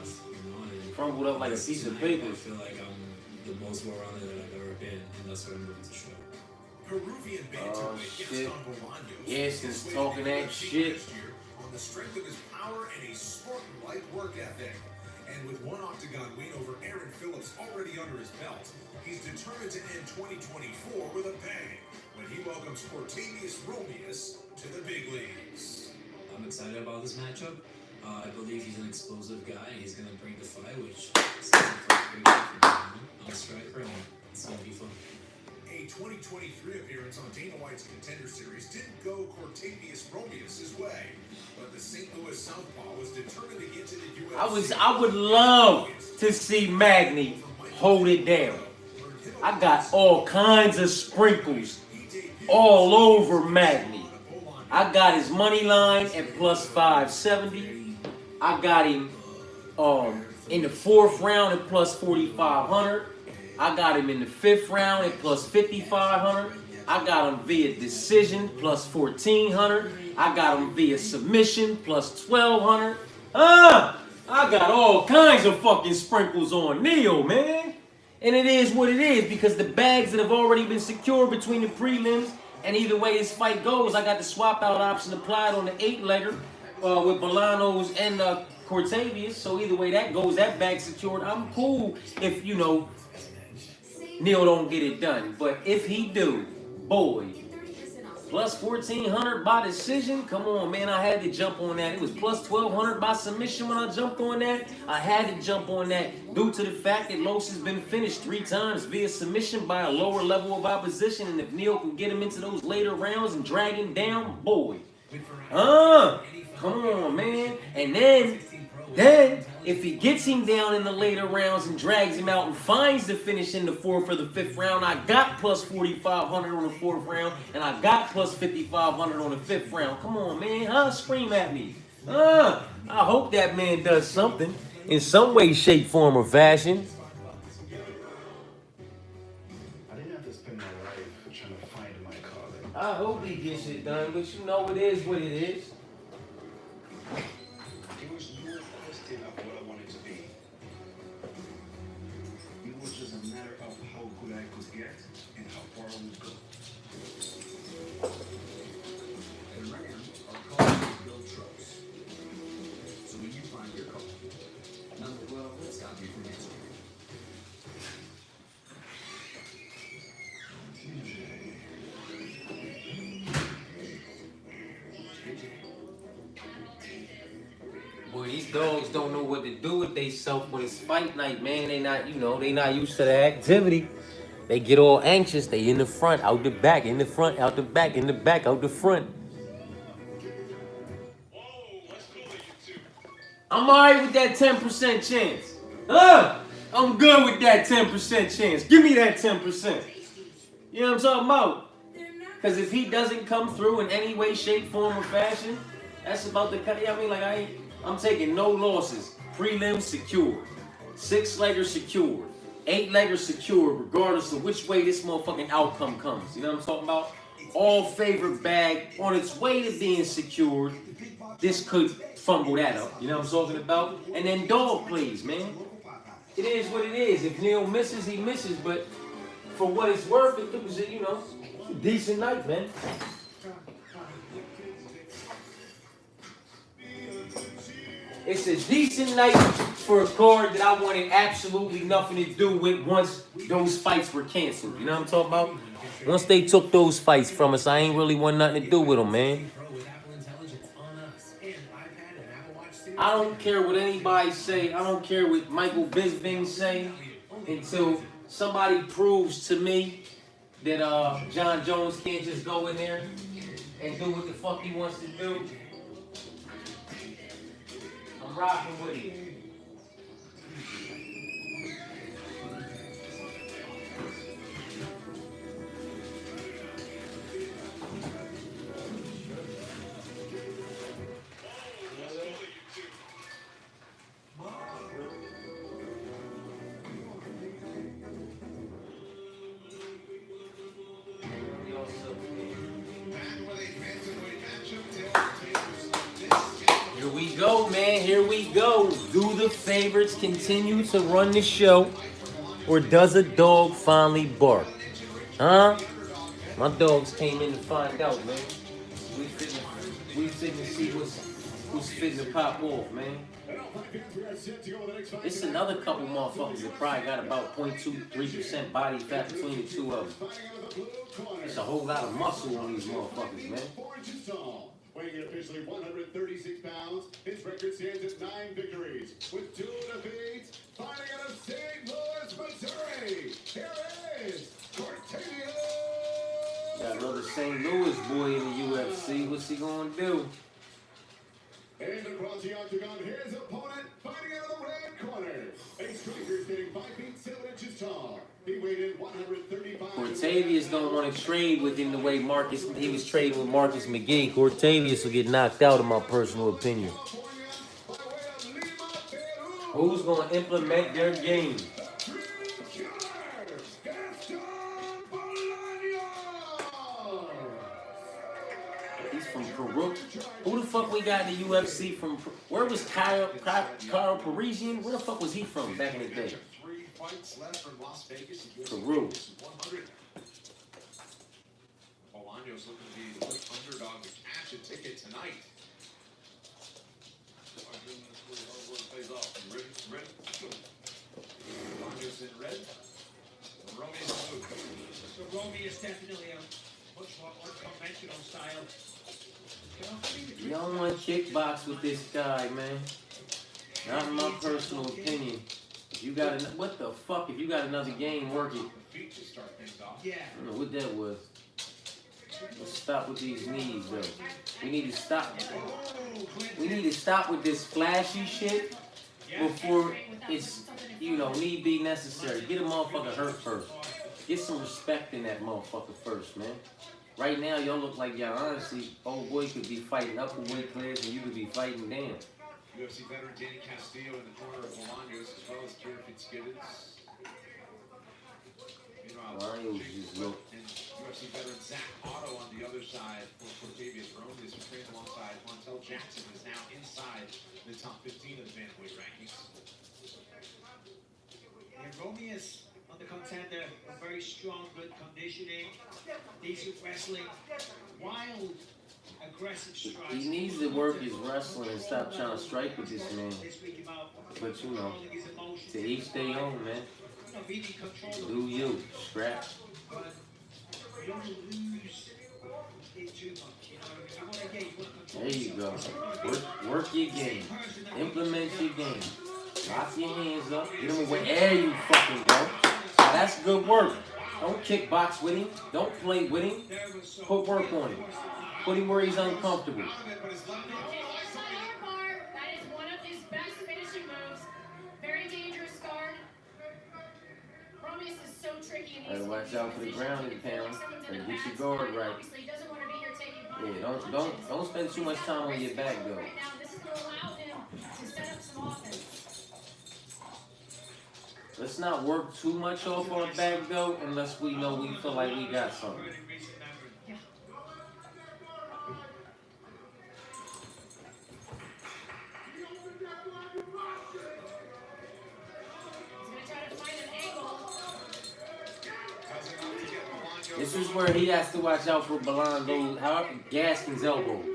Crumbled up like a piece of paper. I feel like I'm the most well-rounded that I've ever been, and that's what I'm looking to show. Peruvian bantamweight shit. Gaston Bolaños Yes, talking that shit. on the strength of his power and a Spartan-like work ethic. And with 1 octagon win over Aaron Phillips already under his belt, he's determined to end 2024 with a bang when he welcomes Cortavious Romeus to the big leagues. I'm excited about this matchup. I believe he's an explosive guy, and he's going to bring the fight, which is the first big fight for me. I'm a striker, and it's going to be fun. A 2023 appearance on Dana White's Contender Series didn't go Cortavious Romeus' way, but the St. Louis Southpaw was determined to get to the UFC. I would love to see Magny hold it down. I got all kinds of sprinkles all over Magny. I got his money line at plus 570. I got him in the 4th round at plus 4,500. I got him in the 5th round at plus 5,500. I got him via decision plus 1,400. I got him via submission plus 1,200. I got all kinds of fucking sprinkles on Neil, man. And it is what it is because the bags that have already been secured between the prelims and either way this fight goes, I got the swap out option applied on the 8-legger with Bolaños and Cortavious. So either way that goes, that bag secured. I'm cool if, Neil don't get it done. But if he do, boy, plus 1,400 by decision. Come on, man. I had to jump on that. It was plus 1,200 by submission when I jumped on that. I had to jump on that due to the fact that Los has been finished 3 times via submission by a lower level of opposition. And if Neil can get him into those later rounds and drag him down, boy. Come on, man. And then if he gets him down in the later rounds and drags him out and finds the finish in the 4th or the 5th round, I got plus 4,500 on the 4th round, and I got plus 5,500 on the 5th round. Come on, man. Scream at me. I hope that man does something in some way, shape, form, or fashion. I didn't have to spend my life trying to find my calling. I hope he gets it done, but it is what it is. It was no question of what I wanted to be. It was just a matter of how good I could get and how far I would go. And Rams are called to build trucks. So when you find your calling, nothing will stop you from answering. Boy, these dogs don't know what to do with themselves when it's fight night, man. They not used to the activity. They get all anxious. They in the front, out the back, in the front, out the back, in the back, out the front. I'm alright with that 10% chance. I'm good with that 10% chance. Give me that 10%. You know what I'm talking about? Because if he doesn't come through in any way, shape, form, or fashion, that's about the cut. I mean, like, I'm taking no losses. Prelims secured. 6-legger secured. 8-legger secured, regardless of which way this motherfucking outcome comes. You know what I'm talking about? All favorite bag on its way to being secured. This could fumble that up. You know what I'm talking about? And then dog plays, man. It is what it is. If Neil misses, he misses. But for what it's worth, it was, you know, a decent night, man. It's a decent night for a card that I wanted absolutely nothing to do with once those fights were canceled. You know what I'm talking about? Once they took those fights from us, I ain't really want nothing to do with them, man. I don't care what anybody say. I don't care what Michael Bisping say until somebody proves to me that John Jones can't just go in there and do what the fuck he wants to do. I'm rocking with it. Here we go, man. Here we go. Do the favorites continue to run the show, or does a dog finally bark? Huh? My dogs came in to find out, man. We finna see who's fitting to pop off, man. It's another couple motherfuckers that probably got about 0.23% body fat between the two of them. It's a whole lot of muscle on these motherfuckers, man. Weighing in officially 136 pounds, his record stands at 9 victories, with 2 defeats, fighting out of St. Louis, Missouri. Here is Cortavia. Got another St. Louis boy in the UFC. What's he gonna do? And across the octagon, his opponent, fighting out of the red corner. A striker standing 5 feet 7 inches tall. He weighed in 135. Cortavius don't want to trade with him the way he was trading with Marcus McGee. Cortavius will get knocked out, in my personal opinion. Who's going to implement their game? He's from Peru. Who the fuck we got in the UFC from? Where was Kyle Parisian? Where the fuck was he from back in the day? Fights left from Las Vegas. Peru. 100. Bolaños looking to be the quick underdog to cash a ticket tonight. Plays off. Red. Bolaños in red. Romy in blue. So Romy is definitely a much more unconventional style. You don't want to kickbox with this guy, man. Not in my personal opinion. If you got what the fuck? If you got another game, work it. Yeah. I don't know what that was. Let's stop with these knees, though. We need to stop. We need to stop with this flashy shit before it's, you know, need be necessary. Get a motherfucker hurt first. Get some respect in that motherfucker first, man. Right now, y'all look like y'all honestly, old boy could be fighting upper weight class and you could be fighting down. UFC veteran Danny Castillo in the corner of Bolaños, as well as Kieran Fitzgibbons. Bolaños just look. And UFC veteran Zach Otto on the other side for Cortavius Romies, who trains alongside Montel Jackson, is now inside the top 15 of the bantamweight rankings. And Romy is on the contender, a very strong, good conditioning, decent wrestling, wild, aggressive strikes. He needs to work his wrestling and stop trying to strike with this man. But you know, to each their own, man. Do you, scrap. But you don't lose it too much, you know what I mean? You want to get, There you go. Work your game. Implement your game. Lock your hands up. Get him wherever you fucking go. Now, that's good work. Don't kickbox with him. Don't play with him. Put work on him. Put him where he's uncomfortable. That is one of his best needs watch out for the ground and pound. And get your guard right. Obviously, he doesn't want to be here taking Yeah, don't spend too much time on your back though. right now. This is going to allow him to set up some offense. Let's not work too much off our back though, unless we know we feel like we got something. Yeah. This is where he has to watch out for Belongo's, Gaskin's elbows,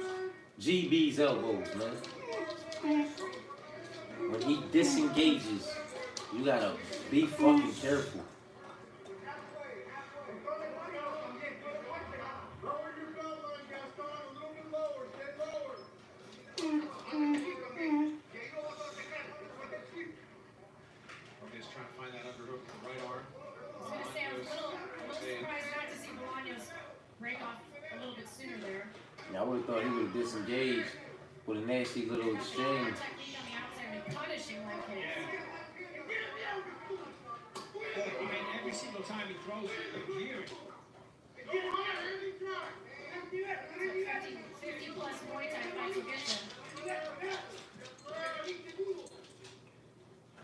GB's elbows, man. When he disengages, you gotta be fucking careful. Just trying to find that underhook with the right arm. I was going to say, I'm a little surprised not to see Bolaños break off a little bit sooner there. Yeah, I would have thought he would have disengaged with a nasty little exchange. Technique on the outside and punishing like his. And every single time he throws it, you hear it. 50 plus Muay Thai fights will get them.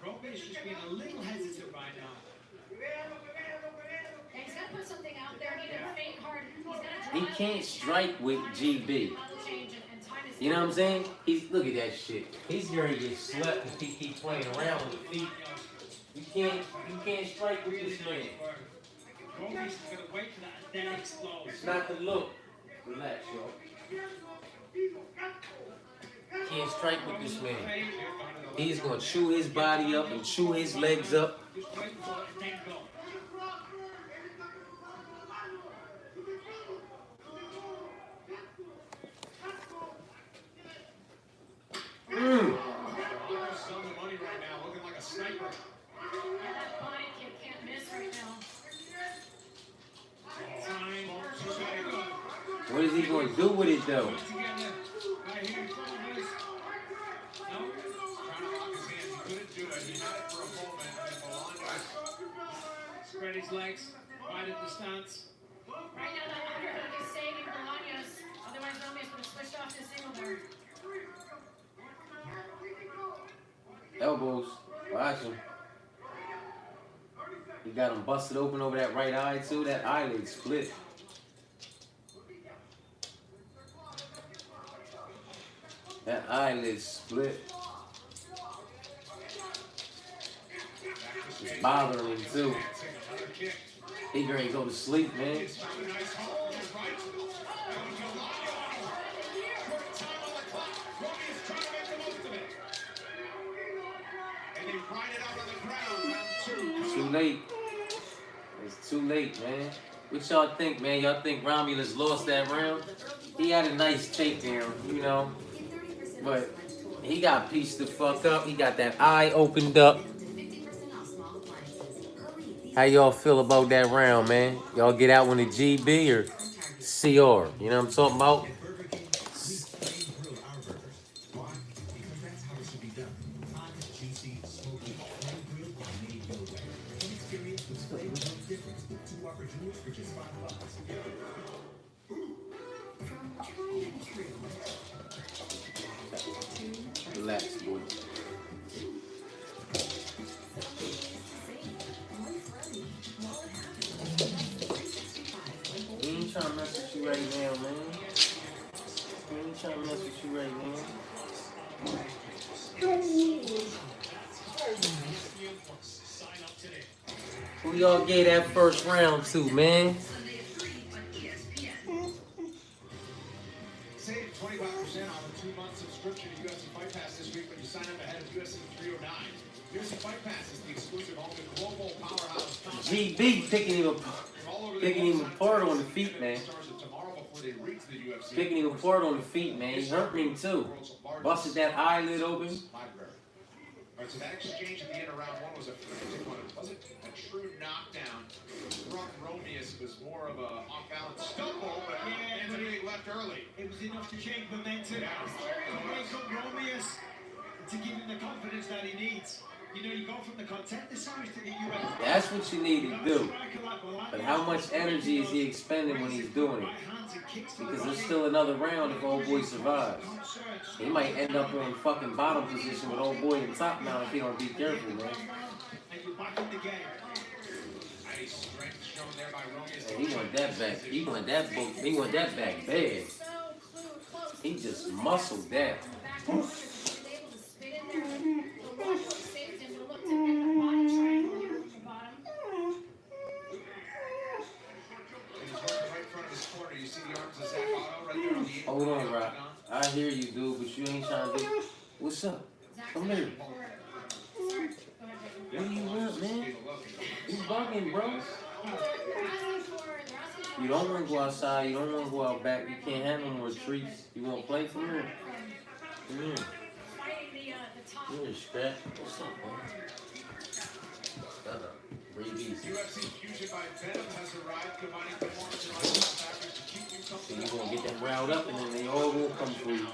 Roby is just being a little hesitant right now. And he's got to put something out there. He didn't faint hard. He's got to He drive can't strike with GB. You know what I'm saying? Look at that shit. He's going to get slept if he keep playing around with the feet. You can't strike with this man. Roby's going to wait for that, then explode. It's not the look. Relax, yo. Can't strike with this man. He's gonna chew his body up and chew his legs up. Just wait for it and then go. Selling the money right now, looking like a sniper. that body can't miss right now. What is he gonna do with it though? Spread his legs, right at the stance. Right now, that underhook is saving Bolaños. Otherwise, Romeo's going to switch off to single there. Elbows. Watch him. He got him busted open over that right eye too. That eyelid split. That eyelid split. It's bothering him too. He gonna go to sleep, man. Too late. It's too late, man. What y'all think, man? Y'all think Romulus lost that round? He had a nice takedown, you know. But he got pieced the fuck up. He got that eye opened up. How y'all feel about that round, man? Y'all get out with a GB or CR? You know what I'm talking about? Relax, boy. He ain't trying to mess with you right now, man. He ain't trying to mess with you right now. Who y'all gave that first round to, man? Save 25% on a 2-month subscription to UFC Fight Pass this week when you sign up ahead of UFC 309. UFC Fight Pass is the exclusive home to global powerhouse content. GB picking him apart on the feet, man. Picking him apart on the feet, man. He hurt him too. Busted that eyelid open. Alright, so that exchange at the end of round one was a frantic one. It wasn't a true knockdown. Romeus was more of a off-balance stumble, but Anthony left early. It was enough to change momentum. To wake up Romeus, to give him the confidence that he needs. You know, you go from the contender series to the UFC. That's what you need to do. But how much energy is he expending when he's doing it? Because there's still another round if old boy survives. He might end up in fucking bottom position with old boy in top now if he don't be careful, man. Yeah, he want that back. He want that book. He want that back bad. He just muscled that. Hold on, Rock. I hear you, dude, but you ain't trying to do. What's up? Come here. What do you want, man? You bugging, bro. You don't want to go outside. You don't want to go out back. You can't have no more treats. You want to play? Come here. Come here. Come here, Scrap. What's up, man? Shut up. Breathe easy. So you're going to get them riled up and then they all will come through.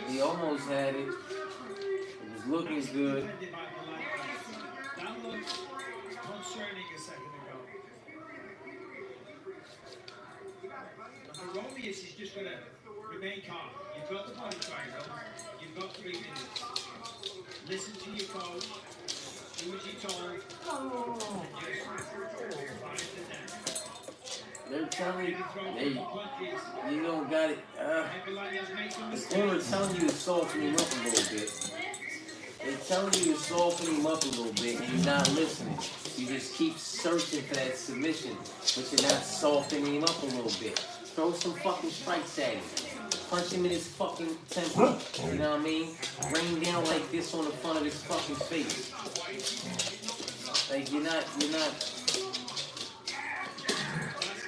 He almost had it. It was looking good. That looked concerning a second ago. Romeus is just going to remain calm. You've got the body triangle. You've got 3 minutes. Listen to your coach. Do what you're told. They're telling you, you don't got it. The corner's telling you to soften him up a little bit. They're telling you to soften him up a little bit, and you're not listening. You just keep searching for that submission, but you're not softening him up a little bit. Throw some fucking strikes at him. Punch him in his fucking temple. You know what I mean? Rain down like this on the front of his fucking face. Like you're not.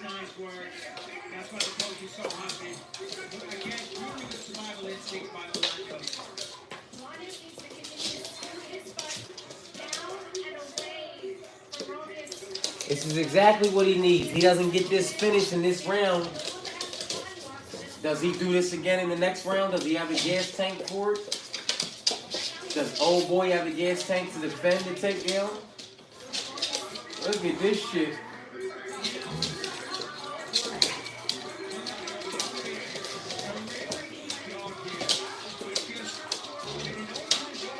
Nice work. That's why the coach is so happy. But again, proving the survival instinct by the Blancos. This is exactly what he needs. He doesn't get this finish in this round. Does he do this again in the next round? Does he have a gas tank for it? Does old boy have a gas tank to defend the takedown? Look at this shit.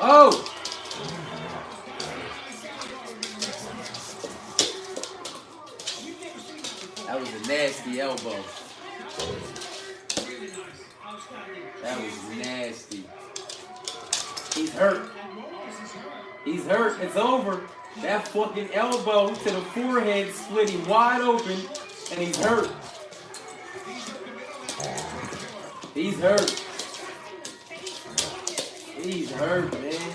Oh! That was a nasty elbow. That was nasty. He's hurt. He's hurt. It's over. That fucking elbow to the forehead split him wide open, and he's hurt. He's hurt. He's hurt, man.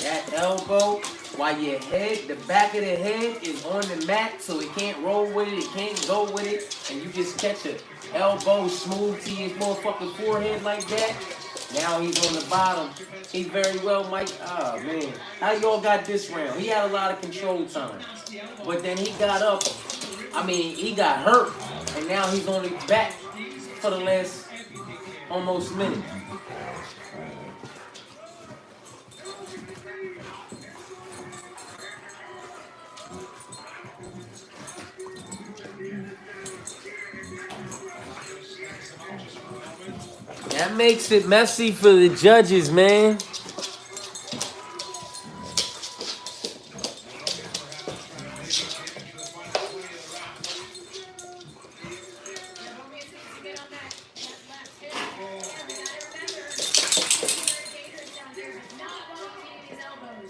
That elbow, while your head, the back of the head is on the mat, so it can't roll with it, it can't go with it, and you just catch a elbow smooth to your motherfucking forehead like that. Now he's on the bottom. He very well might. Oh man, how y'all got this round? He had a lot of control time, but then he got up. I mean, he got hurt, and now he's on his back for the last almost minute. That makes it messy for the judges, man.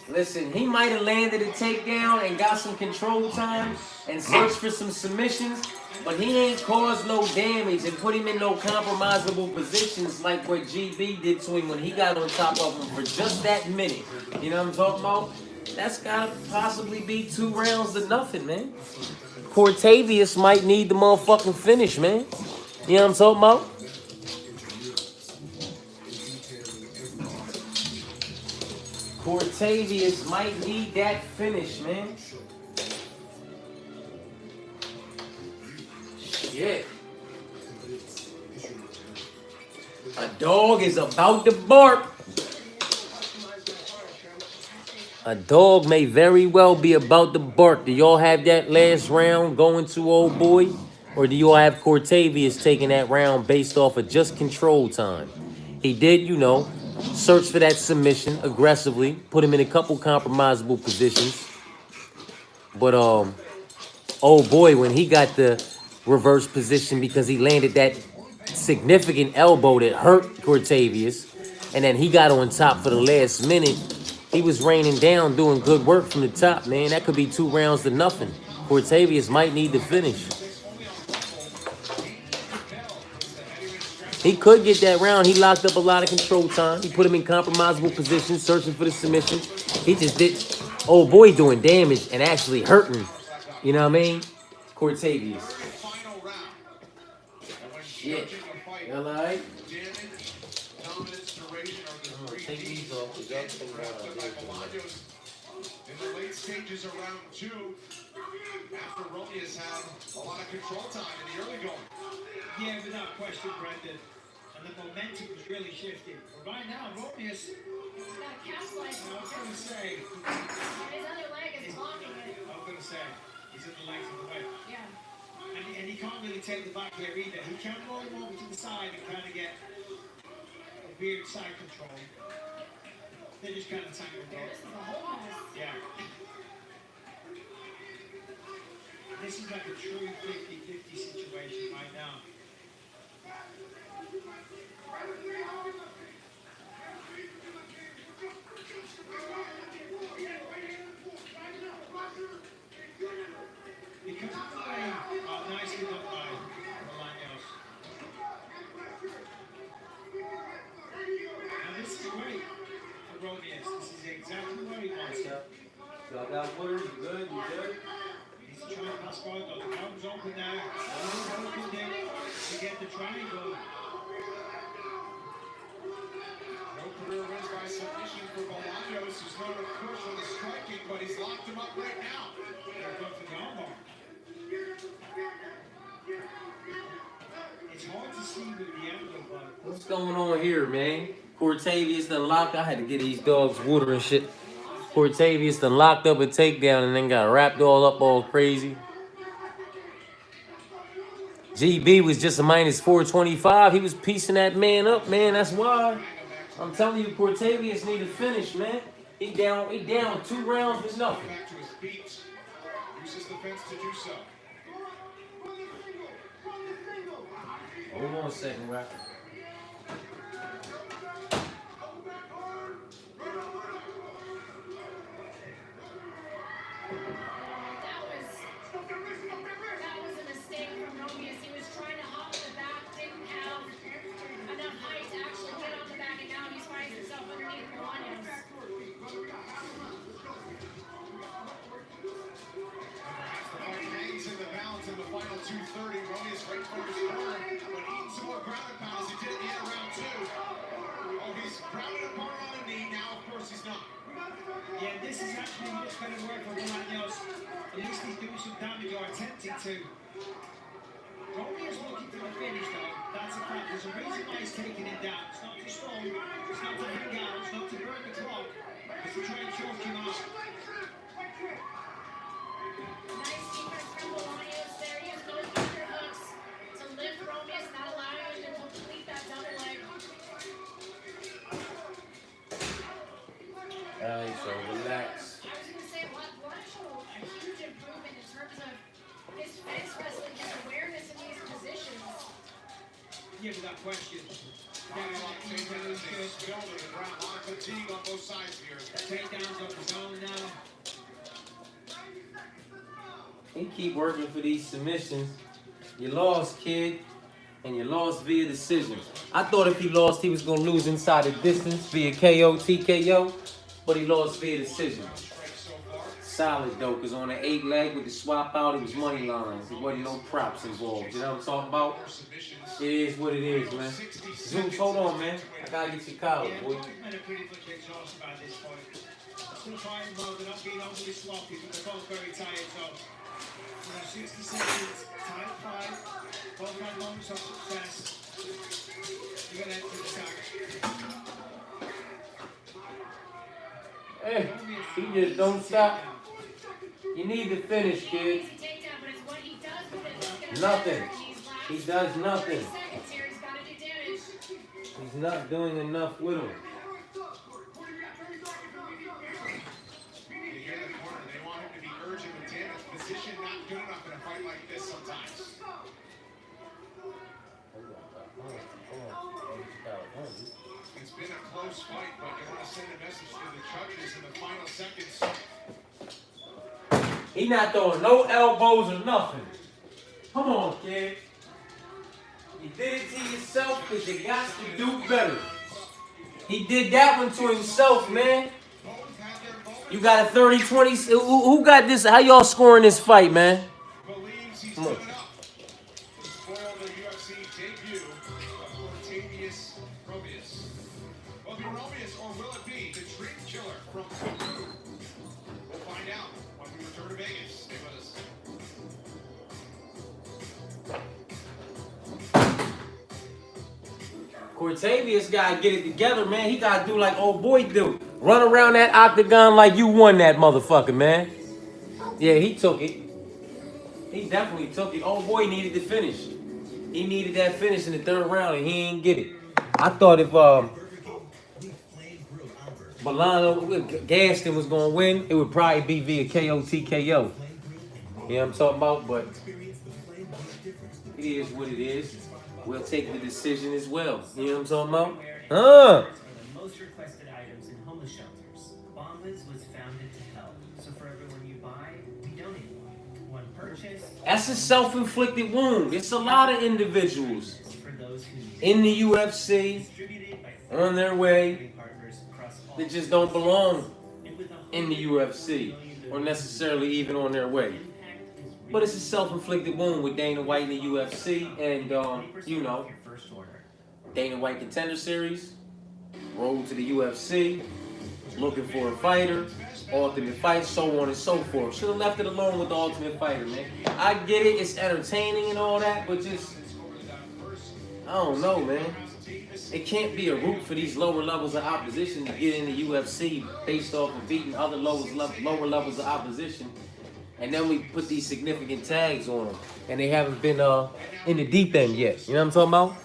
Listen, he might have landed a takedown and got some control time and searched for some submissions, but he ain't caused no damage and put him in no compromisable positions like what GB did to him when he got on top of him for just that minute. You know what I'm talking about? That's gotta possibly be 2 rounds to nothing, man. Cortavius might need the motherfucking finish, man. You know what I'm talking about? Cortavius might need that finish, man. Shit. A dog is about to bark. A dog may very well be about to bark. Do y'all have that last round going to old boy? Or do y'all have Cortavius taking that round based off of just control time? He did, you know, search for that submission aggressively, put him in a couple compromisable positions. But oh boy, when he got the reverse position because he landed that significant elbow that hurt Cortavius, and then he got on top for the last minute, he was raining down, doing good work from the top, man. That could be 2 rounds to nothing. Cortavius might need to finish. He could get that round. He locked up a lot of control time. He put him in compromisable positions, searching for the submission. He just did, oh boy, doing damage and actually hurting. You know what I mean? Cortavius. Shit. You all right? Take these off. In the late stages of round 2, after Romeus had a lot of control time in the early going. Yeah, without question, Brendan. And the momentum was really shifting. But right now, Romeus, He's got a calf leg. I was going to say, And his other leg is blocking it. I was going to say, he's in the legs of the way. Yeah. And he can't really take the back here either. He can roll him over to the side and kind of get a weird side control. They just kind of tangled up. This is a whole mess. Yeah. This is like a true 50-50 situation right now. Because of the way nicely done by Bolaños. Now this is great for Romeus. This is exactly what he wants. Y'all got water? You good? You good? He's trying to pass forward. The counter's open now. He's open there to get the triangle. No career wins by submission for Bolaños, who's known, of course, for the striking, but he's locked him up right now. They're going for the armbar. It's hard to see with the angle, but What's going on here, man? Cortavius done locked. I had to get these dogs water and shit. Cortavius done locked up a takedown and then got wrapped all up all crazy. GB was just a minus 425. He was piecing that man up, man. That's why. I'm telling you, Cortavius need to finish, man. He down 2 rounds with nothing. Back to his feet. Uses the fence to do so. Hold on a second, Rock. That was a mistake from Romeus. He was trying to hop the back, didn't have enough height to actually get on the back, and now he's finding himself underneath Bolaños. Hangs in the balance in the final 230. Romeus right for his corner, but eating some more ground and pound as he did at the end of round 2. Oh, he's grounded apart on a knee. Now, of course, he's not. yeah, this is actually much better work for Bolaños. At least he's doing some damage or attempting to. Romeus looking for the finish though. That's a fact. There's a reason why he's taking it down. It's not to stall, it's not to hang out, it's not to burn the clock. It's to try and choke him out. Nice defense from Bolaños there. He has those underhooks to lift Romeus, not allowing him to complete that double leg. Alright, so relax. I was going to say, what a huge improvement in terms of his fence wrestling, his awareness in these positions. Yeah, without question. Takedowns on both sides here. Takedowns of his own now. He keep working for these submissions. You lost, kid, and you lost via decision. I thought if he lost, he was going to lose inside the distance via KO, TKO, but he lost via decision. Solid, though, because on the 8 leg with the swap out, it was money lines. There wasn't no props involved. You know what I'm talking about? It is what it is, man. Zeus, hold on, man. I got to get your collar, boy. Both men are pretty much exhausted by this point. Still trying well, they're not being overly sloppy, but they're both very tired, so. 60 seconds, tight fight. Both had moments of success. You're gonna enter the attack. Hey, he just don't stop. You need to finish, kid. Nothing. He does nothing. He's not doing enough with him. They want him to be urgent and damage. Position not good enough in a fight like this sometimes. It's been a close fight, but you want to send a message to the judges in the final seconds. He not throwing no elbows or nothing. Come on, kid. You did it to yourself because you got to do better. He did that one to himself, man. You got a 30-20. Who got this? How y'all scoring this fight, man? Come on. Spoil the UFC debut of Cortavious Robius. Will it be Robius or will it be the Dream Killer from Peru? We'll find out when we return to Vegas. Stay with us. Cortavious gotta get it together, man. He gotta do like old boy do. Run around that octagon like you won that motherfucker, man. Yeah, he took it. He definitely took it. Old boy needed to finish. He needed that finish in the third round and he ain't get it. I thought if Milano Gaston was gonna win, it would probably be via KO TKO. You know what I'm talking about? But it is what it is. We'll take the decision as well. You know what I'm talking about? The most requested items in homeless shelters. Bombas was founded to help. So for everyone you buy, we donate one. One purchase. That's a self-inflicted wound. It's a lot of individuals in the UFC on their way that just don't belong in the UFC or necessarily even on their way. But it's a self-inflicted wound with Dana White in the UFC and, you know, Dana White Contender Series, road to the UFC, looking for a fighter, Ultimate Fight, so on and so forth. Should have left it alone with the Ultimate Fighter, man. I get it, it's entertaining and all that, but just, I don't know, man. It can't be a route for these lower levels of opposition to get in the UFC based off of beating other lower levels of opposition. And then we put these significant tags on them. And they haven't been in the deep end yet. You know what I'm talking about?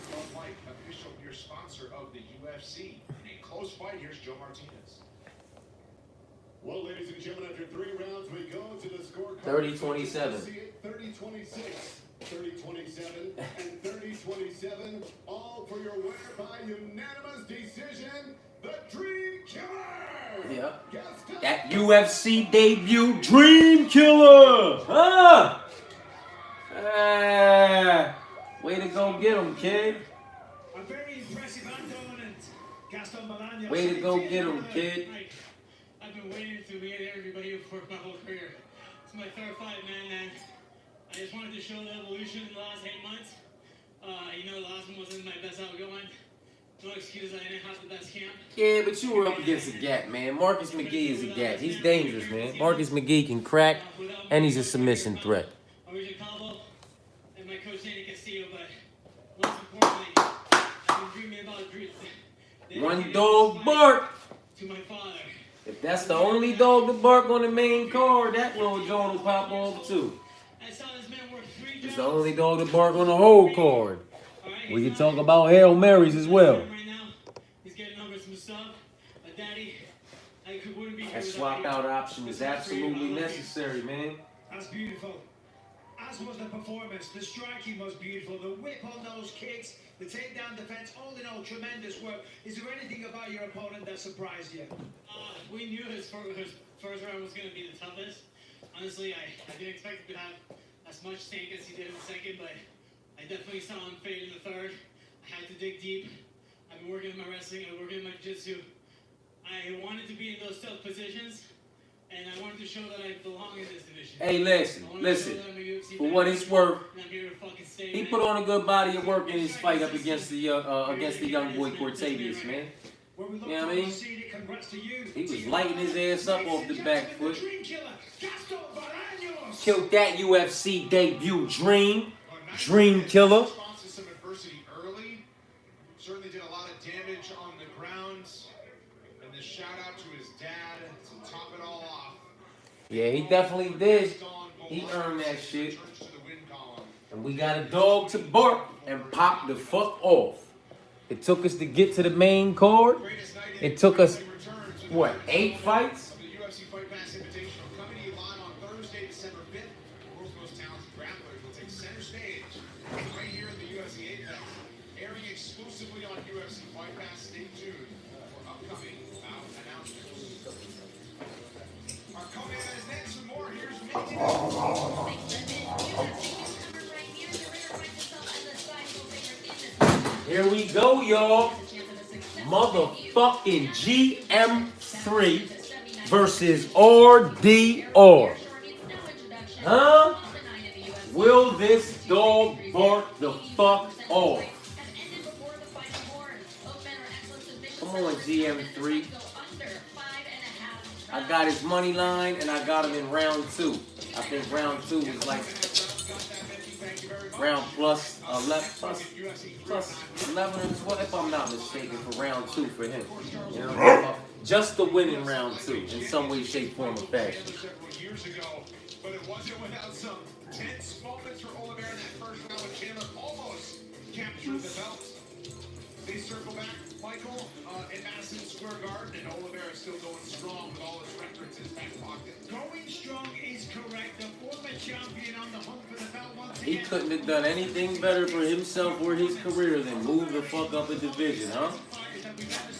Official beer sponsor of the UFC. In a close fight, here's Joe Martinez. Well, ladies and gentlemen, after 3 rounds, we go to the scorecard. 30-27. 30-26, 30-27, and 30-27. All for your winner by unanimous decision, the Dream Killer. Yeah. That UFC debut, Dream Killer. Way to go get him, kid. A very impressive and dominant Gaston Bolaños. Way to go get him, kid. I've been waiting to meet everybody for my whole career. It's my third fight, man, and I just wanted to show the evolution in the last 8 months. You know, the last one wasn't my best outgoing. No excuse, I didn't have the best camp. Yeah, but you were up against a gat, man. Marcus McGee is a gat. He's dangerous, man. Marcus McGee can crack, and he's a submission threat. Original Cabo and my coach Danny Castillo, but most importantly, I've been dreaming about One dog bark. to my father. If that's the only dog to bark on the main card, that little joint will pop off too. I saw this man work 3 It's the only dog to bark on the whole card. We can talk about Hail Marys as well. He's getting over some stuff. But Daddy, I wouldn't be here That without swap you. out option is absolutely necessary, man. That's beautiful. As was the performance, the striking was beautiful, the whip on those kicks, the takedown defense, all in all, tremendous work. Is there anything about your opponent that surprised you? We knew his first round was going to be the toughest. Honestly, I didn't expect him to have as much stake as he did in the second, but I definitely saw him fade in the third. I had to dig deep. I've been working on my wrestling, I've been working on my jiu-jitsu. I wanted to be in those tough positions, and I wanted to show that I belong in this division. Hey, listen. For what it's worth, he put on a good body of work in his fight up against the young boy Cortavious, man. Well, we look You know what I forward to mean? seeing it. Congrats to you. He was lighting his ass up off the back foot. Dream killer, Gaston Bolaños. Killed that UFC debut Dream Killer. Response to some adversity early. Certainly did a lot of damage on the ground. And the shout out to his dad to top it all off. Yeah, he definitely did. He earned that shit. And we got a dog to bark and pop the fuck off. It took us to get to the main card. It took us, what, 8 fights? The UFC Fight Pass Invitational coming to you live on Thursday, December 5th. The world's most talented grapplers will take center stage right here at the UFC Apex. Airing exclusively on UFC Fight Pass. Stay tuned for upcoming bout announcements. Our co-man is next for more. Here's Here we go, y'all. Motherfucking GM3 versus RDR. Huh? Will this dog bark the fuck off? Come on, GM3. I got his money line and I got him in round 2. I think round 2 was like round plus 11, plus 11 or 12, if I'm not mistaken, for round 2 for him. You know what I'm talking about? Just to win in round 2 in some way, shape, form, or fashion. years ago, but it wasn't without some tense moments for Oliveira in that first round when Chandler almost captured the belt. They circle back, Michael, in Madison Square Garden, and Oliveira still going strong with all his records in his back pocket. Going strong is correct. The former champion on the hunt for the belt once He again. couldn't have done anything better for himself or his career than move the fuck up a division, huh?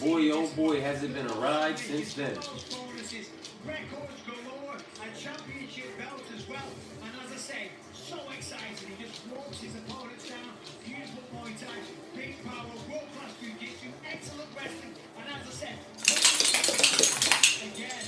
Boy, oh boy, has it been a ride since then. Bonuses, records galore, a championship belt as well. And as I say, so excited. He just walks his opponents down. Beautiful Muay Thai, big power, world-class jiu-jitsu, excellent wrestling. And as I said, again.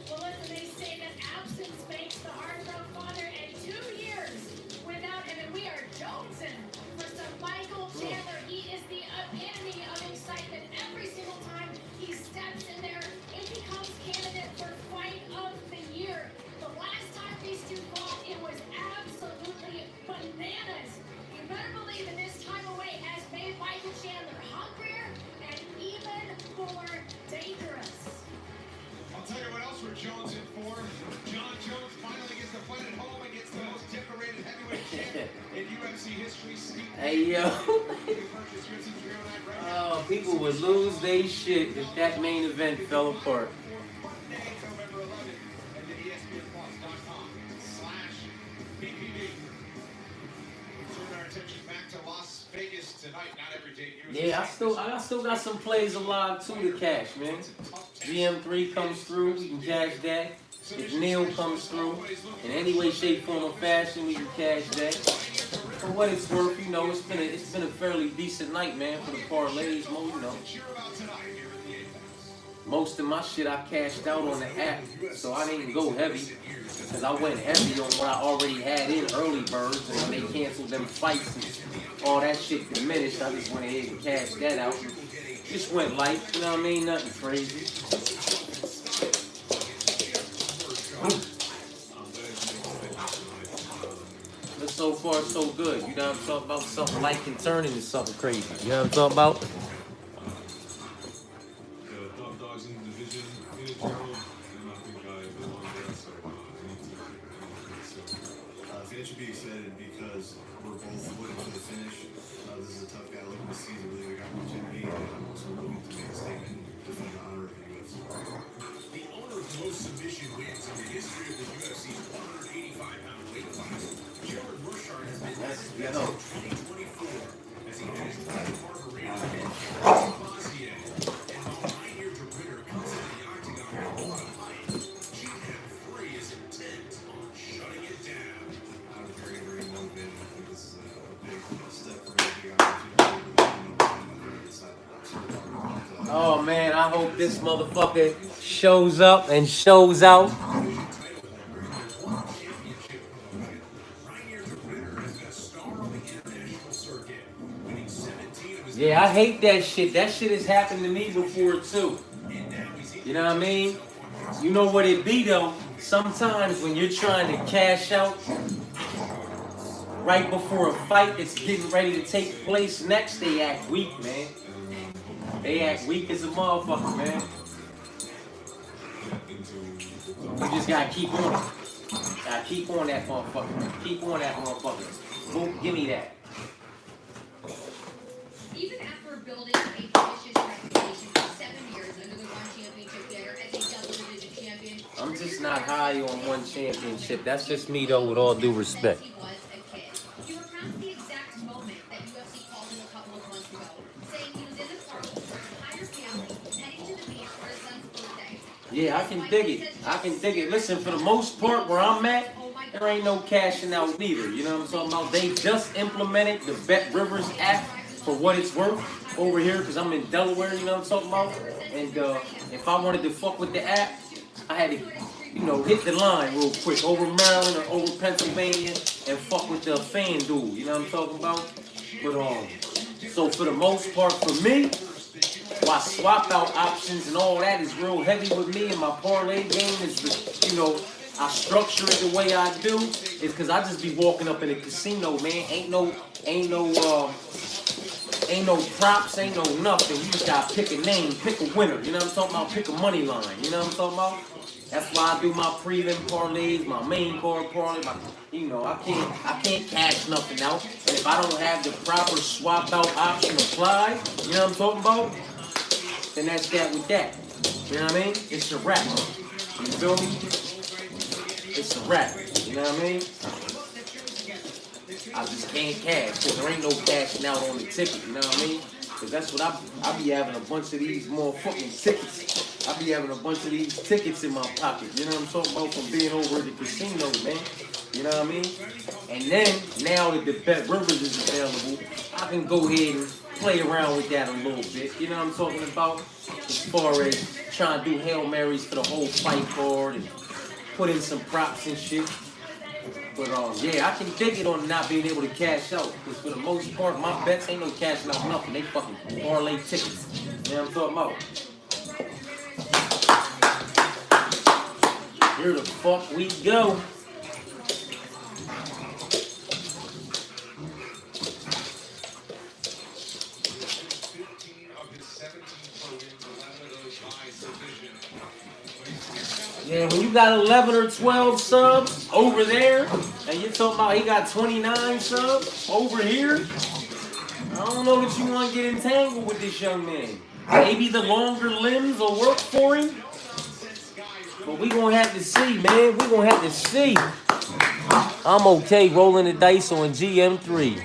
Well, listen, they say that absence makes the heart grow fonder, and 2 years without him, and we are jonesing for some Michael Chandler. He is the epitome of excitement. Every single time he steps in there, it becomes candidate for fight of the year. The last time these two fought, it was absolutely bananas. You better believe that this time away has made Michael Chandler hungrier and even more dangerous. I'll tell you what else we're jonesing for. John Jones finally gets to fight at home against the most decorated heavyweight champ in UFC history. Hey, yo. Oh, people would lose their shit if that main event fell apart. November 11th at the ESPNplus.com/PPV. Turn our attention back to Las Vegas tonight. Not every day. Yeah, I still got some plays alive too to cash, man. GM3 comes through, we can cash that. If Neil comes through, in any way, shape, form, or fashion, we can cash that. For what it's worth, you know, it's been a fairly decent night, man, for the parlays, you know. Most of my shit I cashed out on the app, so I didn't go heavy. Because I went heavy on what I already had in early birds, and when they canceled them fights and all that shit diminished, I just went ahead and cashed that out. Just went light, you know what I mean? Nothing crazy. But so far, so good. You know what I'm talking about? Something light can turn into something crazy. You know what I'm talking about? The top dogs in the division, in general, and I think I belong there, so Fans should be excited because we're both looking for the finish. This is a tough guy looking to seize a really big opportunity, and I'm also looking to make a statement and defend the honor of the UFC. The owner of most submission wins in the history of the UFC's 185-pound weight class, Gerald Burchard has been since 2024 as he finished one Margarita and Bosnia. And while Pioneer Dritter comes into the octagon with a lot of height, GM3 is intent on shutting it down. I'm very, very motivated. I think this is a big step for me, a big opportunity. Oh man, I hope this motherfucker shows up and shows out. Yeah, I hate that shit. That shit has happened to me before too. You know what I mean? You know what it be though? Sometimes when you're trying to cash out right before a fight that's getting ready to take place next, they act weak, man. They act weak as a motherfucker, man. You just gotta keep on it. Gotta keep on that motherfucker. Keep on that motherfucker. Boom, give me that. Even after building a vicious reputation for 7 years under the One Championship banner as a double-division champion, I'm just not high on one championship. That's just me though, with all due respect. he was a kid. You were past the exact moment that UFC called him a couple of months ago, saying he was in the car with his entire family heading to the beach for his son's birthday. Yeah, I can dig it. I can dig it. Listen, for the most part, where I'm at, there ain't no cashing out neither. You know what I'm talking about? They just implemented the Bet Rivers app for what it's worth over here, because I'm in Delaware, you know what I'm talking about? And if I wanted to fuck with the app, I had to, you know, hit the line real quick over Maryland or over Pennsylvania and fuck with the FanDuel, you know what I'm talking about? But so for the most part, for me, my swap out options and all that is real heavy with me, and my parlay game is, you know, I structure it the way I do, is because I just be walking up in a casino, man. Ain't no props, ain't no nothing. You just gotta pick a name, pick a winner. You know what I'm talking about? Pick a money line. You know what I'm talking about? That's why I do my prelim parlays, my main card parlay. You know, I can't cash nothing out. And if I don't have the proper swap out option applied, you know what I'm talking about? Then that's that with that. You know what I mean? It's a wrap. You feel me? It's a wrap. You know what I mean? I just can't cash, because there ain't no cashing out on the ticket, you know what I mean? Because that's what I be having a bunch of these motherfucking tickets. I be having a bunch of these tickets in my pocket, you know what I'm talking about, from being over at the casino, man. You know what I mean? And then, now that the Bet Rivers is available, I can go ahead and play around with that a little bit, you know what I'm talking about? As far as trying to do Hail Marys for the whole fight card and put in some props and shit. But yeah, I can dig it on not being able to cash out, because for the most part, my bets ain't no cashing out nothing. They fucking parlay tickets. You know what I'm talking about? Here the fuck we go. Yeah, when you got 11 or 12 subs over there, and you're talking about he got 29 subs over here, I don't know that you want to get entangled with this young man. Maybe the longer limbs will work for him, but we gonna have to see, man. We gonna have to see. I'm okay rolling the dice on GM3.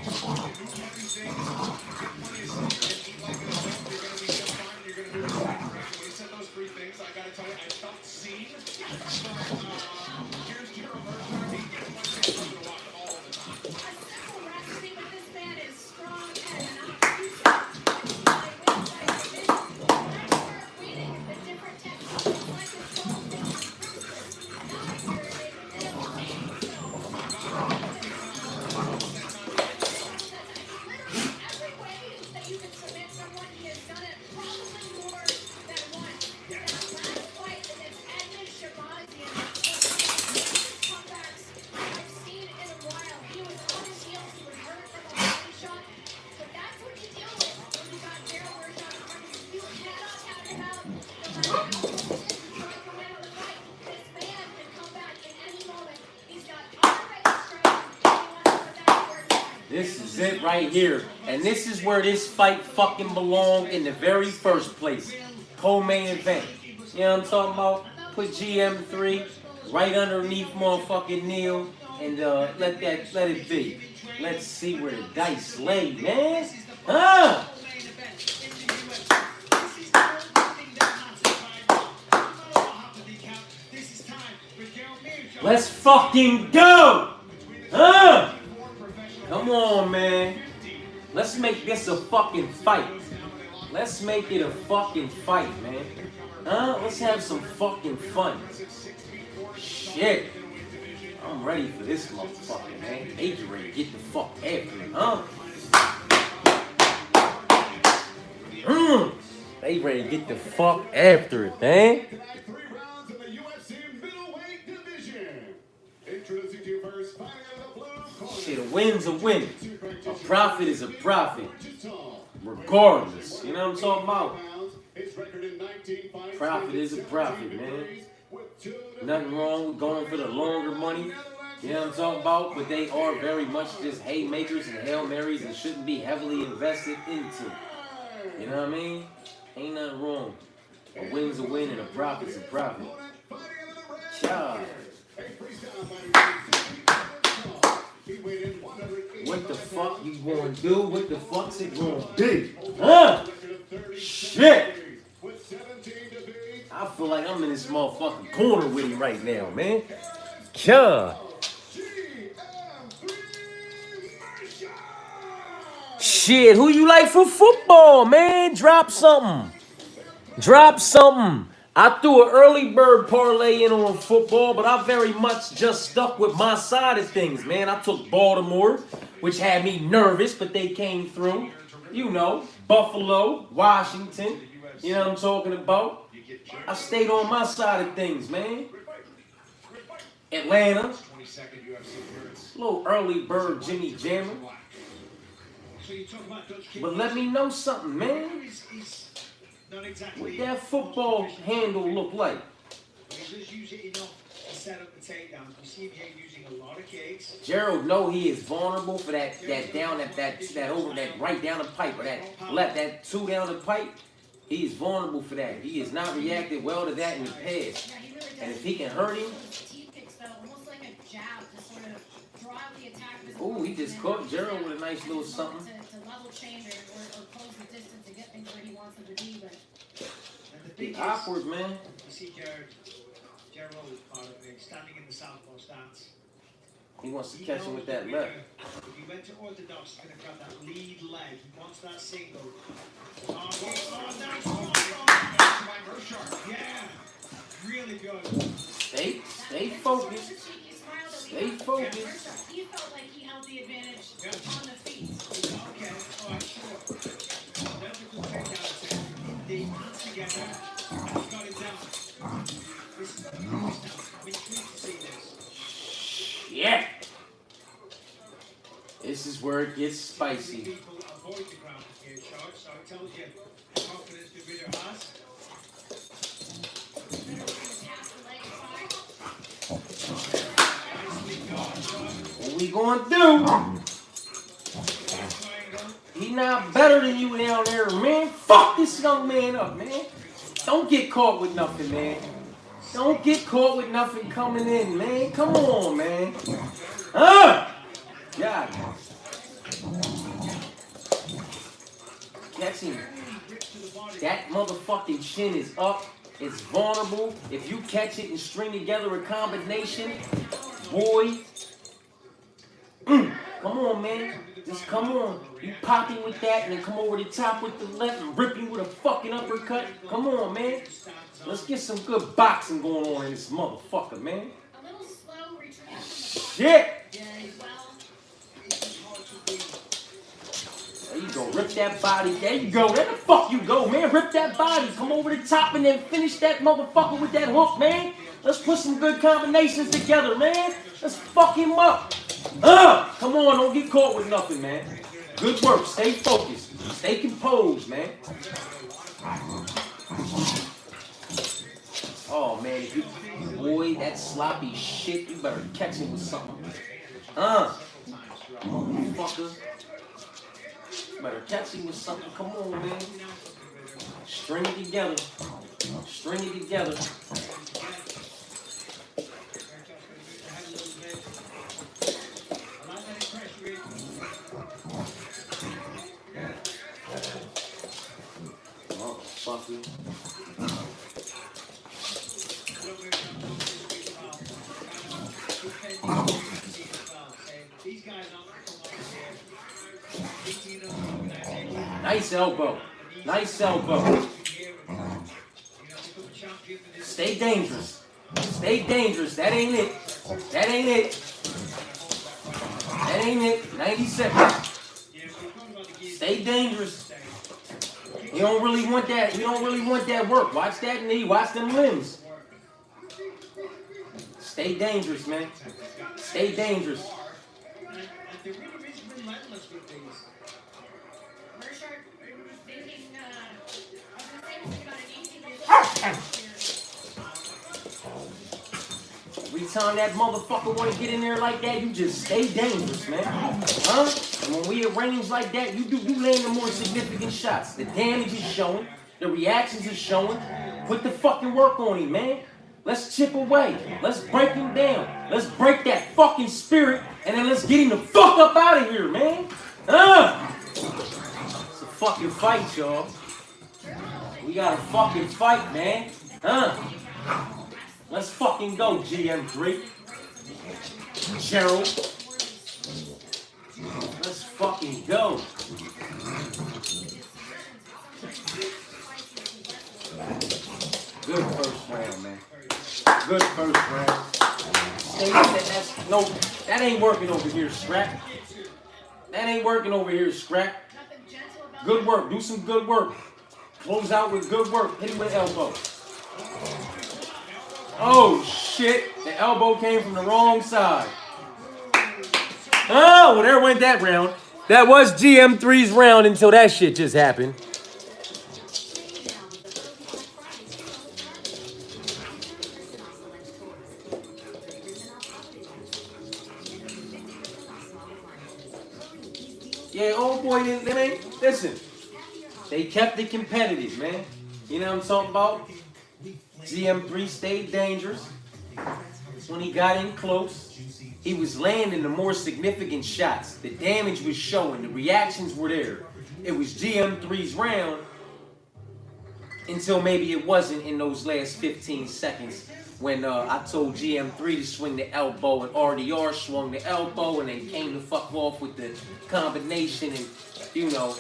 This is it right here. And this is where this fight fucking belonged in the very first place. Co-main event. You know what I'm talking about? Put GM3 right underneath motherfucking Neil and let it be. Let's see where the dice lay, man. Huh? Let's fucking go! Huh? Come on, man. Let's make this a fucking fight. Let's make it a fucking fight, man. Huh? Let's have some fucking fun. Shit. I'm ready for this motherfucker, man. They ready to get the fuck after me, huh? They ready to get the fuck after it, man. 3 rounds in the UFC middleweight division. Introducing to you first, fighting out of the blue corner. Shit, a win's a win. A profit is a profit. Regardless. You know what I'm talking about? Profit is a profit, man. Nothing wrong with going for the longer money. You know what I'm talking about? But they are very much just haymakers and Hail Marys and shouldn't be heavily invested into. You know what I mean? Ain't nothing wrong. A win's a win and a profit's a profit. Cha. What the fuck you gonna do? What the fuck's it gonna be? Huh? Shit! I feel like I'm in this motherfucking corner with him right now, man. God. Shit, who you like for football, man? Drop something. Drop something. I threw an early bird parlay in on football, but I very much just stuck with my side of things, man. I took Baltimore, which had me nervous, but they came through. You know, Buffalo, Washington. You know what I'm talking about? I stayed on my side of things, man. Atlanta. Little early bird Jimmy Jammer. But let me know something, man. What that football handle look like? He does use it enough to set up the takedowns. We see him here using a lot of kicks. Gerald know he is vulnerable for that over that right down the pipe or that 2 down the pipe. He is vulnerable for that. He has not reacted well to that in the past. And if he can hurt him. Ooh, he just caught Gerald with a nice little something. Be awkward, man. You see Gerald is part of it, standing in the southpaw stance. He wants to catch him with that left. If he went to orthodox, he's going to grab that lead leg. He wants that single. Oh, nice. Yeah, really good. Stay focused. Stay focused. He felt like he held the advantage on the feet. Okay, all right, sure. That's a good takedown. They hands together and he got him down. This is I'm intrigued to see this. Yeah. This is where it gets spicy. People avoid the ground here, George, so it tells you the confidence the video has. What we gonna do? He not better than you down there, man. Fuck this young man up, man. Don't get caught with nothing, man. Don't get caught with nothing coming in, man. Come on, man. God. Catch him. That motherfucking chin is up. It's vulnerable. If you catch it and string together a combination, boy. Come on, man. Just come on. You pop him with that and then come over the top with the left and rip him with a fucking uppercut. Come on, man. Let's get some good boxing going on in this motherfucker, man. A little slow retreat. Shit! There you go. Rip that body. There you go. There the fuck you go, man. Rip that body. Come over the top and then finish that motherfucker with that hook, man. Let's put some good combinations together, man. Let's fuck him up. Come on, don't get caught with nothing, man. Good work. Stay focused. Stay composed, man. Oh, man. If you, boy, that sloppy shit, you better catch him with something. Fucker. You better catch him with something. Come on, man. String it together. String it together. Motherfucker. Nice elbow. Nice elbow. Stay dangerous. Stay dangerous. That ain't it. That ain't it. That ain't it. 90 seconds. Stay dangerous. You don't really want that. You don't really want that work. Watch that knee. Watch them limbs. Stay dangerous, man. Stay dangerous. And the really is relentless with these. Mershard thinking, I was going to say something about an easy Every time that motherfucker want to get in there like that, you just stay dangerous, man. Huh? And when we arrange like that, you land the more significant shots. The damage is showing. The reactions are showing. Put the fucking work on him, man. Let's chip away. Let's break him down. Let's break that fucking spirit, and then let's get him the fuck up out of here, man. Huh? It's a fucking fight, y'all. We got a fucking fight, man. Huh? Let's fucking go, GM3. Gerald. Let's fucking go. Good first round, man. Good first round. That ain't working over here, Scrap. That ain't working over here, Scrap. Good work. Do some good work. Close out with good work. Hit him with elbow. Oh, shit. The elbow came from the wrong side. Oh, well, there went that round. That was GM3's round until that shit just happened. Yeah, old boy, listen. They kept it competitive, man. You know what I'm talking about? GM3 stayed dangerous. When he got in close, he was landing the more significant shots. The damage was showing. The reactions were there. It was GM3's round until maybe it wasn't in those last 15 seconds when I told GM3 to swing the elbow and RDR swung the elbow and then came the fuck off with the combination and, you know,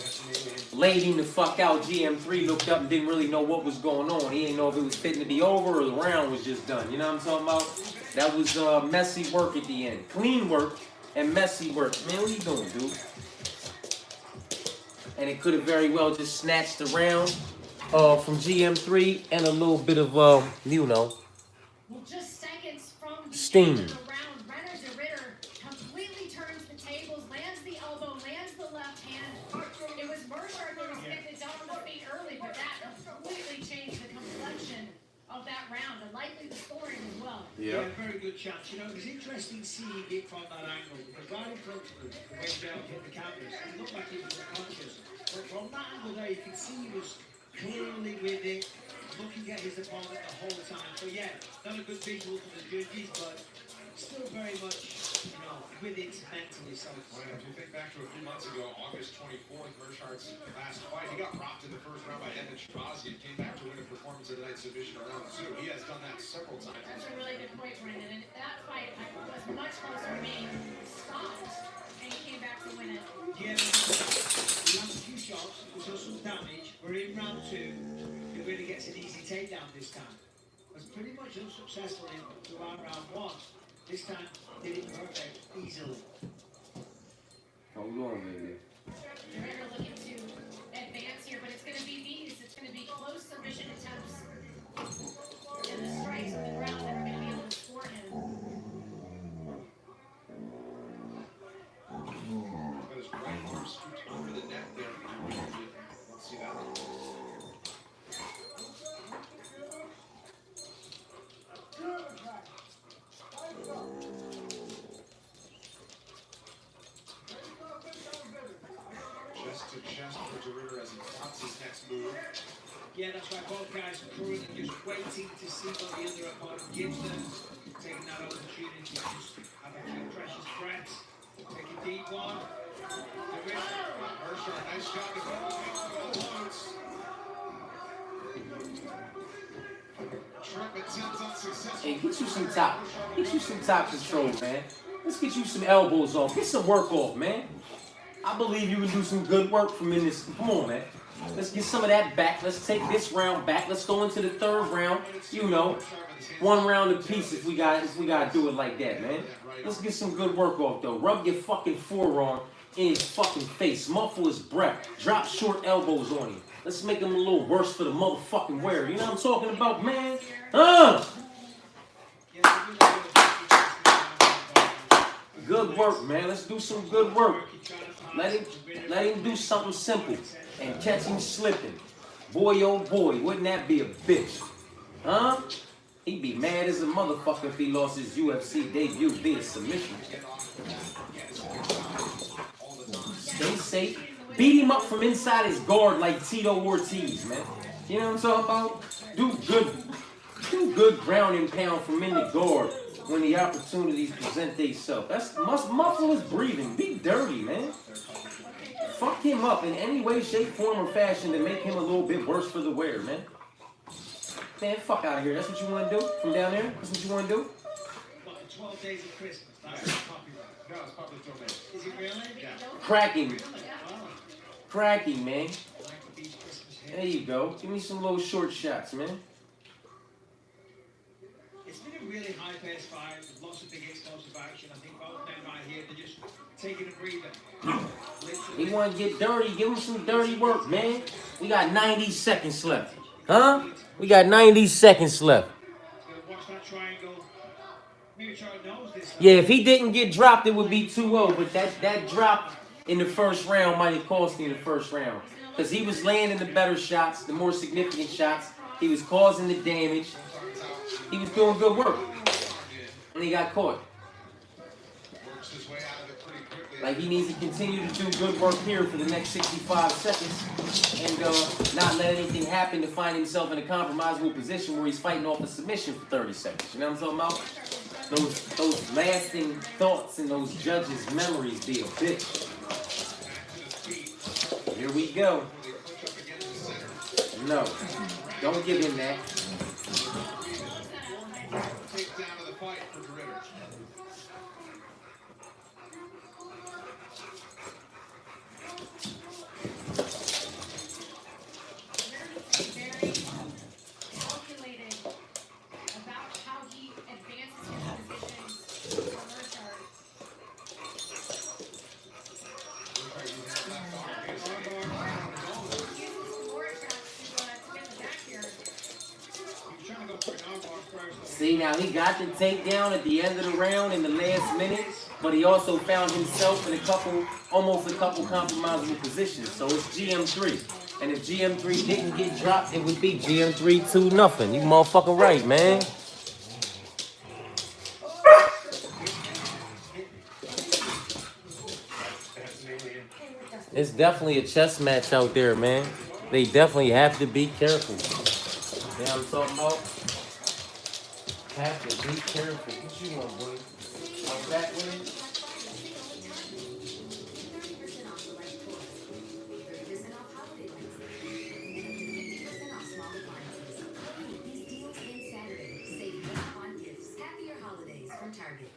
laid him the fuck out. GM3 looked up and didn't really know what was going on. He didn't know if it was fitting to be over or the round was just done. You know what I'm talking about? That was messy work at the end. Clean work and messy work. Man, what are you doing, dude? And it could have very well just snatched the round from GM3 and a little bit of, you know, just seconds from the steam. end of the round, Renner de Ritter completely turns the tables, lands the elbow, lands the left hand. It was Mershard that was getting down on the feet early, but that completely changed the complexion of that round and likely the scoring as well. Yeah, very good chance. You know, it was interesting seeing it from that angle because right in front of him, the way down hit the canvas, it looked like he was unconscious. But from that angle there, you can see he was clearly with it, looking at his opponent the whole time. So yeah, not a good visual for the judges, but still very much, you know, with it mentally. So right, if you think back to a few months ago, August 24th, Mershard's last fight, he got rocked in the first round by Evan Strazi and came back to win a performance of the night submission round 2. He has done that several times. That's a really good point, Brandon. And that fight was much closer being stopped, and he came back to win it. yeah, he lands a few shots, does some damage. We're in round 2. He really gets an easy takedown this time. Was pretty much unsuccessful throughout round 1. This time, did it perfect, easily. Hold on, baby. Ritter looking to advance here, but it's going to be these. It's going to be close submission attempts and the strikes on the ground that are going to be able to score him. Got his right arm scooped over the neck there. Let's see that. Chest to chest for de Ritter as he plots his next move. Yeah, that's right. Both guys are currently just waiting to see what the other opponent gives them. Taking that opportunity to just have a few precious breaths. Take a deep one. De Ritter. Mershard, nice shot to go. Trip attempts unsuccessful. Hey, get you some top control, man. Let's get you some elbows off. Get some work off, man. I believe you can do some good work from in this. Come on, man. Let's get some of that back. Let's take this round back. Let's go into the third round. You know, one round apiece if we gotta do it like that, man. Let's get some good work off though. Rub your fucking forearm in his fucking face. Muffle his breath. Drop short elbows on him. Let's make him a little worse for the motherfucking wearer. You know what I'm talking about, man? Good work, man. Let's do some good work. Let him do something simple and catch him slipping. Boy, oh boy, wouldn't that be a bitch? Huh? He'd be mad as a motherfucker if he lost his UFC debut via submission. Stay safe. Beat him up from inside his guard like Tito Ortiz, man. You know what I'm talking about? Do good ground and pound from in the guard when the opportunities present themselves. That's muffle his breathing. Be dirty, man. Fuck him up in any way, shape, form, or fashion to make him a little bit worse for the wearer, man. Man, fuck out of here. That's what you want to do from down there? That's what you want to do? 12 days of Christmas. That's popular. No, it's probably till May. Is it really? Yeah. Cracking. Cracking, man. There you go. Give me some little short shots, man. It's been a really high-paced fight with lots of big explosive action. I think both men right here, they're just taking a breather. He want to get dirty. Give him some dirty work, man. We got 90 seconds left. Huh? We got 90 seconds left. Watch that triangle. Maybe try to nose this. Yeah, if he didn't get dropped, it would be 2-0. But that drop in the first round might have cost him the first round. Because he was landing the better shots, the more significant shots. He was causing the damage. He was doing good work. And he got caught. Like, he needs to continue to do good work here for the next 65 seconds and not let anything happen to find himself in a compromisable position where he's fighting off a submission for 30 seconds. You know what I'm talking about? Those lasting thoughts and those judges' memories be a bitch. Here we go. No, don't give him that. Take down to the fight for Ritter. See, now he got the takedown at the end of the round in the last minute, but he also found himself in almost a couple compromisable positions. So it's GM3. And if GM3 didn't get dropped, it would be GM3 2-0. You motherfucking right, man. It's definitely a chess match out there, man. They definitely have to be careful. You know what I'm talking about? Have to be careful. What you want, boy? I'm back with it. 30% off select toys, 30% off holiday lights, and 50% off small appliances. These deals end Saturday. Save more on gifts. Happier holidays from Target.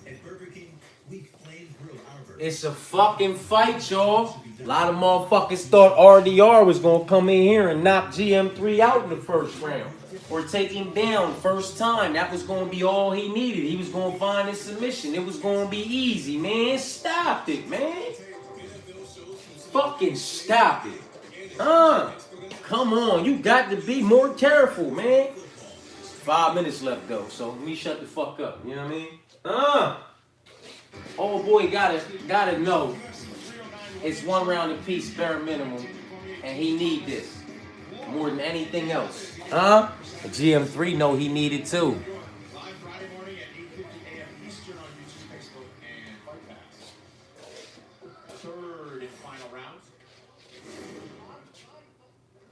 At Burger King, we flame grill our burgers. It's a fucking fight, y'all. A lot of motherfuckers thought RDR was going to come in here and knock GM3 out in the first round. Or take him down first time. That was going to be all he needed. He was going to find his submission. It was going to be easy, man. Stop it, man. Fucking stop it. Come on. You got to be more careful, man. 5 minutes left, though. So let me shut the fuck up. You know what I mean? Old boy gotta know it's 1 round apiece, bare minimum. And he need this more than anything else. GM3 know he needed too. Live Friday morning at 8:50 a.m. Eastern on YouTube, Facebook, and Fight Pass. Third and final round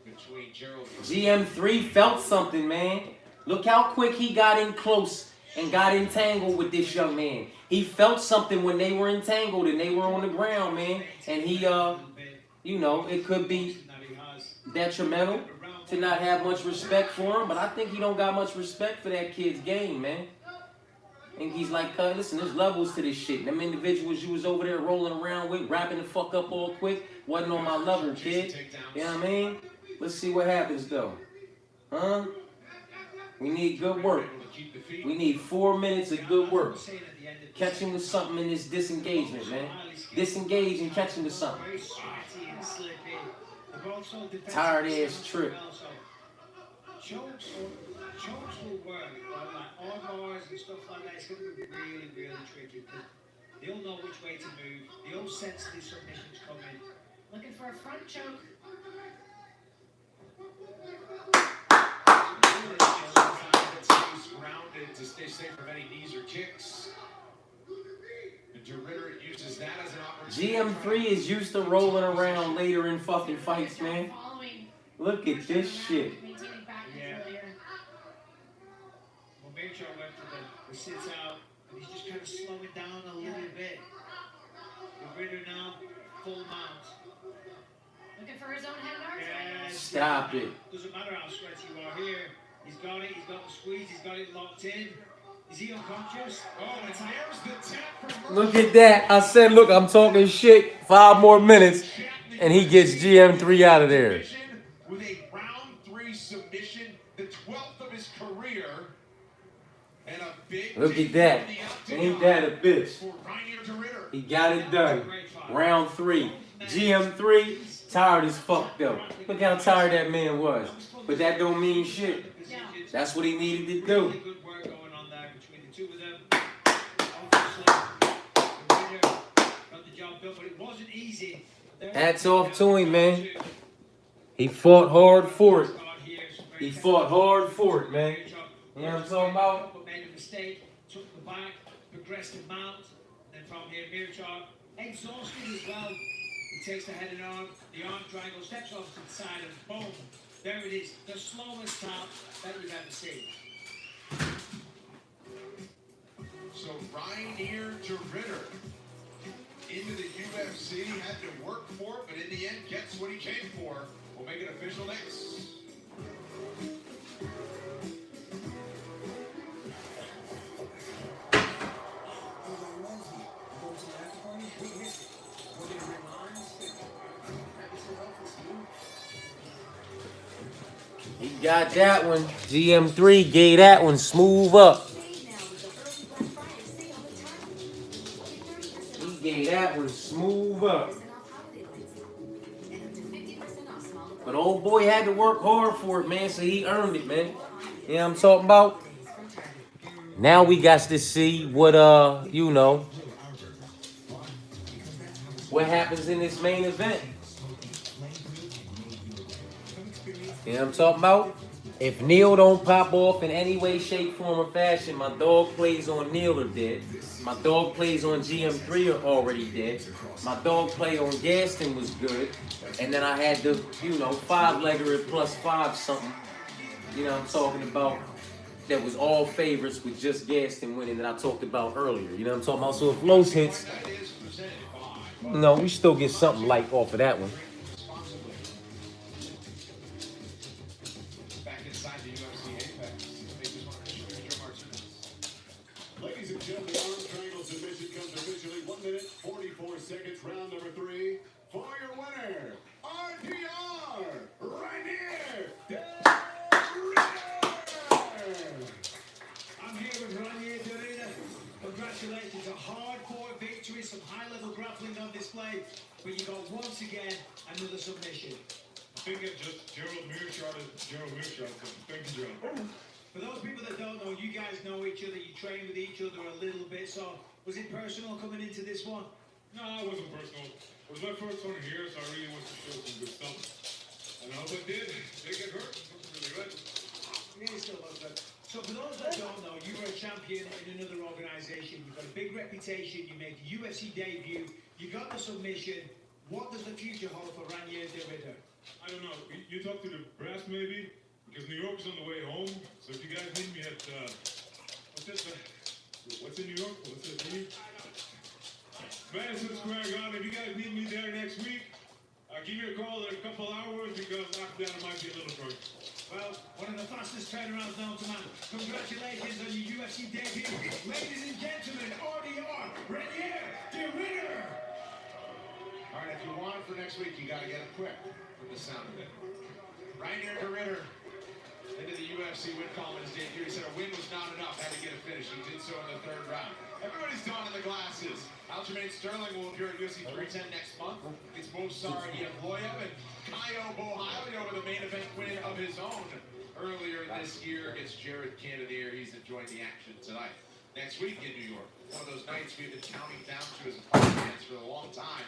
between Gerald. GM3 felt something, man. Look how quick he got in close and got entangled with this young man. He felt something when they were entangled and they were on the ground, man. And he, you know, it could be detrimental to not have much respect for him, but I think he don't got much respect for that kid's game, man. And he's like, listen, there's levels to this shit. Them individuals you was over there rolling around with, wrapping the fuck up all quick, wasn't on my level, kid. You know what I mean? Let's see what happens, though. We need good work. We need 4 minutes of good work. Catch him with something in this disengagement, man. Disengage and catch him with something. They're both so defensive. Tired ass trip. So chokes will work, but like arm bars and stuff like that, it's going to be really, really tricky because they'll know which way to move. They'll sense these submissions coming. Looking for a front choke. Grounded to stay safe from any knees or kicks. And DeRitter uses that as an opportunity. GM3 is used to rolling around later in fucking fights, man. Look at this shit. Yeah. Well, Mircho went for the sits out, and he's just kind of slowing down a little bit. DeRitter now, full mount. Looking for his own head guard. Yes. Stop it. Doesn't matter how sweaty you are here. He's got it. He's got the squeeze. He's got it locked in. Is he unconscious? Oh, and there's the tap from Look at that. I said, look, I'm talking shit. 5 more minutes, and he gets GM3 out of there. With a round 3 submission, the 12th of his career, and a big Look at that. Ain't that a bitch? He got it done. Round 3. GM3, tired as fuck though. Look how tired that man was. But that don't mean shit. That's what he needed to do. good work going on there between the two of them. Obviously, the winner got the job done, but it wasn't easy. Hats off to him, man. He fought hard for it. He fought hard for it, man. You know what I'm talking about? Made a mistake, took the back, progressed to mount, and from here, Mirchov, exhausted as well. He takes the head and arm, the arm triangle, steps off to the side, and boom. There it is, the slowest tap that you've ever seen. So Rainier DeRitter into the UFC, had to work for it, but in the end gets what he came for. We'll make it official next. He got that one. GM3 gave that one smooth up. He gave that one smooth up. But old boy had to work hard for it, man, so he earned it, man. You know what I'm talking about? Now we got to see what, you know, what happens in this main event. You know what I'm talking about? If Neil don't pop off in any way, shape, form, or fashion, my dog plays on Neil are dead. My dog plays on GM3 are already dead. My dog play on Gaston was good. And then I had the, you know, 5-legger at +5 something. You know what I'm talking about? That was all favorites with just Gaston winning that I talked about earlier. You know what I'm talking about? So if Los hits, no, we still get something light off of that one. Ladies and gentlemen, the arm triangle submission comes officially 1 minute, 44 seconds, round number 3. For your winner, RDR, Rainier DeRitter. I'm here with Rainier DeRitter. Congratulations, a hard-fought victory, some high-level grappling on display, but you got once again another submission. I think it's just Gerald Mearshot is Gerald Mearshot. Thank you, Gerald. For those people that don't know, you guys know each other, you train with each other a little bit, so was it personal coming into this one? No, it wasn't personal. It was my first one here, so I really wanted to show some good stuff. And I hope I did. They get hurt. It wasn't really good. Yeah, it still was good. So for those that don't know, you were a champion in another organization. You've got a big reputation. You made the UFC debut. You got the submission. What does the future hold for Rainier DeRitter? I don't know. You talk to the brass maybe, because New York's on the way home. So if you guys need me at, what's in New York? What's it? Madison Square Garden. If you guys need me there next week, give me a call in a couple hours because after that it might be a little short. Well, one of the fastest turnarounds known to man. Congratulations on your UFC debut. Ladies and gentlemen, RDR, Rainier DeRitter. All right, if you want it for next week, you got to get it quick from the sound of it. Rainier DeRitter into the UFC win column in his debut. He said a win was not enough, had to get a finish. He did so in the 3rd round. Everybody's donning the glasses. Aljamain Sterling will appear at UFC 310 next month. It's Movsar Evloev and Caio Borralho with a main event win of his own earlier this year against Jared Cannonier. He's enjoying the action tonight. Next week in New York, one of those nights we've been counting down to as a podcast for a long time.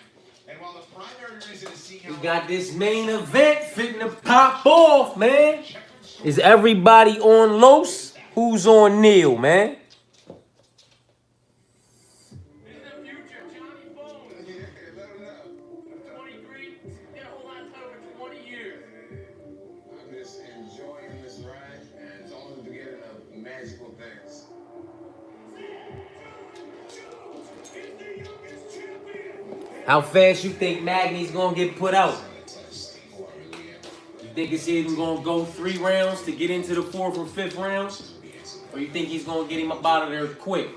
And while the primary reason is seeing how we got this main event fitting to pop off, man. Is everybody on Los? Who's on Neil, man? How fast you think Magny's gonna get put out? You think it's even gonna go 3 rounds to get into the 4th or 5th rounds? Or you think he's gonna get him up out of there quick?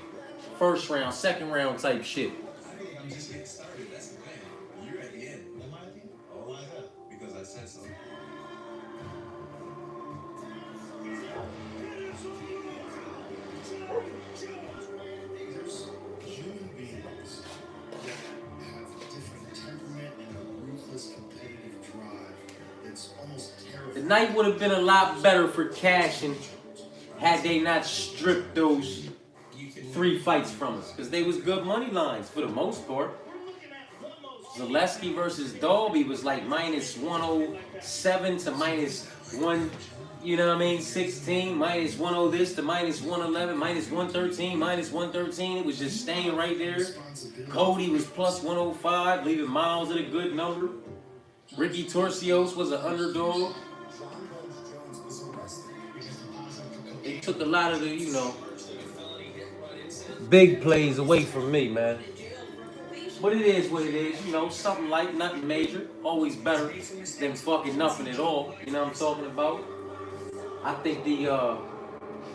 1st round, 2nd round type shit. I think I'm just getting started. That's the plan. You're at the end. Am I at the end? Oh, why is that? Because I said so. There's human beings that have different temperament and a ruthless competitive drive that's almost terrifying. The night would have been a lot better for cashing had they not stripped those 3 fights from us. Because they was good money lines for the most part. Zaleski versus Dalby was like minus 107 to minus 1, you know what I mean, 16, minus 10 this to minus 111, minus 113, minus 113. It was just staying right there. Cody was plus 105, leaving Miles at a good number. Ricky Torcios was an underdog. It took a lot of the, you know, big plays away from me, man. But it is what it is, you know, something light, nothing major. Always better than fucking nothing at all. You know what I'm talking about? I think the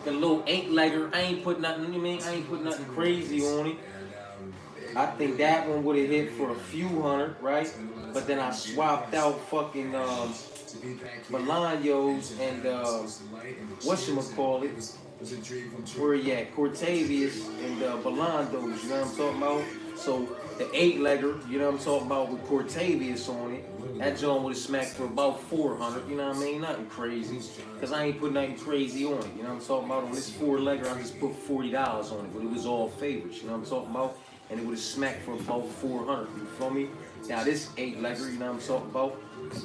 little 8-legger, I ain't put nothing, you mean? I ain't put nothing crazy on it. I think that one would have hit for a few hundred, right? But then I swapped out fucking Bolaños and whatchamacallit, where he at, Cortavius and Bolaños, you know what I'm talking about? So the 8-legger, you know what I'm talking about, with Cortavius on it, that joint would have smacked for about 400, you know what I mean? Nothing crazy, because I ain't put nothing crazy on it, you know what I'm talking about? On this 4-legger, I just put $40 on it, but it was all favorites, you know what I'm talking about? And it would have smacked for about 400, you feel me? Now this 8-legger, you know what I'm talking about?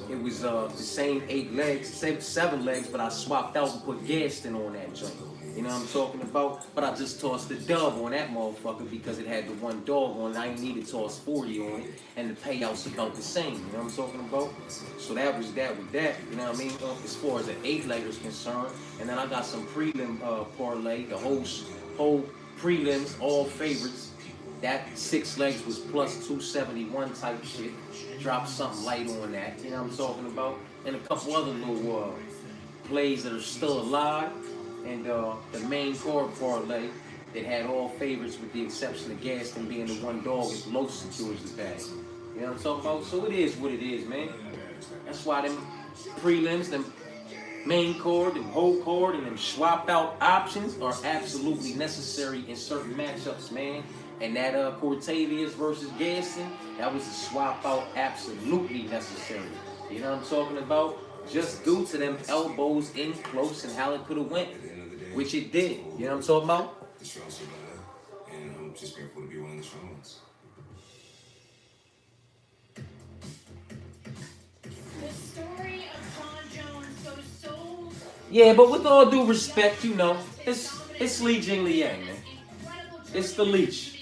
It was the same 8 legs, 7 legs, but I swapped out and put Gaston on that joint. You know what I'm talking about? But I just tossed the dub on that motherfucker because it had the 1 dog on it. I ain't need to toss 40 on it, and the payout's about the same. You know what I'm talking about? So that was that with that. You know what I mean? As far as the 8-legger is concerned, and then I got some prelim parlay. The whole prelims, all favorites. That 6 legs was plus 271 type shit. Drop something light on that. You know what I'm talking about? And a couple other little plays that are still alive. And the main card parlay that had all favorites with the exception of Gaston being the 1 dog is Los secures the bag. You know what I'm talking about? So it is what it is, man. That's why them prelims, them main card, them whole card, and them swapped out options are absolutely necessary in certain matchups, man. And that Cortavius versus Gaston, that was a swap out absolutely necessary. You know what I'm talking about? Just due to them elbows in close and how it could have went, which it did. You know what I'm talking about? The strong survive, and I'm just grateful to be one of the strong ones. The story of John Jones goes so... Yeah, but with all due respect, you know, it's Li Jingliang, man. It's the leech.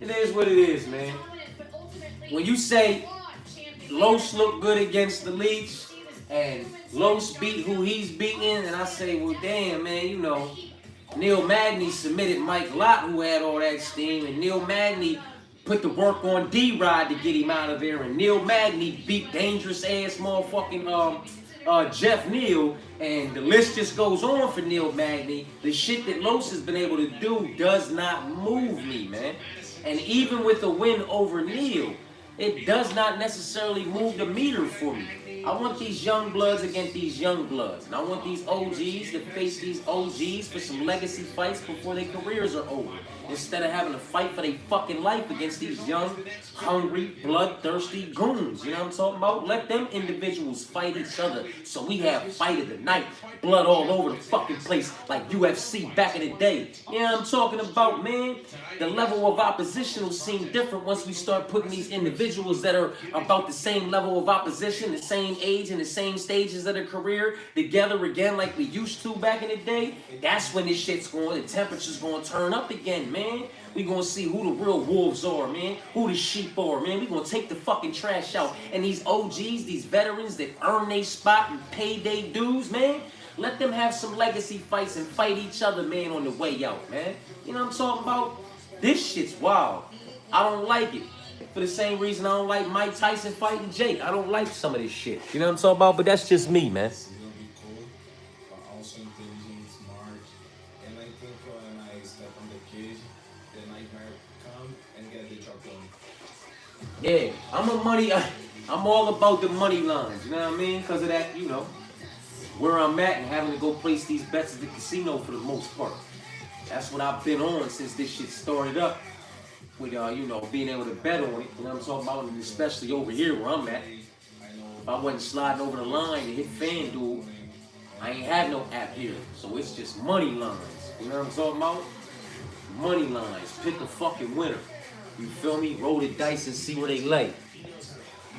It is what it is, man. When you say Los looked good against the Leech and Los beat who he's beating, and I say, well, damn, man, you know, Neil Magny submitted Mike Lott, who had all that steam, and Neil Magny put the work on D-Rod to get him out of there, and Neil Magny beat dangerous-ass motherfucking Jeff Neal, and the list just goes on for Neil Magny. The shit that Los has been able to do does not move me, man. And even with the win over Neil, it does not necessarily move the meter for me. I want these young bloods against these young bloods. And I want these OGs to face these OGs for some legacy fights before their careers are over. Instead of having to fight for their fucking life against these young, hungry, bloodthirsty goons. You know what I'm talking about? Let them individuals fight each other so we have fight of the night. Blood all over the fucking place like UFC back in the day. You know what I'm talking about, man? The level of opposition will seem different once we start putting these individuals that are about the same level of opposition, the same age and the same stages of their career together again like we used to back in the day. That's when this shit's going, the temperature's going to turn up again, man. We gonna see who the real wolves are, man. Who the sheep are, man. We gonna take the fucking trash out. And these OGs, these veterans that earn their spot and pay their dues, man, let them have some legacy fights and fight each other, man, on the way out, man. You know what I'm talking about? This shit's wild. I don't like it. For the same reason I don't like Mike Tyson fighting Jake. I don't like some of this shit. You know what I'm talking about? But that's just me, man. It's gonna be cool, but also intelligent, smart. And I think when I step on the cage, the nightmare come and get the job done. Yeah, I'm all about the money lines, you know what I mean? Because of that, you know, where I'm at and having to go place these bets at the casino for the most part. That's what I've been on since this shit started up. With, you know, being able to bet on it, you know what I'm talking about? And especially over here where I'm at. If I wasn't sliding over the line to hit FanDuel, I ain't have no app here. So it's just money lines. You know what I'm talking about? Money lines. Pick a fucking winner. You feel me? Roll the dice and see where they lay.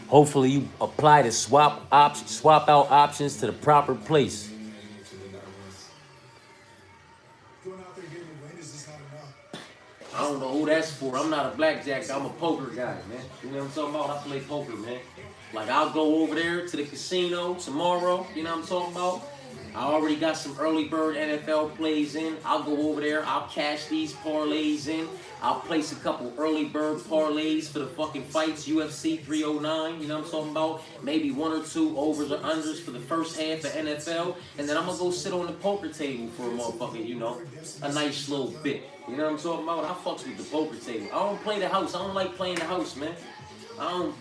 Hopefully you apply the swap out options to the proper place. I don't know who that's for. I'm not a blackjack guy. I'm a poker guy, man. You know what I'm talking about? I play poker, man. Like, I'll go over there to the casino tomorrow. You know what I'm talking about? I already got some early bird NFL plays in. I'll go over there. I'll cash these parlays in. I'll place a couple early bird parlays for the fucking fights. UFC 309, you know what I'm talking about? Maybe 1 or 2 overs or unders for the first half of NFL. And then I'm going to go sit on the poker table for a motherfucker, you know? A nice little bit. You know what I'm talking about? I fucks with the poker table. I don't play the house. I don't like playing the house, man. I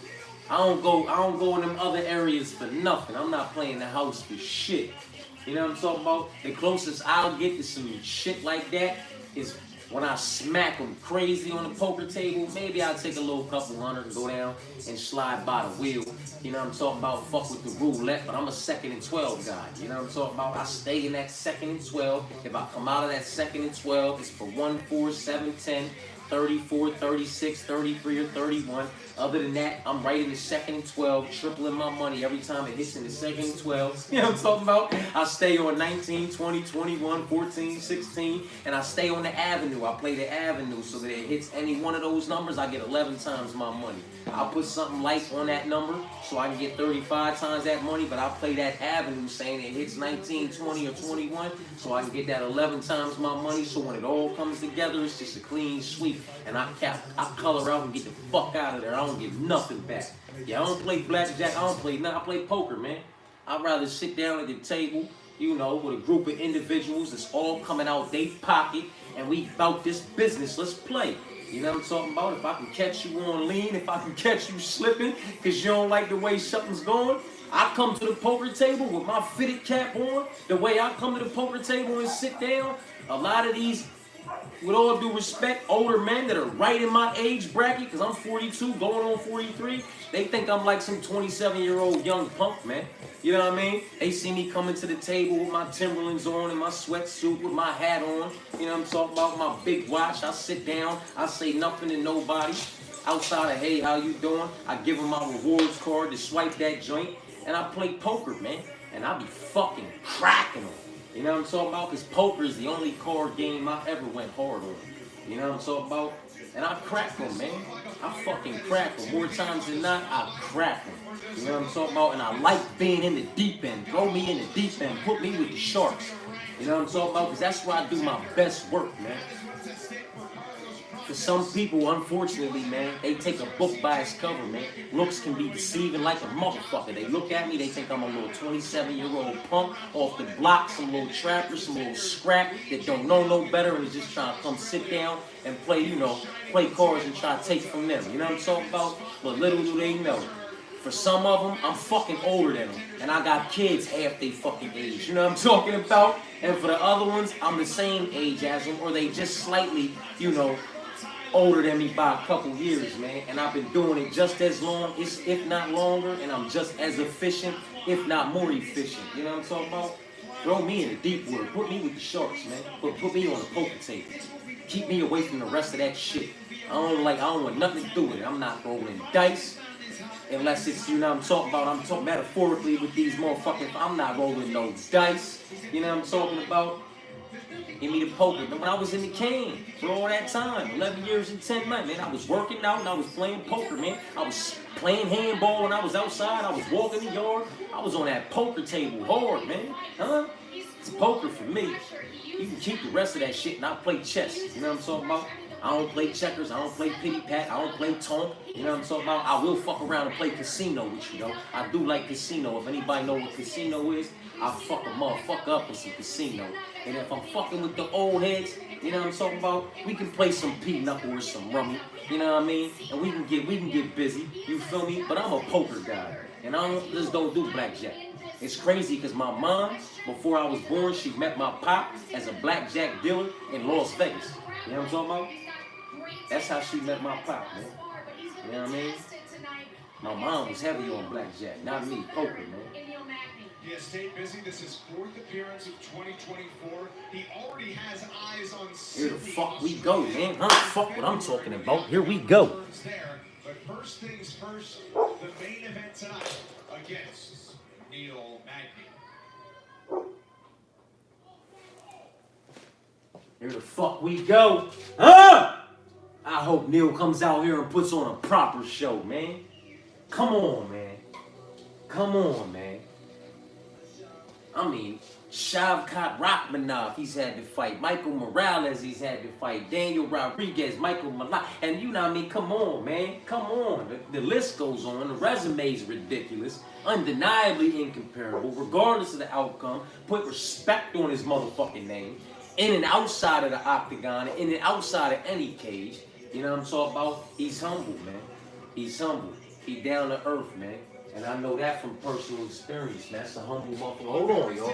don't go in them other areas for nothing. I'm not playing the house for shit. You know what I'm talking about? The closest I'll get to some shit like that is when I smack them crazy on the poker table. Maybe I'll take a little couple hundred and go down and slide by the wheel. You know what I'm talking about? Fuck with the roulette, but I'm a 2nd and 12 guy. You know what I'm talking about? I stay in that 2nd and 12. If I come out of that 2nd and 12, it's for 1, 4, 7, 10, 34, 36, 33, or 31. Other than that, I'm right in the 2nd and 12, tripling my money every time it hits in the 2nd and 12. You know what I'm talking about? I stay on 19, 20, 21, 14, 16, and I stay on the avenue. I play the avenue so that it hits any one of those numbers, I get 11 times my money. I'll put something light on that number so I can get 35 times that money, but I'll play that avenue saying it hits 19, 20, or 21 so I can get that 11 times my money. So when it all comes together, it's just a clean sweep, and I color out and get the fuck out of there. I don't give nothing back. Yeah, I don't play blackjack. I don't play nothing. I play poker, man. I'd rather sit down at the table, you know, with a group of individuals that's all coming out their pocket, and we about this business. Let's play. You know what I'm talking about? If I can catch you on lean, if I can catch you slipping because you don't like the way something's going, I come to the poker table with my fitted cap on. The way I come to the poker table and sit down, a lot of these, with all due respect, older men that are right in my age bracket, because I'm 42, going on 43, they think I'm like some 27-year-old young punk, man. You know what I mean? They see me coming to the table with my Timberlands on and my sweatsuit with my hat on. You know what I'm talking about? My big watch. I sit down. I say nothing to nobody. Outside of, hey, how you doing? I give them my rewards card to swipe that joint. And I play poker, man. And I be fucking cracking them. You know what I'm talking about? Because poker is the only card game I ever went hard on. You know what I'm talking about? And I crack them, man. I fucking crack them. More times than not, I crack them. You know what I'm talking about? And I like being in the deep end. Throw me in the deep end. Put me with the sharks. You know what I'm talking about? Because that's where I do my best work, man. For some people, unfortunately, man, they take a book by its cover, man. Looks can be deceiving like a motherfucker. They look at me, they think I'm a little 27-year-old punk off the block, some little trapper, some little scrap that don't know no better and is just trying to come sit down and play, you know, play cards and try to take from them. You know what I'm talking about? But little do they know. For some of them, I'm fucking older than them. And I got kids half they fucking age. You know what I'm talking about? And for the other ones, I'm the same age as them, or they just slightly, you know, older than me by a couple years, man. And I've been doing it just as long, if not longer, and I'm just as efficient, if not more efficient. You know what I'm talking about? Throw me in the deep water. Put me with the sharks, man. Put me on the poker table. Keep me away from the rest of that shit. I don't want nothing to do with it. I'm not rolling dice. Unless it's, you know what I'm talking about, I'm talking metaphorically with these motherfucking, I'm not rolling no dice, you know what I'm talking about? Give me the poker. When I was in the cane for all that time, 11 years and 10 months, man, I was working out and I was playing poker, man. I was playing handball when I was outside, I was walking the yard, I was on that poker table hard, man, huh? It's poker for me. You can keep the rest of that shit and I'll play chess, you know what I'm talking about? I don't play checkers, I don't play pity pat, I don't play tonk, you know what I'm talking about? I will fuck around and play casino with you, though. I do like casino. If anybody know what casino is, I'll fuck a motherfucker up with some casino. And if I'm fucking with the old heads, you know what I'm talking about? We can play some pinochle or some rummy, you know what I mean? And we can get busy, you feel me? But I'm a poker guy, and I just don't do blackjack. It's crazy because my mom, before I was born, she met my pop as a blackjack dealer in Las Vegas. You know what I'm talking about? That's how she met my pop, man. You know what I mean? My mom was heavy on blackjack, not me, poker, man. He has stayed busy. This is 4th appearance of 2024. He already has eyes on Here the fuck we go, man. Huh? Fuck what I'm talking about. Here we go. But first things first, the main event tonight against Neil Magny. Here the fuck we go. Huh? I hope Neil comes out here and puts on a proper show, man. Come on, man. Come on, man. I mean, Shavkat Rachmanov, he's had to fight. Michael Morales, he's had to fight. Daniel Rodriguez, Michael Malak. And you know what I mean? Come on, man. Come on. The list goes on. The resume's ridiculous. Undeniably incomparable. Regardless of the outcome, put respect on his motherfucking name. In and outside of the octagon, in and outside of any cage. You know what I'm talking about? He's humble, man. He's humble. He down to earth, man. And I know that from personal experience, man. That's a humble motherfucker. Hold on, y'all.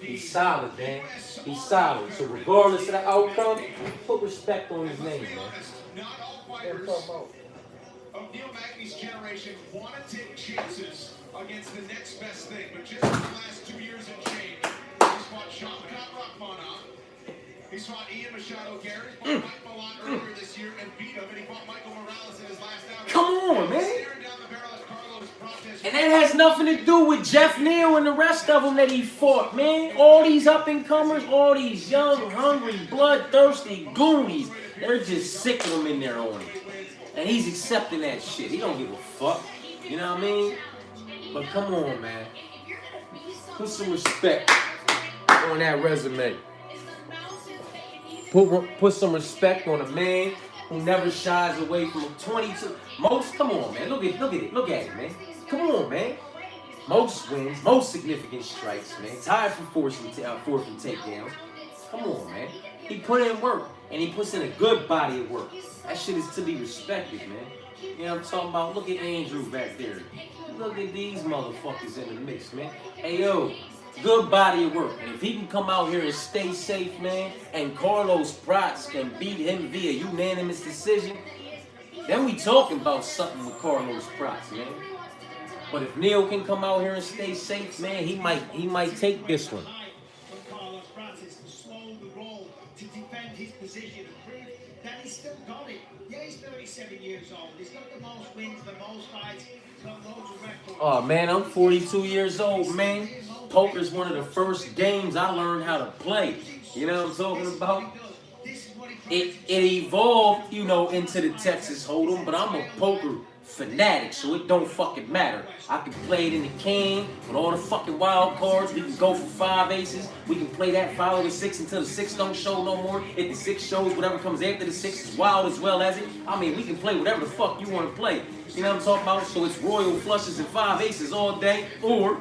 He's solid, man. He's solid. So regardless of the outcome, put respect on his name, man. Not all fighters of Neil Magny's generation want to take chances against the next best thing. But just in the last 2 years and change, he's fought Shavkat Rachmanov. He's fought Ian Machado Garrett. He fought Mike Milan earlier this year and beat him. And he fought Michael Morales in his last outing. Come on, man. And that has nothing to do with Jeff Neal and the rest of them that he fought, man. All these up-and-comers, all these young, hungry, bloodthirsty goonies, they're just sick of him in there on him. And he's accepting that shit. He don't give a fuck. You know what I mean? But come on, man. Put some respect on that resume. Put some respect on a man who never shies away from 22. Most, come on, man. Look at it, man. Come on, man. Most wins, most significant strikes, man. Tied for fourth and takedowns. Come on, man. He put in work, and he puts in a good body of work. That shit is to be respected, man. You know what I'm talking about? Look at Andrew back there. Look at these motherfuckers in the mix, man. Hey, yo. Good body of work. And if he can come out here and stay safe, man, and Carlos Prats can beat him via unanimous decision, then we talking about something with Carlos Prats, man. But if Neil can come out here and stay safe, man, he might take this one. Carlos Prats is to slow the roll, to defend his position and prove that he's still got it. Yeah, he's 37 years old. He's got the most wins, the most fights. He's got loads of records. Oh, man, I'm 42 years old, man. Poker's one of the first games I learned how to play. You know what I'm talking about? It evolved, you know, into the Texas Hold'em, but I'm a poker fanatic, so it don't fucking matter. I can play it in the can with all the fucking wild cards. We can go for 5 aces. We can play that, follow the 6 until the 6 don't show no more. If the 6 shows, whatever comes after the 6 is wild as well as it. I mean, we can play whatever the fuck you want to play. You know what I'm talking about? So it's royal flushes and 5 aces all day, or,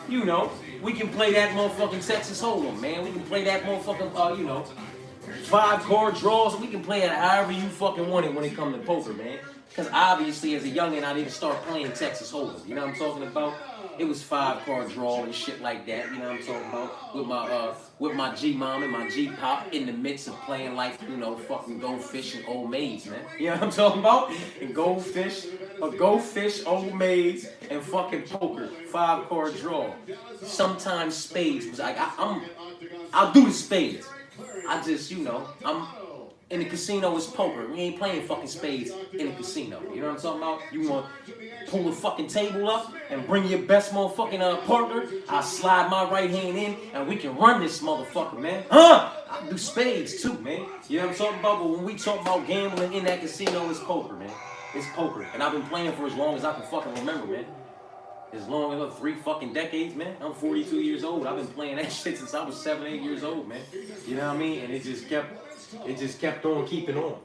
you know, we can play that motherfucking Texas Hold'em, man. We can play that motherfucking, you know, 5 card draws. We can play it however you fucking want it when it comes to poker, man. Because obviously, as a youngin', I didn't start playing Texas Hold'em. You know what I'm talking about? It was 5 card draw and shit like that. You know what I'm talking about? With my G-mom and my G-pop in the midst of playing like, you know, fucking Go Fish and Old Maids, man. You know what I'm talking about? And Go Fish, Old Maids, and fucking poker. 5 card draw. Sometimes spades. Cause I'll do the spades. I just, you know, in the casino is poker. We ain't playing fucking spades in the casino. You know what I'm talking about? You want to pull the fucking table up and bring your best motherfucking partner. I'll slide my right hand in and we can run this motherfucker, man. I do spades too, man. You know what I'm talking about? But when we talk about gambling in that casino, it's poker, man. It's poker. And I've been playing for as long as I can fucking remember, man. As long as 3 fucking decades, man. I'm 42 years old. I've been playing that shit since I was 7, 8 years old, man. You know what I mean? And it just kept on keeping on.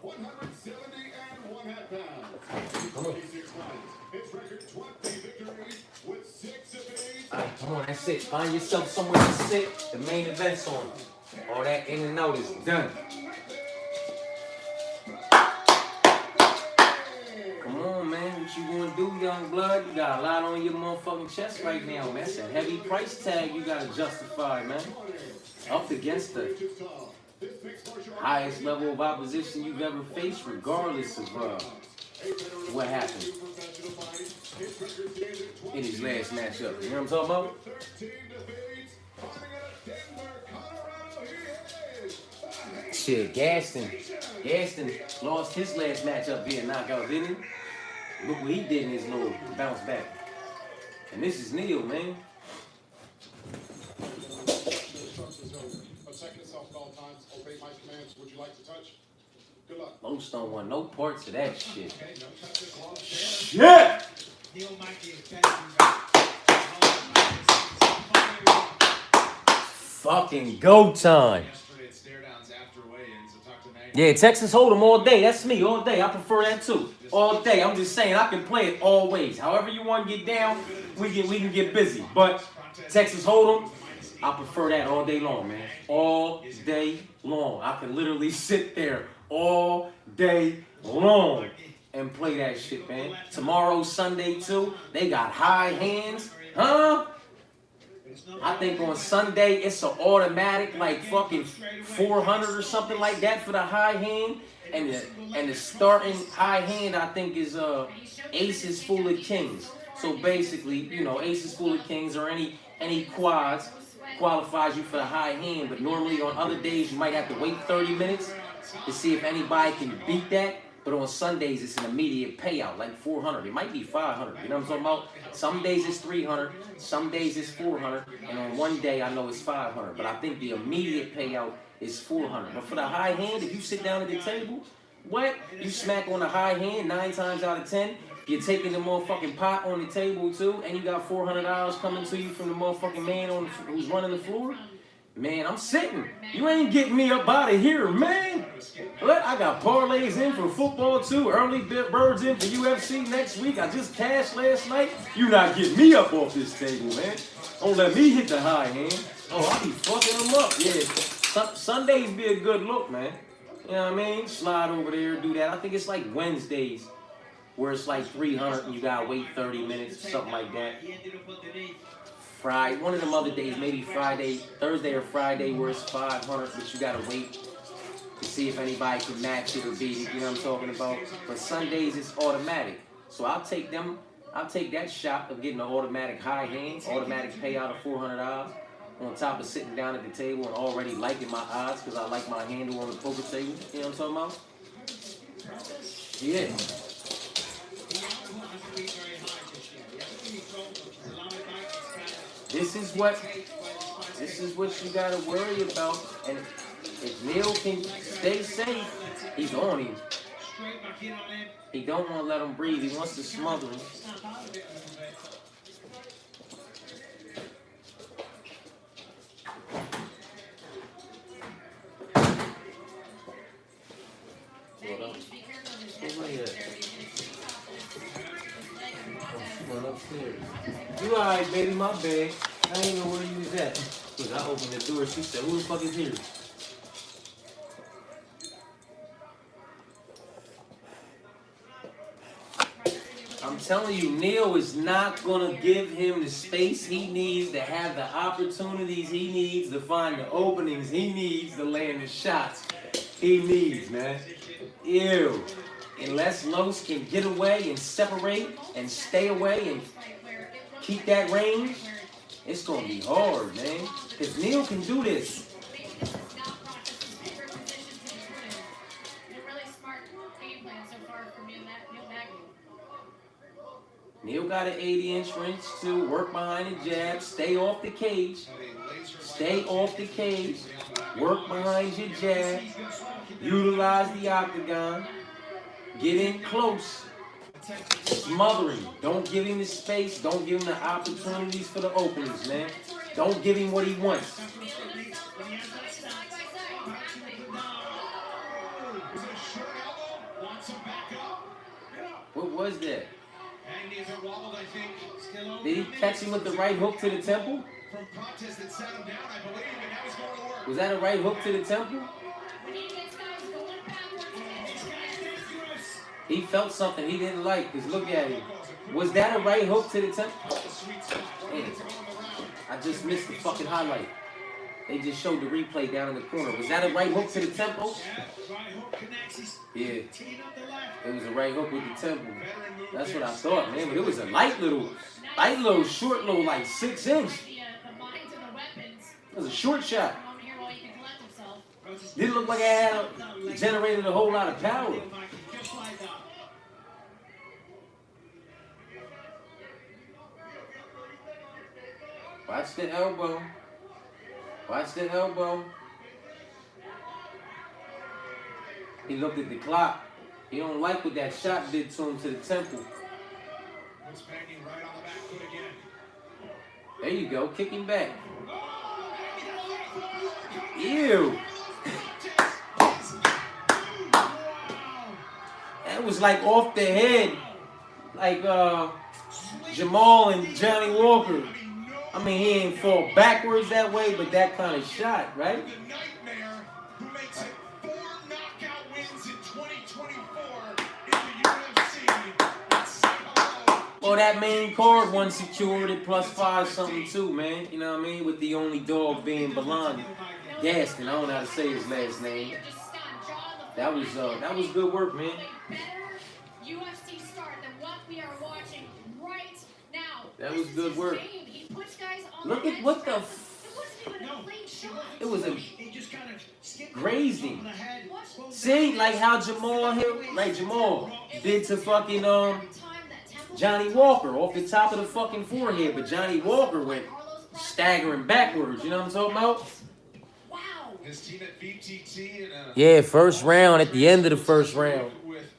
Come on. Alright, come on, that's it. Find yourself somewhere to sit. The main event's on. All that in and out is done. Come on, man. What you gonna do, young blood? You got a lot on your motherfucking chest right now, man. That's a heavy price tag you gotta justify, man. Up against the highest level of opposition you've ever faced, regardless of what happened in his last matchup. You know what I'm talking about? Shit, Gaston lost his last matchup via knockout, didn't he? Look what he did in his little bounce back. And this is Neil, man. Most don't want no parts of that shit. Shit! Fucking go time. Yeah, Texas Hold'em all day. That's me all day. I prefer that too. All day. I'm just saying I can play it always. However you want to get down, we can get busy. But Texas Hold'em, I prefer that all day long, man. All day long. I can literally sit there all day long and play that shit, man. Tomorrow, Sunday too. They got high hands, huh? I think on Sunday it's an automatic like fucking 400 or something like that for the high hand, and the starting high hand I think is aces full of kings. So basically, you know, aces full of kings or any quads qualifies you for the high hand. But normally on other days you might have to wait 30 minutes to see if anybody can beat that. But on Sundays, it's an immediate payout, like 400. It might be 500. You know what I'm talking about? Some days it's 300. Some days it's 400. And on one day, I know it's 500. But I think the immediate payout is 400. But for the high hand, if you sit down at the table, what? You smack on the high hand 9 times out of 10. You're taking the motherfucking pot on the table, too. And you got $400 coming to you from the motherfucking man who's running the floor. Man, I'm sitting. You ain't getting me up out of here, man. What? I got parlays in for football, too. Early birds in for UFC next week. I just cashed last night. You not getting me up off this table, man. Don't let me hit the high hand. Oh, I'll be fucking them up. Yeah, Sundays be a good look, man. You know what I mean? Slide over there, do that. I think it's like Wednesdays where it's like 300 and you gotta wait 30 minutes or something like that. Friday, one of them other days, maybe Thursday or Friday, where it's 500, but you gotta wait to see if anybody can match it or beat it. You know what I'm talking about? But Sundays it's automatic, so I'll take that shot of getting an automatic high hand, automatic payout of $400 on top of sitting down at the table and already liking my odds because I like my handle on the poker table. You know what I'm talking about? Yeah. This is what you gotta worry about. And if Neil can stay safe, he's on him. straight back in on him. He don't want to let him breathe. He wants to smother him. Snap out of it a little bit. You alright, baby, my bad. I ain't know where you was at. Cause I opened the door, she said, who the fuck is here? I'm telling you, Neil is not gonna give him the space he needs to have the opportunities he needs to find the openings he needs to land the shots he needs, man. Ew. Unless Los can get away and separate and stay away and keep that range, it's gonna be hard, man. Cause Neil can do this. Neil got an 80-inch wrench to work behind the jab, stay off the cage. Stay off the cage. Work behind your jab. Utilize the octagon. Get in close. Smothering. Don't give him the space. Don't give him the opportunities for the openings, man. Don't give him what he wants. What was that? Did he catch him with the right hook to the temple? Was that a right hook to the temple? He felt something he didn't like, because look at him. Was that a right hook to the temple? Man, I just missed the fucking highlight. They just showed the replay down in the corner. Was that a right hook to the temple? Yeah. It was a right hook with the temple. That's what I thought, man. But it was a light little, short little, like 6 inch. It was a short shot. Didn't look like it had generated a whole lot of power. Watch the elbow. Watch the elbow. He looked at the clock. He don't like what that shot did to him to the temple. There you go. Kick him back. Ew. That was like off the head. Like Jamal and Johnny Walker. I mean, he ain't fall backwards that way, but that kind of shot, right? Well, that main card one secured at +5 something too, man. You know what I mean? With the only dog being Belani. Gaston, I don't know how to say his last name. That was good work, man. UFC start than what we are watching right now. That was good work. Look at what the it was a grazing. See, like how Jamal did to fucking Johnny Walker off the top of the fucking forehead, but Johnny Walker went staggering backwards. You know what I'm talking about? Yeah, first round, at the end of the first round.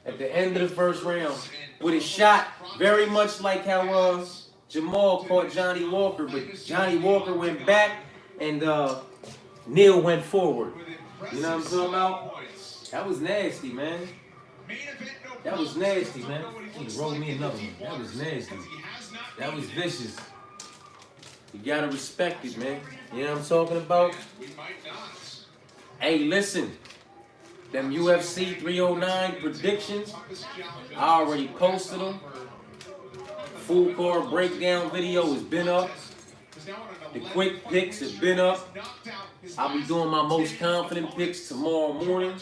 At the end of the first round. With a shot very much like how Jamal caught Johnny Walker, but Johnny Walker went back and Neil went forward. You know what I'm talking about? That was nasty, man. That was nasty, man. He rolled me another one. That was nasty. That was vicious. You gotta respect it, man. You know what I'm talking about? Hey, listen. Them UFC 309 predictions, I already posted them. Full card breakdown video has been up. The quick picks have been up. I'll be doing my most confident picks tomorrow morning.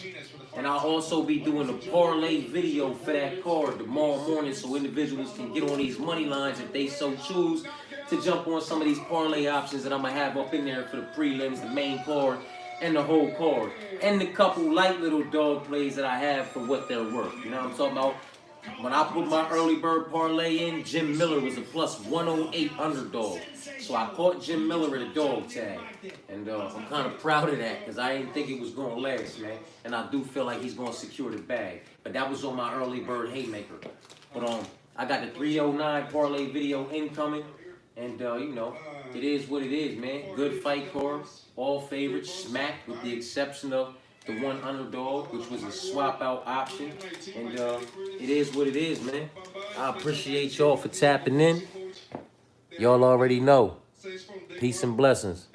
And I'll also be doing a parlay video for that card tomorrow morning so individuals can get on these money lines if they so choose to jump on some of these parlay options that I'm going to have up in there for the prelims, the main card, and the whole card. And the couple light little dog plays that I have for what they're worth. You know what I'm talking about? when I put my early bird parlay in, Jim Miller was a plus 108 underdog. So I caught Jim Miller at a dog tag. And I'm kind of proud of that because I didn't think it was going to last, man. And I do feel like he's going to secure the bag. But that was on my early bird haymaker. But I got the 309 parlay video incoming. And, you know, it is what it is, man. Good fight card. All favorites smacked with the exception of the one underdog, which was a swap out option. And it is what it is, man. I appreciate y'all for tapping in. Y'all already know. Peace and blessings.